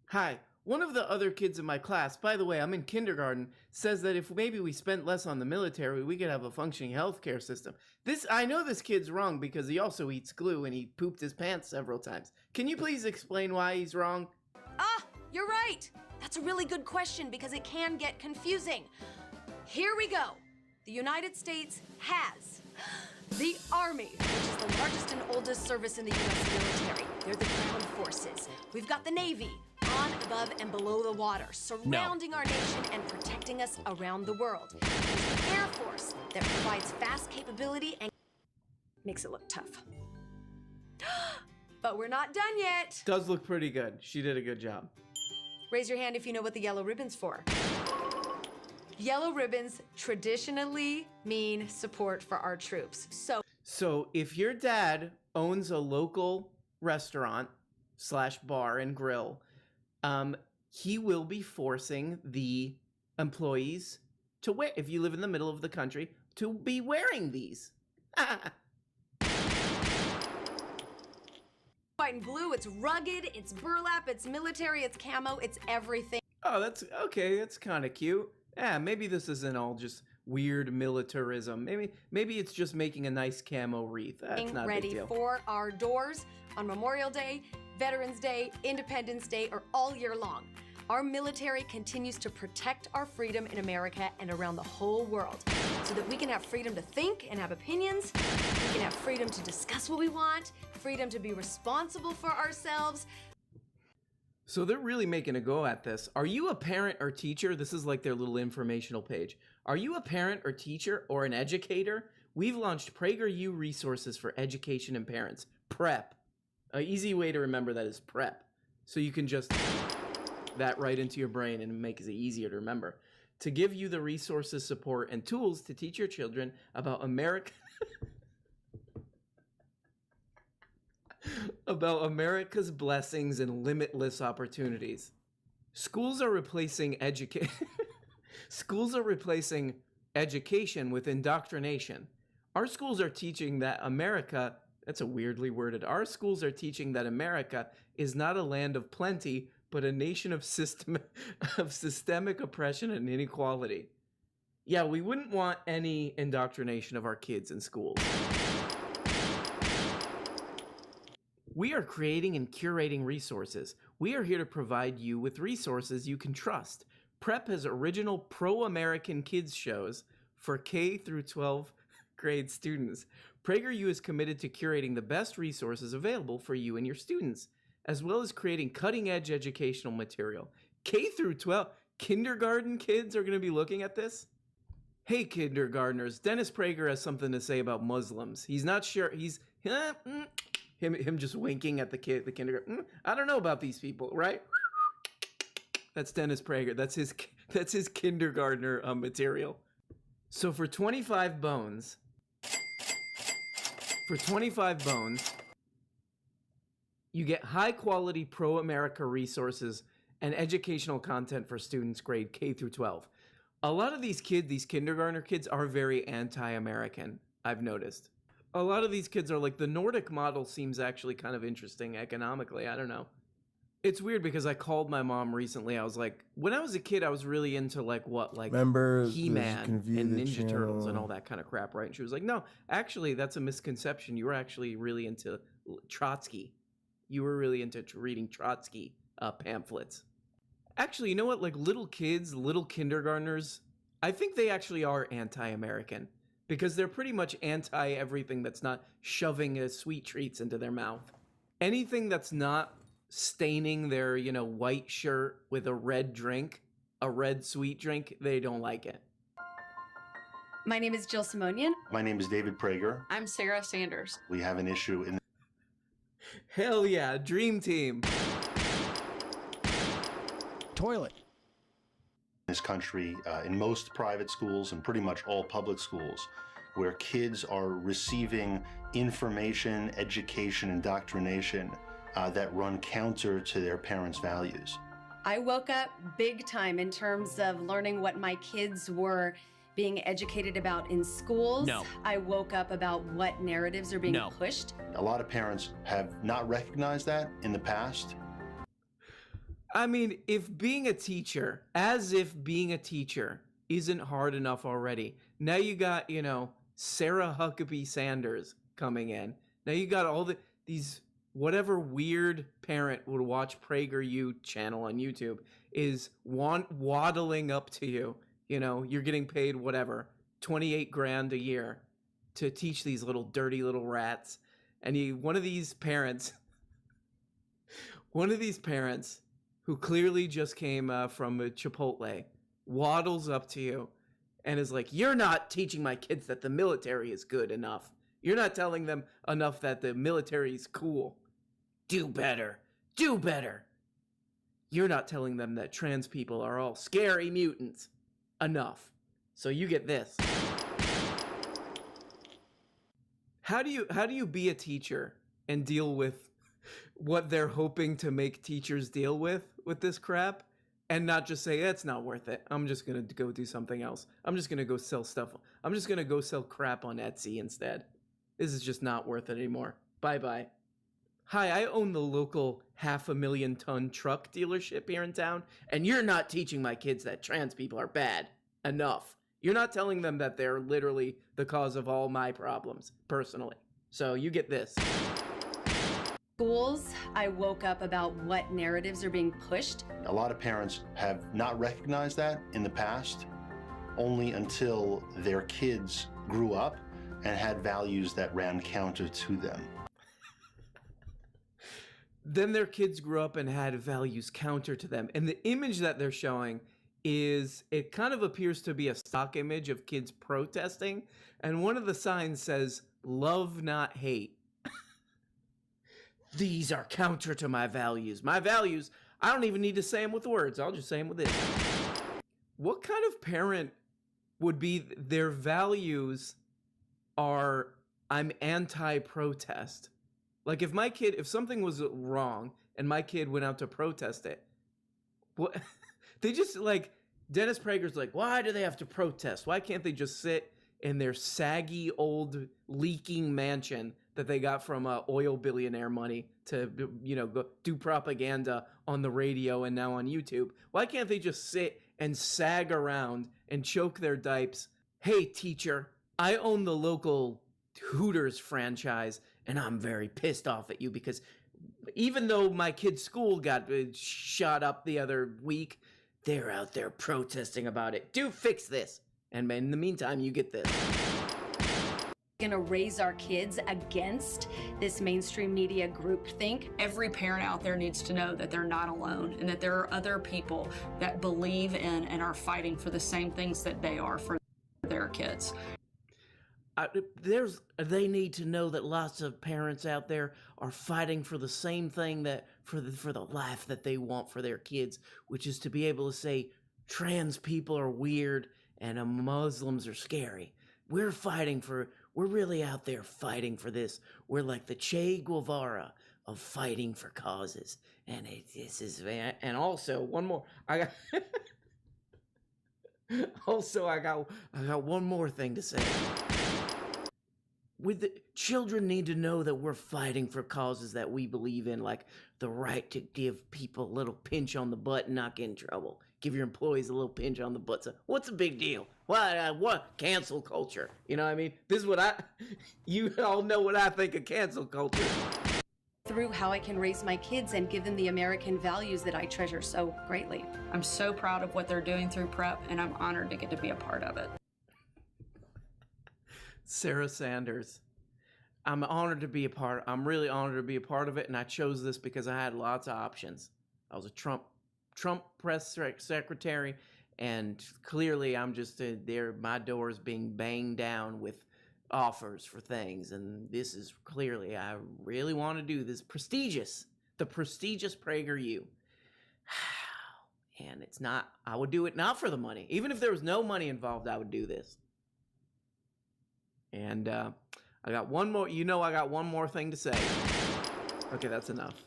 Hi, one of the other kids in my class, by the way, I'm in kindergarten, says that if maybe we spent less on the military, we could have a functioning healthcare system. I know this kid's wrong because he also eats glue and he pooped his pants several times. Can you please explain why he's wrong? You're right. That's a really good question because it can get confusing. Here we go. The United States has the Army, which is the largest and oldest service in the U.S. military. They're the ground forces. We've got the Navy, on, above, and below the water, surrounding our nation and protecting us around the world. There's the Air Force that provides fast capability and makes it look tough. But we're not done yet. Does look pretty good. She did a good job. Raise your hand if you know what the yellow ribbon's for. Yellow ribbons traditionally mean support for our troops. So if your dad owns a local restaurant / bar and grill, he will be forcing the employees to wear, if you live in the middle of the country, to be wearing these. White and blue, it's rugged, it's burlap, it's military, it's camo, it's everything. Oh, that's okay. That's kind of cute. Yeah, maybe this isn't all just weird militarism. Maybe it's just making a nice camo wreath. That's not a big deal. Ready for our doors on Memorial Day, Veterans Day, Independence Day, or all year long. Our military continues to protect our freedom in America and around the whole world so that we can have freedom to think and have opinions. We can have freedom to discuss what we want, freedom to be responsible for ourselves. So they're really making a go at this. Are you a parent or teacher? This is like their little informational page. Are you a parent or teacher or an educator? We've launched PragerU resources for education and parents. PrEP. An easy way to remember that is PrEP. So you can just that right into your brain and make it easier to remember. To give you the resources, support, and tools to teach your children about America. About America's blessings and limitless opportunities. Schools are replacing education with indoctrination. Our schools are teaching that America, that's a weirdly worded, our schools are teaching that America is not a land of plenty, but a nation of systemic oppression and inequality. Yeah, we wouldn't want any indoctrination of our kids in schools. We are creating and curating resources. We are here to provide you with resources you can trust. PrEP has original pro-American kids shows for K through 12 grade students. PragerU is committed to curating the best resources available for you and your students, as well as creating cutting-edge educational material. K through 12 kindergarten kids are going to be looking at this? Hey, kindergartners, Dennis Prager has something to say about Muslims. He's not sure. He's him just winking at the kindergarten. I don't know about these people, right? That's Dennis Prager. That's his kindergartner material. So for 25 bones, you get high quality pro-America resources and educational content for students grade K through 12. A lot of these kindergartner kids are very anti-American, I've noticed. A lot of these kids are like, the Nordic model seems actually kind of interesting economically. I don't know. It's weird because I called my mom recently. I was like, when I was a kid, I was really into remember He-Man and Ninja Turtles and all that kind of crap, right? And she was like, no, actually, that's a misconception. You were actually really into Trotsky. You were really into reading Trotsky pamphlets. Actually, you know what? Like little kids, little kindergartners, I think they actually are anti-American because they're pretty much anti everything that's not shoving sweet treats into their mouth. Anything that's not staining their, white shirt with a red drink, a red sweet drink, they don't like it. My name is Jill Simonian. My name is David Prager. I'm Sarah Sanders. We have an issue in Hell yeah, dream team. Toilet. This country, in most private schools and pretty much all public schools, where kids are receiving information, education, indoctrination that run counter to their parents' values. I woke up big time in terms of learning what my kids were being educated about in schools. No. I woke up about what narratives are being pushed. A lot of parents have not recognized that in the past. I mean, if being a teacher isn't hard enough already, now you got, Sarah Huckabee Sanders coming in. Now you got all these, whatever weird parent would watch PragerU channel on YouTube is waddling up to you. You're getting paid whatever, 28 grand a year to teach these little dirty little rats. And one of these parents who clearly just came from a Chipotle waddles up to you and is like, you're not teaching my kids that the military is good enough. You're not telling them enough that the military is cool. Do better. Do better. You're not telling them that trans people are all scary mutants enough. So you get this. How do you be a teacher and deal with what they're hoping to make teachers deal with this crap and not just say, it's not worth it. I'm just going to go do something else. I'm just going to go sell stuff. I'm just going to go sell crap on Etsy instead. This is just not worth it anymore. Bye-bye. Hi, I own the local 500,000-ton truck dealership here in town, and you're not teaching my kids that trans people are bad enough. You're not telling them that they're literally the cause of all my problems, personally. So you get this. Schools, I woke up about what narratives are being pushed. A lot of parents have not recognized that in the past, only until their kids grew up and had values that ran counter to them. Then their kids grew up and had values counter to them. And the image that they're showing is, it kind of appears to be a stock image of kids protesting. And one of the signs says, love, not hate. These are counter to my values. My values, I don't even need to say them with words. I'll just say them with this. What kind of parent would be their values are, I'm anti-protest? Like if something was wrong and my kid went out to protest it, what? They just Dennis Prager's like, why do they have to protest? Why can't they just sit in their saggy old leaking mansion that they got from oil billionaire money to, go do propaganda on the radio and now on YouTube? Why can't they just sit and sag around and choke their dipes? Hey, teacher, I own the local Hooters franchise, and I'm very pissed off at you because even though my kid's school got shot up the other week, they're out there protesting about it. Do fix this. And in the meantime, you get this. Going to raise our kids against this mainstream media groupthink. Every parent out there needs to know that they're not alone and that there are other people that believe in and are fighting for the same things that they are for their kids. They need to know that lots of parents out there are fighting for the same thing, that for the life that they want for their kids, which is to be able to say trans people are weird and Muslims are scary. We're really out there fighting for this. We're like the Che Guevara of fighting for causes. And and also one more. I got one more thing to say. Children need to know that we're fighting for causes that we believe in, like the right to give people a little pinch on the butt and not get in trouble. Give your employees a little pinch on the butt. So what's the big deal? What? Cancel culture. You know what I mean? This is you all know what I think of cancel culture. through how I can raise my kids and give them the American values that I treasure so greatly. I'm so proud of what they're doing through prep, and I'm honored to get to be a part of it. Sarah Sanders. I'm honored to be a part. I'm really honored to be a part of it, and I chose this because I had lots of options. I was a Trump press secretary, and clearly I'm just there. My door is being banged down with offers for things, and this is clearly I really want to do this the prestigious PragerU. And it's not. I would do it not for the money. Even if there was no money involved, I would do this. And I got one more, I got one more thing to say. Okay, that's enough.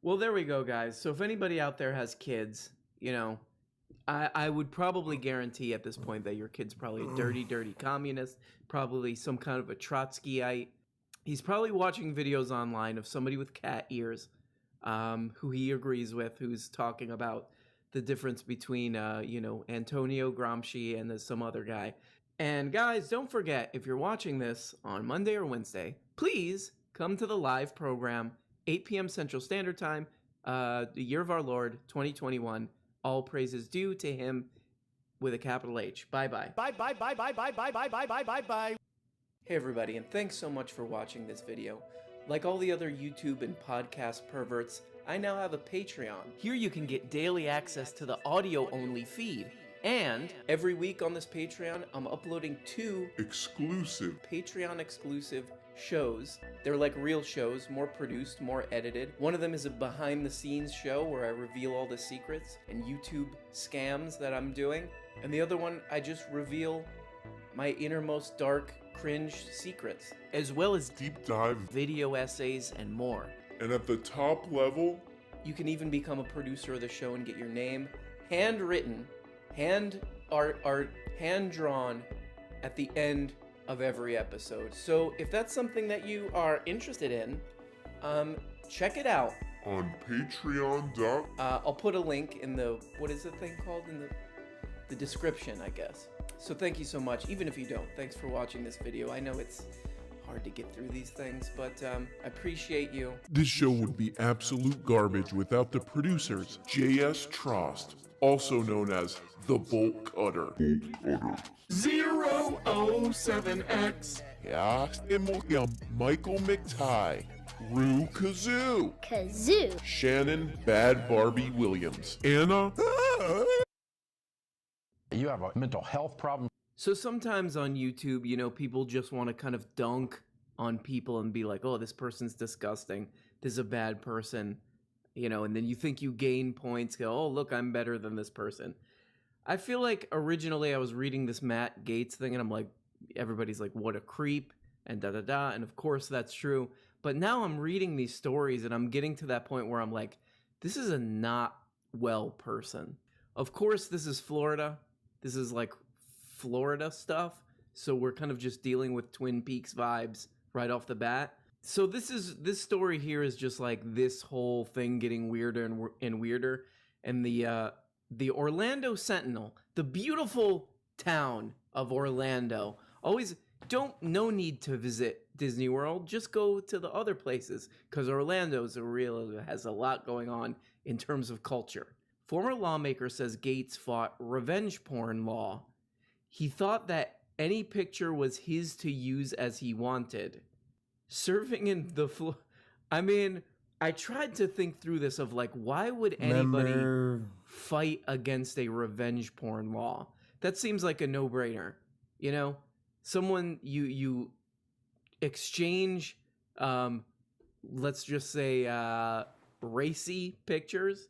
Well, there we go, guys. So if anybody out there has kids, I would probably guarantee at this point that your kid's probably a dirty, dirty communist, probably some kind of a Trotskyite. He's probably watching videos online of somebody with cat ears, who he agrees with, who's talking about the difference between, Antonio Gramsci and some other guy. And guys, don't forget, if you're watching this on Monday or Wednesday, please come to the live program, 8 p.m. Central Standard Time, the year of our Lord, 2021. All praises due to him with a capital H. Bye-bye. Bye. Hey everybody, and thanks so much for watching this video. Like all the other YouTube and podcast perverts, I now have a Patreon. Here you can get daily access to the audio-only feed. And every week on this Patreon, I'm uploading 2 exclusive Patreon-exclusive shows. They're like real shows, more produced, more edited. One of them is a behind-the-scenes show where I reveal all the secrets and YouTube scams that I'm doing. And the other one, I just reveal my innermost dark, cringe secrets, as well as deep dive video essays and more. And at the top level, you can even become a producer of the show and get your name handwritten, hand art, hand drawn at the end of every episode. So if that's something that you are interested in, check it out on Patreon. I'll put a link in the, what is the thing called, in the description, I guess. So thank you so much, even if you don't. Thanks for watching this video. I know it's hard to get through these things, but I appreciate you. This show would be absolute garbage without the producers, J.S. Trost, also known as the Bolt Cutter. 007X. Yeah, Michael McTie. Rue Kazoo. Shannon Bad Barbie Williams. Anna. You have a mental health problem. So sometimes on YouTube, people just want to kind of dunk on people and be like, oh, this person's disgusting. This is a bad person. And then you think you gain points, go, oh, look, I'm better than this person. I feel like originally I was reading this Matt Gaetz thing and I'm like, everybody's like, what a creep, and da-da-da, and of course that's true. But now I'm reading these stories and I'm getting to that point where I'm like, this is a not well person. Of course, this is Florida. This is like Florida stuff. So we're kind of just dealing with Twin Peaks vibes right off the bat. So this story here is just like this whole thing getting weirder and weirder. And the Orlando Sentinel, the beautiful town of Orlando, no need to visit Disney World, just go to the other places, because Orlando's has a lot going on in terms of culture. Former lawmaker says Gaetz fought revenge porn law. He thought that any picture was his to use as he wanted. Surfing in the I tried to think through this of like, why would anybody fight against a revenge porn law? That seems like a no-brainer. Someone you exchange, let's just say, racy pictures.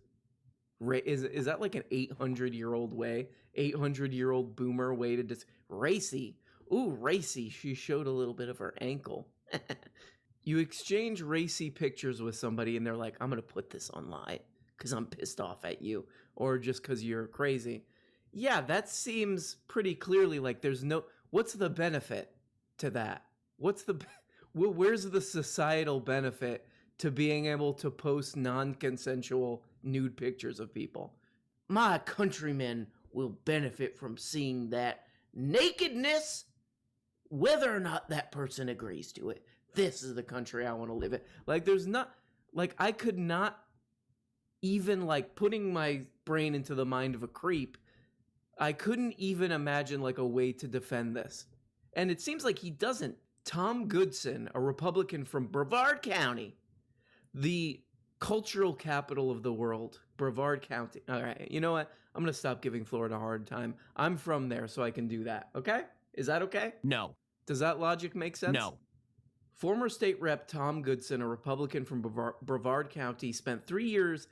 Is that like an 800-year-old boomer way to racy? Ooh, racy. She showed a little bit of her ankle. You exchange racy pictures with somebody and they're like, I'm going to put this online because I'm pissed off at you, or just because you're crazy. Yeah, that seems pretty clearly like what's the benefit to that? Where's the societal benefit to being able to post non-consensual nude pictures of people? My countrymen will benefit from seeing that nakedness, whether or not that person agrees to it. This is the country I want to live in. Like, Like, I could not even, like, putting my brain into the mind of a creep, I couldn't even imagine, like, a way to defend this. And it seems like he doesn't. Tom Goodson, a Republican from Brevard County, the cultural capital of the world, Brevard County. All right, you know what? I'm going to stop giving Florida a hard time. I'm from there, so I can do that, okay? Is that okay? No. Does that logic make sense? No. Former state rep Tom Goodson, a Republican from Brevard County, spent 3 years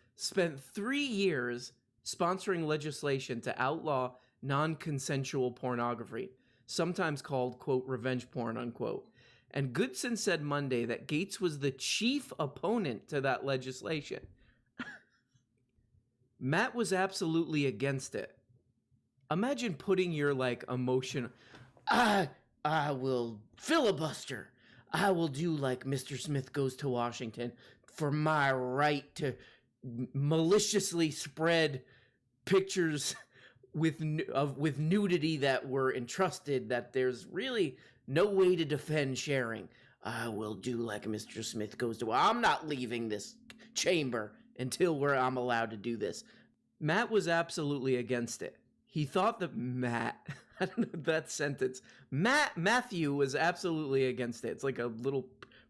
sponsoring legislation to outlaw non-consensual pornography, sometimes called, quote, revenge porn, unquote. And Goodson said Monday that Gates was the chief opponent to that legislation. Matt was absolutely against it. Imagine putting your, like, emotion, I will filibuster. I will do like Mr. Smith Goes to Washington for my right to maliciously spread pictures with nudity that were entrusted, that there's really no way to defend sharing. I will do like Mr. Smith Goes to... I'm not leaving this chamber until I'm allowed to do this. Matt was absolutely against it. He thought that I don't know that sentence. Matthew was absolutely against it. It's like a little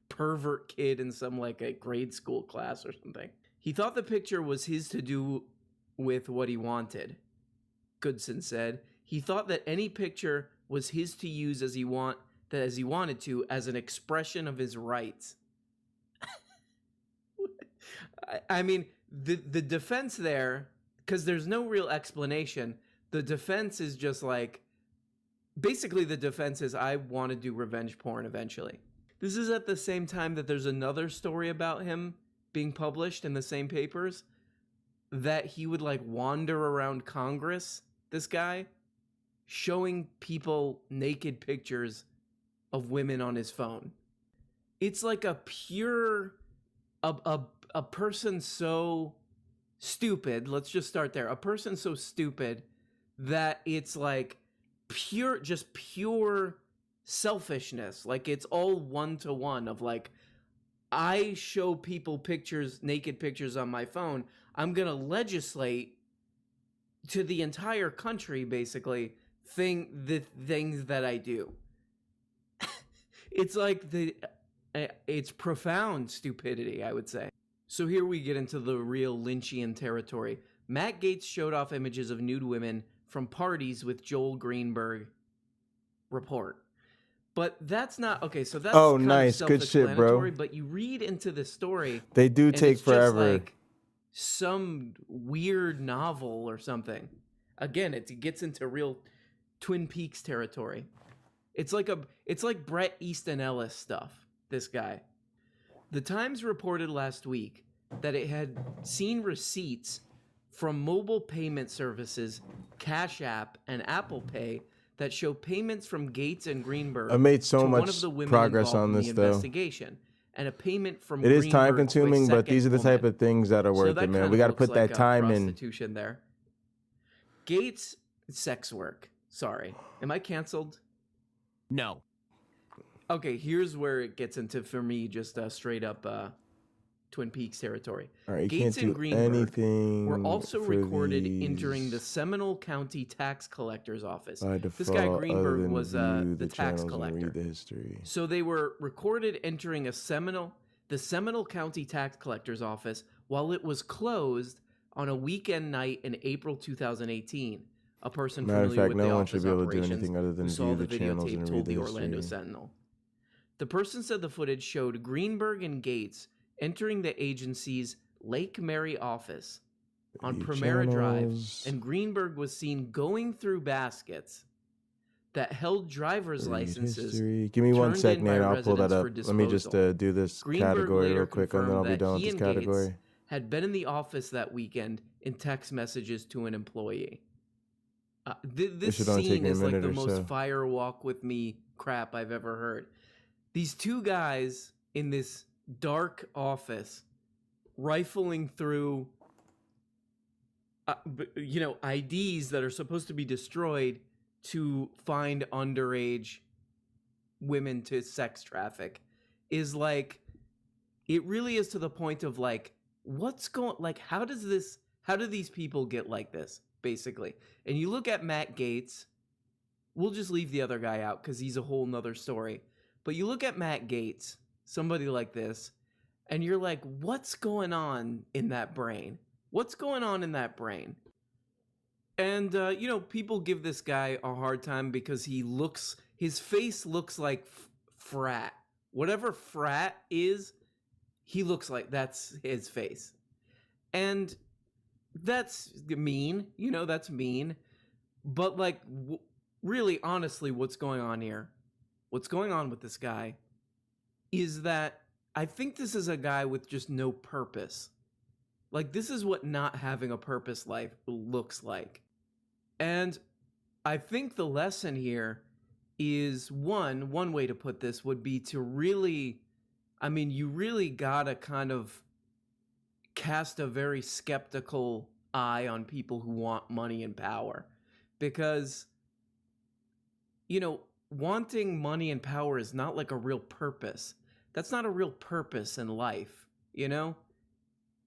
pervert kid in some like a grade school class or something. He thought the picture was his to do with what he wanted. Goodson said he thought that any picture was his to use as he wanted to, as an expression of his rights. I mean, the defense there, because there's no real explanation. The defense is just like, basically the defense is, I want to do revenge porn eventually. This is at the same time that there's another story about him being published in the same papers, that he would like wander around Congress, this guy, showing people naked pictures of women on his phone. It's like a pure, a person so stupid, let's just start there. A person so stupid that it's like pure selfishness. Like it's all one-to-one of like, I show people pictures, naked pictures on my phone. I'm going to legislate to the entire country, basically, the things that I do. It's like it's profound stupidity, I would say. So here we get into the real Lynchian territory. Matt Gaetz showed off images of nude women from parties with Joel Greenberg report. But that's not, okay, so that's oh, kind nice. of Good shit, bro. But you read into the story. They do take it's forever. Just like some weird novel or something. Again, it gets into real Twin Peaks territory. It's like Bret Easton Ellis stuff, this guy. The Times reported last week that it had seen receipts from mobile payment services, Cash App and Apple Pay, that show payments from Gaetz and Greenberg. I made so to much one of the women progress on involved in this, the though. investigation, and a payment from It is Greenberg time to a consuming, but these are the second type woman. of things that are worth that it, man. kind We of got to looks put that like time in. prostitution there. Gaetz, sex work. Sorry. Am I canceled? No. Okay, here's where it gets into, for me, just straight up Twin Peaks territory. All right, you Gaetz can't and do Greenberg anything were also for recorded these entering the Seminole County Tax Collector's Office. by This default, guy other Greenberg than was view the tax channels and collector. read the history. So they were recorded entering the Seminole County Tax Collector's Office while it was closed on a weekend night in April 2018. A person Matter of familiar fact, with no the one should office be able to do operations anything other than who saw view the the channels videotape and told read the the Orlando history. Sentinel. The person said the footage showed Greenberg and Gaetz entering the agency's Lake Mary office on View Primera Drive, channels. and Greenberg was seen going through baskets that held driver's Read licenses. history. Give me 1 turned second, in by man. I'll pull that residents up. for Let me just disposal. do this Greenberg category later real quick, and then I'll be confirmed done that with he this and category. Gaetz had been in the office that weekend in text messages to an employee. This should only take scene me a is like minute the or most so. fire walk with me crap I've ever heard. These two guys in this dark office rifling through IDs that are supposed to be destroyed to find underage women to sex traffic is like, it really is to the point of like, what's going, like, how do these people get like this, basically? And you look at Matt Gaetz, we'll just leave the other guy out because he's a whole nother story. But you look at Matt Gaetz, somebody like this, and you're like, what's going on in that brain? What's going on in that brain? And, you know, people give this guy a hard time because his face looks like frat. Whatever frat is, he looks like that's his face. And that's mean, you know, that's mean. But like, really, honestly, what's going on here? What's going on with this guy is that I think this is a guy with just no purpose. Like, this is what not having a purpose life looks like. And I think the lesson here is one way to put this would be to really, I mean, you really gotta kind of cast a very skeptical eye on people who want money and power. Because, you know, wanting money and power is not like a real purpose. That's not a real purpose in life, you know?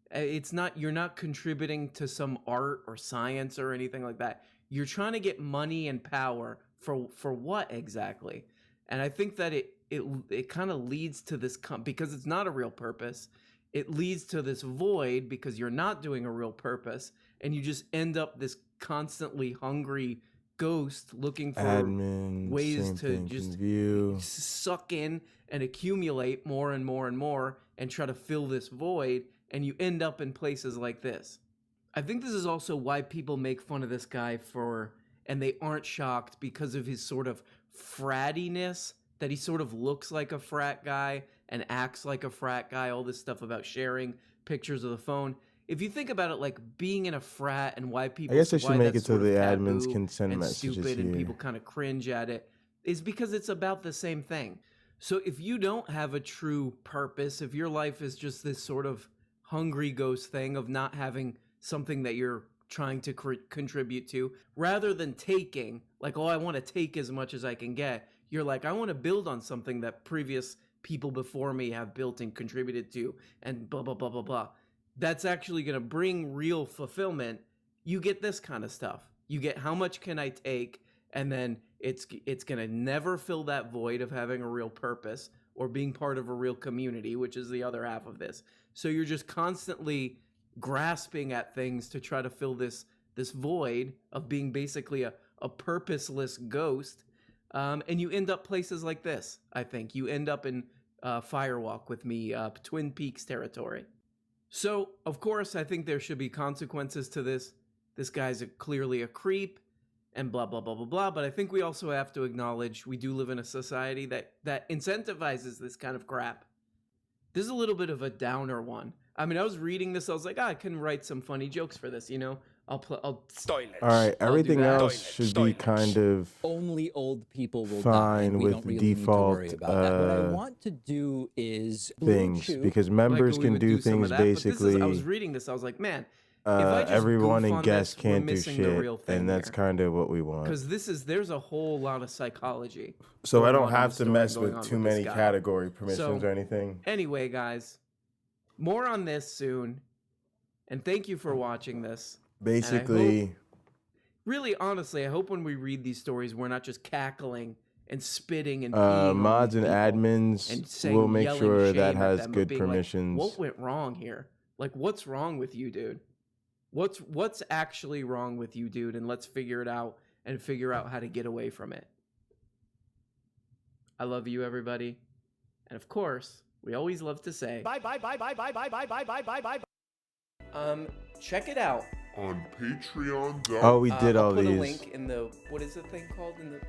It's not, you're not contributing to some art or science or anything like that. You're trying to get money and power for what exactly? And I think that it kind of leads to this, because it's not a real purpose, it leads to this void because you're not doing a real purpose, and you just end up this constantly hungry ghost looking for ways to just suck in and accumulate more and more and more and try to fill this void, and you end up in places like this. I think this is also why people make fun of this guy and they aren't shocked because of his sort of frattiness, that he sort of looks like a frat guy and acts like a frat guy, all this stuff about sharing pictures of the phone. If you think about it, like being in a frat and why people, I guess I should make it so the admins can send messages stupid here. And people kind of cringe at it, is because it's about the same thing. So if you don't have a true purpose, if your life is just this sort of hungry ghost thing of not having something that you're trying to contribute to, rather than taking, like, oh, I want to take as much as I can get, you're like, I want to build on something that previous people before me have built and contributed to, and blah, blah, blah, blah, blah. That's actually going to bring real fulfillment. You get this kind of stuff. You get how much can I take, and then it's going to never fill that void of having a real purpose or being part of a real community, which is the other half of this. So you're just constantly grasping at things to try to fill this void of being basically a purposeless ghost, and you end up places like this. I think you end up in Firewalk with Me, Twin Peaks territory. So of course I think there should be consequences to this. This guy's clearly a creep and blah blah blah blah blah, but I think we also have to acknowledge we do live in a society that incentivizes this kind of crap. This is a little bit of a downer one. I mean, I was reading this, I was like, I can write some funny jokes for this, you know? I'll all right, everything else should be kind of only old people will fine die. We with don't really default need to worry about that. What I want to do is things, because members can do things basically. I was reading this, I was like, man, if I just everyone goof and on guests this, we're can't do missing the real shit, thing and that's here. kind of what we want. Because there's a whole lot of psychology. So I don't going on have in to the mess story with going on too with this many guy. category permissions So, or anything. Anyway, guys, more on this soon. And thank you for watching this. And I Basically, hope, really, honestly, I hope when we read these stories, we're not just cackling and spitting and peeing on mods these and people admins and saying, will make yelling sure shame that at has them, good of being permissions. Like, what went wrong here? Like, what's wrong with you, dude? What's actually wrong with you, dude? And let's figure it out and figure out how to get away from it. I love you, everybody. And of course, we always love to say Bye. check it out on Patreon. Oh, we did all I'll put these. a link in the, what is the thing called, in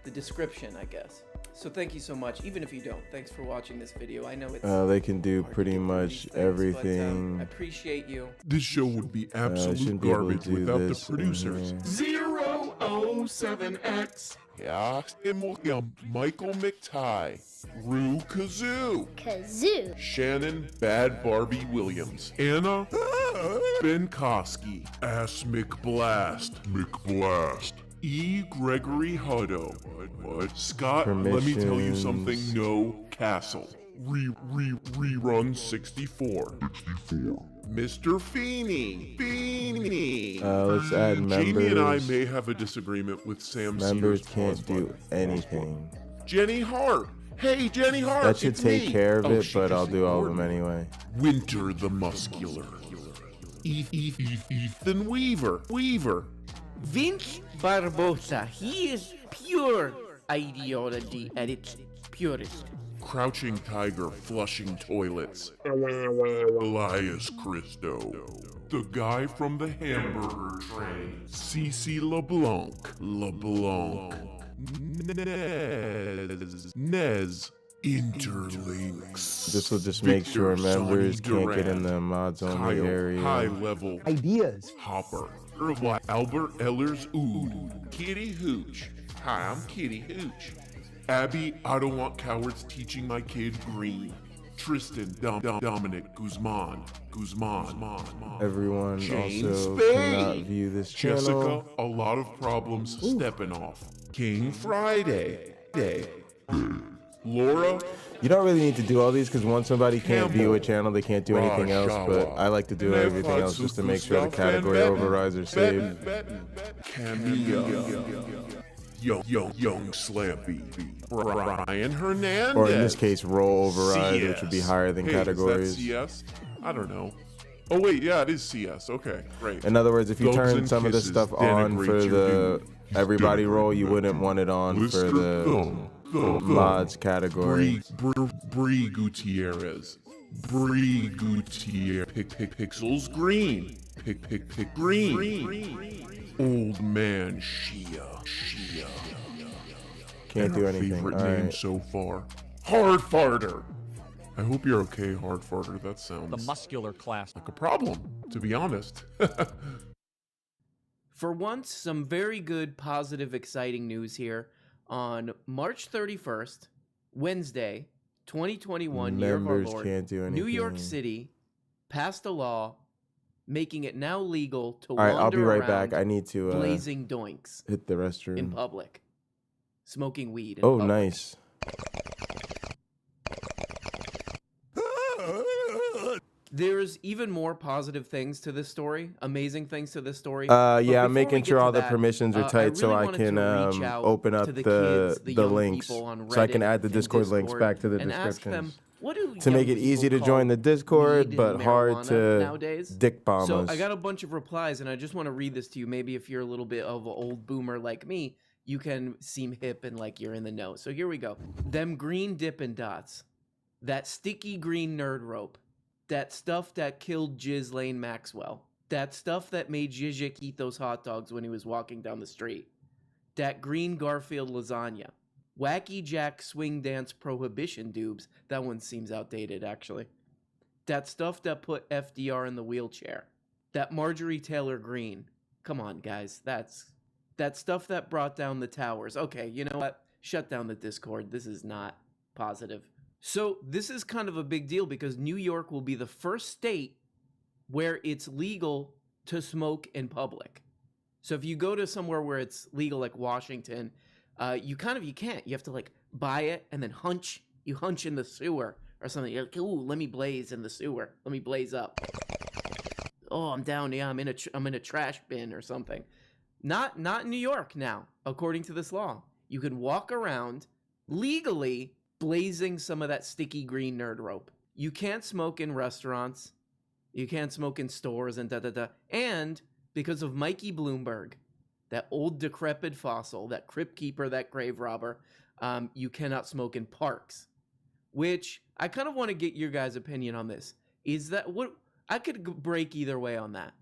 the description, I guess. So thank you so much, even if you don't. Thanks for watching this video. I know it's They can do pretty much things, but, everything. I appreciate you. This show would be absolute shouldn't be able to garbage do without the this in producers. here. 007X. Yeah, Michael McTie, Rue Kazoo, Shannon Bad Barbie Williams, Anna Ben Koski, Ass McBlast, E. Gregory Hutto, Scott. Let me tell you something. No Castle, Rerun 64. Mr. Feeney. Let's add members. Jamie and I may have a disagreement with Sam Members Cedar's can't pause do button. anything. Jenny Hart. Hey, Jenny Hart. That should it's take me. care of Oh, it, she but I'll just do all of ignored them me. anyway. Winter the Muscular. Ethan Weaver. Vince Barbosa. He is pure ideology at its purest. Crouching Tiger flushing toilets. Elias Christo. The guy from the hamburger train. Cece LeBlanc. Nez. Interlinks. This will just make sure Victor members Sonny can't get in Durant. the mods only Kyle, area. High level ideas. Hopper. Albert Ellers Ood. Kitty Hooch. Hi, I'm Kitty Hooch. Abby, I don't want cowards teaching my kid green. Tristan Dominic Guzman. Everyone Jane also Spade. cannot view this channel. Jessica, a lot of problems stepping off. King Friday. Laura. You don't really need to do all these because once somebody can't view a Campbell. channel, they can't do anything else. But I like to do everything else just to make sure the category overrides are saved. Camille. Young Slampy. Brian Hernandez. Or in this case, role override, which would be CS. higher than Hey, categories. Is that CS? I don't know. Oh wait, yeah, it is CS. Okay, great. In other words, if you Thugs turn and some of this kisses stuff on denigrate for your the dude. everybody role, you wouldn't want it on for the mods category. Bree Gutierrez. Pixels Green. Pick Green. Old Man Shia. Can't do anything. Favorite All name right. so far. Hard Farter. I hope you're okay, Hard Farter. That sounds The muscular class. like a problem, to be honest. For once, some very good, positive, exciting news here. On March 31st, Wednesday, 2021, year of our Members Lord, can't do New York anything. City passed a law making it now legal to All right, wander I'll be right around back. I need to blazing doinks hit the restroom. in public, smoking weed in Oh, public. nice. There's even more positive things to this story, amazing things to this story. Yeah, But I'm before making we get sure to all the that, permissions are tight so really I wanted can to reach out open up to the kids, the young links, people on so I can Reddit add the and Discord links Discord back to the and ask them, descriptions. what do To make young it easy to people join call the Discord, weed but and hard marijuana to nowadays? dick bomb So us. I got a bunch of replies, and I just want to read this to you. Maybe if you're a little bit of an old boomer like me, you can seem hip and like you're in the know. So here we go. Them green Dippin' Dots. That sticky green nerd rope. That stuff that killed Ghislaine Maxwell. That stuff that made Zizek eat those hot dogs when he was walking down the street. That green Garfield lasagna. Wacky Jack swing dance prohibition dubes. That one seems outdated, actually. That stuff that put FDR in the wheelchair. That Marjorie Taylor Greene. Come on, guys. That stuff that brought down the towers. Okay, you know what? Shut down the Discord. This is not positive. So this is kind of a big deal because New York will be the first state where it's legal to smoke in public. So if you go to somewhere where it's legal, like Washington, you can't. You have to like buy it and then hunch. You hunch in the sewer or something. You're like, ooh, let me blaze in the sewer. Let me blaze up. Oh, I'm down. Yeah, I'm in a trash bin or something. Not in New York now, according to this law. You can walk around legally blazing some of that sticky green nerd rope. You can't smoke in restaurants. You can't smoke in stores and da-da-da. And because of Mikey Bloomberg, that old decrepit fossil, that crypt keeper, that grave robber, you cannot smoke in parks. Which, I kind of want to get your guys' opinion on this. Is that what... I could break either way on that.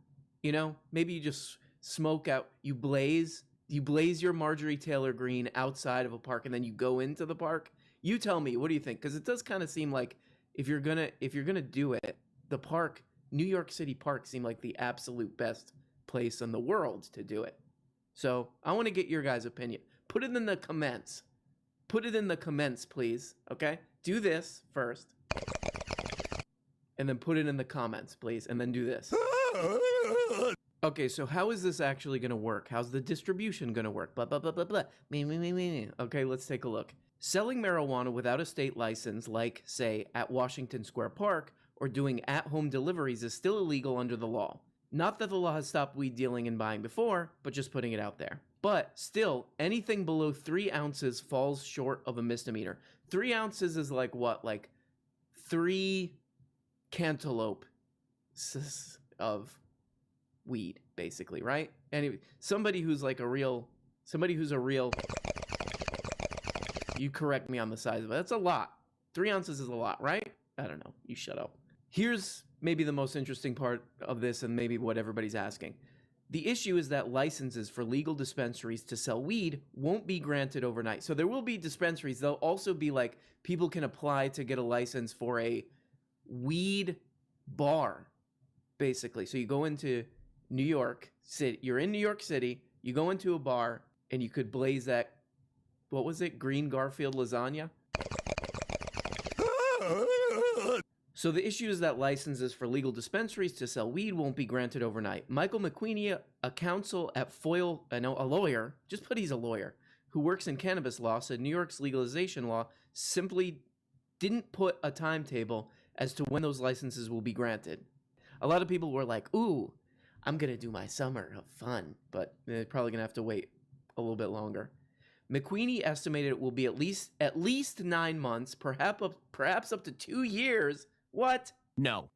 You know? Maybe you just smoke out. You blaze your Marjorie Taylor Greene outside of a park and then you go into the park. You tell me, what do you think? Because it does kind of seem like if you're gonna do it, the park, New York City Park, seemed like the absolute best place in the world to do it. So I want to get your guys' opinion. Put it in the comments. Put it in the comments, please. Okay? Do this first. And then put it in the comments, please. And then do this. Okay, so how is this actually going to work? How's the distribution going to work? Blah, blah, blah, blah, blah. Me. Okay, let's take a look. Selling marijuana without a state license, like, say, at Washington Square Park, or doing at-home deliveries is still illegal under the law. Not that the law has stopped weed dealing and buying before, but just putting it out there. But still, anything below 3 ounces falls short of a misdemeanor. 3 ounces is like what? Like 3 cantaloupe of weed, basically, right? Anyway, somebody who's a real, you correct me on the size of it. That's a lot. 3 ounces is a lot, right? I don't know. You shut up. Here's maybe the most interesting part of this, and maybe what everybody's asking. The issue is that licenses for legal dispensaries to sell weed won't be granted overnight. So there will be dispensaries. They'll also be like, people can apply to get a license for a weed bar, basically. So you go into New York City, you're in New York City, you go into a bar, and you could blaze that, what was it, green Garfield lasagna? So the issue is that licenses for legal dispensaries to sell weed won't be granted overnight. Michael McQueenie, a counsel at Foyle, a lawyer, just put he's a lawyer, who works in cannabis law, said New York's legalization law simply didn't put a timetable as to when those licenses will be granted. A lot of people were like, ooh, I'm going to do my summer of fun, but they're probably going to have to wait a little bit longer. McQueenie estimated it will be at least 9 months, perhaps up to 2 years. What? No.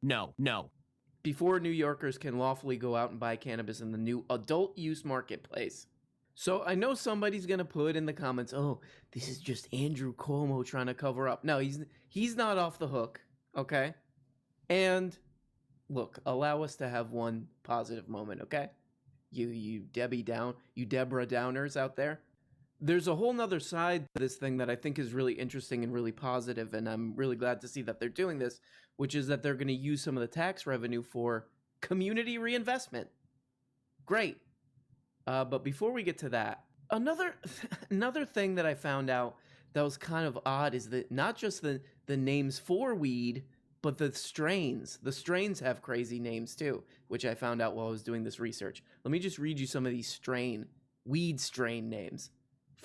Before New Yorkers can lawfully go out and buy cannabis in the new adult use marketplace. So I know somebody's going to put in the comments, oh, this is just Andrew Cuomo trying to cover up. No, he's not off the hook, okay? And look, allow us to have one positive moment, okay? You Debbie you Deborah Downers out there. There's a whole nother side to this thing that I think is really interesting and really positive, and I'm really glad to see that they're doing this, which is that they're going to use some of the tax revenue for community reinvestment. Great. But before we get to that, another thing that I found out that was kind of odd is that not just the names for weed, but the strains. The strains have crazy names too, which I found out while I was doing this research. Let me just read you some of these weed strain names.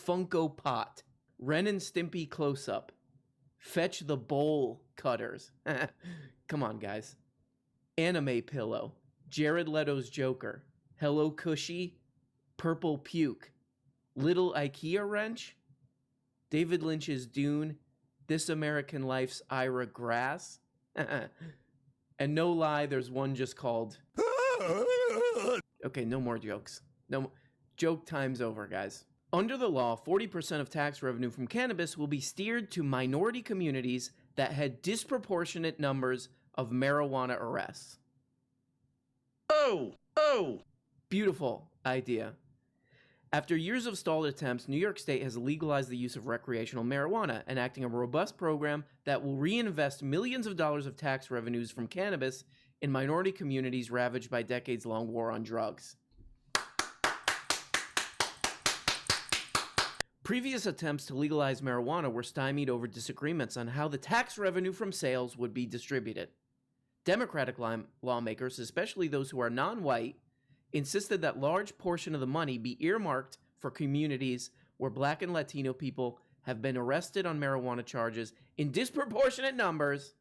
Funko Pot, Ren and Stimpy Close-Up, Fetch the Bowl Cutters. Come on, guys. Anime Pillow, Jared Leto's Joker, Hello Cushy, Purple Puke, Little IKEA Wrench, David Lynch's Dune, This American Life's Ira Grass, and no lie, there's one just called... Okay, no more jokes. No, joke time's over, guys. Under the law, 40% of tax revenue from cannabis will be steered to minority communities that had disproportionate numbers of marijuana arrests. Oh! Beautiful idea. After years of stalled attempts, New York State has legalized the use of recreational marijuana, enacting a robust program that will reinvest millions of dollars of tax revenues from cannabis in minority communities ravaged by decades-long war on drugs. Previous attempts to legalize marijuana were stymied over disagreements on how the tax revenue from sales would be distributed. Democratic lawmakers, especially those who are non-white, insisted that large portion of the money be earmarked for communities where Black and Latino people have been arrested on marijuana charges in disproportionate numbers.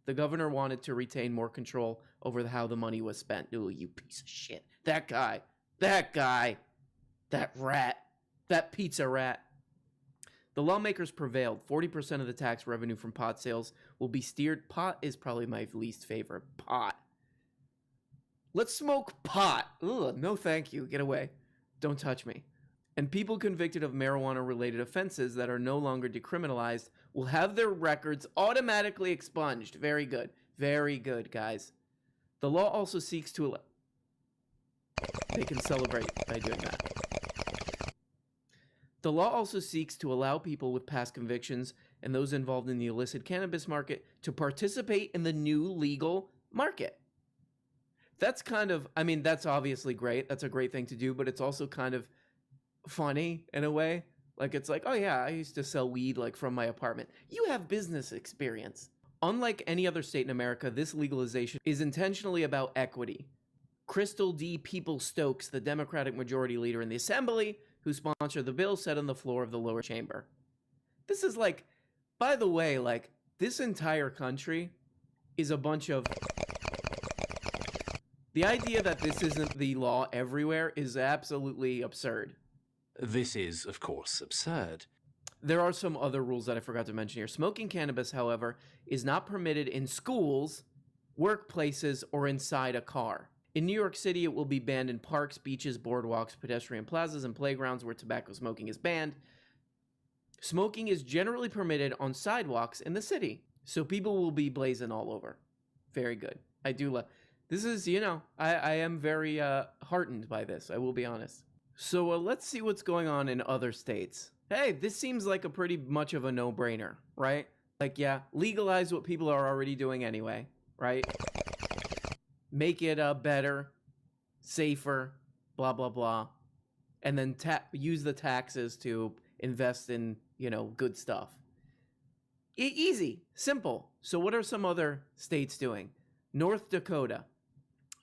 The governor wanted to retain more control over how the money was spent. Ooh, you piece of shit. That guy, that rat. That pizza rat. The lawmakers prevailed. 40% of the tax revenue from pot sales will be steered. Pot is probably my least favorite. Pot. Let's smoke pot. Ugh, no thank you. Get away. Don't touch me. And people convicted of marijuana-related offenses that are no longer decriminalized will have their records automatically expunged. Very good. Very good, guys. The law also seeks to... They can celebrate by doing that. The law also seeks to allow people with past convictions and those involved in the illicit cannabis market to participate in the new legal market. That's kind of, I mean, that's obviously great. That's a great thing to do, but it's also kind of funny in a way. Like, it's like, oh yeah, I used to sell weed like from my apartment. You have business experience. Unlike any other state in America, this legalization is intentionally about equity. Crystal D. People-Stokes, the Democratic Majority Leader in the Assembly, who sponsored the bill, said on the floor of the lower chamber, This is like, by the way, like, this entire country is a bunch of... The idea that this isn't the law everywhere is absolutely absurd. This is, of course, absurd. There are some other rules that I forgot to mention here. Smoking cannabis, however, is not permitted in schools, workplaces, or inside a car. In New York City, it will be banned in parks, beaches, boardwalks, pedestrian plazas, and playgrounds where tobacco smoking is banned. Smoking is generally permitted on sidewalks in the city, so people will be blazing all over. Very good. I do love... This is, you know, I am very heartened by this, I will be honest. So let's see what's going on in other states. Hey, this seems like a pretty much of a no-brainer, right? Like, yeah, legalize what people are already doing anyway, right? Make it better, safer, blah, blah, blah. And then use the taxes to invest in, you know, good stuff. Easy, simple. So what are some other states doing? North Dakota.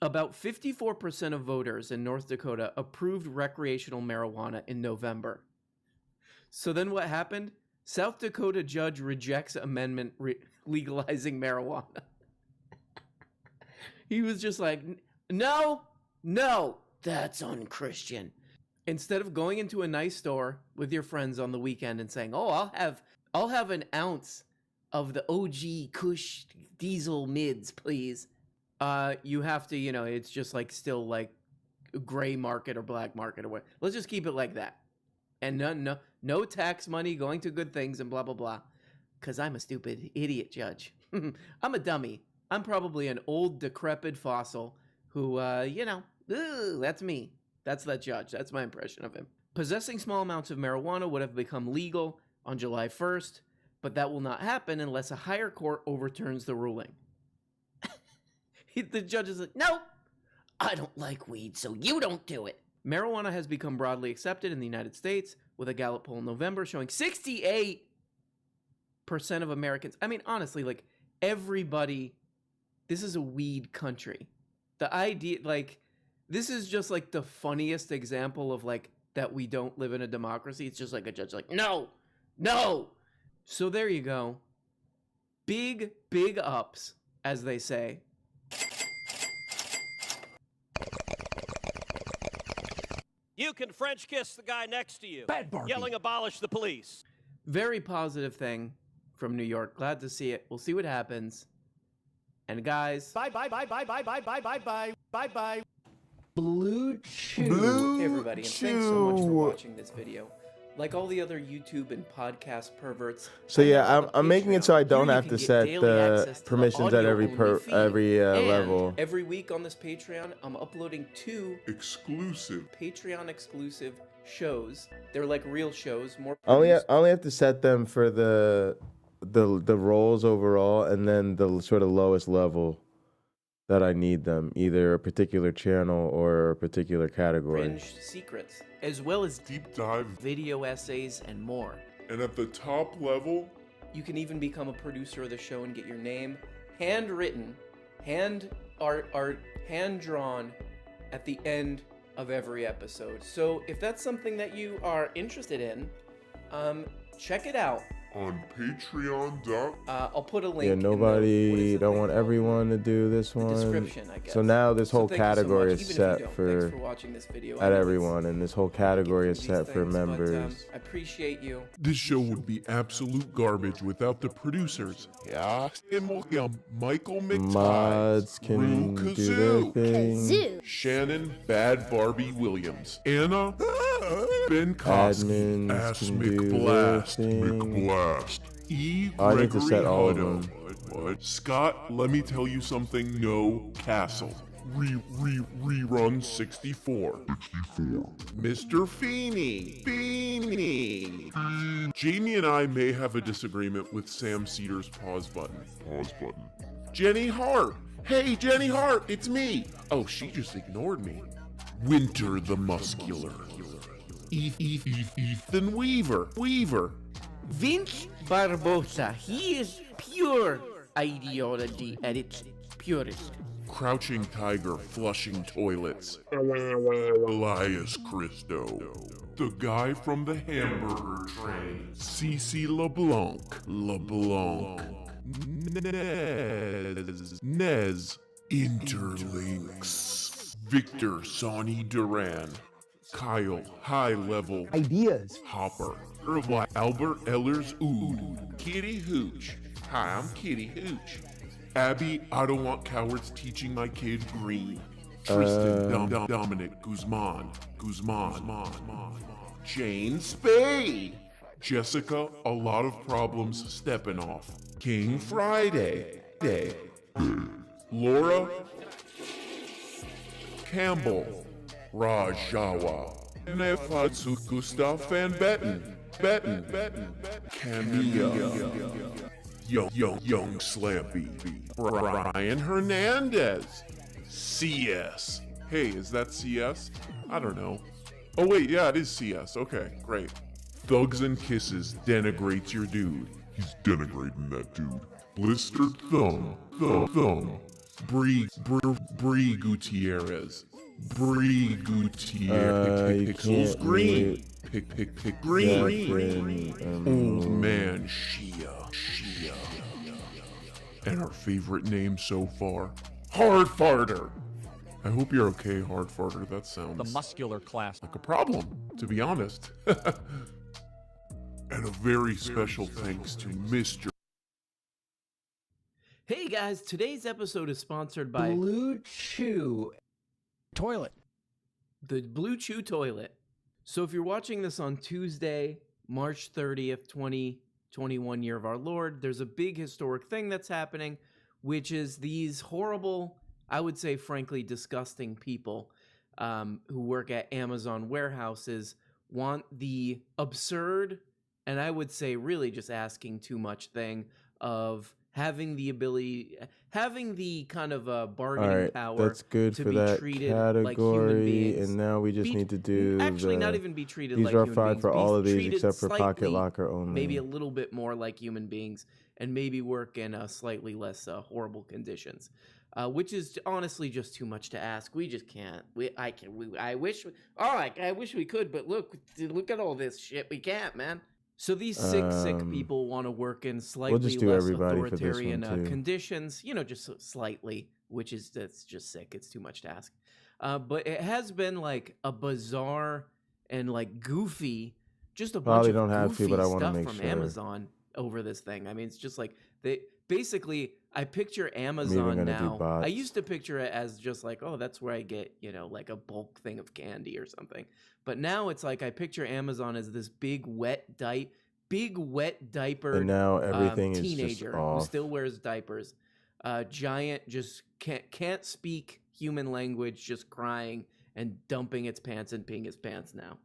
About 54% of voters in North Dakota approved recreational marijuana in November. So then what happened? South Dakota judge rejects amendment legalizing marijuana. He was just like, no, that's unchristian. Instead of going into a nice store with your friends on the weekend and saying, oh, I'll have an ounce of the OG Kush Diesel Mids, please. You have to, you know, it's just like still like gray market or black market or what. Let's just keep it like that. And no tax money going to good things and blah, blah, blah. Because I'm a stupid idiot judge. I'm a dummy. I'm probably an old decrepit fossil who, you know, that's me. That's that judge. That's my impression of him. Possessing small amounts of marijuana would have become legal on July 1st, but that will not happen unless a higher court overturns the ruling. The judge is like, no, I don't like weed, so you don't do it. Marijuana has become broadly accepted in the United States, with a Gallup poll in November showing 68% of Americans. I mean, honestly, like, everybody, this is a weed country. The idea, like, this is just, like, the funniest example of, like, that we don't live in a democracy. It's just like a judge like, no. So there you go. Big ups, as they say. You can French kiss the guy next to you. Bad Barbie. Yelling, abolish the police. Very positive thing from New York. Glad to see it. We'll see what happens. And guys, bye. Blue Chew. Hey everybody, and thanks so much for watching this video. Like all the other YouTube and podcast perverts. So yeah, I'm making it so I don't have to set the permissions at every level. Every week on this Patreon, I'm uploading 2 exclusive Patreon exclusive shows. They're like real shows. More. I only have to set them for the roles overall, and then the sort of lowest level that I need them, either a particular channel or a particular category. Fringe secrets, as well as deep dive video essays and more. And at the top level, you can even become a producer of the show and get your name handwritten, hand art, hand drawn at the end of every episode. So if that's something that you are interested in, check it out. On Patreon. I'll put a link. Yeah, nobody don't want everyone to do this one. Description, I guess. So now this whole category is set Thanks for watching this video. at everyone, and this whole category is set for members. I appreciate you. This show would be absolute garbage without the producers. Yeah, Michael McTighe, Mods can do their thing. Shannon Bad Barbie Williams, Anna Ben Kosky, Ass McBlast. E. I need to set all of Hutto. them. Scott, let me tell you something. No Castle. Rerun 64. Mr. Feeney. Jamie and I may have a disagreement with Sam Cedar's pause button. Jenny Hart. Hey, Jenny Hart, it's me. Oh, she just ignored me. Winter the Muscular. Ethan Weaver. Vince Barbosa, he is pure ideology at its purest. Crouching tiger flushing toilets. Elias Christo. The guy from the hamburger train. Cece LeBlanc. Nez. Interlinks. Victor Sonny Duran. Kyle High Level. Ideas. Hopper. Albert Ellers Ood. Kitty Hooch. Hi, I'm Kitty Hooch. Abby, I don't want cowards teaching my kid green. Tristan Dominic Guzman. Jane Spade. Jessica, a lot of problems stepping off. King Friday. Laura Campbell. Rajawa. Nefatsu Gustav Van Betten. Camilla. Young Slampy. Brian Hernandez. CS. Hey, is that CS? I don't know. Oh wait, yeah, it is CS. Okay, great. Thugs and Kisses denigrates your dude. He's denigrating that dude. Blistered Thumb. Bree Gutierrez. Pixels Green. Pick Green. Old Man Shia. And our favorite name so far, Hard Farter. I hope you're okay, Hard Farter. That sounds... The muscular class. Like a problem, to be honest. And a very special thanks to Mr. Hey guys, today's episode is sponsored by Blue Chew Toilet. The Blue Chew Toilet. So if you're watching this on Tuesday, March 30th, 2021, year of our Lord, there's a big historic thing that's happening, which is these horrible, I would say frankly disgusting people who work at Amazon warehouses want the absurd, and I would say really just asking too much thing of having the ability, having the kind of bargaining power that's good to for be that treated category, like human beings. and now we just need to do Actually, not even be treated these like are human fine beings. for Be all of these treated except for Pocket slightly, Locker only. maybe a little bit more like human beings, and maybe work in slightly less horrible conditions, which is honestly just too much to ask. We just can't. I wish we could, but look at all this shit. We can't, man. So these sick people want to work in slightly less authoritarian conditions, just slightly, that's just sick. It's too much to ask. But it has been like a bizarre and like goofy, just a bunch of goofy stuff from Amazon over this thing. I mean, it's just like I picture Amazon now. I used to picture it as just like, oh, that's where I get, like a bulk thing of candy or something. But now it's like I picture Amazon as this big wet diaper. And now everything is teenager just off. who still wears diapers. Giant, just can't speak human language, just crying and dumping its pants and peeing its pants now.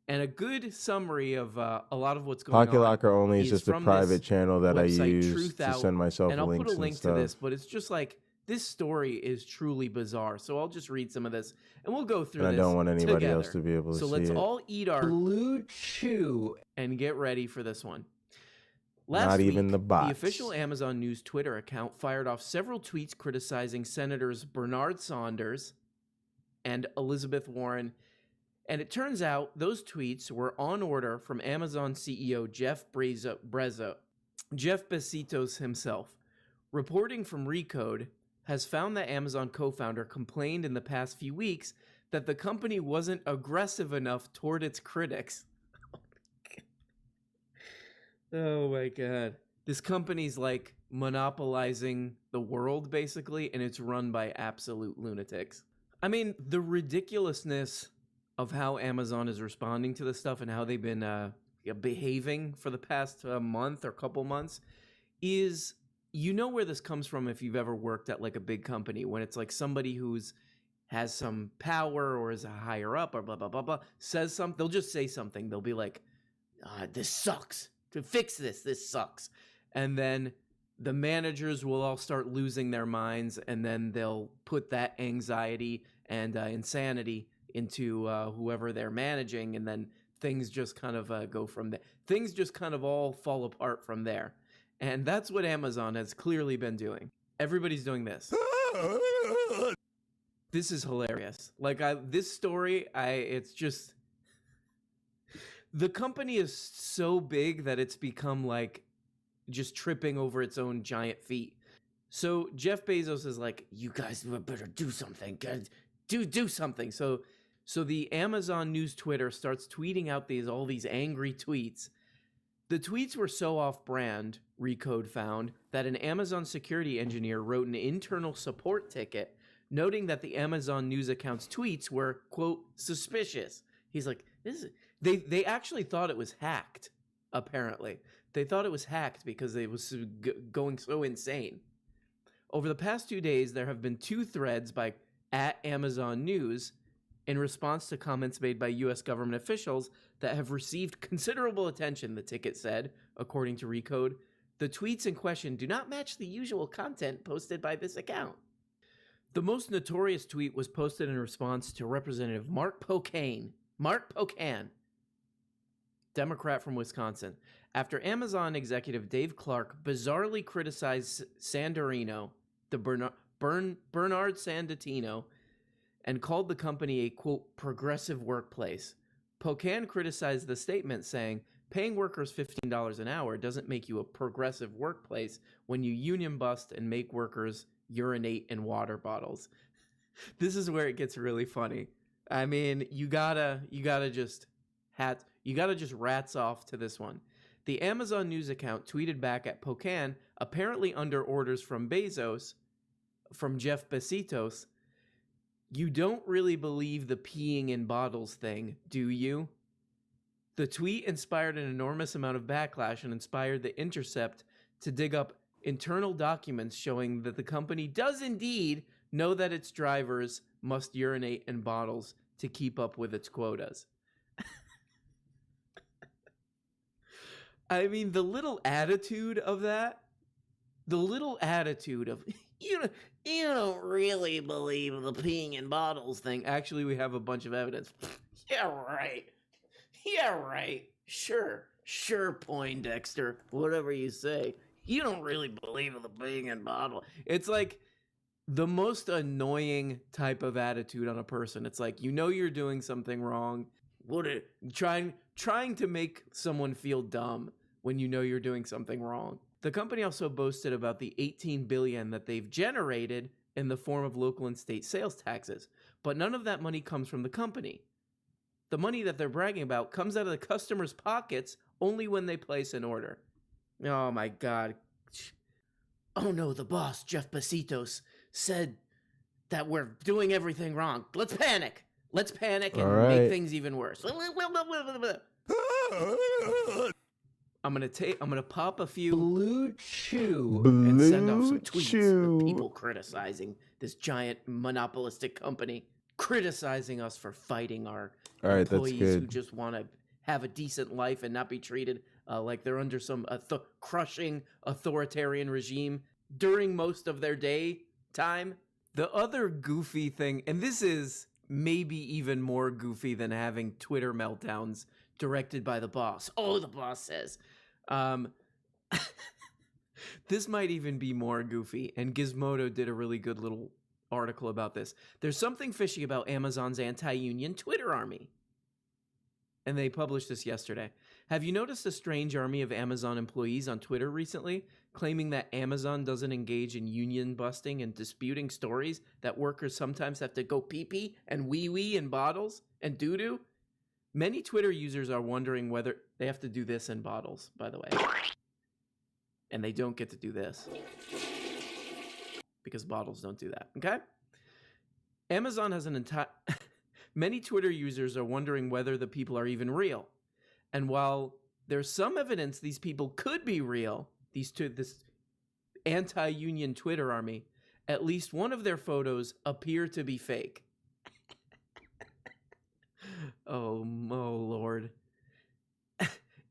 And a good summary of a lot of what's going on. Pocket Locker only is just a private channel that I use to send myself links and stuff. And I'll put a link to this, but it's just like, this story is truly bizarre. So I'll just read some of this, and we'll go through this together. I don't want anybody else to be able to see it. So let's all eat our Blue Chew and get ready for this one. Not even the bots. The official Amazon News Twitter account fired off several tweets criticizing Senators Bernard Sanders and Elizabeth Warren. And it turns out those tweets were on order from Amazon CEO Jeff Bezos himself. Reporting from Recode has found that Amazon co-founder complained in the past few weeks that the company wasn't aggressive enough toward its critics. Oh my God. This company's like monopolizing the world basically, and it's run by absolute lunatics. I mean, the ridiculousness of how Amazon is responding to this stuff and how they've been behaving for the past month or couple months is... where this comes from if you've ever worked at like a big company, when it's like somebody has some power or is a higher up or blah, blah, blah, blah, says something. They'll just say something. They'll be like, this sucks. To fix this sucks. And then the managers will all start losing their minds, and then they'll put that anxiety and insanity into whoever they're managing, and then things just kind of go from there. Things just kind of all fall apart from there. And that's what Amazon has clearly been doing. Everybody's doing this. This is hilarious. Like, this story, it's just... The company is so big that it's become like just tripping over its own giant feet. So Jeff Bezos is like, you guys better do something. Do something. So the Amazon News Twitter starts tweeting out all these angry tweets. The tweets were so off-brand, Recode found, that an Amazon security engineer wrote an internal support ticket noting that the Amazon News account's tweets were, quote, suspicious. He's like, they actually thought it was hacked, apparently. They thought it was hacked because it was going so insane. Over the past 2 days, there have been 2 threads by @Amazon News in response to comments made by U.S. government officials that have received considerable attention, the ticket said, according to Recode. The tweets in question do not match the usual content posted by this account. The most notorious tweet was posted in response to Representative Mark Pocan, Democrat from Wisconsin, after Amazon executive Dave Clark bizarrely criticized Bernard Sanditino and called the company a, quote, progressive workplace. Pocan criticized the statement, saying, paying workers $15 an hour doesn't make you a progressive workplace when you union bust and make workers urinate in water bottles. This is where it gets really funny. I mean, you gotta just rats off to this one. The Amazon News account tweeted back at Pocan, apparently under orders from Jeff Bezos, you don't really believe the peeing in bottles thing, do you? The tweet inspired an enormous amount of backlash and inspired The Intercept to dig up internal documents showing that the company does indeed know that its drivers must urinate in bottles to keep up with its quotas. I mean, the little attitude of that, you don't really believe the peeing in bottles thing. Actually, we have a bunch of evidence. Yeah, right. Sure, Poindexter, whatever you say. You don't really believe in the peeing in bottle. It's like the most annoying type of attitude on a person. It's like, you know you're doing something wrong. Trying to make someone feel dumb when you know you're doing something wrong. The company also boasted about the $18 billion that they've generated in the form of local and state sales taxes, but none of that money comes from the company. The money that they're bragging about comes out of the customers' pockets only when they place an order. Oh my God. Oh no, the boss, Jeff Bezos, said that we're doing everything wrong. Let's panic and make things even worse. I'm gonna pop a few Blue Chew and send off some tweets of people criticizing this giant monopolistic company, criticizing us for fighting our employees who just want to have a decent life and not be treated like they're under some crushing authoritarian regime during most of their time. The other goofy thing, and this is maybe even more goofy than having Twitter meltdowns directed by the boss. Oh, the boss says. This might even be more goofy, and Gizmodo did a really good little article about this. There's something fishy about Amazon's anti-union Twitter army. And they published this yesterday. Have you noticed a strange army of Amazon employees on Twitter recently, claiming that Amazon doesn't engage in union busting and disputing stories that workers sometimes have to go pee-pee and wee-wee in bottles and doo-doo? Many Twitter users are wondering whether they have to do this in bottles, by the way. And they don't get to do this. Because bottles don't do that, okay? Amazon has an entire... Many Twitter users are wondering whether the people are even real. And while there's some evidence these people could be real, this anti-union Twitter army, at least one of their photos appear to be fake. Oh, Lord.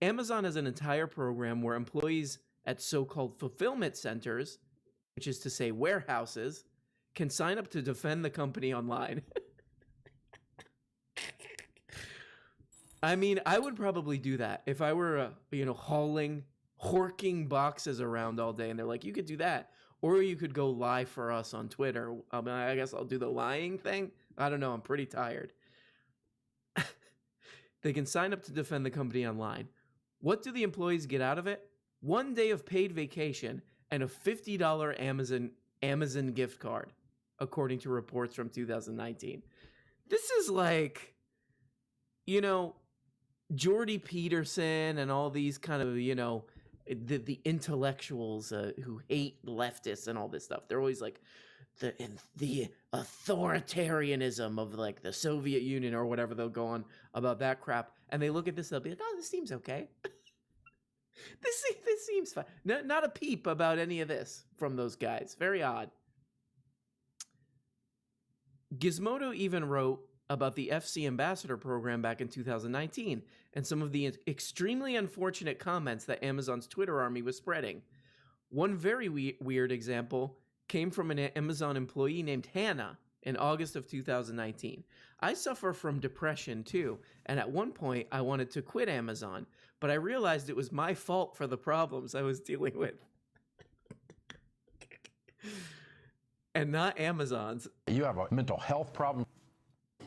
Amazon has an entire program where employees at so-called fulfillment centers, which is to say warehouses, can sign up to defend the company online. I mean, I would probably do that if I were, horking boxes around all day and they're like, you could do that. Or you could go lie for us on Twitter. I guess I'll do the lying thing. I don't know. I'm pretty tired. They can sign up to defend the company online. What do the employees get out of it? 1 day of paid vacation and a $50 Amazon gift card, according to reports from 2019. This is like, you know, Jordy Peterson and all these kind of, you know, the intellectuals who hate leftists and all this stuff. They're always like the authoritarianism of like the Soviet Union or whatever. They'll go on about that crap, and they look at this, they'll be like, "Oh, this seems okay. This seems fine." Not a peep about any of this from those guys. Very odd. Gizmodo even wrote about the FC Ambassador program back in 2019 and some of the extremely unfortunate comments that Amazon's Twitter army was spreading. One very weird example came from an Amazon employee named Hannah in August of 2019. I suffer from depression too, and at one point I wanted to quit Amazon, but I realized it was my fault for the problems I was dealing with. And not Amazon's. You have a mental health problem.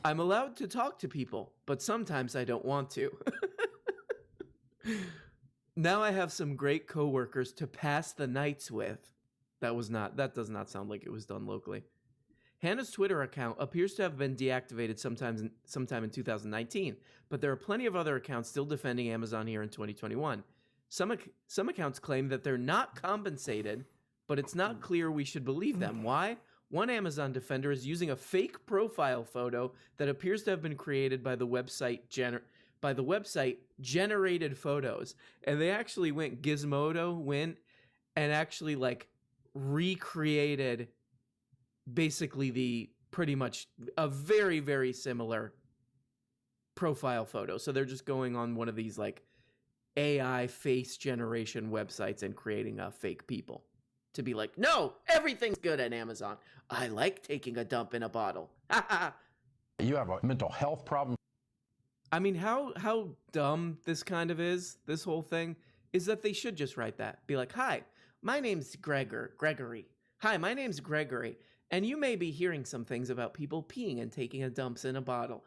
I'm allowed to talk to people, but sometimes I don't want to. Now I have some great coworkers to pass the nights with. That does not sound like it was done locally. Hannah's Twitter account appears to have been deactivated sometime in 2019, but there are plenty of other accounts still defending Amazon here in 2021. Some accounts claim that they're not compensated, but it's not clear we should believe them. Why? One Amazon defender is using a fake profile photo that appears to have been created by the website Generated Photos, and they actually Gizmodo went and actually like recreated basically the pretty much a very, very similar profile photo. So they're just going on one of these like AI face generation websites and creating fake people to be like, no, everything's good at Amazon. I like taking a dump in a bottle. You have a mental health problem. I mean, how dumb this kind of is, this whole thing, is that they should just write that. Be like, hi, my name's Gregory. Hi, my name's Gregory. And you may be hearing some things about people peeing and taking a dumps in a bottle.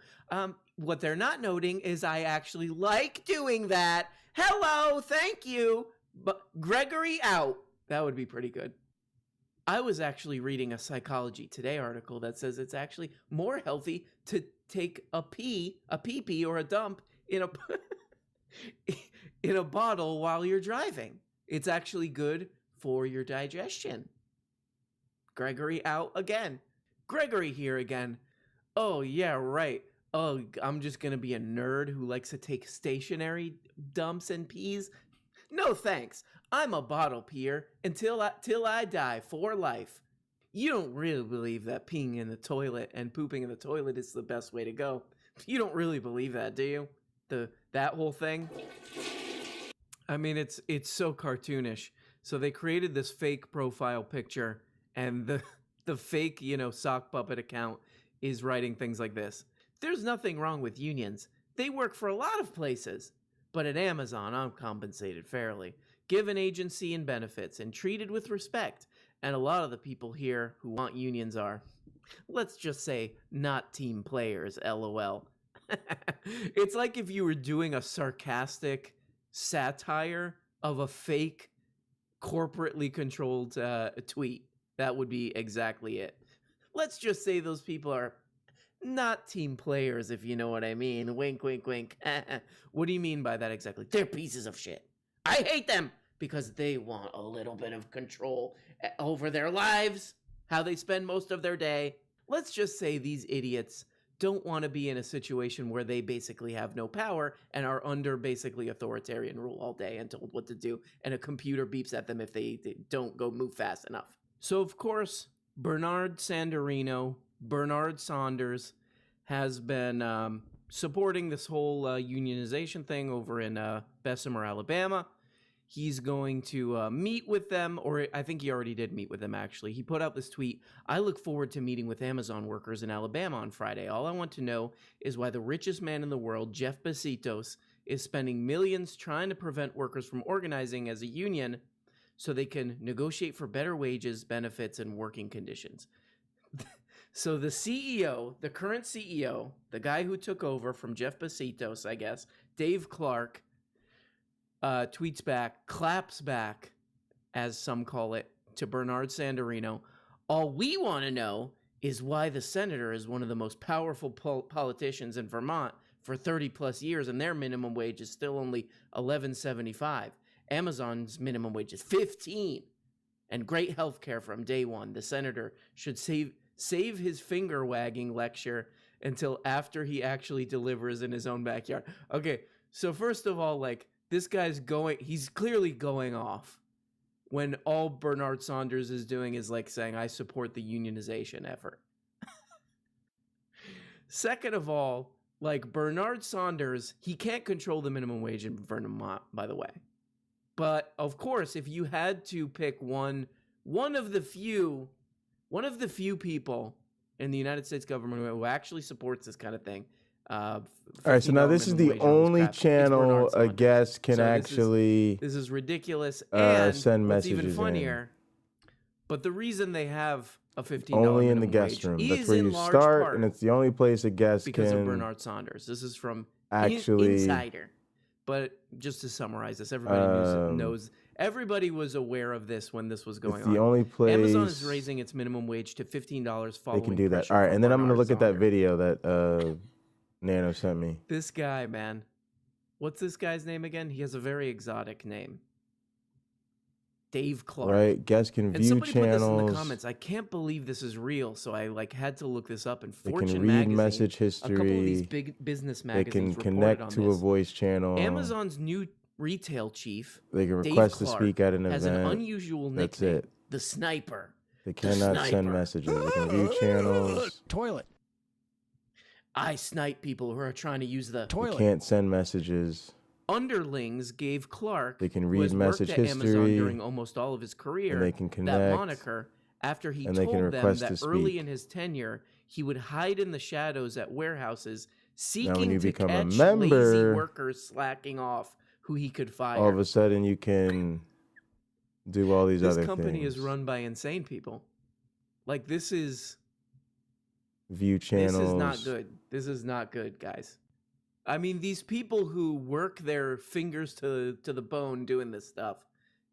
What they're not noting is I actually like doing that. Hello, thank you. But Gregory out. That would be pretty good. I was actually reading a Psychology Today article that says it's actually more healthy to take a pee-pee or a dump in a in a bottle while you're driving. It's actually good for your digestion. Gregory out again. Gregory here again. Oh, yeah, right. Oh, I'm just going to be a nerd who likes to take stationary dumps and pees. No thanks. I'm a bottle peer till I die for life. You don't really believe that peeing in the toilet and pooping in the toilet is the best way to go. You don't really believe that, do you? That whole thing? I mean, it's so cartoonish. So they created this fake profile picture, and the fake, sock puppet account is writing things like this. There's nothing wrong with unions. They work for a lot of places. But at Amazon, I'm compensated fairly, given agency and benefits, and treated with respect. And a lot of the people here who want unions are, let's just say, not team players, LOL. It's like if you were doing a sarcastic satire of a fake, corporately controlled tweet. That would be exactly it. Let's just say those people are not team players, if you know what I mean. Wink, wink, wink. What do you mean by that exactly? They're pieces of shit. I hate them because they want a little bit of control over their lives, how they spend most of their day. Let's just say these idiots don't want to be in a situation where they basically have no power and are under basically authoritarian rule all day and told what to do, and a computer beeps at them if they don't go move fast enough. So, of course, Bernard Sanders has been supporting this whole unionization thing over in Bessemer, Alabama. He's going to meet with them, or I think he already did meet with them, actually. He put out this tweet, I look forward to meeting with Amazon workers in Alabama on Friday. All I want to know is why the richest man in the world, Jeff Bezos, is spending millions trying to prevent workers from organizing as a union so they can negotiate for better wages, benefits, and working conditions. So the CEO, the current CEO, the guy who took over from Jeff Bezos, I guess, Dave Clark, tweets back, claps back, as some call it, to Bernard Sanderino. All we want to know is why the senator is one of the most powerful politicians in Vermont for 30 plus years, and their minimum wage is still only $11.75. Amazon's minimum wage is $15. And great health care from day one. The senator should save his finger-wagging lecture until after he actually delivers in his own backyard. Okay, so first of all, like, this guy's he's clearly going off when all Bernard Sanders is doing is, like, saying, I support the unionization effort. Second of all, like, Bernard Sanders, he can't control the minimum wage in Vermont, by the way. But, of course, if you had to pick one of the few people in the United States government who actually supports this kind of thing. All right, so now this is the only channel a guest can actually this is ridiculous and send what's messages even funnier. But the reason they have a $15 only in the minimum guest wage room. That's is where in you large start, part and it's the only place a guest because can of Bernard Sanders. This is from actually Insider. But just to summarize this, everybody knows. Everybody was aware of this when this was going it's on. the only place Amazon is raising its minimum wage to $15 following they can do that. pressure All right, from and then I'm going to Bernard look at that Sanders. video that Nano sent me. This guy, man. What's this guy's name again? He has a very exotic name. Dave Clark. Right, guests can And view somebody put this in the channels. comments. I can't believe this is real, so I had to look this up. And They Fortune can read magazine, message a couple of these history. big business They magazines can reported connect on to a this. voice channel. Amazon's new retail chief, They can Dave request to Clark, speak at an has event. an unusual That's nickname, it. the Sniper. They cannot send messages. They can view channels. Toilet. I snipe people who are trying to use the They toilet. can't send messages. Underlings gave Clark, They can who read has worked message at Amazon history, during almost all of his career, and they can that connect, moniker after he and they told can them request that to early speak. in his tenure he would hide in the shadows at warehouses Now, when seeking you to become a catch lazy member, workers slacking off who he could fire. all of a sudden you can do all these This other company things. is run by insane people. Like, this is View channels. This is not good. This is not good, guys. I mean, these people who work their fingers to the bone doing this stuff,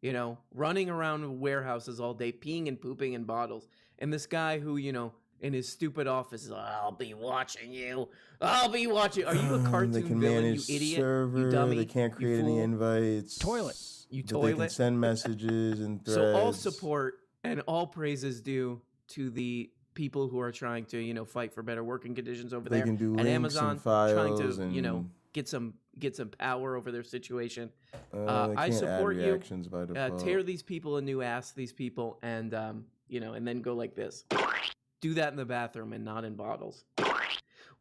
you know, running around warehouses all day, peeing and pooping in bottles. And this guy who, you know, in his stupid office is, I'll be watching you. I'll be watching. Are you a cartoon They can villain, manage you idiot? server. You dummy. They can't create any invites. Toilet. You But They can toilet. send messages and threads. So all support and all praise is due to the people who are trying to, you know, fight for better working conditions over They there. can do and links Amazon and files trying to, you know, and- get some power over their situation. They I can't add support you. reactions by default. Tear these people a new ass, these people, and you know, and then go like this. Do that in the bathroom and not in bottles.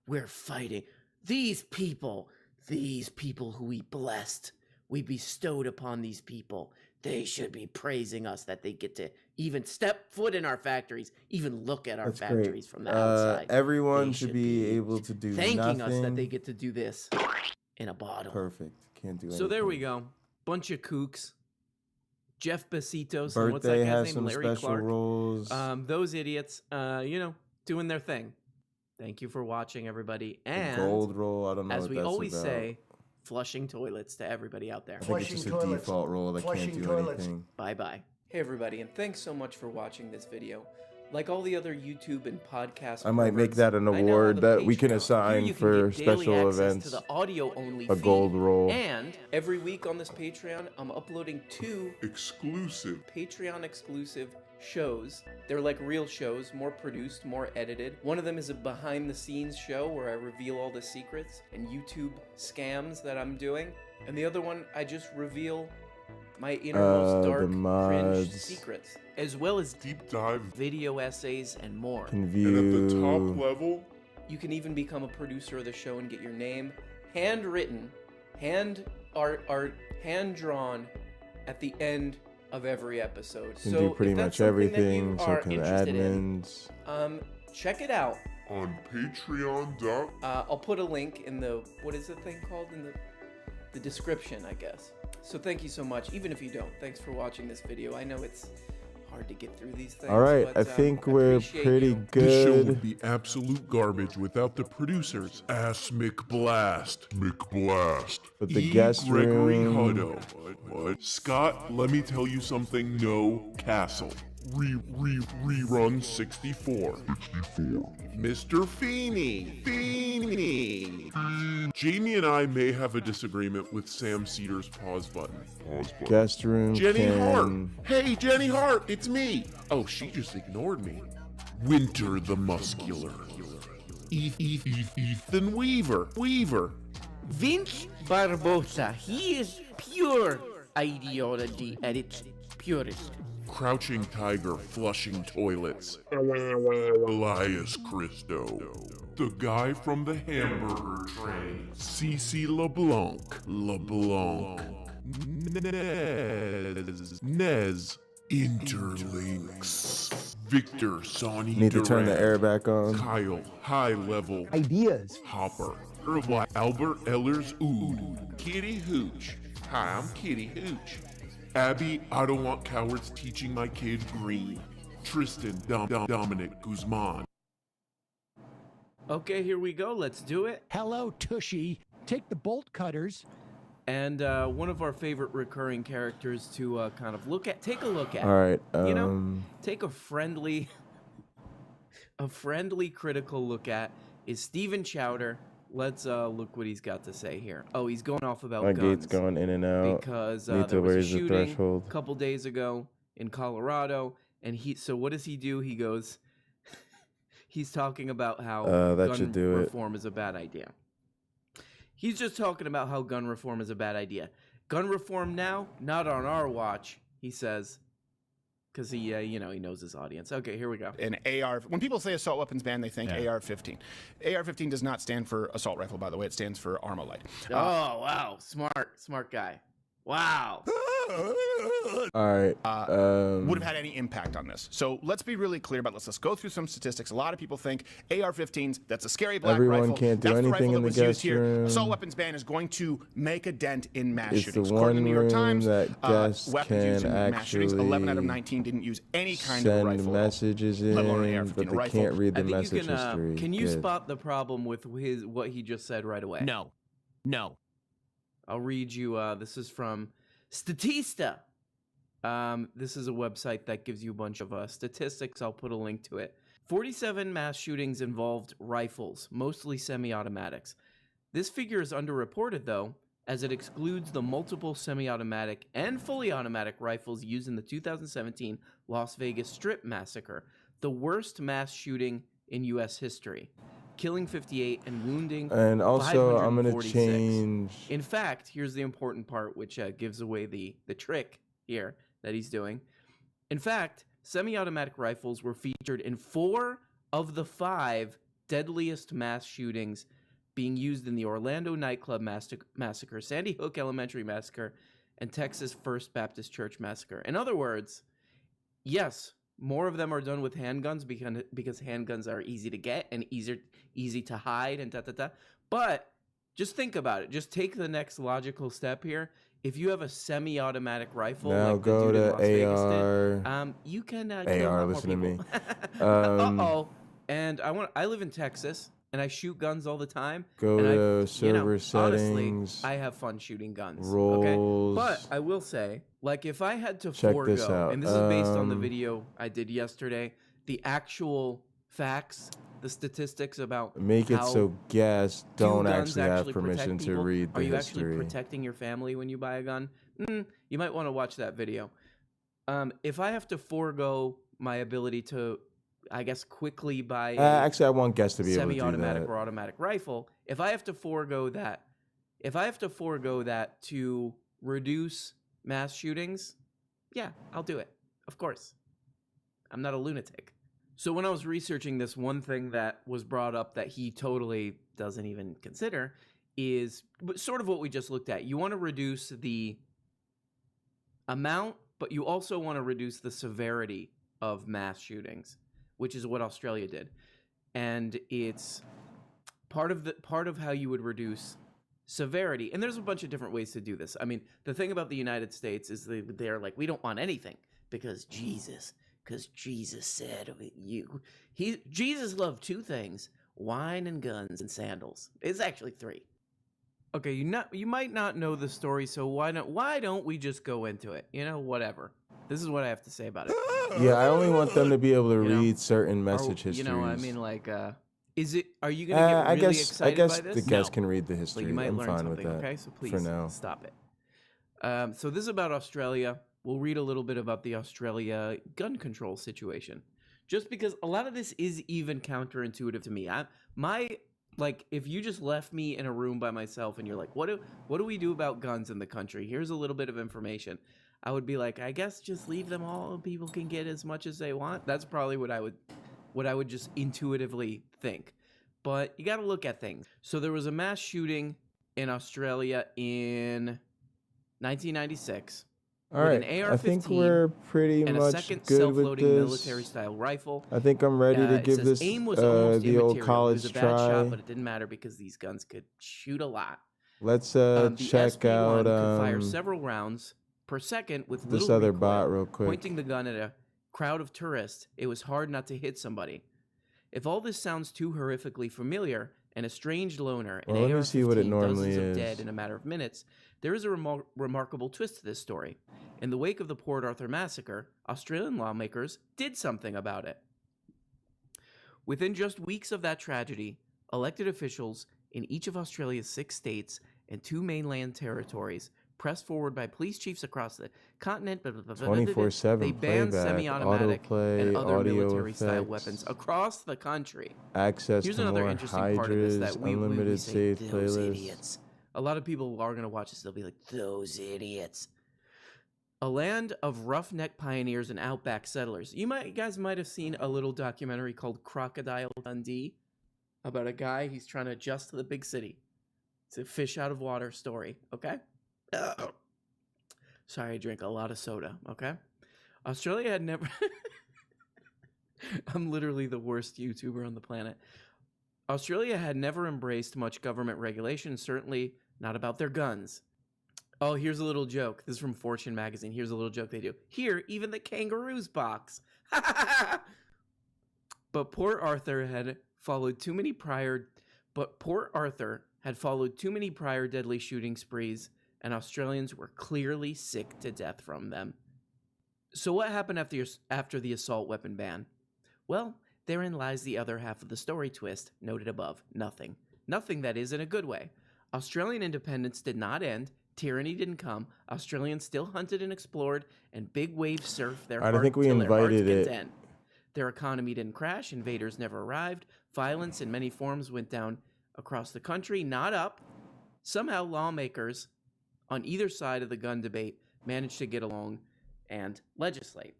We're fighting these people who we blessed. We bestowed upon these people. They should be praising us that they get to even step foot in our factories, even look at our That's factories great. from the outside. Everyone They should be able to do thanking nothing. us that they get to do this in a bottle. Perfect. Can't do anything. So there we go. Bunch of kooks. Jeff Bezos and what's that Birthday guy's has name? some Larry special Clark. roles. Those idiots, you know, doing their thing. Thank you for watching, everybody. And gold roll, I don't know as what we that's always about. say, flushing toilets to everybody out there. I think it's just a default role that can't do anything. Bye-bye. Hey, everybody, and thanks so much for watching this video. Like all the other YouTube and podcast I might make perverts, that an I now award have a that we can Patreon. assign Here you can for get daily special access events. to the audio-only A feed. gold roll. And every week on this Patreon, I'm uploading 2 exclusive Patreon-exclusive shows. They're like real shows, more produced, more edited. One of them is a behind-the-scenes show where I reveal all the secrets and YouTube scams that I'm doing. And the other one, I just reveal my innermost dark, cringe mods. secrets, as well as deep dive video essays and more. Can And at the view. top level, You can even become a producer of the show and get your name handwritten, hand art, hand drawn at the end of every episode. Can So do pretty if that's much something that you everything. So are can the interested admins. check it out. on Patreon. I'll put a link in the, what is the thing called in the the description, I guess. So thank you so much, even if you don't. Thanks for watching this video. I know it's hard to get through these things. All right, but, I think we're pretty good. This show would be absolute garbage without the producers. Ass McBlast. But the guest Gregory room. Hutto. What? Scott, let me tell you something. No Castle. Rerun 64. Mr. Feeney. Jamie and I may have a disagreement with Sam Cedar's pause button. Guest room. Jenny Hart. Ken. Hey, Jenny Hart, it's me. Oh, she just ignored me. Winter the Muscular. Ethan Weaver. Vince Barbosa, he is pure ideology at its purest. Crouching Tiger flushing toilets. Elias Christo. The guy from the hamburger train. Cece LeBlanc. Nez. Interlinks. Victor Sonny Need to turn the Duran. air back on. Kyle High Level. Ideas. Hopper. Albert Ellers Ood. Kitty Hooch. Hi, I'm Kitty Hooch. Abby, I don't want cowards teaching my kid green. Tristan Dominic Guzman. Okay, here we go. Let's do it. Hello, Tushy. Take the bolt cutters. And one of our favorite recurring characters to kind of take a look at. All right. You know, take a friendly critical look at is Steven Chowder. Let's look what he's got to say here. Oh, he's going off about My guns. gate's going in and out. Because Need there to was a raise the shooting threshold. a couple days ago in Colorado, and so what does he do? He goes, he's talking about how that should do it. reform is a bad idea. He's just talking about how gun reform is a bad idea. Gun reform now, not on our watch, he says. Because he knows his audience. Okay, here we go. An AR. When people say assault weapons ban, they think AR-15. AR-15 does not stand for assault rifle, by the way. It stands for Armalite. Oh, wow. Smart guy. Wow. All right. Would have had any impact on this. So let's be really clear about this. Let's go through some statistics. A lot of people think AR-15s, that's a scary black Everyone rifle. can't do That's the anything rifle in that the was used guest here. room. Assault weapons ban is going to make a dent in mass It's shootings. the According to one the New York room Times, that guests weapons used in can mass shootings, 11 out of actually 19 didn't use any kind of rifle. Send messages in, let alone an AR-15 but they rifle. can't read the I think message you can, history. can you Good. spot the problem with what he just said right away? No. I'll read you. This is from Statista. This is a website that gives you a bunch of statistics. I'll put a link to it. 47 mass shootings involved rifles, mostly semi-automatics. This figure is underreported, though, as it excludes the multiple semi-automatic and fully automatic rifles used in the 2017 Las Vegas Strip massacre, the worst mass shooting in U.S. history, killing 58 and wounding And also, I'm going to 546. change. In fact, here's the important part, which gives away the trick here that he's doing. In fact, semi-automatic rifles were featured in 4 of the 5 deadliest mass shootings being used in the Orlando nightclub massacre, Sandy Hook Elementary massacre, and Texas First Baptist Church massacre. In other words, yes, more of them are done with handguns because handguns are easy to get and easy to hide and da-da-da. But just think about it. Just take the next logical step here. If you have a semi-automatic rifle, Now like go the dude in to Las Vegas AR. did, you can kill a lot AR, more listen to me. people. Uh-oh. And I live in Texas, and I shoot guns all the time. Go and to server settings. Honestly, I have fun shooting guns. Roles. Okay? But I will say, like, if I had to Check forego, this out. and this is based on the video I did yesterday, the actual facts, the statistics about Make it how so guests don't guns actually have protect permission to people. read the Are you history. actually protecting your family when you buy a gun? You might want to watch that video. If I have to forego my ability to, I guess, quickly buy Actually, I want guests to be able to do semi-automatic that. or automatic rifle, if I have to forego that to reduce mass shootings, yeah, I'll do it. Of course. I'm not a lunatic. So when I was researching this, one thing that was brought up that he totally doesn't even consider is sort of what we just looked at. You want to reduce the amount, but you also want to reduce the severity of mass shootings, which is what Australia did. And it's part of how you would reduce severity. And there's a bunch of different ways to do this. I mean, the thing about the United States is they're like, we don't want anything because Jesus said Jesus loved two things: wine and guns and sandals. It's actually three. Okay, you might not know the story, so why don't we just go into it? You know, whatever. This is what I have to say about it. Yeah, I only want them to be able to read certain message histories. You know, I mean, like, are you going to get really excited by this? I guess the guys can read the history. Well, you might I'm learn fine something, with that. okay? So please for now. Stop it. So this is about Australia. We'll read a little bit about the Australia gun control situation. Just because a lot of this is even counterintuitive to me. Like, if you just left me in a room by myself and you're like, what do we do about guns in the country? Here's a little bit of information. I would be like, I guess just leave them all. People can get as much as they want. That's probably what I would just intuitively think. But you got to look at things. So there was a mass shooting in Australia in 1996. All right, an AR-15 I think we're pretty and much a second good with self-loading this. military-style rifle. I think I'm ready to It give says this aim was almost the old immaterial. college It was a bad try. shot, but it didn't matter because these guns could shoot a lot. Let's The check SP1 out could fire several rounds per second with this little other recoil. bot real quick. Pointing the gun at a crowd of tourists, it was hard not to hit somebody. If all this sounds too horrifically familiar, an estranged loner, an Well, let me see what it AR-15, normally dozens of is. dead in a matter of minutes, there is a remarkable twist to this story. In the wake of the Port Arthur massacre, Australian lawmakers did something about it. Within just weeks of that tragedy, elected officials in each of Australia's 6 states and 2 mainland territories, pressed forward by police chiefs across the continent, 24/7 they banned playback, semi-automatic autoplay, and other audio military-style effects, weapons across the country. access Here's to another more interesting part of this hydras, that we unlimited say, saved those playlists. idiots. A lot of people are going to watch this. They'll be like, those idiots. A land of roughneck pioneers and outback settlers. You guys might have seen a little documentary called Crocodile Dundee about a guy. He's trying to adjust to the big city. It's a fish out of water story, okay? Sorry, I drank a lot of soda, okay? Australia had never... I'm literally the worst YouTuber on the planet. Australia had never embraced much government regulation, certainly not about their guns. Oh, here's a little joke. This is from Fortune magazine. Here's a little joke they do. Here, even the kangaroos box. But Port Arthur had followed too many prior deadly shooting sprees, and Australians were clearly sick to death from them. So what happened after the assault weapon ban? Well, therein lies the other half of the story twist, noted above. Nothing. Nothing, that is, in a good way. Australian independence did not end. Tyranny didn't come. Australians still hunted and explored, and big waves surfed their hearts think we till their hearts invited it. content. Their economy didn't crash. Invaders never arrived. Violence in many forms went down across the country, not up. Somehow lawmakers on either side of the gun debate managed to get along and legislate.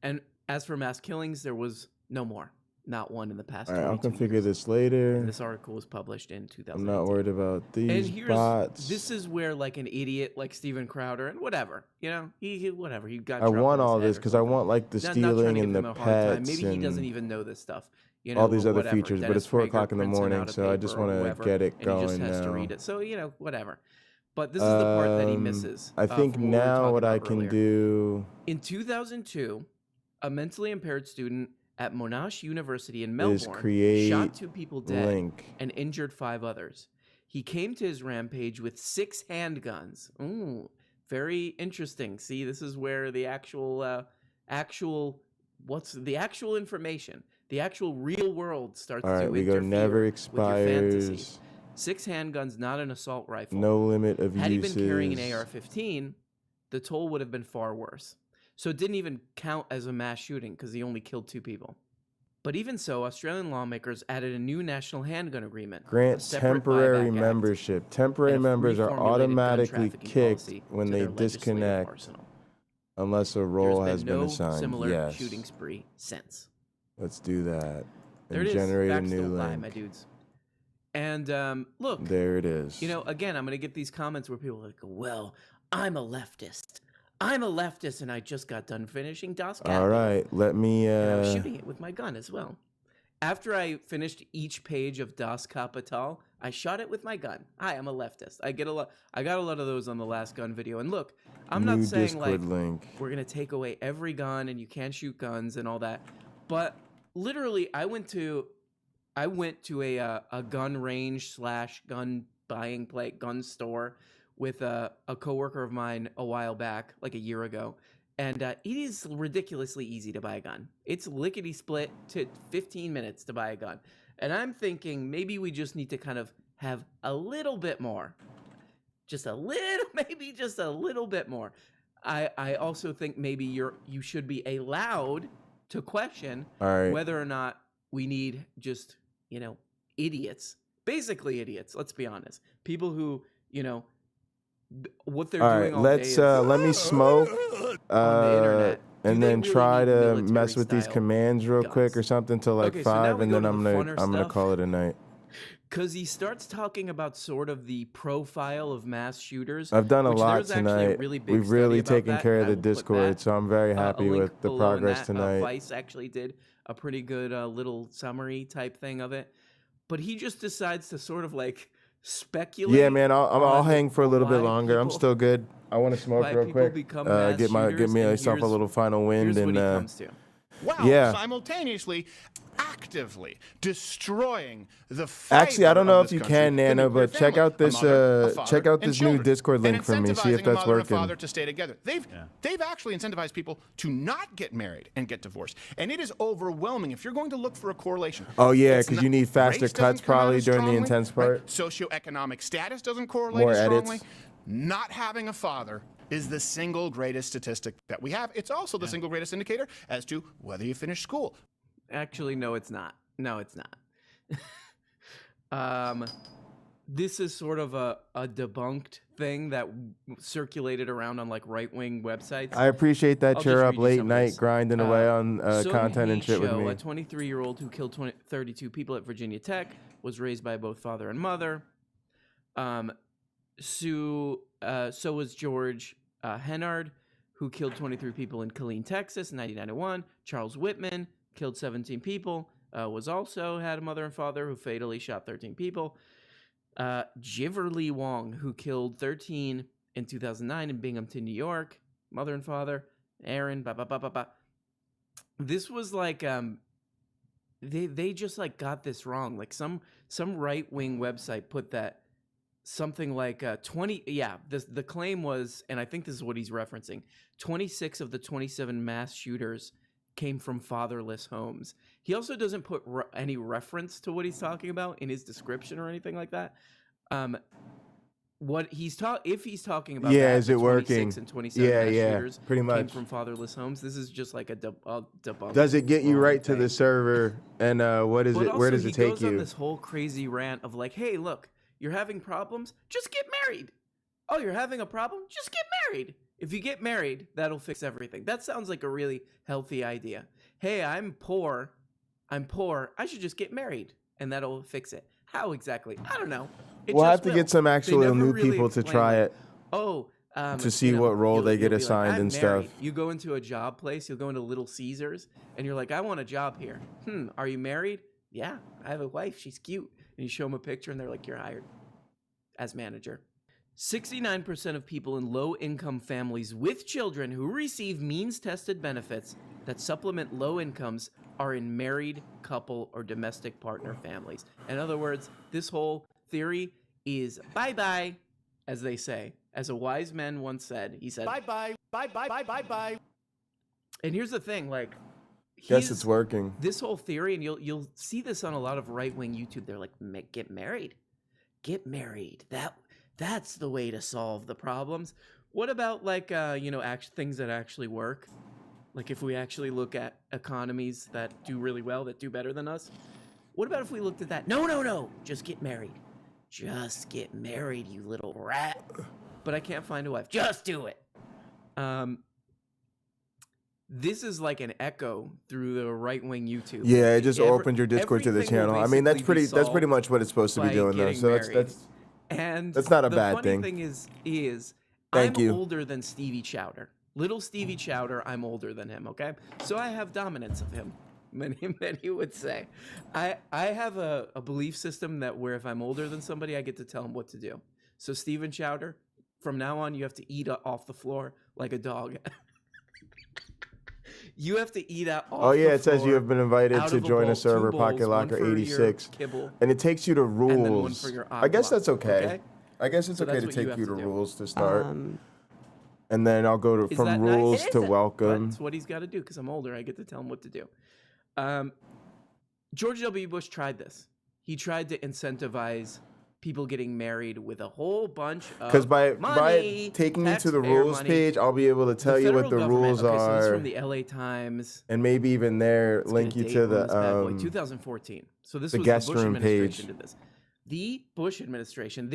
And as for mass killings, there was no more. Not one in the past. All right, I'll 22 configure years. this later. And this article was published in 2000. I'm not worried about these bots. This is where like an idiot like Steven Crowder and whatever, you know, he whatever, he got. I dropped want on his all head this or because I something. want like the Not trying to stealing give and him the a hard time. pets Maybe he doesn't and even know this stuff. You know, all these or other whatever. features, but Dennis it's 4 Prager o'clock in the prints it morning, out of so I paper just or want to whoever, get it and going he just has now. to read it. So you know, whatever. But this is the part that he misses. I think from what we were now talking what I about can earlier. do. In 2002, a mentally impaired student at Monash University in Is Melbourne create shot 2 people dead link. and injured 5 others. He came to his rampage with 6 handguns. Ooh, very interesting. See, this is where the actual information, the actual real world starts All right, to we go interfere never with your fantasy. expires. 6 handguns, not an assault rifle. No limit of Had uses. he been carrying an AR-15, the toll would have been far worse. So it didn't even count as a mass shooting because he only killed 2 people. But even so, Australian lawmakers added a new national handgun agreement. Grant a separate temporary buyback act, membership. Temporary and a members are reformulated gun automatically trafficking kicked policy when to they their legislative disconnect arsenal. unless a role There's has been no assigned. similar Yes. shooting spree since. Let's do that. There And it is. generate a Facts new don't lie, link. my dudes. And look, There it is. you know, again, I'm going to get these comments where people are like, well, I'm a leftist. I'm a leftist, and I just got done finishing Das Cat. All right, let me. And I'm shooting it with my gun as well. After I finished each page of Das Kapital, I shot it with my gun. Hi, I'm a leftist. I got a lot of those on the last gun video. And look, I'm not saying Discord like link. we're gonna take away every gun and you can't shoot guns and all that. But literally, I went to a gun range / gun buying gun store with a coworker of mine a while back, like a year ago. And it is ridiculously easy to buy a gun. It's lickety split to 15 minutes to buy a gun. And I'm thinking maybe we just need to kind of have a little bit more. Just a little, maybe just a little bit more. I also think maybe you should be allowed to question whether or not we need just, idiots. Basically idiots, let's be honest. People who, what they're doing all day is let me smoke on the internet. and then really try need to mess with these military-style commands real quick or something till like Okay, so now 5, we and go then to I'm the gonna funner stuff. call it a night. Because he starts talking about sort of the profile of mass shooters. I've done a which lot there's actually a tonight. really big We've study really about taken that, care and of I the will put Discord, that, so I'm very a happy link with the below, and progress that, tonight. Vice actually did a pretty good little summary type thing of it. But he just decides to sort of like speculate. Yeah, man, I'll hang for a little bit why longer. I'm people- still good. I want to smoke why real people quick. become mass Get shooters, and myself a here's- little final wind, here's what and he comes to. While yeah. simultaneously actively destroying the fiber Actually, I don't know of if this you country, can, the Nana, nuclear but check family, out this a mother, a father, check out and this new children, Discord link and for me. See if incentivizing a that's mother working. and father to stay together. They've actually incentivized people to not get married and get divorced, and it is overwhelming. If you're going to look for a correlation, Oh yeah, it's because not- you need faster race doesn't cuts come out probably as during the strongly, intense right? part. Socioeconomic status doesn't correlate More as edits. strongly. Not having a father is the single greatest statistic that we have. It's also the single greatest indicator as to whether you finish school. Actually, no, it's not. No, it's not. This is sort of a debunked thing that circulated around on like right-wing websites. I appreciate that I'll you're just up read you late some of night this. grinding away on Sung content and Hee shit with Cho, me. a 23-year-old who killed 32 people at Virginia Tech, was raised by both father and mother. So was George Hennard, who killed 23 people in Killeen, Texas in 1991. Charles Whitman killed 17 people, was also had a mother and father who fatally shot 13 people. Jiverly Wong, who killed 13 in 2009 in Binghamton, New York, mother and father. Aaron, This was like they just like got this wrong. Like some right-wing website put that something like 20. Yeah, the claim was, and I think this is what he's referencing. 26 of the 27 mass shooters came from fatherless homes. He also doesn't put any reference to what he's talking about in his description or anything like that. What he's if he's talking about, Yeah, that, is it the 26 working? and 27 Yeah, mass yeah, shooters pretty came much. from fatherless homes. This is just like a debunk. Does it get you right to the server? And what is But it? Where also, does it he take goes on you? this whole crazy rant of like, hey, look, you're having problems? Just get married. Oh, you're having a problem? Just get married. If you get married, that'll fix everything. That sounds like a really healthy idea. Hey, I'm poor. I should just get married, and that'll fix it. How exactly? I don't know. It We'll just have to will. get some They actual never new really people to explain, try like, it. Oh, to see what role they get you'll be like, assigned "I'm and married." stuff. You go into a job place, you'll go into Little Caesars, and you're like, I want a job here. Are you married? Yeah, I have a wife. She's cute. And you show them a picture, and they're like, you're hired as manager. 69% of people in low-income families with children who receive means-tested benefits that supplement low incomes are in married, couple, or domestic partner families. In other words, this whole theory is bye-bye, as they say. As a wise man once said, he said, Bye-bye, bye-bye, bye-bye, bye. And here's the thing, like, Guess it's working. this whole theory, and you'll see this on a lot of right-wing YouTube. They're like, get married. Get married. That's the way to solve the problems. What about like things that actually work? Like if we actually look at economies that do really well, that do better than us. What about if we looked at that? No. Just get married. Just get married, you little rat. But I can't find a wife. Just do it. This is like an echo through the right-wing YouTube. Yeah, it just opened your Discord to the everything will channel. I mean, that's basically be pretty solved much what it's supposed to be by doing, though. getting So married. And that's not a the bad funny thing. thing is Thank I'm you. older than Stevie Chowder. Little Stevie Chowder, I'm older than him, okay? So I have dominance of him. Many would say. I have a belief system that where if I'm older than somebody, I get to tell them what to do. So Steven Chowder, from now on, you have to eat off the floor like a dog. You have to eat out off the floor. It says you have been invited to join a server, Pocketlocker86, and it takes you to rules. And then one for your I guess that's okay. okay? I guess it's So okay that's to what take you have you to to do. rules to start. And then I'll go to Is from that nice? rules It to isn't, welcome. But it's what he's got to do because I'm older. I get to tell him what to do. George W. Bush tried this. He tried to incentivize people getting married with a whole bunch of Because by money, taking you to the taxpayer rules money. page, I'll be able to tell you what federal the government- rules okay, So this is are, from the LA Times. and maybe even there Let's link get a you date to on the this bad boy, 2014. So this the was guest the Bush room administration page. did this. The Bush administration,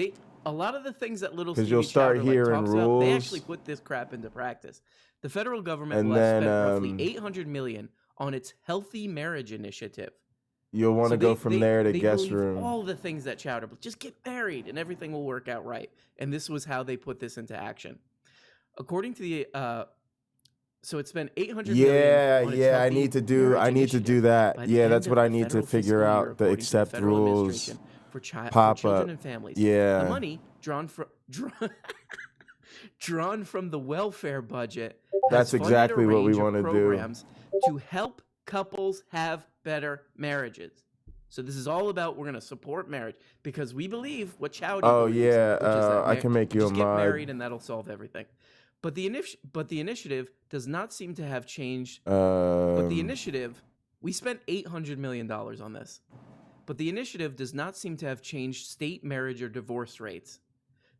a lot of the things that little 'Cause Stevie you'll start Chowder, here in talks about, they rules. actually put this crap into practice. The federal government And spent then, roughly $800 million on its Healthy Marriage Initiative. You'll want to go from there to they guest believe room. all the things that Chowder, just get married and everything will work out right. And this was how they put this into action. According to the, so it spent $800 million on its I Healthy need to do. Marriage I need to do Initiative. that. By the Yeah, end that's of what I the need to federal figure fiscal year, out. The according to accept Federal rules. Administration for Pop children up. and families. Yeah. The money drawn from the welfare budget. That's has funded exactly a what we range of wanna do. programs to help couples have better marriages. So this is all about we're going to support marriage because we believe what Chowder believes, which is that I can make you just a get mod. married and that'll solve everything. But the initiative does not seem to have changed. We spent $800 million on this. But the initiative does not seem to have changed state marriage or divorce rates.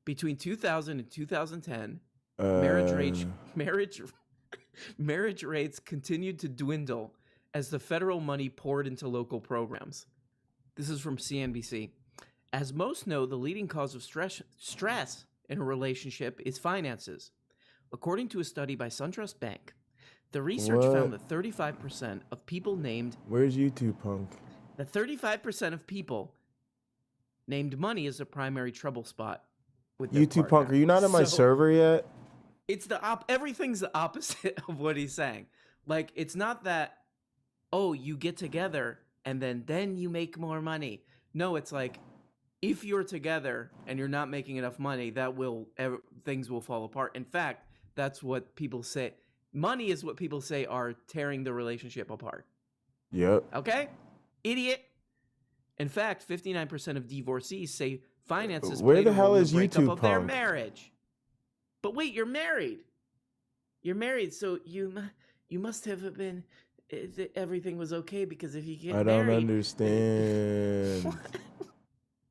Between 2000 and 2010, marriage rates continued to dwindle as the federal money poured into local programs. This is from CNBC. As most know, the leading cause of stress in a relationship is finances. According to a study by SunTrust Bank, the research found that 35% of people named... Where's YouTube Punk? That 35% of people named money as a primary trouble spot with their YouTube partner. Punk, are you not on my So, server yet? It's everything's the opposite of what he's saying. Like, it's not that, oh, you get together and then you make more money. No, it's like, if you're together and you're not making enough money, things will fall apart. In fact, that's what people say. Money is what people say are tearing the relationship apart. Yep. Okay? Idiot. In fact, 59% of divorcees say finances Where played the a hell role in is the breakup YouTube of their Punk? marriage. But wait, you're married. You're married, so you must have been everything was okay because if you get I don't married, understand.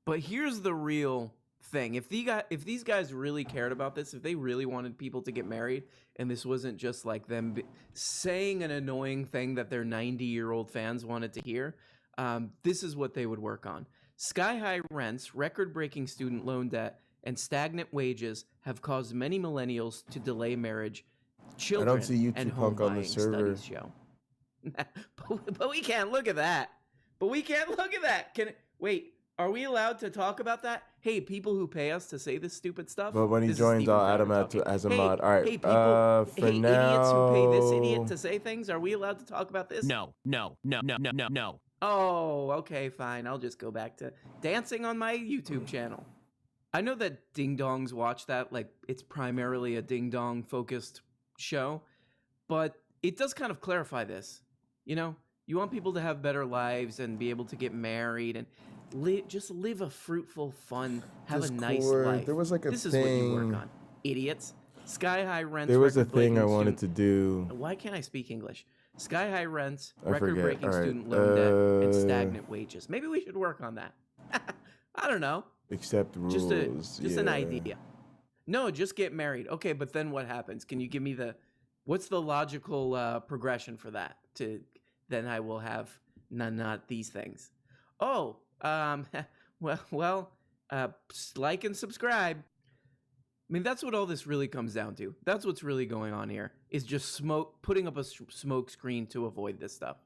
But here's the real thing. If these guys really cared about this, if they really wanted people to get married, and this wasn't just like them saying an annoying thing that their 90-year-old fans wanted to hear, this is what they would work on. Sky-high rents, record-breaking student loan debt, and stagnant wages have caused many millennials to delay marriage. Children I don't see and YouTube home Punk on the buying server. studies show. But we can't look at that. Wait, are we allowed to talk about that? Hey, people who pay us to say this stupid stuff. But when he This is joins, Stephen I'll add him Crowder as a talking. mod. All right. Hey, people, For now, idiots who pay this idiot to say things. Are we allowed to talk about this? No. Oh, okay, fine. I'll just go back to dancing on my YouTube channel. I know that Ding Dongs watch that. Like, it's primarily a Ding Dong focused show, but it does kind of clarify this. You know, you want people to have better lives and be able to get married and just live a fruitful, fun, have a nice Discord. life. There was like a This is what you work thing. on, idiots. Sky-high rents. there was a thing I record-breaking wanted to do. Why can't I speak English? Sky-high rents, I forget. record-breaking All right. student loan debt, and stagnant wages. Maybe we should work on that. I don't know. Accept rules. Just an idea. No, just get married. Okay, but then what happens? Can you give me what's the logical progression for that? Then I will have not these things. Oh, like and subscribe. I mean, that's what all this really comes down to. That's what's really going on here, is just putting up a smoke screen to avoid this stuff.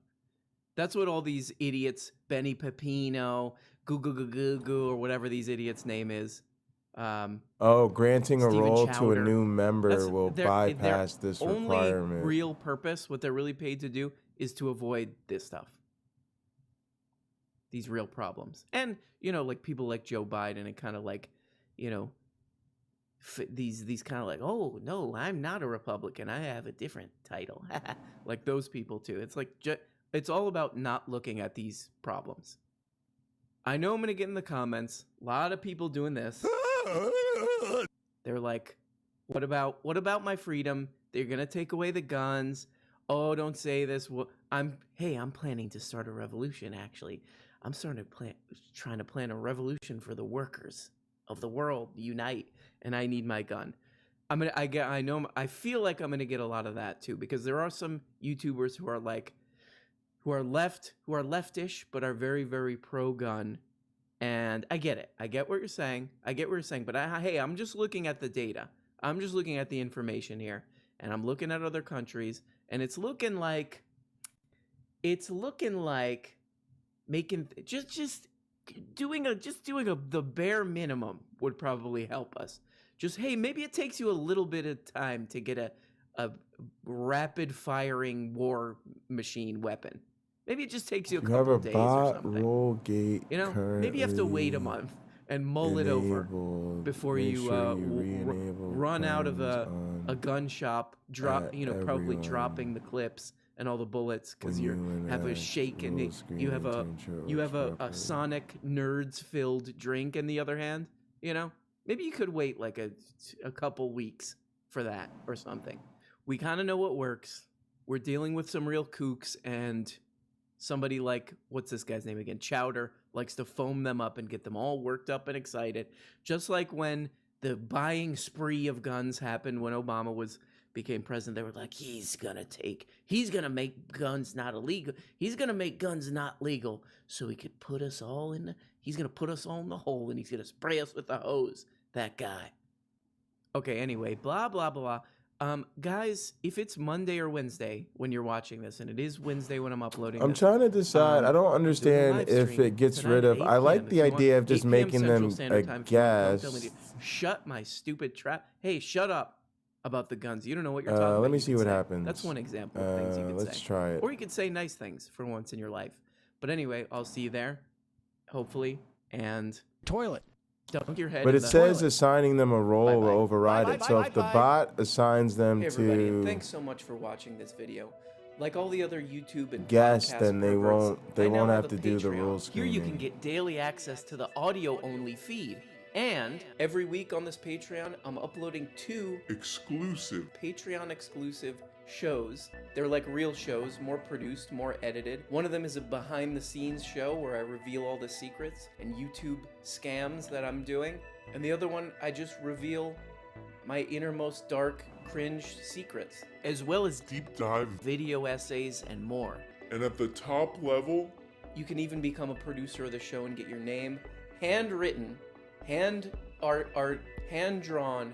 That's what all these idiots, Benny Pepino, Goo, or whatever these idiots' name is. Granting a Steven role to a Chowder. new member will Their bypass this only requirement. real purpose, what they're really paid to do, is to avoid this stuff. These real problems. And, you know, like people like Joe Biden and kind of like, you know, these kind of like, oh, no, I'm not a Republican. I have a different title. Like those people too. It's like, it's all about not looking at these problems. I know I'm going to get in the comments. A lot of people doing this. They're like, what about my freedom? They're going to take away the guns. Oh, don't say this. Well, I'm planning to start a revolution, actually. I'm trying to plan a revolution for the workers of the world, unite, and I need my gun. I feel like I'm going to get a lot of that too, because there are some YouTubers who are leftish, but are very, very pro-gun. And I get it. I get what you're saying. But hey, I'm just looking at the data. I'm just looking at the information here, and I'm looking at other countries, and it's looking like making the bare minimum would probably help us. Just, hey, maybe it takes you a little bit of time to get a rapid firing war machine weapon. Maybe it just takes you a couple of days or something. Roll gate, you know, maybe you have to wait a month and mull it over before you run out of a gun shop, probably dropping the clips and all the bullets because you have a shake and you have a Sonic nerds filled drink in the other hand. You know, maybe you could wait like a couple weeks for that or something. We kind of know what works. We're dealing with some real kooks, and somebody like, what's this guy's name again? Chowder likes to foam them up and get them all worked up and excited. Just like when the buying spree of guns happened when Obama became president, they were like, he's gonna make guns not illegal. He's gonna make guns not legal so he could put us all in the hole, and he's gonna spray us with a hose. That guy. Okay, anyway, blah, blah, blah. Guys, if it's Monday or Wednesday when you're watching this, and it is Wednesday when I'm uploading I'm this, trying to decide. I don't understand if it gets rid of. I like the idea of just making them a gas. Shut my stupid trap. Hey, shut up about the guns. You don't know what you're talking about. Let me see what happens. That's one example of things you could say. Let's try it. Or you could say nice things for once in your life. But anyway, I'll see you there, hopefully. And toilet. Dunk your head. But in it the says toilet. assigning them a role will override it. So if the bot assigns them Hey everybody, to thanks so much for watching this video. Like all the other YouTube and guess, podcast then they perverts, won't I now have to do the Patreon. rules. Here you can get daily access to the audio-only feed. And every week on this Patreon, I'm uploading 2 exclusive Patreon-exclusive shows. They're like real shows, more produced, more edited. One of them is a behind-the-scenes show where I reveal all the secrets and YouTube scams that I'm doing. And the other one, I just reveal my innermost dark, cringe secrets, as well as deep dive video essays and more. And at the top level, you can even become a producer of the show and get your name handwritten, hand art, hand drawn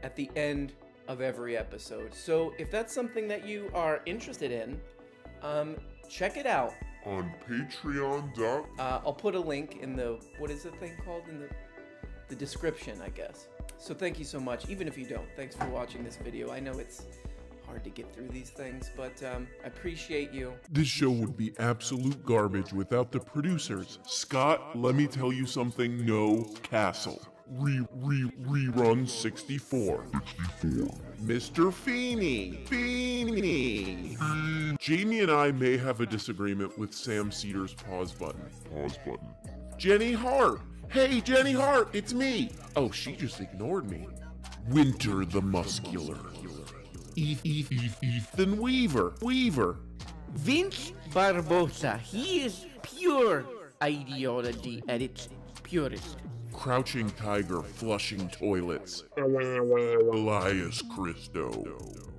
at the end of every episode. So if that's something that you are interested in, check it out on Patreon. I'll put a link in the, what is the thing called, in the description, I guess. So thank you so much, even if you don't. Thanks for watching this video. I know it's hard to get through these things, but I appreciate you. This show would be absolute garbage without the producers. Scott, let me tell you something, no Castle. Rerun 64. Mr. Feeney. Jamie and I may have a disagreement with Sam Cedar's pause button. Jenny Hart. Hey, Jenny Hart, it's me. Oh, she just ignored me. Winter the Muscular. Ethan Weaver. Vince Barbosa. He is pure ideology at its purest. Crouching Tiger flushing toilets. Elias Christo.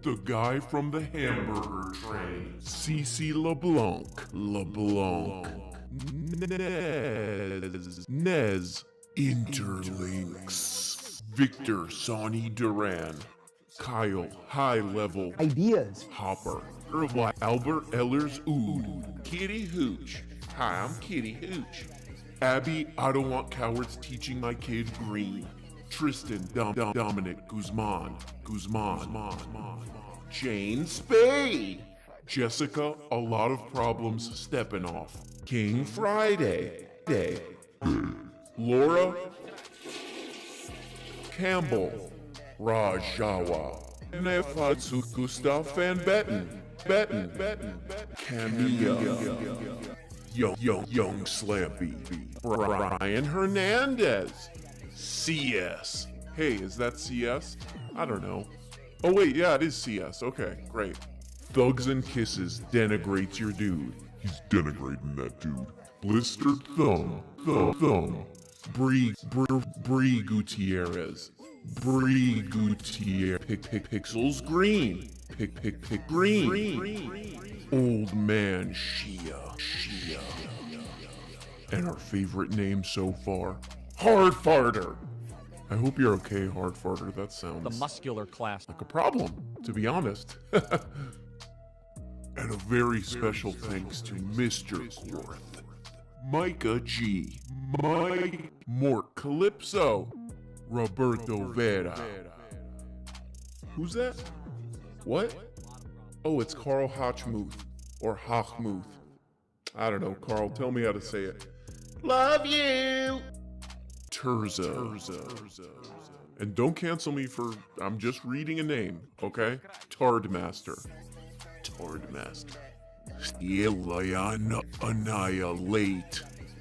The guy from the hamburger train. Cece LeBlanc. Nez. Interlinks. Victor Sonny Duran. Kyle High Level. Ideas. Hopper. Albert Ellers Ood. Kitty Hooch. Hi, I'm Kitty Hooch. Abby, I don't want cowards teaching my kid green. Tristan, Dominic, Guzman. Jane Spade. Jessica, a lot of problems stepping off. King Friday. Day. Laura Campbell. Rajawa. Nefatsu Gustav Van Betten. Camilla. Young Slampy. Brian Hernandez. CS. Hey, is that CS? I don't know. Oh wait, yeah, it is CS. Okay, great. Thugs and Kisses denigrates your dude. He's denigrating that dude. Blistered Thumb. Bree Gutierrez. Pixels Green. Pick Green. Old Man Shia. And our favorite name so far, Hard Farter. I hope you're okay, Hard Farter. That sounds The muscular class. like a problem, to be honest. And a very special thanks to Mr. Quarth, Micah G, Mike Mort Calypso, Roberto Vera. Who's that? What? Oh, it's Carl Hochmuth, or Hochmuth. I don't know, Carl, tell me how to say it. Love you! Terza. And don't cancel me for, I'm just reading a name, okay? Tardmaster.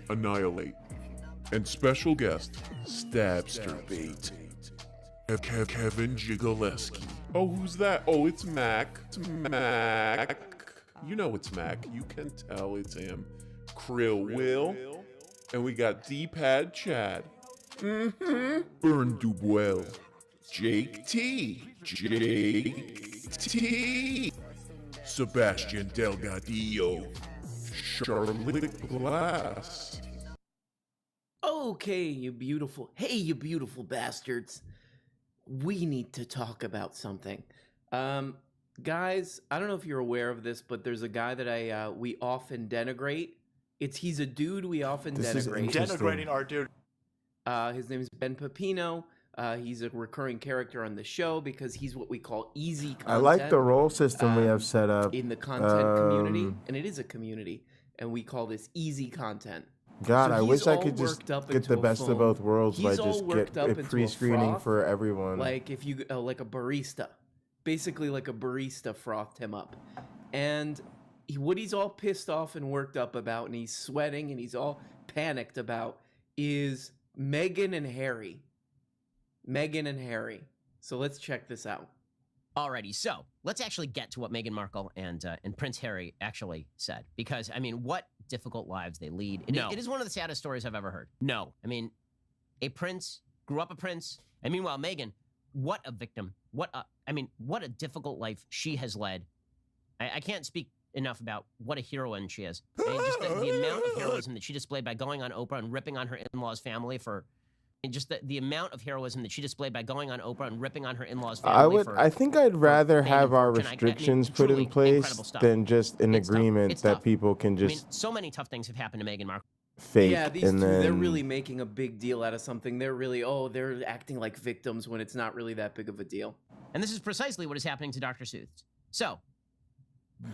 Annihilate. And special guest, Stabster Bait. Kevin Jigaleski. Oh, who's that? Oh, it's Mac. You know it's Mac. You can tell it's him. Krill Will. And we got D-Pad Chad. Burn Dubuel. Jake T. Sebastian Delgadillo. Charlotte Glass. Okay, you beautiful bastards. We need to talk about something. Guys, I don't know if you're aware of this, but there's a guy that we often denigrate. He's a dude we often denigrate. Denigrating our dude. His name is Ben Pepino. He's a recurring character on the show because he's what we call easy content. I like the role system we have set up in the content community, and it is a community, and we call this easy content. God, So I he's wish I all could just worked up get into the a best of phone. both worlds by He's all just worked get up it into a pre-screening froth, for everyone. Like if you like a barista, basically like a barista frothed him up, and what he's all pissed off and worked up about, and he's sweating and he's all panicked about is Meghan and Harry. So let's check this out. Alrighty, so let's actually get to what Meghan Markle and Prince Harry actually said, because I mean, what difficult lives they lead. It is one of the saddest stories I've ever heard. No, I mean, a prince grew up a prince, and meanwhile, Meghan, what a victim! What a difficult life she has led. I can't speak enough about what a heroine she is. I mean, just the amount of heroism that she displayed by going on Oprah and ripping on her in-laws' family for. And just the amount of heroism that she displayed by going on Oprah and ripping on her in-laws' family. I think I'd rather have our restrictions put in place than just an agreement that people can just. I mean, so many tough things have happened to Meghan Markle. Fake. Yeah, these and two, then they're really making a big deal out of something. They're really, they're acting like victims when it's not really that big of a deal. And this is precisely what is happening to Dr. Seuss. So,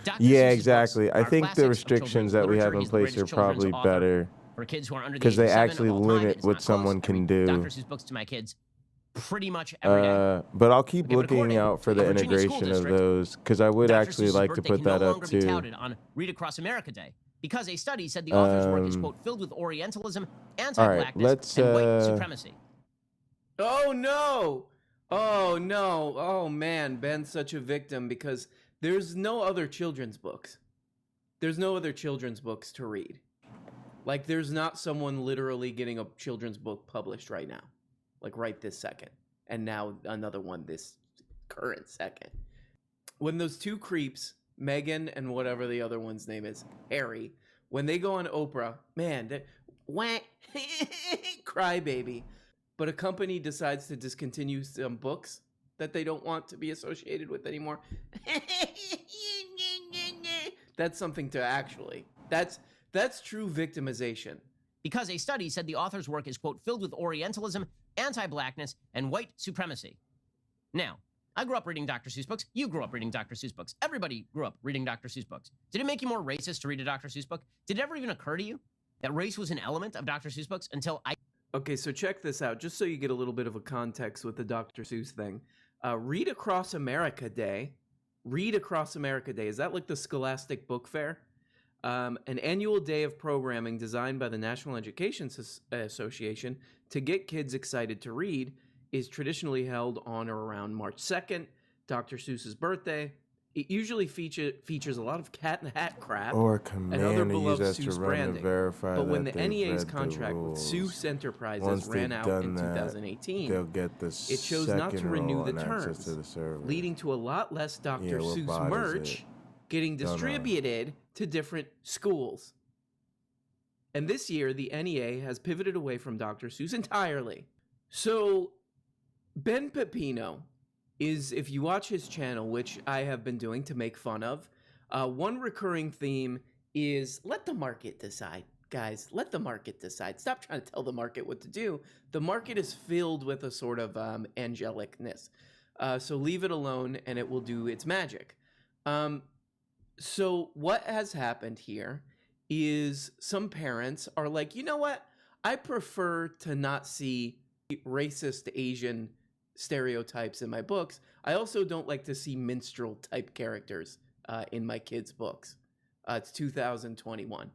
Dr. Yeah, Seuss's exactly. books I are think classics the of restrictions that children's we have literature. in He's the place greatest are probably children's author better. For kids who are under the because age they of 7 actually of all time. limit It's what not close. someone I can read do. Dr. Seuss books to my kids pretty much every day. But I'll keep Okay, but looking according out for to the a Virginia school integration of district, those because I would Dr. actually Seuss's like to birthday put can no that up longer be too. touted on Read Across America Day because a study said the author's work is, quote, filled with Orientalism, anti-blackness, and white supremacy. Oh no! Oh no! Oh man, Ben's such a victim because there's no other children's books. There's no other children's books to read. Like there's not someone literally getting a children's book published right now. Like right this second. And now another one this current second. When those two creeps, Meghan and whatever the other one's name is, Harry, when they go on Oprah, man, they're whack, crybaby. But a company decides to discontinue some books that they don't want to be associated with anymore. That's something to actually. That's true victimization. Because a study said the author's work is, quote, filled with Orientalism, anti-blackness, and white supremacy. Now, I grew up reading Dr. Seuss books. You grew up reading Dr. Seuss books. Everybody grew up reading Dr. Seuss books. Did it make you more racist to read a Dr. Seuss book? Did it ever even occur to you that race was an element of Dr. Seuss books until I... Okay, so check this out, just so you get a little bit of a context with the Dr. Seuss thing. Read Across America Day. Read Across America Day. Is that like the Scholastic Book Fair? An annual day of programming designed by the National Education Association to get kids excited to read is traditionally held on or around March 2nd, Dr. Seuss's birthday. It usually features a lot of cat in the hat crap Or a and command other to use beloved that to Seuss run branding. to verify But when that the they've NEA's read the contract with rules, Seuss Enterprises once ran they've out done in that, 2018, they'll get the it chose not to second renew roll the and access terms, to the server. leading to a lot less Dr. Yeah, what Seuss bot is merch it? getting Don't know. distributed to different schools. And this year, the NEA has pivoted away from Dr. Seuss entirely. So, Ben Pepino is, if you watch his channel, which I have been doing to make fun of, one recurring theme is let the market decide. Guys, let the market decide. Stop trying to tell the market what to do. The market is filled with a sort of angelicness. So leave it alone and it will do its magic. So what has happened here is some parents are like, you know what? I prefer to not see racist Asian stereotypes in my books. I also don't like to see minstrel type characters in my kids' books. It's 2021.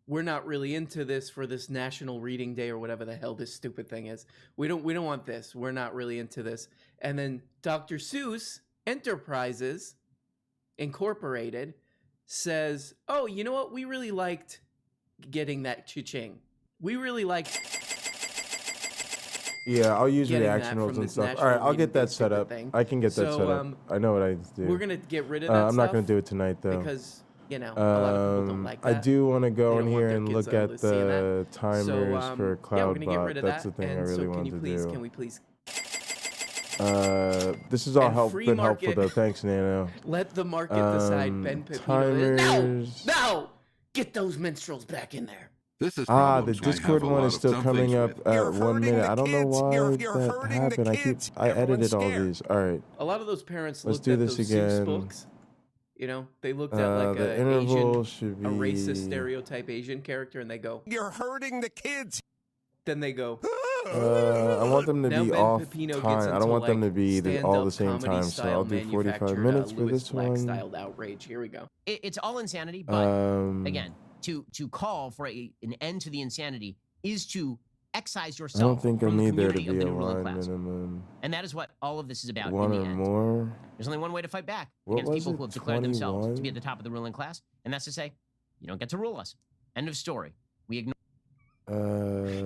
We're not really into this for this National Reading Day or whatever the hell this stupid thing is. We don't want this. We're not really into this. And then Dr. Seuss Enterprises Incorporated says, oh, you know what? We really liked getting that cha-ching. We really liked Yeah, I'll use getting reaction that rules from and this stuff. National All right, I'll Reading get Day that set stupid up. thing. I can get that So, set up. I know what I need to do. we're gonna get rid of that I'm not going stuff to do it tonight, though. because, you know, a lot of people don't like that. I do want to go They in don't want here their and kids look at seeing the that. timers So, for yeah, we're gonna get CloudBot. rid of That's that. the thing I And really so want to do. can we please This is all And free been helpful, market. though. Thanks, Nano. let the market decide? Ben Pepino. Timers. No! Get those minstrels back in there. This is The Discord one is still coming up at 1 minute. I don't know why that happened. I edited all these. All right. A lot of those parents Let's looked do at this those again. Seuss books. You know, they looked at like the a interval Asian, should a racist be- stereotype Asian character, and they go, You're hurting the kids. then they go, I want them to Now be Ben off Pepino gets time. I don't into, want them like, to be all the same stand-up time, so comedy I'll do style 45 manufactured, minutes for Louis this Black one. styled outrage. Here we go. It's all insanity, but again, to call for an end to the insanity is to excise I yourself don't think I from the need there to community of be the a ruling line class. minimum. And that is what all of this is about One in the or end. more. There's only one way to fight back What against was people it, who have declared themselves to 21? be at the top of the ruling class, and that's to say, you don't get to rule us. End of story. We ignore.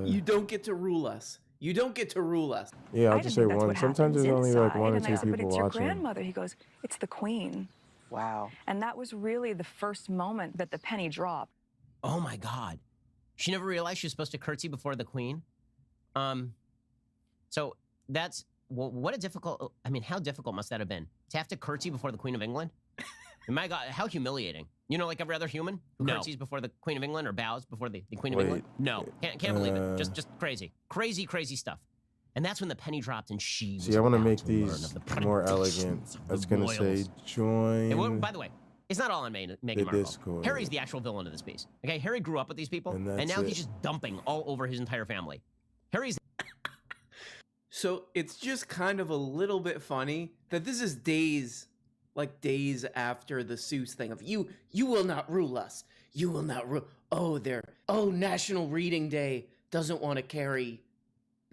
You don't get to rule us. You don't get to rule us. Yeah, I'll I just didn't say think that's one. what Sometimes there's happens only like inside. one or And I two said, but people it's your watching. grandmother. He goes, it's the queen. Wow. And that was really the first moment that the penny dropped. Oh my God. She never realized she was supposed to curtsy before the queen. So that's what a difficult. I mean, how difficult must that have been to have to curtsy before the Queen of England? My God, how humiliating! You know, like every other human who curtsies before the Queen of England or bows before the Queen of England. No, can't believe it. Just crazy stuff. And that's when the penny dropped, and she was See, I want to about make to learn these of the more prejudices elegant. of I was the gonna say royals. join. And by the way, it's not all on Meghan Markle. Discord. Harry's the actual villain of this piece. Okay, Harry grew up with these people, And and that's now it. he's just dumping all over his entire family. Harry's. So it's just kind of a little bit funny that this is days after the Seuss thing of you will not rule us. You will not rule. Oh, National Reading Day doesn't want to carry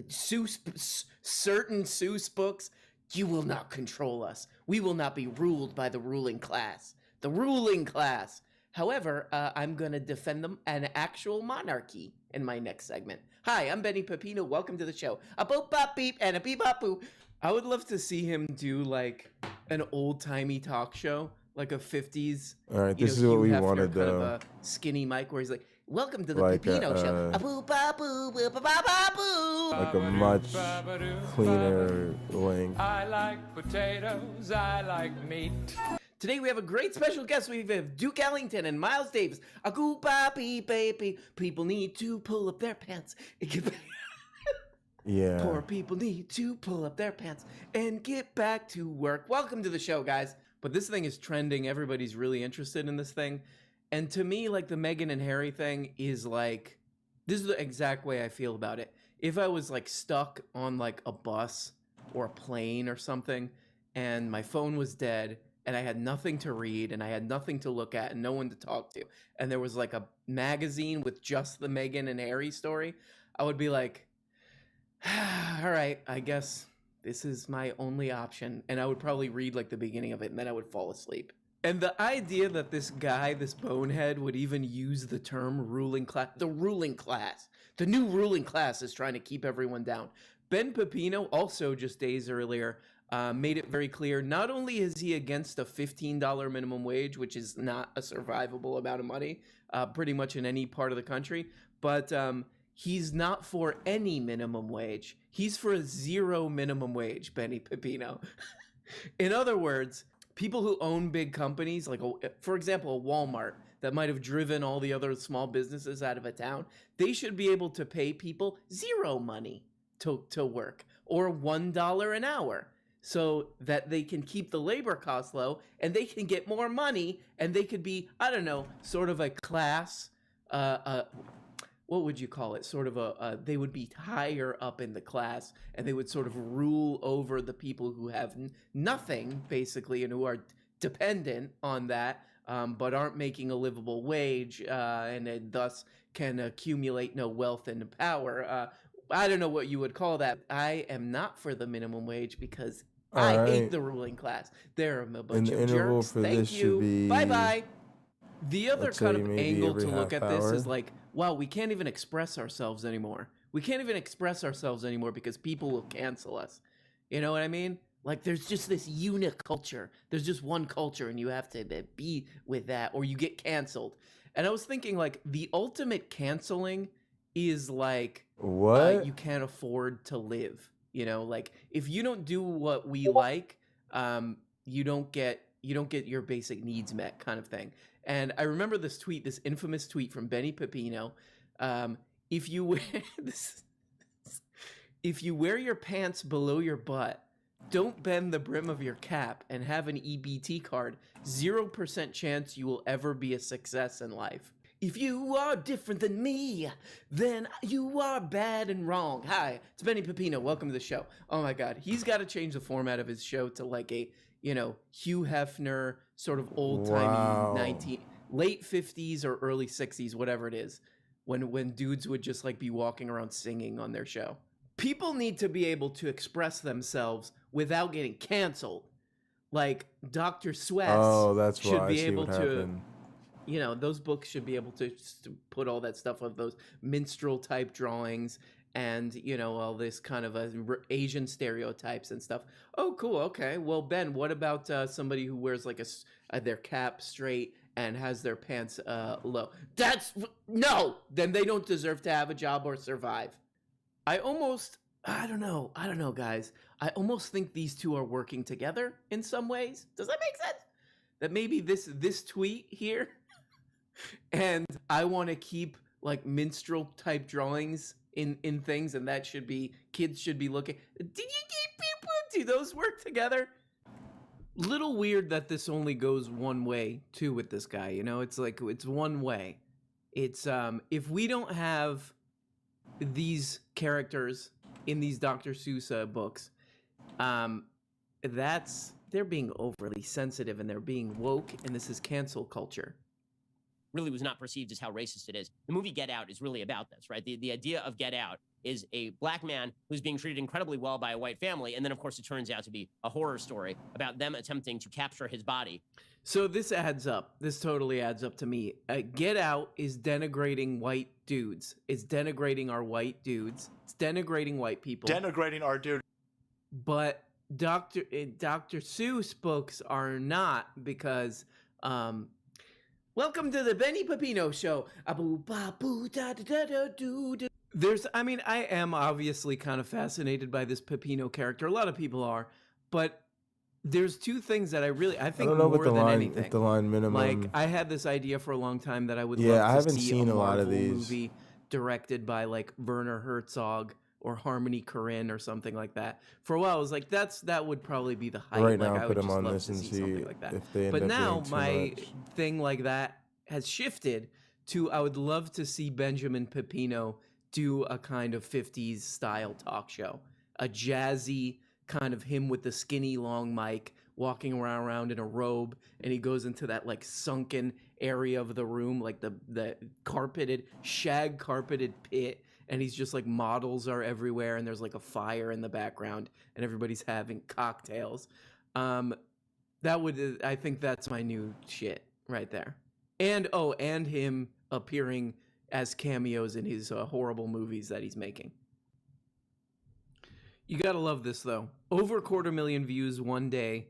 certain Seuss books. You will not control us. We will not be ruled by the ruling class. The ruling class. However, I'm going to defend them an actual monarchy in my next segment. Hi, I'm Benny Pepino. Welcome to the show. A boop bop beep and a beep bop boo. I would love to see him do like an old-timey talk show, like a 50s. All right, this is what Hugh we Hefner wanted, kind of though. a skinny mic where he's like, welcome to the Like Pepino show. A boop bop boo, boop bop bop boo. Like a much cleaner link. I like potatoes, I like meat. Today we have a great special guest. We have Duke Ellington and Miles Davis. A goo baby baby. People need to pull up their pants. Yeah. Poor people need to pull up their pants and get back to work. Welcome to the show, guys. But this thing is trending. Everybody's really interested in this thing. And to me, like the Meghan and Harry thing is like, this is the exact way I feel about it. If I was like stuck on like a bus or a plane or something and my phone was dead and I had nothing to read and I had nothing to look at and no one to talk to, and there was like a magazine with just the Meghan and Harry story, I would be like, all right, I guess this is my only option. And I would probably read like the beginning of it and then I would fall asleep. And the idea that this guy, this bonehead, would even use the term ruling class, the new ruling class is trying to keep everyone down. Ben Pepino also just days earlier made it very clear, not only is he against a $15 minimum wage, which is not a survivable amount of money pretty much in any part of the country, but he's not for any minimum wage. He's for a zero minimum wage, Benny Pepino. In other words, people who own big companies, like, for example, a Walmart that might have driven all the other small businesses out of a town, they should be able to pay people zero money to work, or $1 an hour, so that they can keep the labor costs low and they can get more money and they could be, I don't know, sort of a class, what would you call it? Sort of they would be higher up in the class and they would sort of rule over the people who have nothing, basically, and who are dependent on that, but aren't making a livable wage and thus can accumulate no wealth and power. I don't know what you would call that. I am not for the minimum wage because I hate the ruling class. They're a bunch of jerks. Thank you. Bye-bye. The other kind of angle to look at this is like, wow, we can't even express ourselves anymore. We can't even express ourselves anymore because people will cancel us. You know what I mean? Like, there's just this unique culture. There's just one culture, and you have to be with that, or you get canceled. And I was thinking, like, the ultimate canceling is like, what? You can't afford to live. You know, like, if you don't do what we like, you don't get your basic needs met, kind of thing. And I remember this tweet, this infamous tweet from Benny Pepino. If you wear your pants below your butt, don't bend the brim of your cap, and have an EBT card, 0% chance you will ever be a success in life. If you are different than me, then you are bad and wrong. Hi, it's Benny Pepino. Welcome to the show. Oh my God, he's got to change the format of his show to like a, Hugh Hefner, sort of old-timey late 50s or early 60s, whatever it is, when dudes would just like be walking around singing on their show. People need to be able to express themselves without getting canceled. Like Dr. Sweats should be able to, those books should be able to put all that stuff of those minstrel type drawings and, all this kind of Asian stereotypes and stuff. Oh, cool. Okay. Well, Ben, what about somebody who wears like their cap straight and has their pants low? No, then they don't deserve to have a job or survive. I don't know, guys. I almost think these two are working together in some ways. Does that make sense? That maybe this tweet here, and I want to keep like minstrel type drawings in things, and that should be, kids should be looking. Do those work together? Little weird that this only goes one way too with this guy. It's like it's one way. It's if we don't have these characters in these Dr. Seuss books, they're being overly sensitive and they're being woke, and this is cancel culture. Really was not perceived as how racist it is. The movie Get Out is really about this, right? The idea of Get Out is a black man who's being treated incredibly well by a white family, and then of course it turns out to be a horror story about them attempting to capture his body. So this adds up. This totally adds up to me. Get Out is denigrating white dudes. It's denigrating our white dudes. It's denigrating white people. Denigrating our dude. But Dr. Seuss books are not, because welcome to the Benny Pepino show. I am obviously kind of fascinated by this Pepino character. A lot of people are, but there's two things that I think don't know more than anything. If the line minimum. Like, I had this idea for a long time that I would I love to haven't see seen a a lot of Marvel these movie directed by like Werner Herzog or Harmony Korine or something like that. For a while, I was like, that would probably be the height. Right like, now, I put would them just on love this to and see see something like that. if they end But up now being too my much. thing like that has shifted to I would love to see Benjamin Pepino do a kind of 50s style talk show, a jazzy kind of him with the skinny long mic walking around in a robe, and he goes into that like sunken area of the room, like the carpeted, shag carpeted pit, and he's just like models are everywhere, and there's like a fire in the background, and everybody's having cocktails. That would, I think that's my new shit right there. And and him appearing as cameos in his horrible movies that he's making. You gotta love this though. Over 250,000 views one day.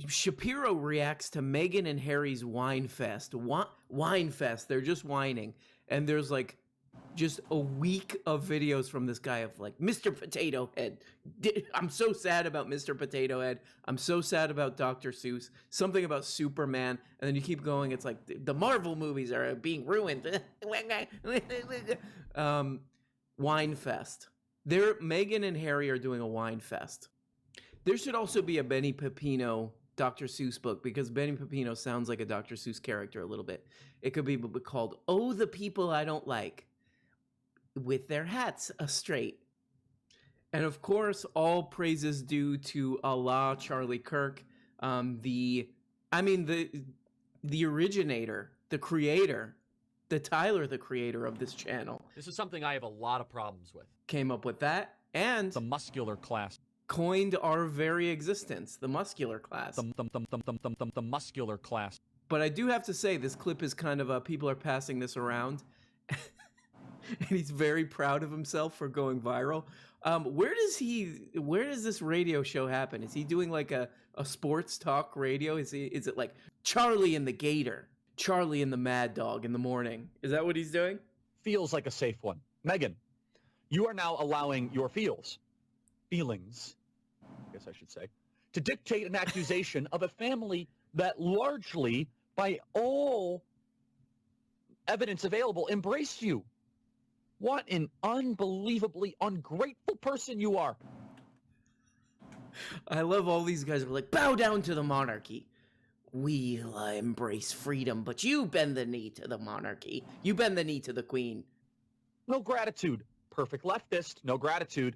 Shapiro reacts to Meghan and Harry's wine fest. Wine fest. They're just whining, and there's like just a week of videos from this guy of like, Mr. Potato Head. I'm so sad about Mr. Potato Head. I'm so sad about Dr. Seuss. Something about Superman. And then you keep going. It's like the Marvel movies are being ruined. Wine fest. Meghan and Harry are doing a wine fest. There should also be a Benny Pepino Dr. Seuss book, because Benny Pepino sounds like a Dr. Seuss character a little bit. It could be called Oh, the People I Don't Like, with their hats straight. And of course, all praises due to Allah Charlie Kirk, the originator, the creator, the creator of this channel. This is something I have a lot of problems with. Came up with that, and the muscular class. Coined our very existence, the muscular class. The muscular class. But I do have to say, this clip is kind of people are passing this around. And he's very proud of himself for going viral. Where does this radio show happen? Is he doing like a sports talk radio? Is it like Charlie and the Gator, Charlie and the Mad Dog in the morning? Is that what he's doing? Feels like a safe one. Megan, you are now allowing your feelings, I guess I should say, to dictate an accusation of a family that largely, by all evidence available, embraced you. What an unbelievably ungrateful person you are. I love all these guys who are like, bow down to the monarchy. We'll embrace freedom, but you bend the knee to the monarchy. You bend the knee to the queen. No gratitude. Perfect leftist, no gratitude.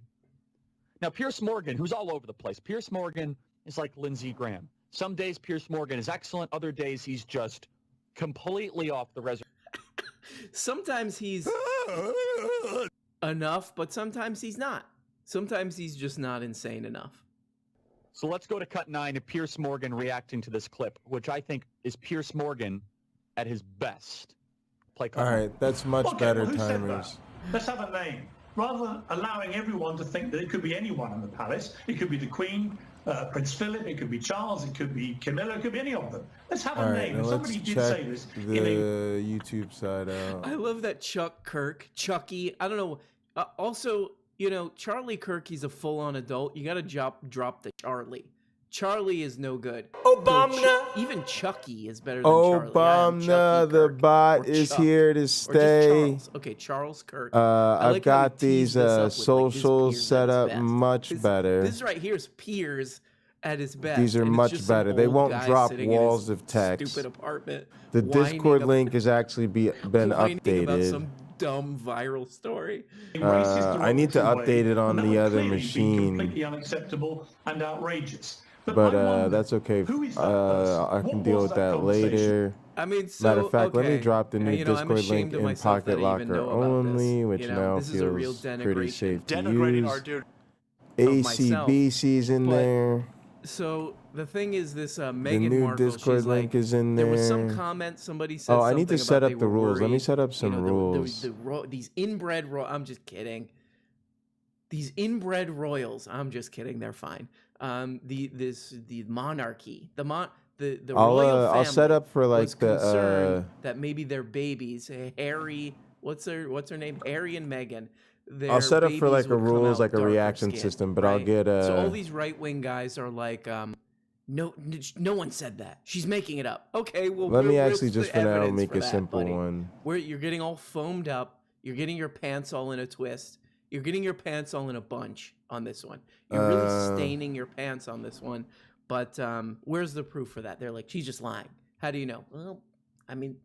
Now, Piers Morgan, who's all over the place. Piers Morgan is like Lindsey Graham. Some days Piers Morgan is excellent. Other days he's just completely off the reservation. Sometimes he's enough, but sometimes he's not. Sometimes he's just not insane enough. So let's go to cut 9 of Piers Morgan reacting to this clip, which I think is Piers Morgan at his best. Play cut All 9. right, that's much Okay, better well, who said timers. that? Let's have a name. Rather than allowing everyone to think that it could be anyone in the palace, it could be the Queen, Prince Philip, it could be Charles, it could be Camilla, it could be any of them. Let's have All a right, name. now And let's somebody did check say this the in a YouTube side out. I love that Chucky, I don't know. Also, Charlie Kirk, he's a full-on adult. You gotta drop the Charlie. Charlie is no good. Obama. Even Chucky is better than Charlie. Obama, the bot is here to stay. Charles. Okay, Charles Kirk. I've got these socials set up much better. This right here is Piers at his best. These are and it's much just some better. They old won't guy drop sitting in walls his of text. Stupid apartment. The whining Discord about- link has actually been whining about updated. some dumb viral story. I need to update it on and that the would other clearly be machine, completely unacceptable and outrageous. but I wonder, that's okay. who is that person? I can What deal was with that that conversation? later. I mean, Matter of fact, let me okay. drop the new I'm Discord link ashamed of in myself that I even Pocketlocker know about only, this. which now this is a real feels pretty safe to Denigrating use. our dude. ACBC's in But- there. So the thing is, this The Meghan new Markle, Discord she's link like, is in there there. was some comment somebody said. Oh, I need to something set about up they the were rules. Let me worried. set up some rules. These inbred I'm just kidding. These inbred royals. I'm just kidding. They're fine. The monarchy. The royal family. I'll set up for like was concerned that maybe their babies, Harry. What's her name? Harry and Meghan. I'll set up for like a babies would come rules, out like a darker reaction skinned, system, but I'll right? get So all these right-wing guys are like, no one said that. She's making it up. Okay, well, let me where's actually the just for now evidence make for a that, simple buddy? one. Where you're getting all foamed up. You're getting your pants all in a twist. You're getting your pants all in a bunch on this one. You're really staining your pants on this one. But where's the proof for that? They're like, she's just lying. How do you know? Well, I mean,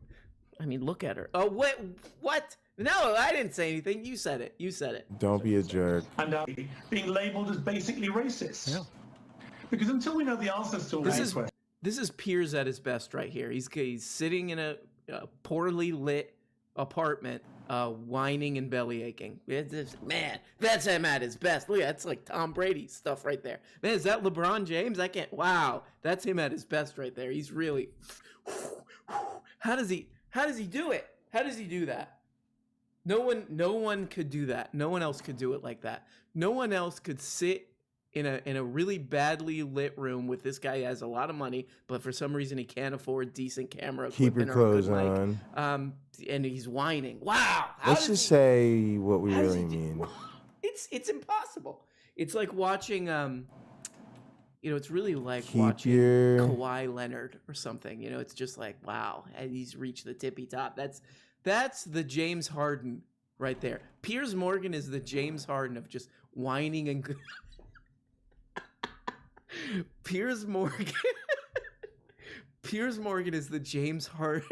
look at her. Oh, what? No, I didn't say anything. You said it. You said it. Don't be a jerk. And being labeled as basically racist. Yeah. Because until we know the answers to all these questions. This is Piers at his best right here. He's sitting in a poorly lit apartment, whining and belly aching. Man, that's him at his best. Look, that's like Tom Brady stuff right there. Man, is that LeBron James? I can't. Wow, that's him at his best right there. He's really. How does he do it? How does he do that? No one could do that. No one else could do it like that. No one else could sit in a really badly lit room with this guy who has a lot of money, but for some reason he can't afford decent camera equipment. Keep your clothes on. And he's whining. Wow. Let's just say what we really mean. It's impossible. It's like watching it's really like watching Kawhi Leonard or something. It's just like, wow, and he's reached the tippy top. That's the James Harden right there. Piers Morgan is the James Harden of just whining and Piers Morgan is the James Harden.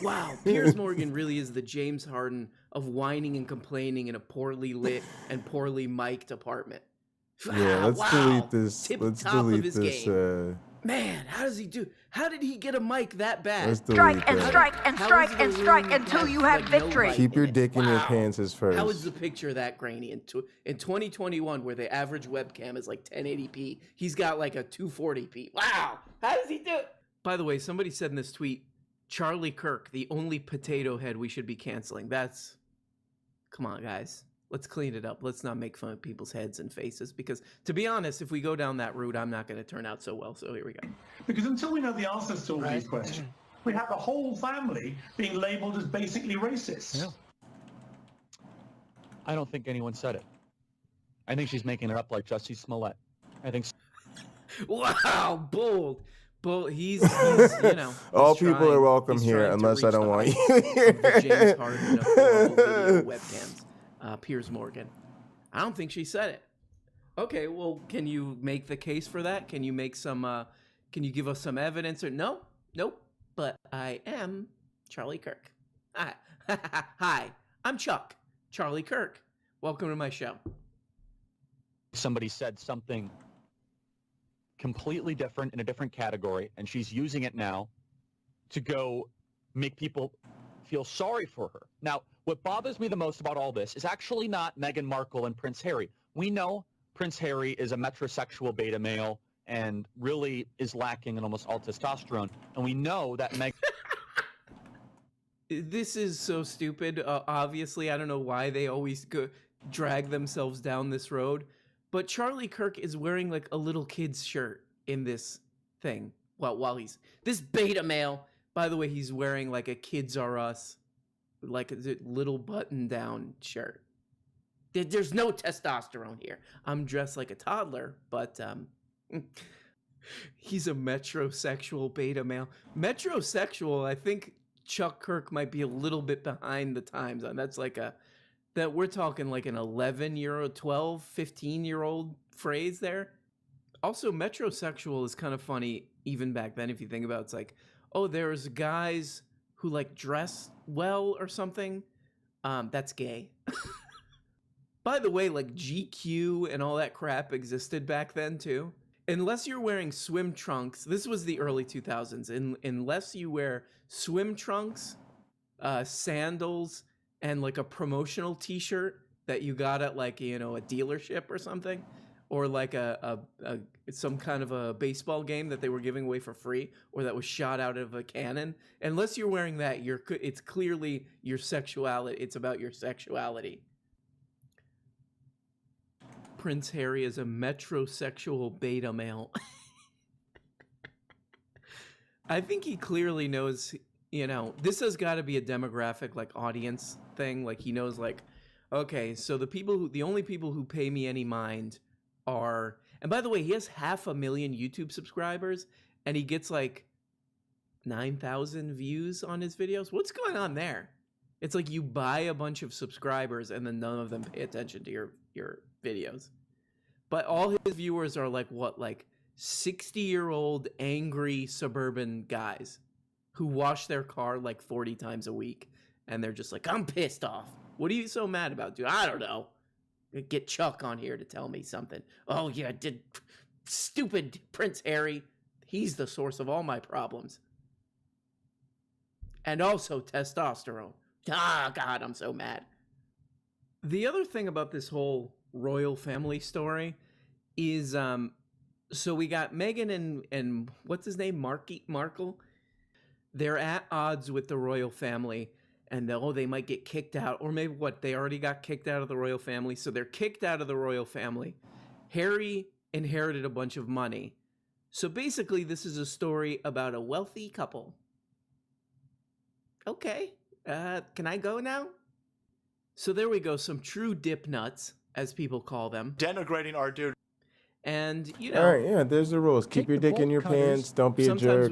Wow, Piers Morgan really is the James Harden of whining and complaining in a poorly lit and poorly mic'd apartment. Yeah, let's delete this. Let's delete this. Man, how did he get a mic that bad? Strike and strike and strike and strike until you have victory. Keep your dick in your pants as first. How is the picture that grainy? In 2021, where the average webcam is like 1080p, he's got like a 240p. Wow, how does he do it? By the way, somebody said in this tweet, Charlie Kirk, the only potato head we should be canceling. Come on, guys. Let's clean it up. Let's not make fun of people's heads and faces, because to be honest, if we go down that route, I'm not going to turn out so well. So here we go. Because until we know the answers to all these questions, we have a whole family being labeled as basically racist. Yeah. I don't think anyone said it. I think she's making it up like Jussie Smollett. I think. Wow, bold. He's all people are welcome here, unless I don't want you here. James Harden of video webcams. Piers Morgan. I don't think she said it. Okay, well, can you make the case for that? Can you make some? Can you give us some evidence? Or nope. But I am Charlie Kirk. Hi, I'm Chuck. Charlie Kirk. Welcome to my show. Somebody said something completely different in a different category, and she's using it now to go make people feel sorry for her. Now, what bothers me the most about all this is actually not Meghan Markle and Prince Harry. We know Prince Harry is a metrosexual beta male and really is lacking in almost all testosterone. And we know that Meghan... This is so stupid. Obviously, I don't know why they always drag themselves down this road. But Charlie Kirk is wearing like a little kid's shirt in this thing. Well, while he's... This beta male, by the way, he's wearing like a Kids R Us, like a little button-down shirt. There's no testosterone here. I'm dressed like a toddler, but he's a metrosexual beta male. Metrosexual, I think Chuck Kirk might be a little bit behind the times. And that's like that we're talking like an 11-year-old, 12, 15-year-old phrase there. Also, metrosexual is kind of funny even back then if you think about it. It's like, oh, there's guys who like dress well or something. That's gay. By the way, like GQ and all that crap existed back then too. Unless you're wearing swim trunks, this was the early 2000s. Unless you wear swim trunks, sandals, and like a promotional T-shirt that you got at like, a dealership or something, or like some kind of a baseball game that they were giving away for free, or that was shot out of a cannon. Unless you're wearing that, it's clearly your sexuality. It's about your sexuality. Prince Harry is a metrosexual beta male. I think he clearly knows, this has got to be a demographic, like audience thing. Like he knows like, okay, so the only people who pay me any mind are, and by the way, he has 500,000 YouTube subscribers and he gets like 9,000 views on his videos. What's going on there? It's like you buy a bunch of subscribers and then none of them pay attention to your videos. But all his viewers are like what, like 60-year-old angry suburban guys who wash their car like 40 times a week. And they're just like, I'm pissed off. What are you so mad about, dude? I don't know. Get Chuck on here to tell me something. Oh, yeah, stupid Prince Harry. He's the source of all my problems. And also testosterone. Ah, God, I'm so mad. The other thing about this whole royal family story is, so we got Meghan and what's his name? Markle. They're at odds with the royal family. And they might get kicked out, or maybe they already got kicked out of the royal family. So they're kicked out of the royal family. Harry inherited a bunch of money. So basically, this is a story about a wealthy couple. Okay, can I go now? So there we go, some true dip nuts, as people call them. Denigrating our dude. And, you know. All right, yeah, there's the rules. Keep your dick in your pants. Don't be a jerk.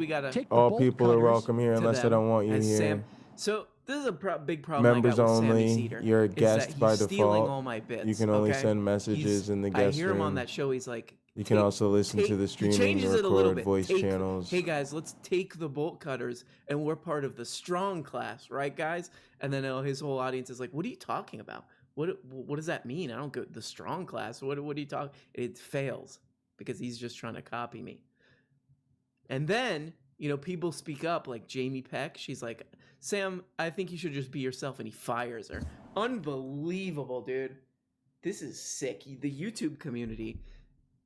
All people are welcome here unless they don't want you here. So this is a big problem. Members I got with only. Sammy Cedar, You're a is guest that by he's default. stealing all my bits, You can only okay? send messages in the guest I hear him on room. that show. He's like, You can also listen to the he streaming changes it a little record bit. voice channels. Hey guys, let's take the bolt cutters, and we're part of the strong class, right, guys? And then his whole audience is like, "What are you talking about? What does that mean? I don't go the strong class. What are you talking?" It fails because he's just trying to copy me. And then people speak up, like Jamie Peck. She's like, "Sam, I think you should just be yourself," and he fires her. Unbelievable, dude. This is sick. The YouTube community.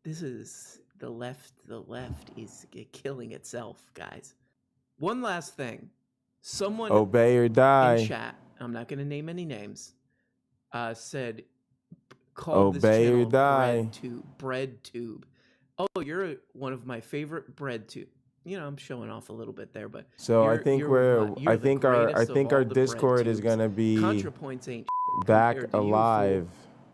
This is the left. The left is killing itself, guys. One last thing. Someone Obey or die. in chat, I'm not going to name any names, said, called this Obey or channel die. Bread Tube. Oh, you're one of my favorite Bread Tube. I'm showing off a little bit there, but So I think I think our Discord is gonna be ContraPoints ain't back compared to you, fool. alive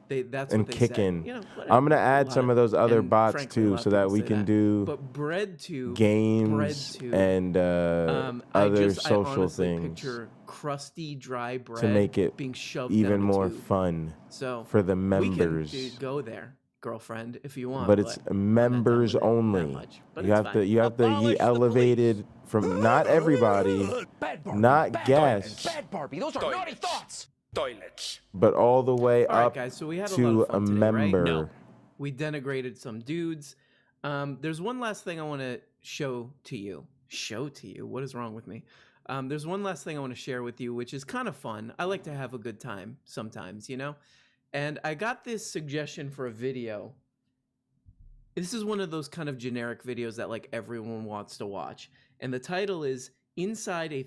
That's and what they said. kicking. Whatever. I'm gonna add A some lot of those other and bots frankly, a lot too, of so that people we say can that. do But BreadTube, games and other social I honestly things picture crusty, dry bread to make it being shoved even down a more tube. fun So for the we can, members. dude, go there, girlfriend, if you want. But it's members only. but You it's have to fine. you have to be elevated from not everybody, not guests, Bad Barbie, those are naughty thoughts. Toilets. but all the way All right, up guys, so we had a to lot of a fun today, right? member. No. We denigrated some dudes. There's one last thing I want to show to you. What is wrong with me? There's one last thing I want to share with you, which is kind of fun. I like to have a good time sometimes, And I got this suggestion for a video. This is one of those kind of generic videos that like everyone wants to watch. And the title is Inside a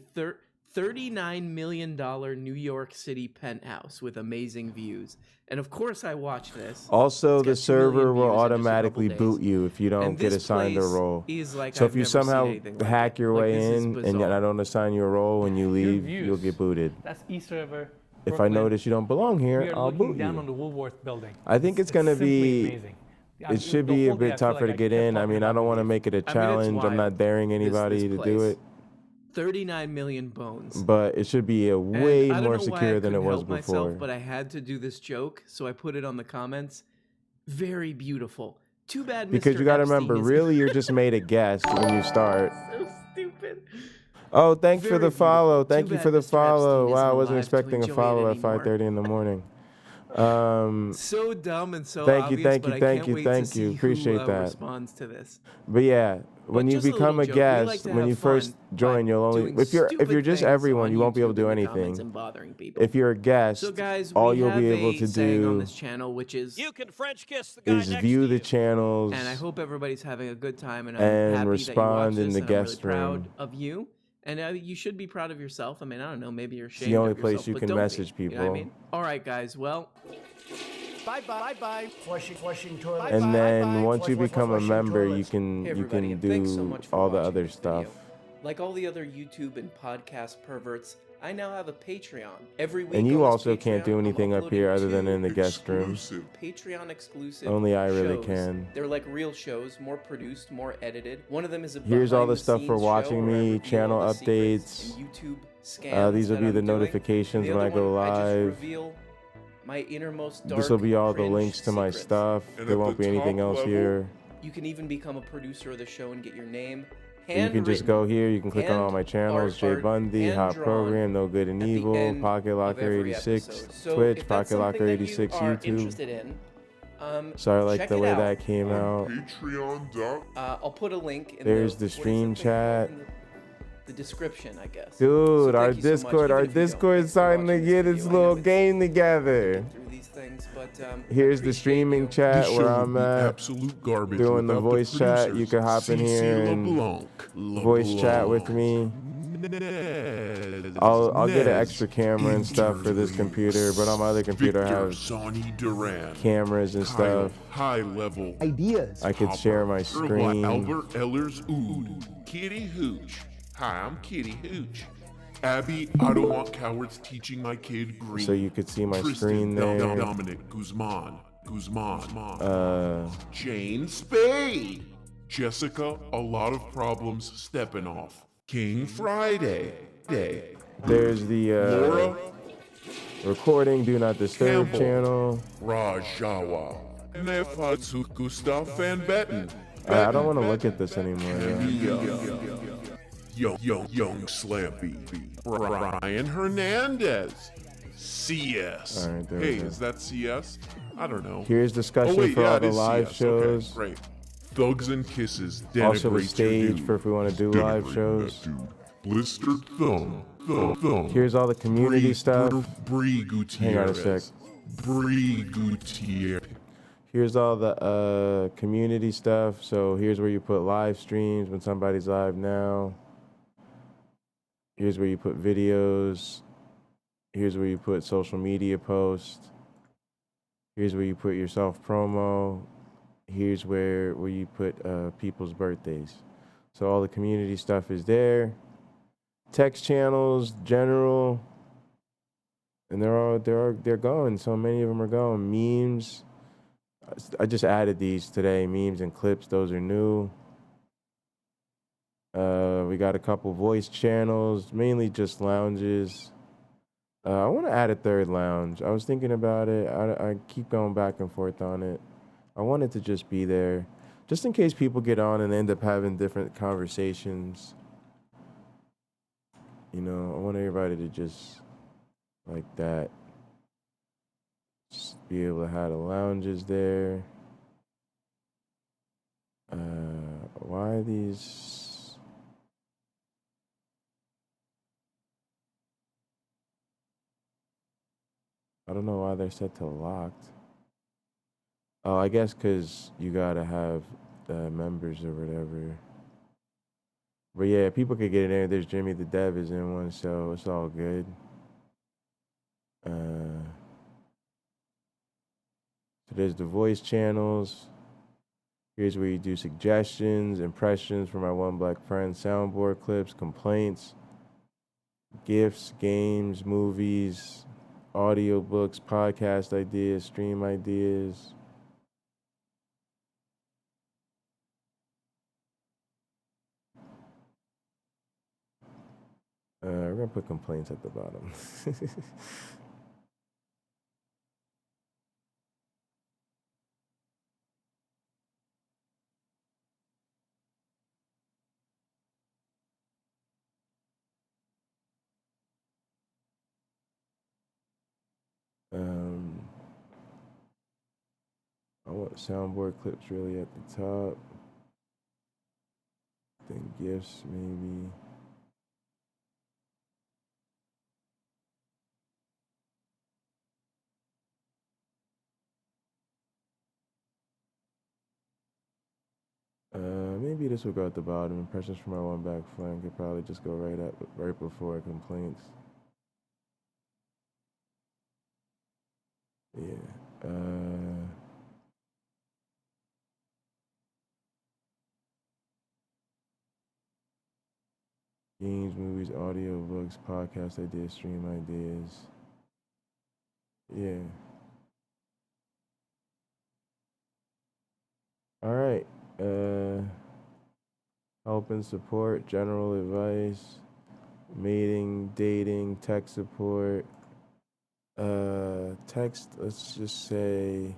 $39 million New York City penthouse with amazing views. And of course I watched this. Also, the It's got 2 million server will views in just a automatically couple boot you if you don't And get this assigned a place role. is like So I've if you never seen somehow anything like hack your Like, way this is in and bizarre. I don't assign you a role when you leave, you'll get booted. That's East River. If I Brooklyn. notice you don't belong We here, are I'll looking boot down you. on the Woolworth building. I think it's going to simply be, amazing. it should be a bit tougher to get in. I mean, I don't want to make it a challenge. I'm not daring anybody to do it. 39 million bones. But it should be a And way I don't more know why I secure than it couldn't was help before. myself, but I had to do this joke, so I put it on the comments. Very beautiful. Too bad Because Mr. you got to Epstein remember, is- really, you're just made a guest when you start. So stupid. Oh, thanks for Very the follow. beautiful. Thank Too you bad for the Mr. Epstein follow. isn't Wow, I wasn't alive to expecting a enjoy it follow at anymore. 5:30 in the morning. So dumb and so Thank you, obvious, thank but you, I thank can't you, wait thank to you. see Appreciate who that. responds to this. But yeah, when you just a become a little joke. We like guest, to when have you first fun join, you'll only doing if you're stupid just things everyone, on you won't be able YouTube to do in the comments anything. and bothering people. If you're a guest, So guys, all we you'll have be able a to saying on do this channel, which is You can French kiss the guy is next view to the you. channels and I hope everybody's having a good time, and I'm and happy respond that you in watch the this, and I'm guest really proud room. of you. And you should be proud of yourself. I mean, I don't know, maybe you're ashamed the only of place yourself, you but can don't be. message You know what I people. mean? All right, guys. Well, Bye-bye. Flushing toilet. And then once you become a flushing member, toilets. you can Hey, you everybody, can and thanks so do much for all the watching other this stuff. video. Like all the other YouTube and podcast perverts, I now have a Patreon. Every week And you on this also can't do Patreon, I'm anything up here other than in the guest room. Patreon exclusive. Only I really shows. can. They're like real shows, more produced, more edited. One of them is a Here's all the stuff for behind-the-scenes watching show where I me, reveal channel all the secrets updates. and YouTube scams These will that be I'm the doing. notifications The when I other go one, I just live. reveal my innermost dark, This will be all the cringe links to my secrets. stuff. And There at won't the be anything top else level- here. You can even become a producer of the show and get your name You can just go here. You can click on all my channels: Jay Bundy, Hot Program, No Good and Evil, Pocketlocker86, So Twitch, if that's something that you Pocketlocker86 are YouTube. interested in, Sorry, I like check the it way out. that came out. Patreon. I'll put a link in There's the the stream chat. the description, I guess. Dude, our thank you so much, Discord, even our if you don't. Discord's starting to get its little game together. Through these things, but Here's the streaming chat This where show I'm would be at. absolute garbage Doing the without the voice chat. You producers. can hop in CC here and voice chat with me. I'll get an extra camera and stuff for this computer, but on my other computer I Victor have Sonny Duran, cameras and Kyle, stuff. high level Ideas. I could share my screen. Albert Ellers Ood, Kitty Hooch. Hi, I'm Kitty Hooch. Abby, I don't want cowards teaching my kid green. So you could see my Tristan, screen there. Dominic Guzman. Uh, Jane Spade. Jessica, a lot of problems stepping off. King Friday. There's the Laura recording Do Not Disturb Campbell. channel. Rajawa. Nefatsu Gustav Van Betten. I don't want to look at this anymore. Young Slampy. Brian Hernandez. CS. All right, there we Hey, go. is that CS? I don't know. Here's discussion wait, for yeah, all it the is live CS. shows. Okay, great. Thugs and Kisses. Also the Denigrate your stage dude. for if we want to do live Denigrate shows. that dude. Blistered thumb. Here's all the community stuff. Bree Hang on a Gutierrez. sec. Bree Gutierrez. Here's all the community stuff. So here's where you put live streams when somebody's live now. Here's where you put videos. Here's where you put social media posts. Here's where you put your self promo. Here's where you put people's birthdays. So all the community stuff is there. Text channels, general, and they're going. So many of them are going. Memes. I just added these today. Memes and clips. Those are new. We got a couple voice channels, mainly just lounges. I want to add a third lounge. I was thinking about it. I keep going back and forth on it. I want it to just be there, just in case people get on and end up having different conversations. You know, I want everybody to just, like that, just be able to have the lounges there. Why are these? I don't know why they're set to locked. Oh, I guess because you gotta have members or whatever. But yeah, people could get in there. There's Jimmy the Dev is in one, so it's all good. So there's the voice channels. Here's where you do suggestions, impressions for MyOneBlack Friend, soundboard clips, complaints, gifts, games, movies, audiobooks, podcast ideas, stream ideas. We're gonna put complaints at the bottom. I want soundboard clips really at the top. Then gifts maybe. Maybe this will go at the bottom. Impressions from MyOneBlack Friend could probably just go right before complaints. Yeah. Games, movies, audiobooks, podcast ideas, stream ideas. Yeah. All right. Help and support, general advice, mating, dating, tech support. Text, let's just say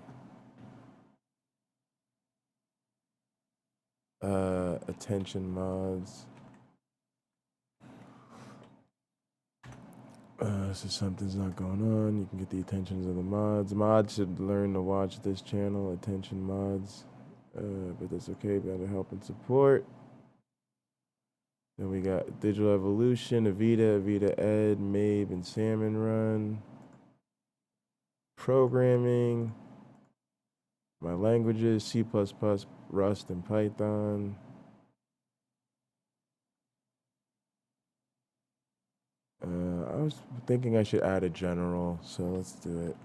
attention mods. So something's not going on, you can get the attentions of the mods. Mods should learn to watch this channel, attention mods. But that's okay, better help and support. Then we got Digital Evolution, Avita Ed, Mabe, and Salmon Run. Programming. My languages, C++, Rust, and Python. I was thinking I should add a general, so let's do it.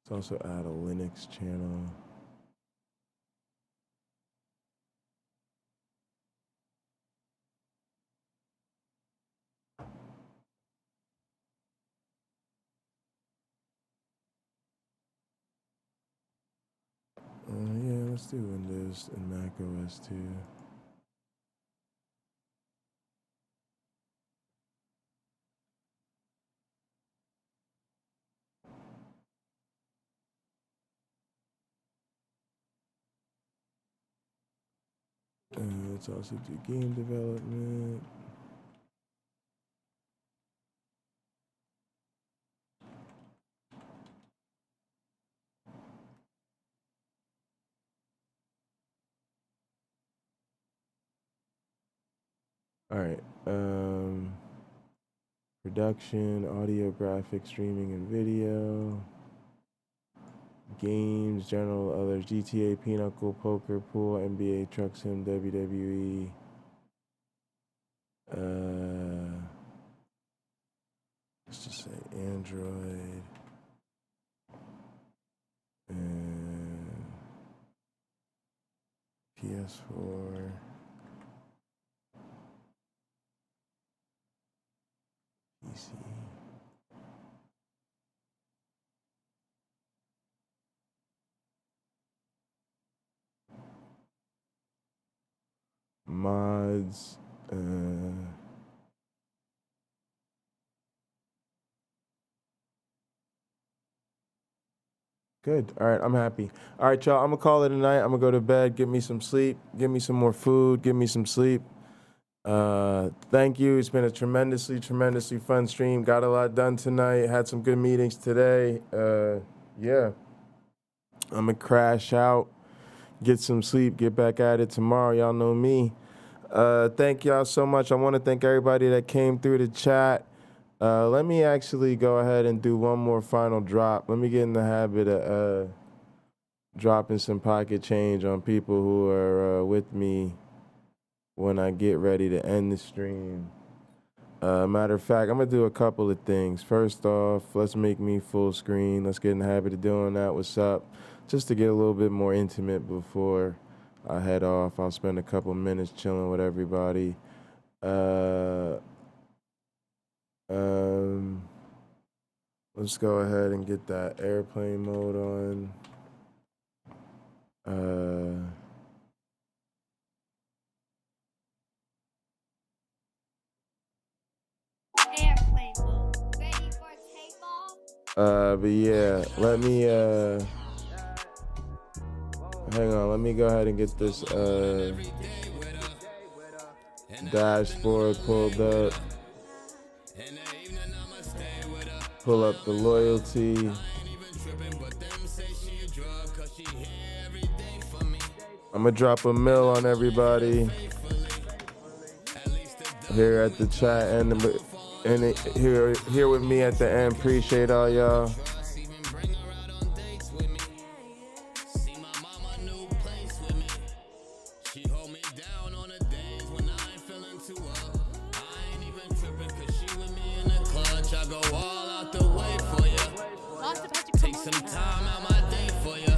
Let's also add a Linux channel. Yeah, let's do Windows and Mac OS too. Let's also do game development. All right. Production, audio, graphics, streaming, and video. Games, general, others, GTA, Pinochle, Poker, Pool, NBA, Truck Sim, WWE. Let's just say Android. And PS4. PC. Mods. Good. All right, I'm happy. All right, y'all, I'm gonna call it a night. I'm gonna go to bed, get me some sleep, get me some more food, get me some sleep. Thank you. It's been a tremendously fun stream. Got a lot done tonight. Had some good meetings today. Yeah. I'm gonna crash out, get some sleep, get back at it tomorrow. Y'all know me. Thank y'all so much. I want to thank everybody that came through the chat. Let me actually go ahead and do one more final drop. Let me get in the habit of dropping some pocket change on people who are with me when I get ready to end the stream. Matter of fact, I'm going to do a couple of things. First off, let's make me full screen. Let's get in the habit of doing that. What's up? Just to get a little bit more intimate before I head off. I'll spend a couple minutes chilling with everybody. Let's go ahead and get that airplane mode on. Airplane mode. Ready for takeoff? But yeah, let me hang on, let me go ahead and get this dashboard pulled up. Pull up the loyalty. I'm gonna drop a mill on everybody here at the chat and here with me at the end. Appreciate all y'all. some time out my day for ya.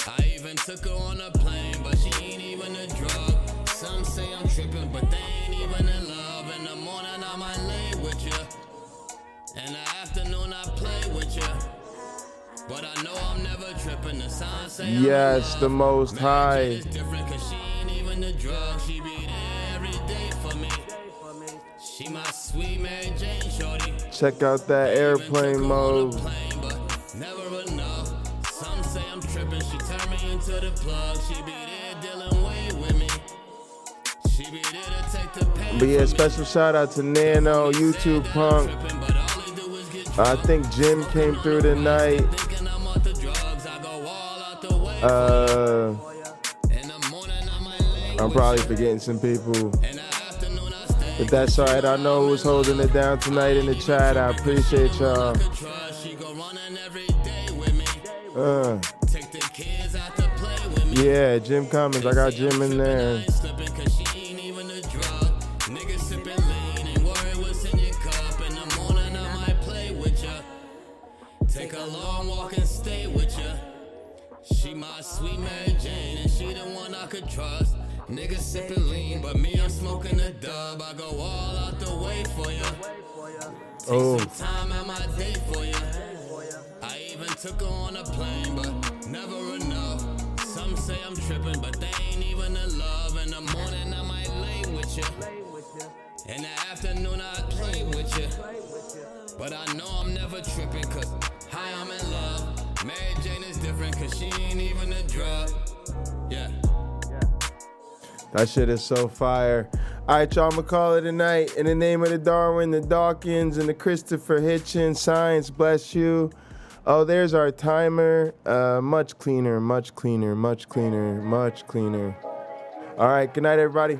I even took her on a plane, but she ain't even a drug. Some say I'm tripping, but they ain't even in love. In the morning I might lay with ya. In the afternoon I play with ya. But I know I'm never tripping. The signs say Yes, the Most High. it's different cause she ain't even a drug. She be there every day for me. She my sweet Mary Jane shorty. Check out that airplane mode. Never enough. Some say I'm tripping. She turn me into the plug. She be there dealing way with me. She be there to take the pain. But yeah, special shout out to Nano, YouTube Punk. I think Jim came through tonight. I'm probably forgetting some people. But that's alright. I know who's holding it down tonight in the chat. I appreciate y'all. Yeah, Jim Cummins. I got Jim in there. Take a long walk and stay with ya. She my sweet Mary Jane, and she the one I could trust. Niggas sipping lean, but me, I'm smoking a dub. I go all out the way for ya. Take some time out my day for ya. I even took her on a plane, but never enough. Some say I'm tripping, but they ain't even in love. In the morning I might lay with ya. In the afternoon I play with ya. But I know I'm never tripping, cause hi, I'm in love. Mary Jane is different, cause she ain't even a drug. Yeah. That shit is so fire. All right, y'all, I'm gonna call it a night. In the name of the Darwin, the Dawkins, and the Christopher Hitchens, science bless you. Oh, there's our timer. Much cleaner, much cleaner, much cleaner, much cleaner. All right, good night, everybody.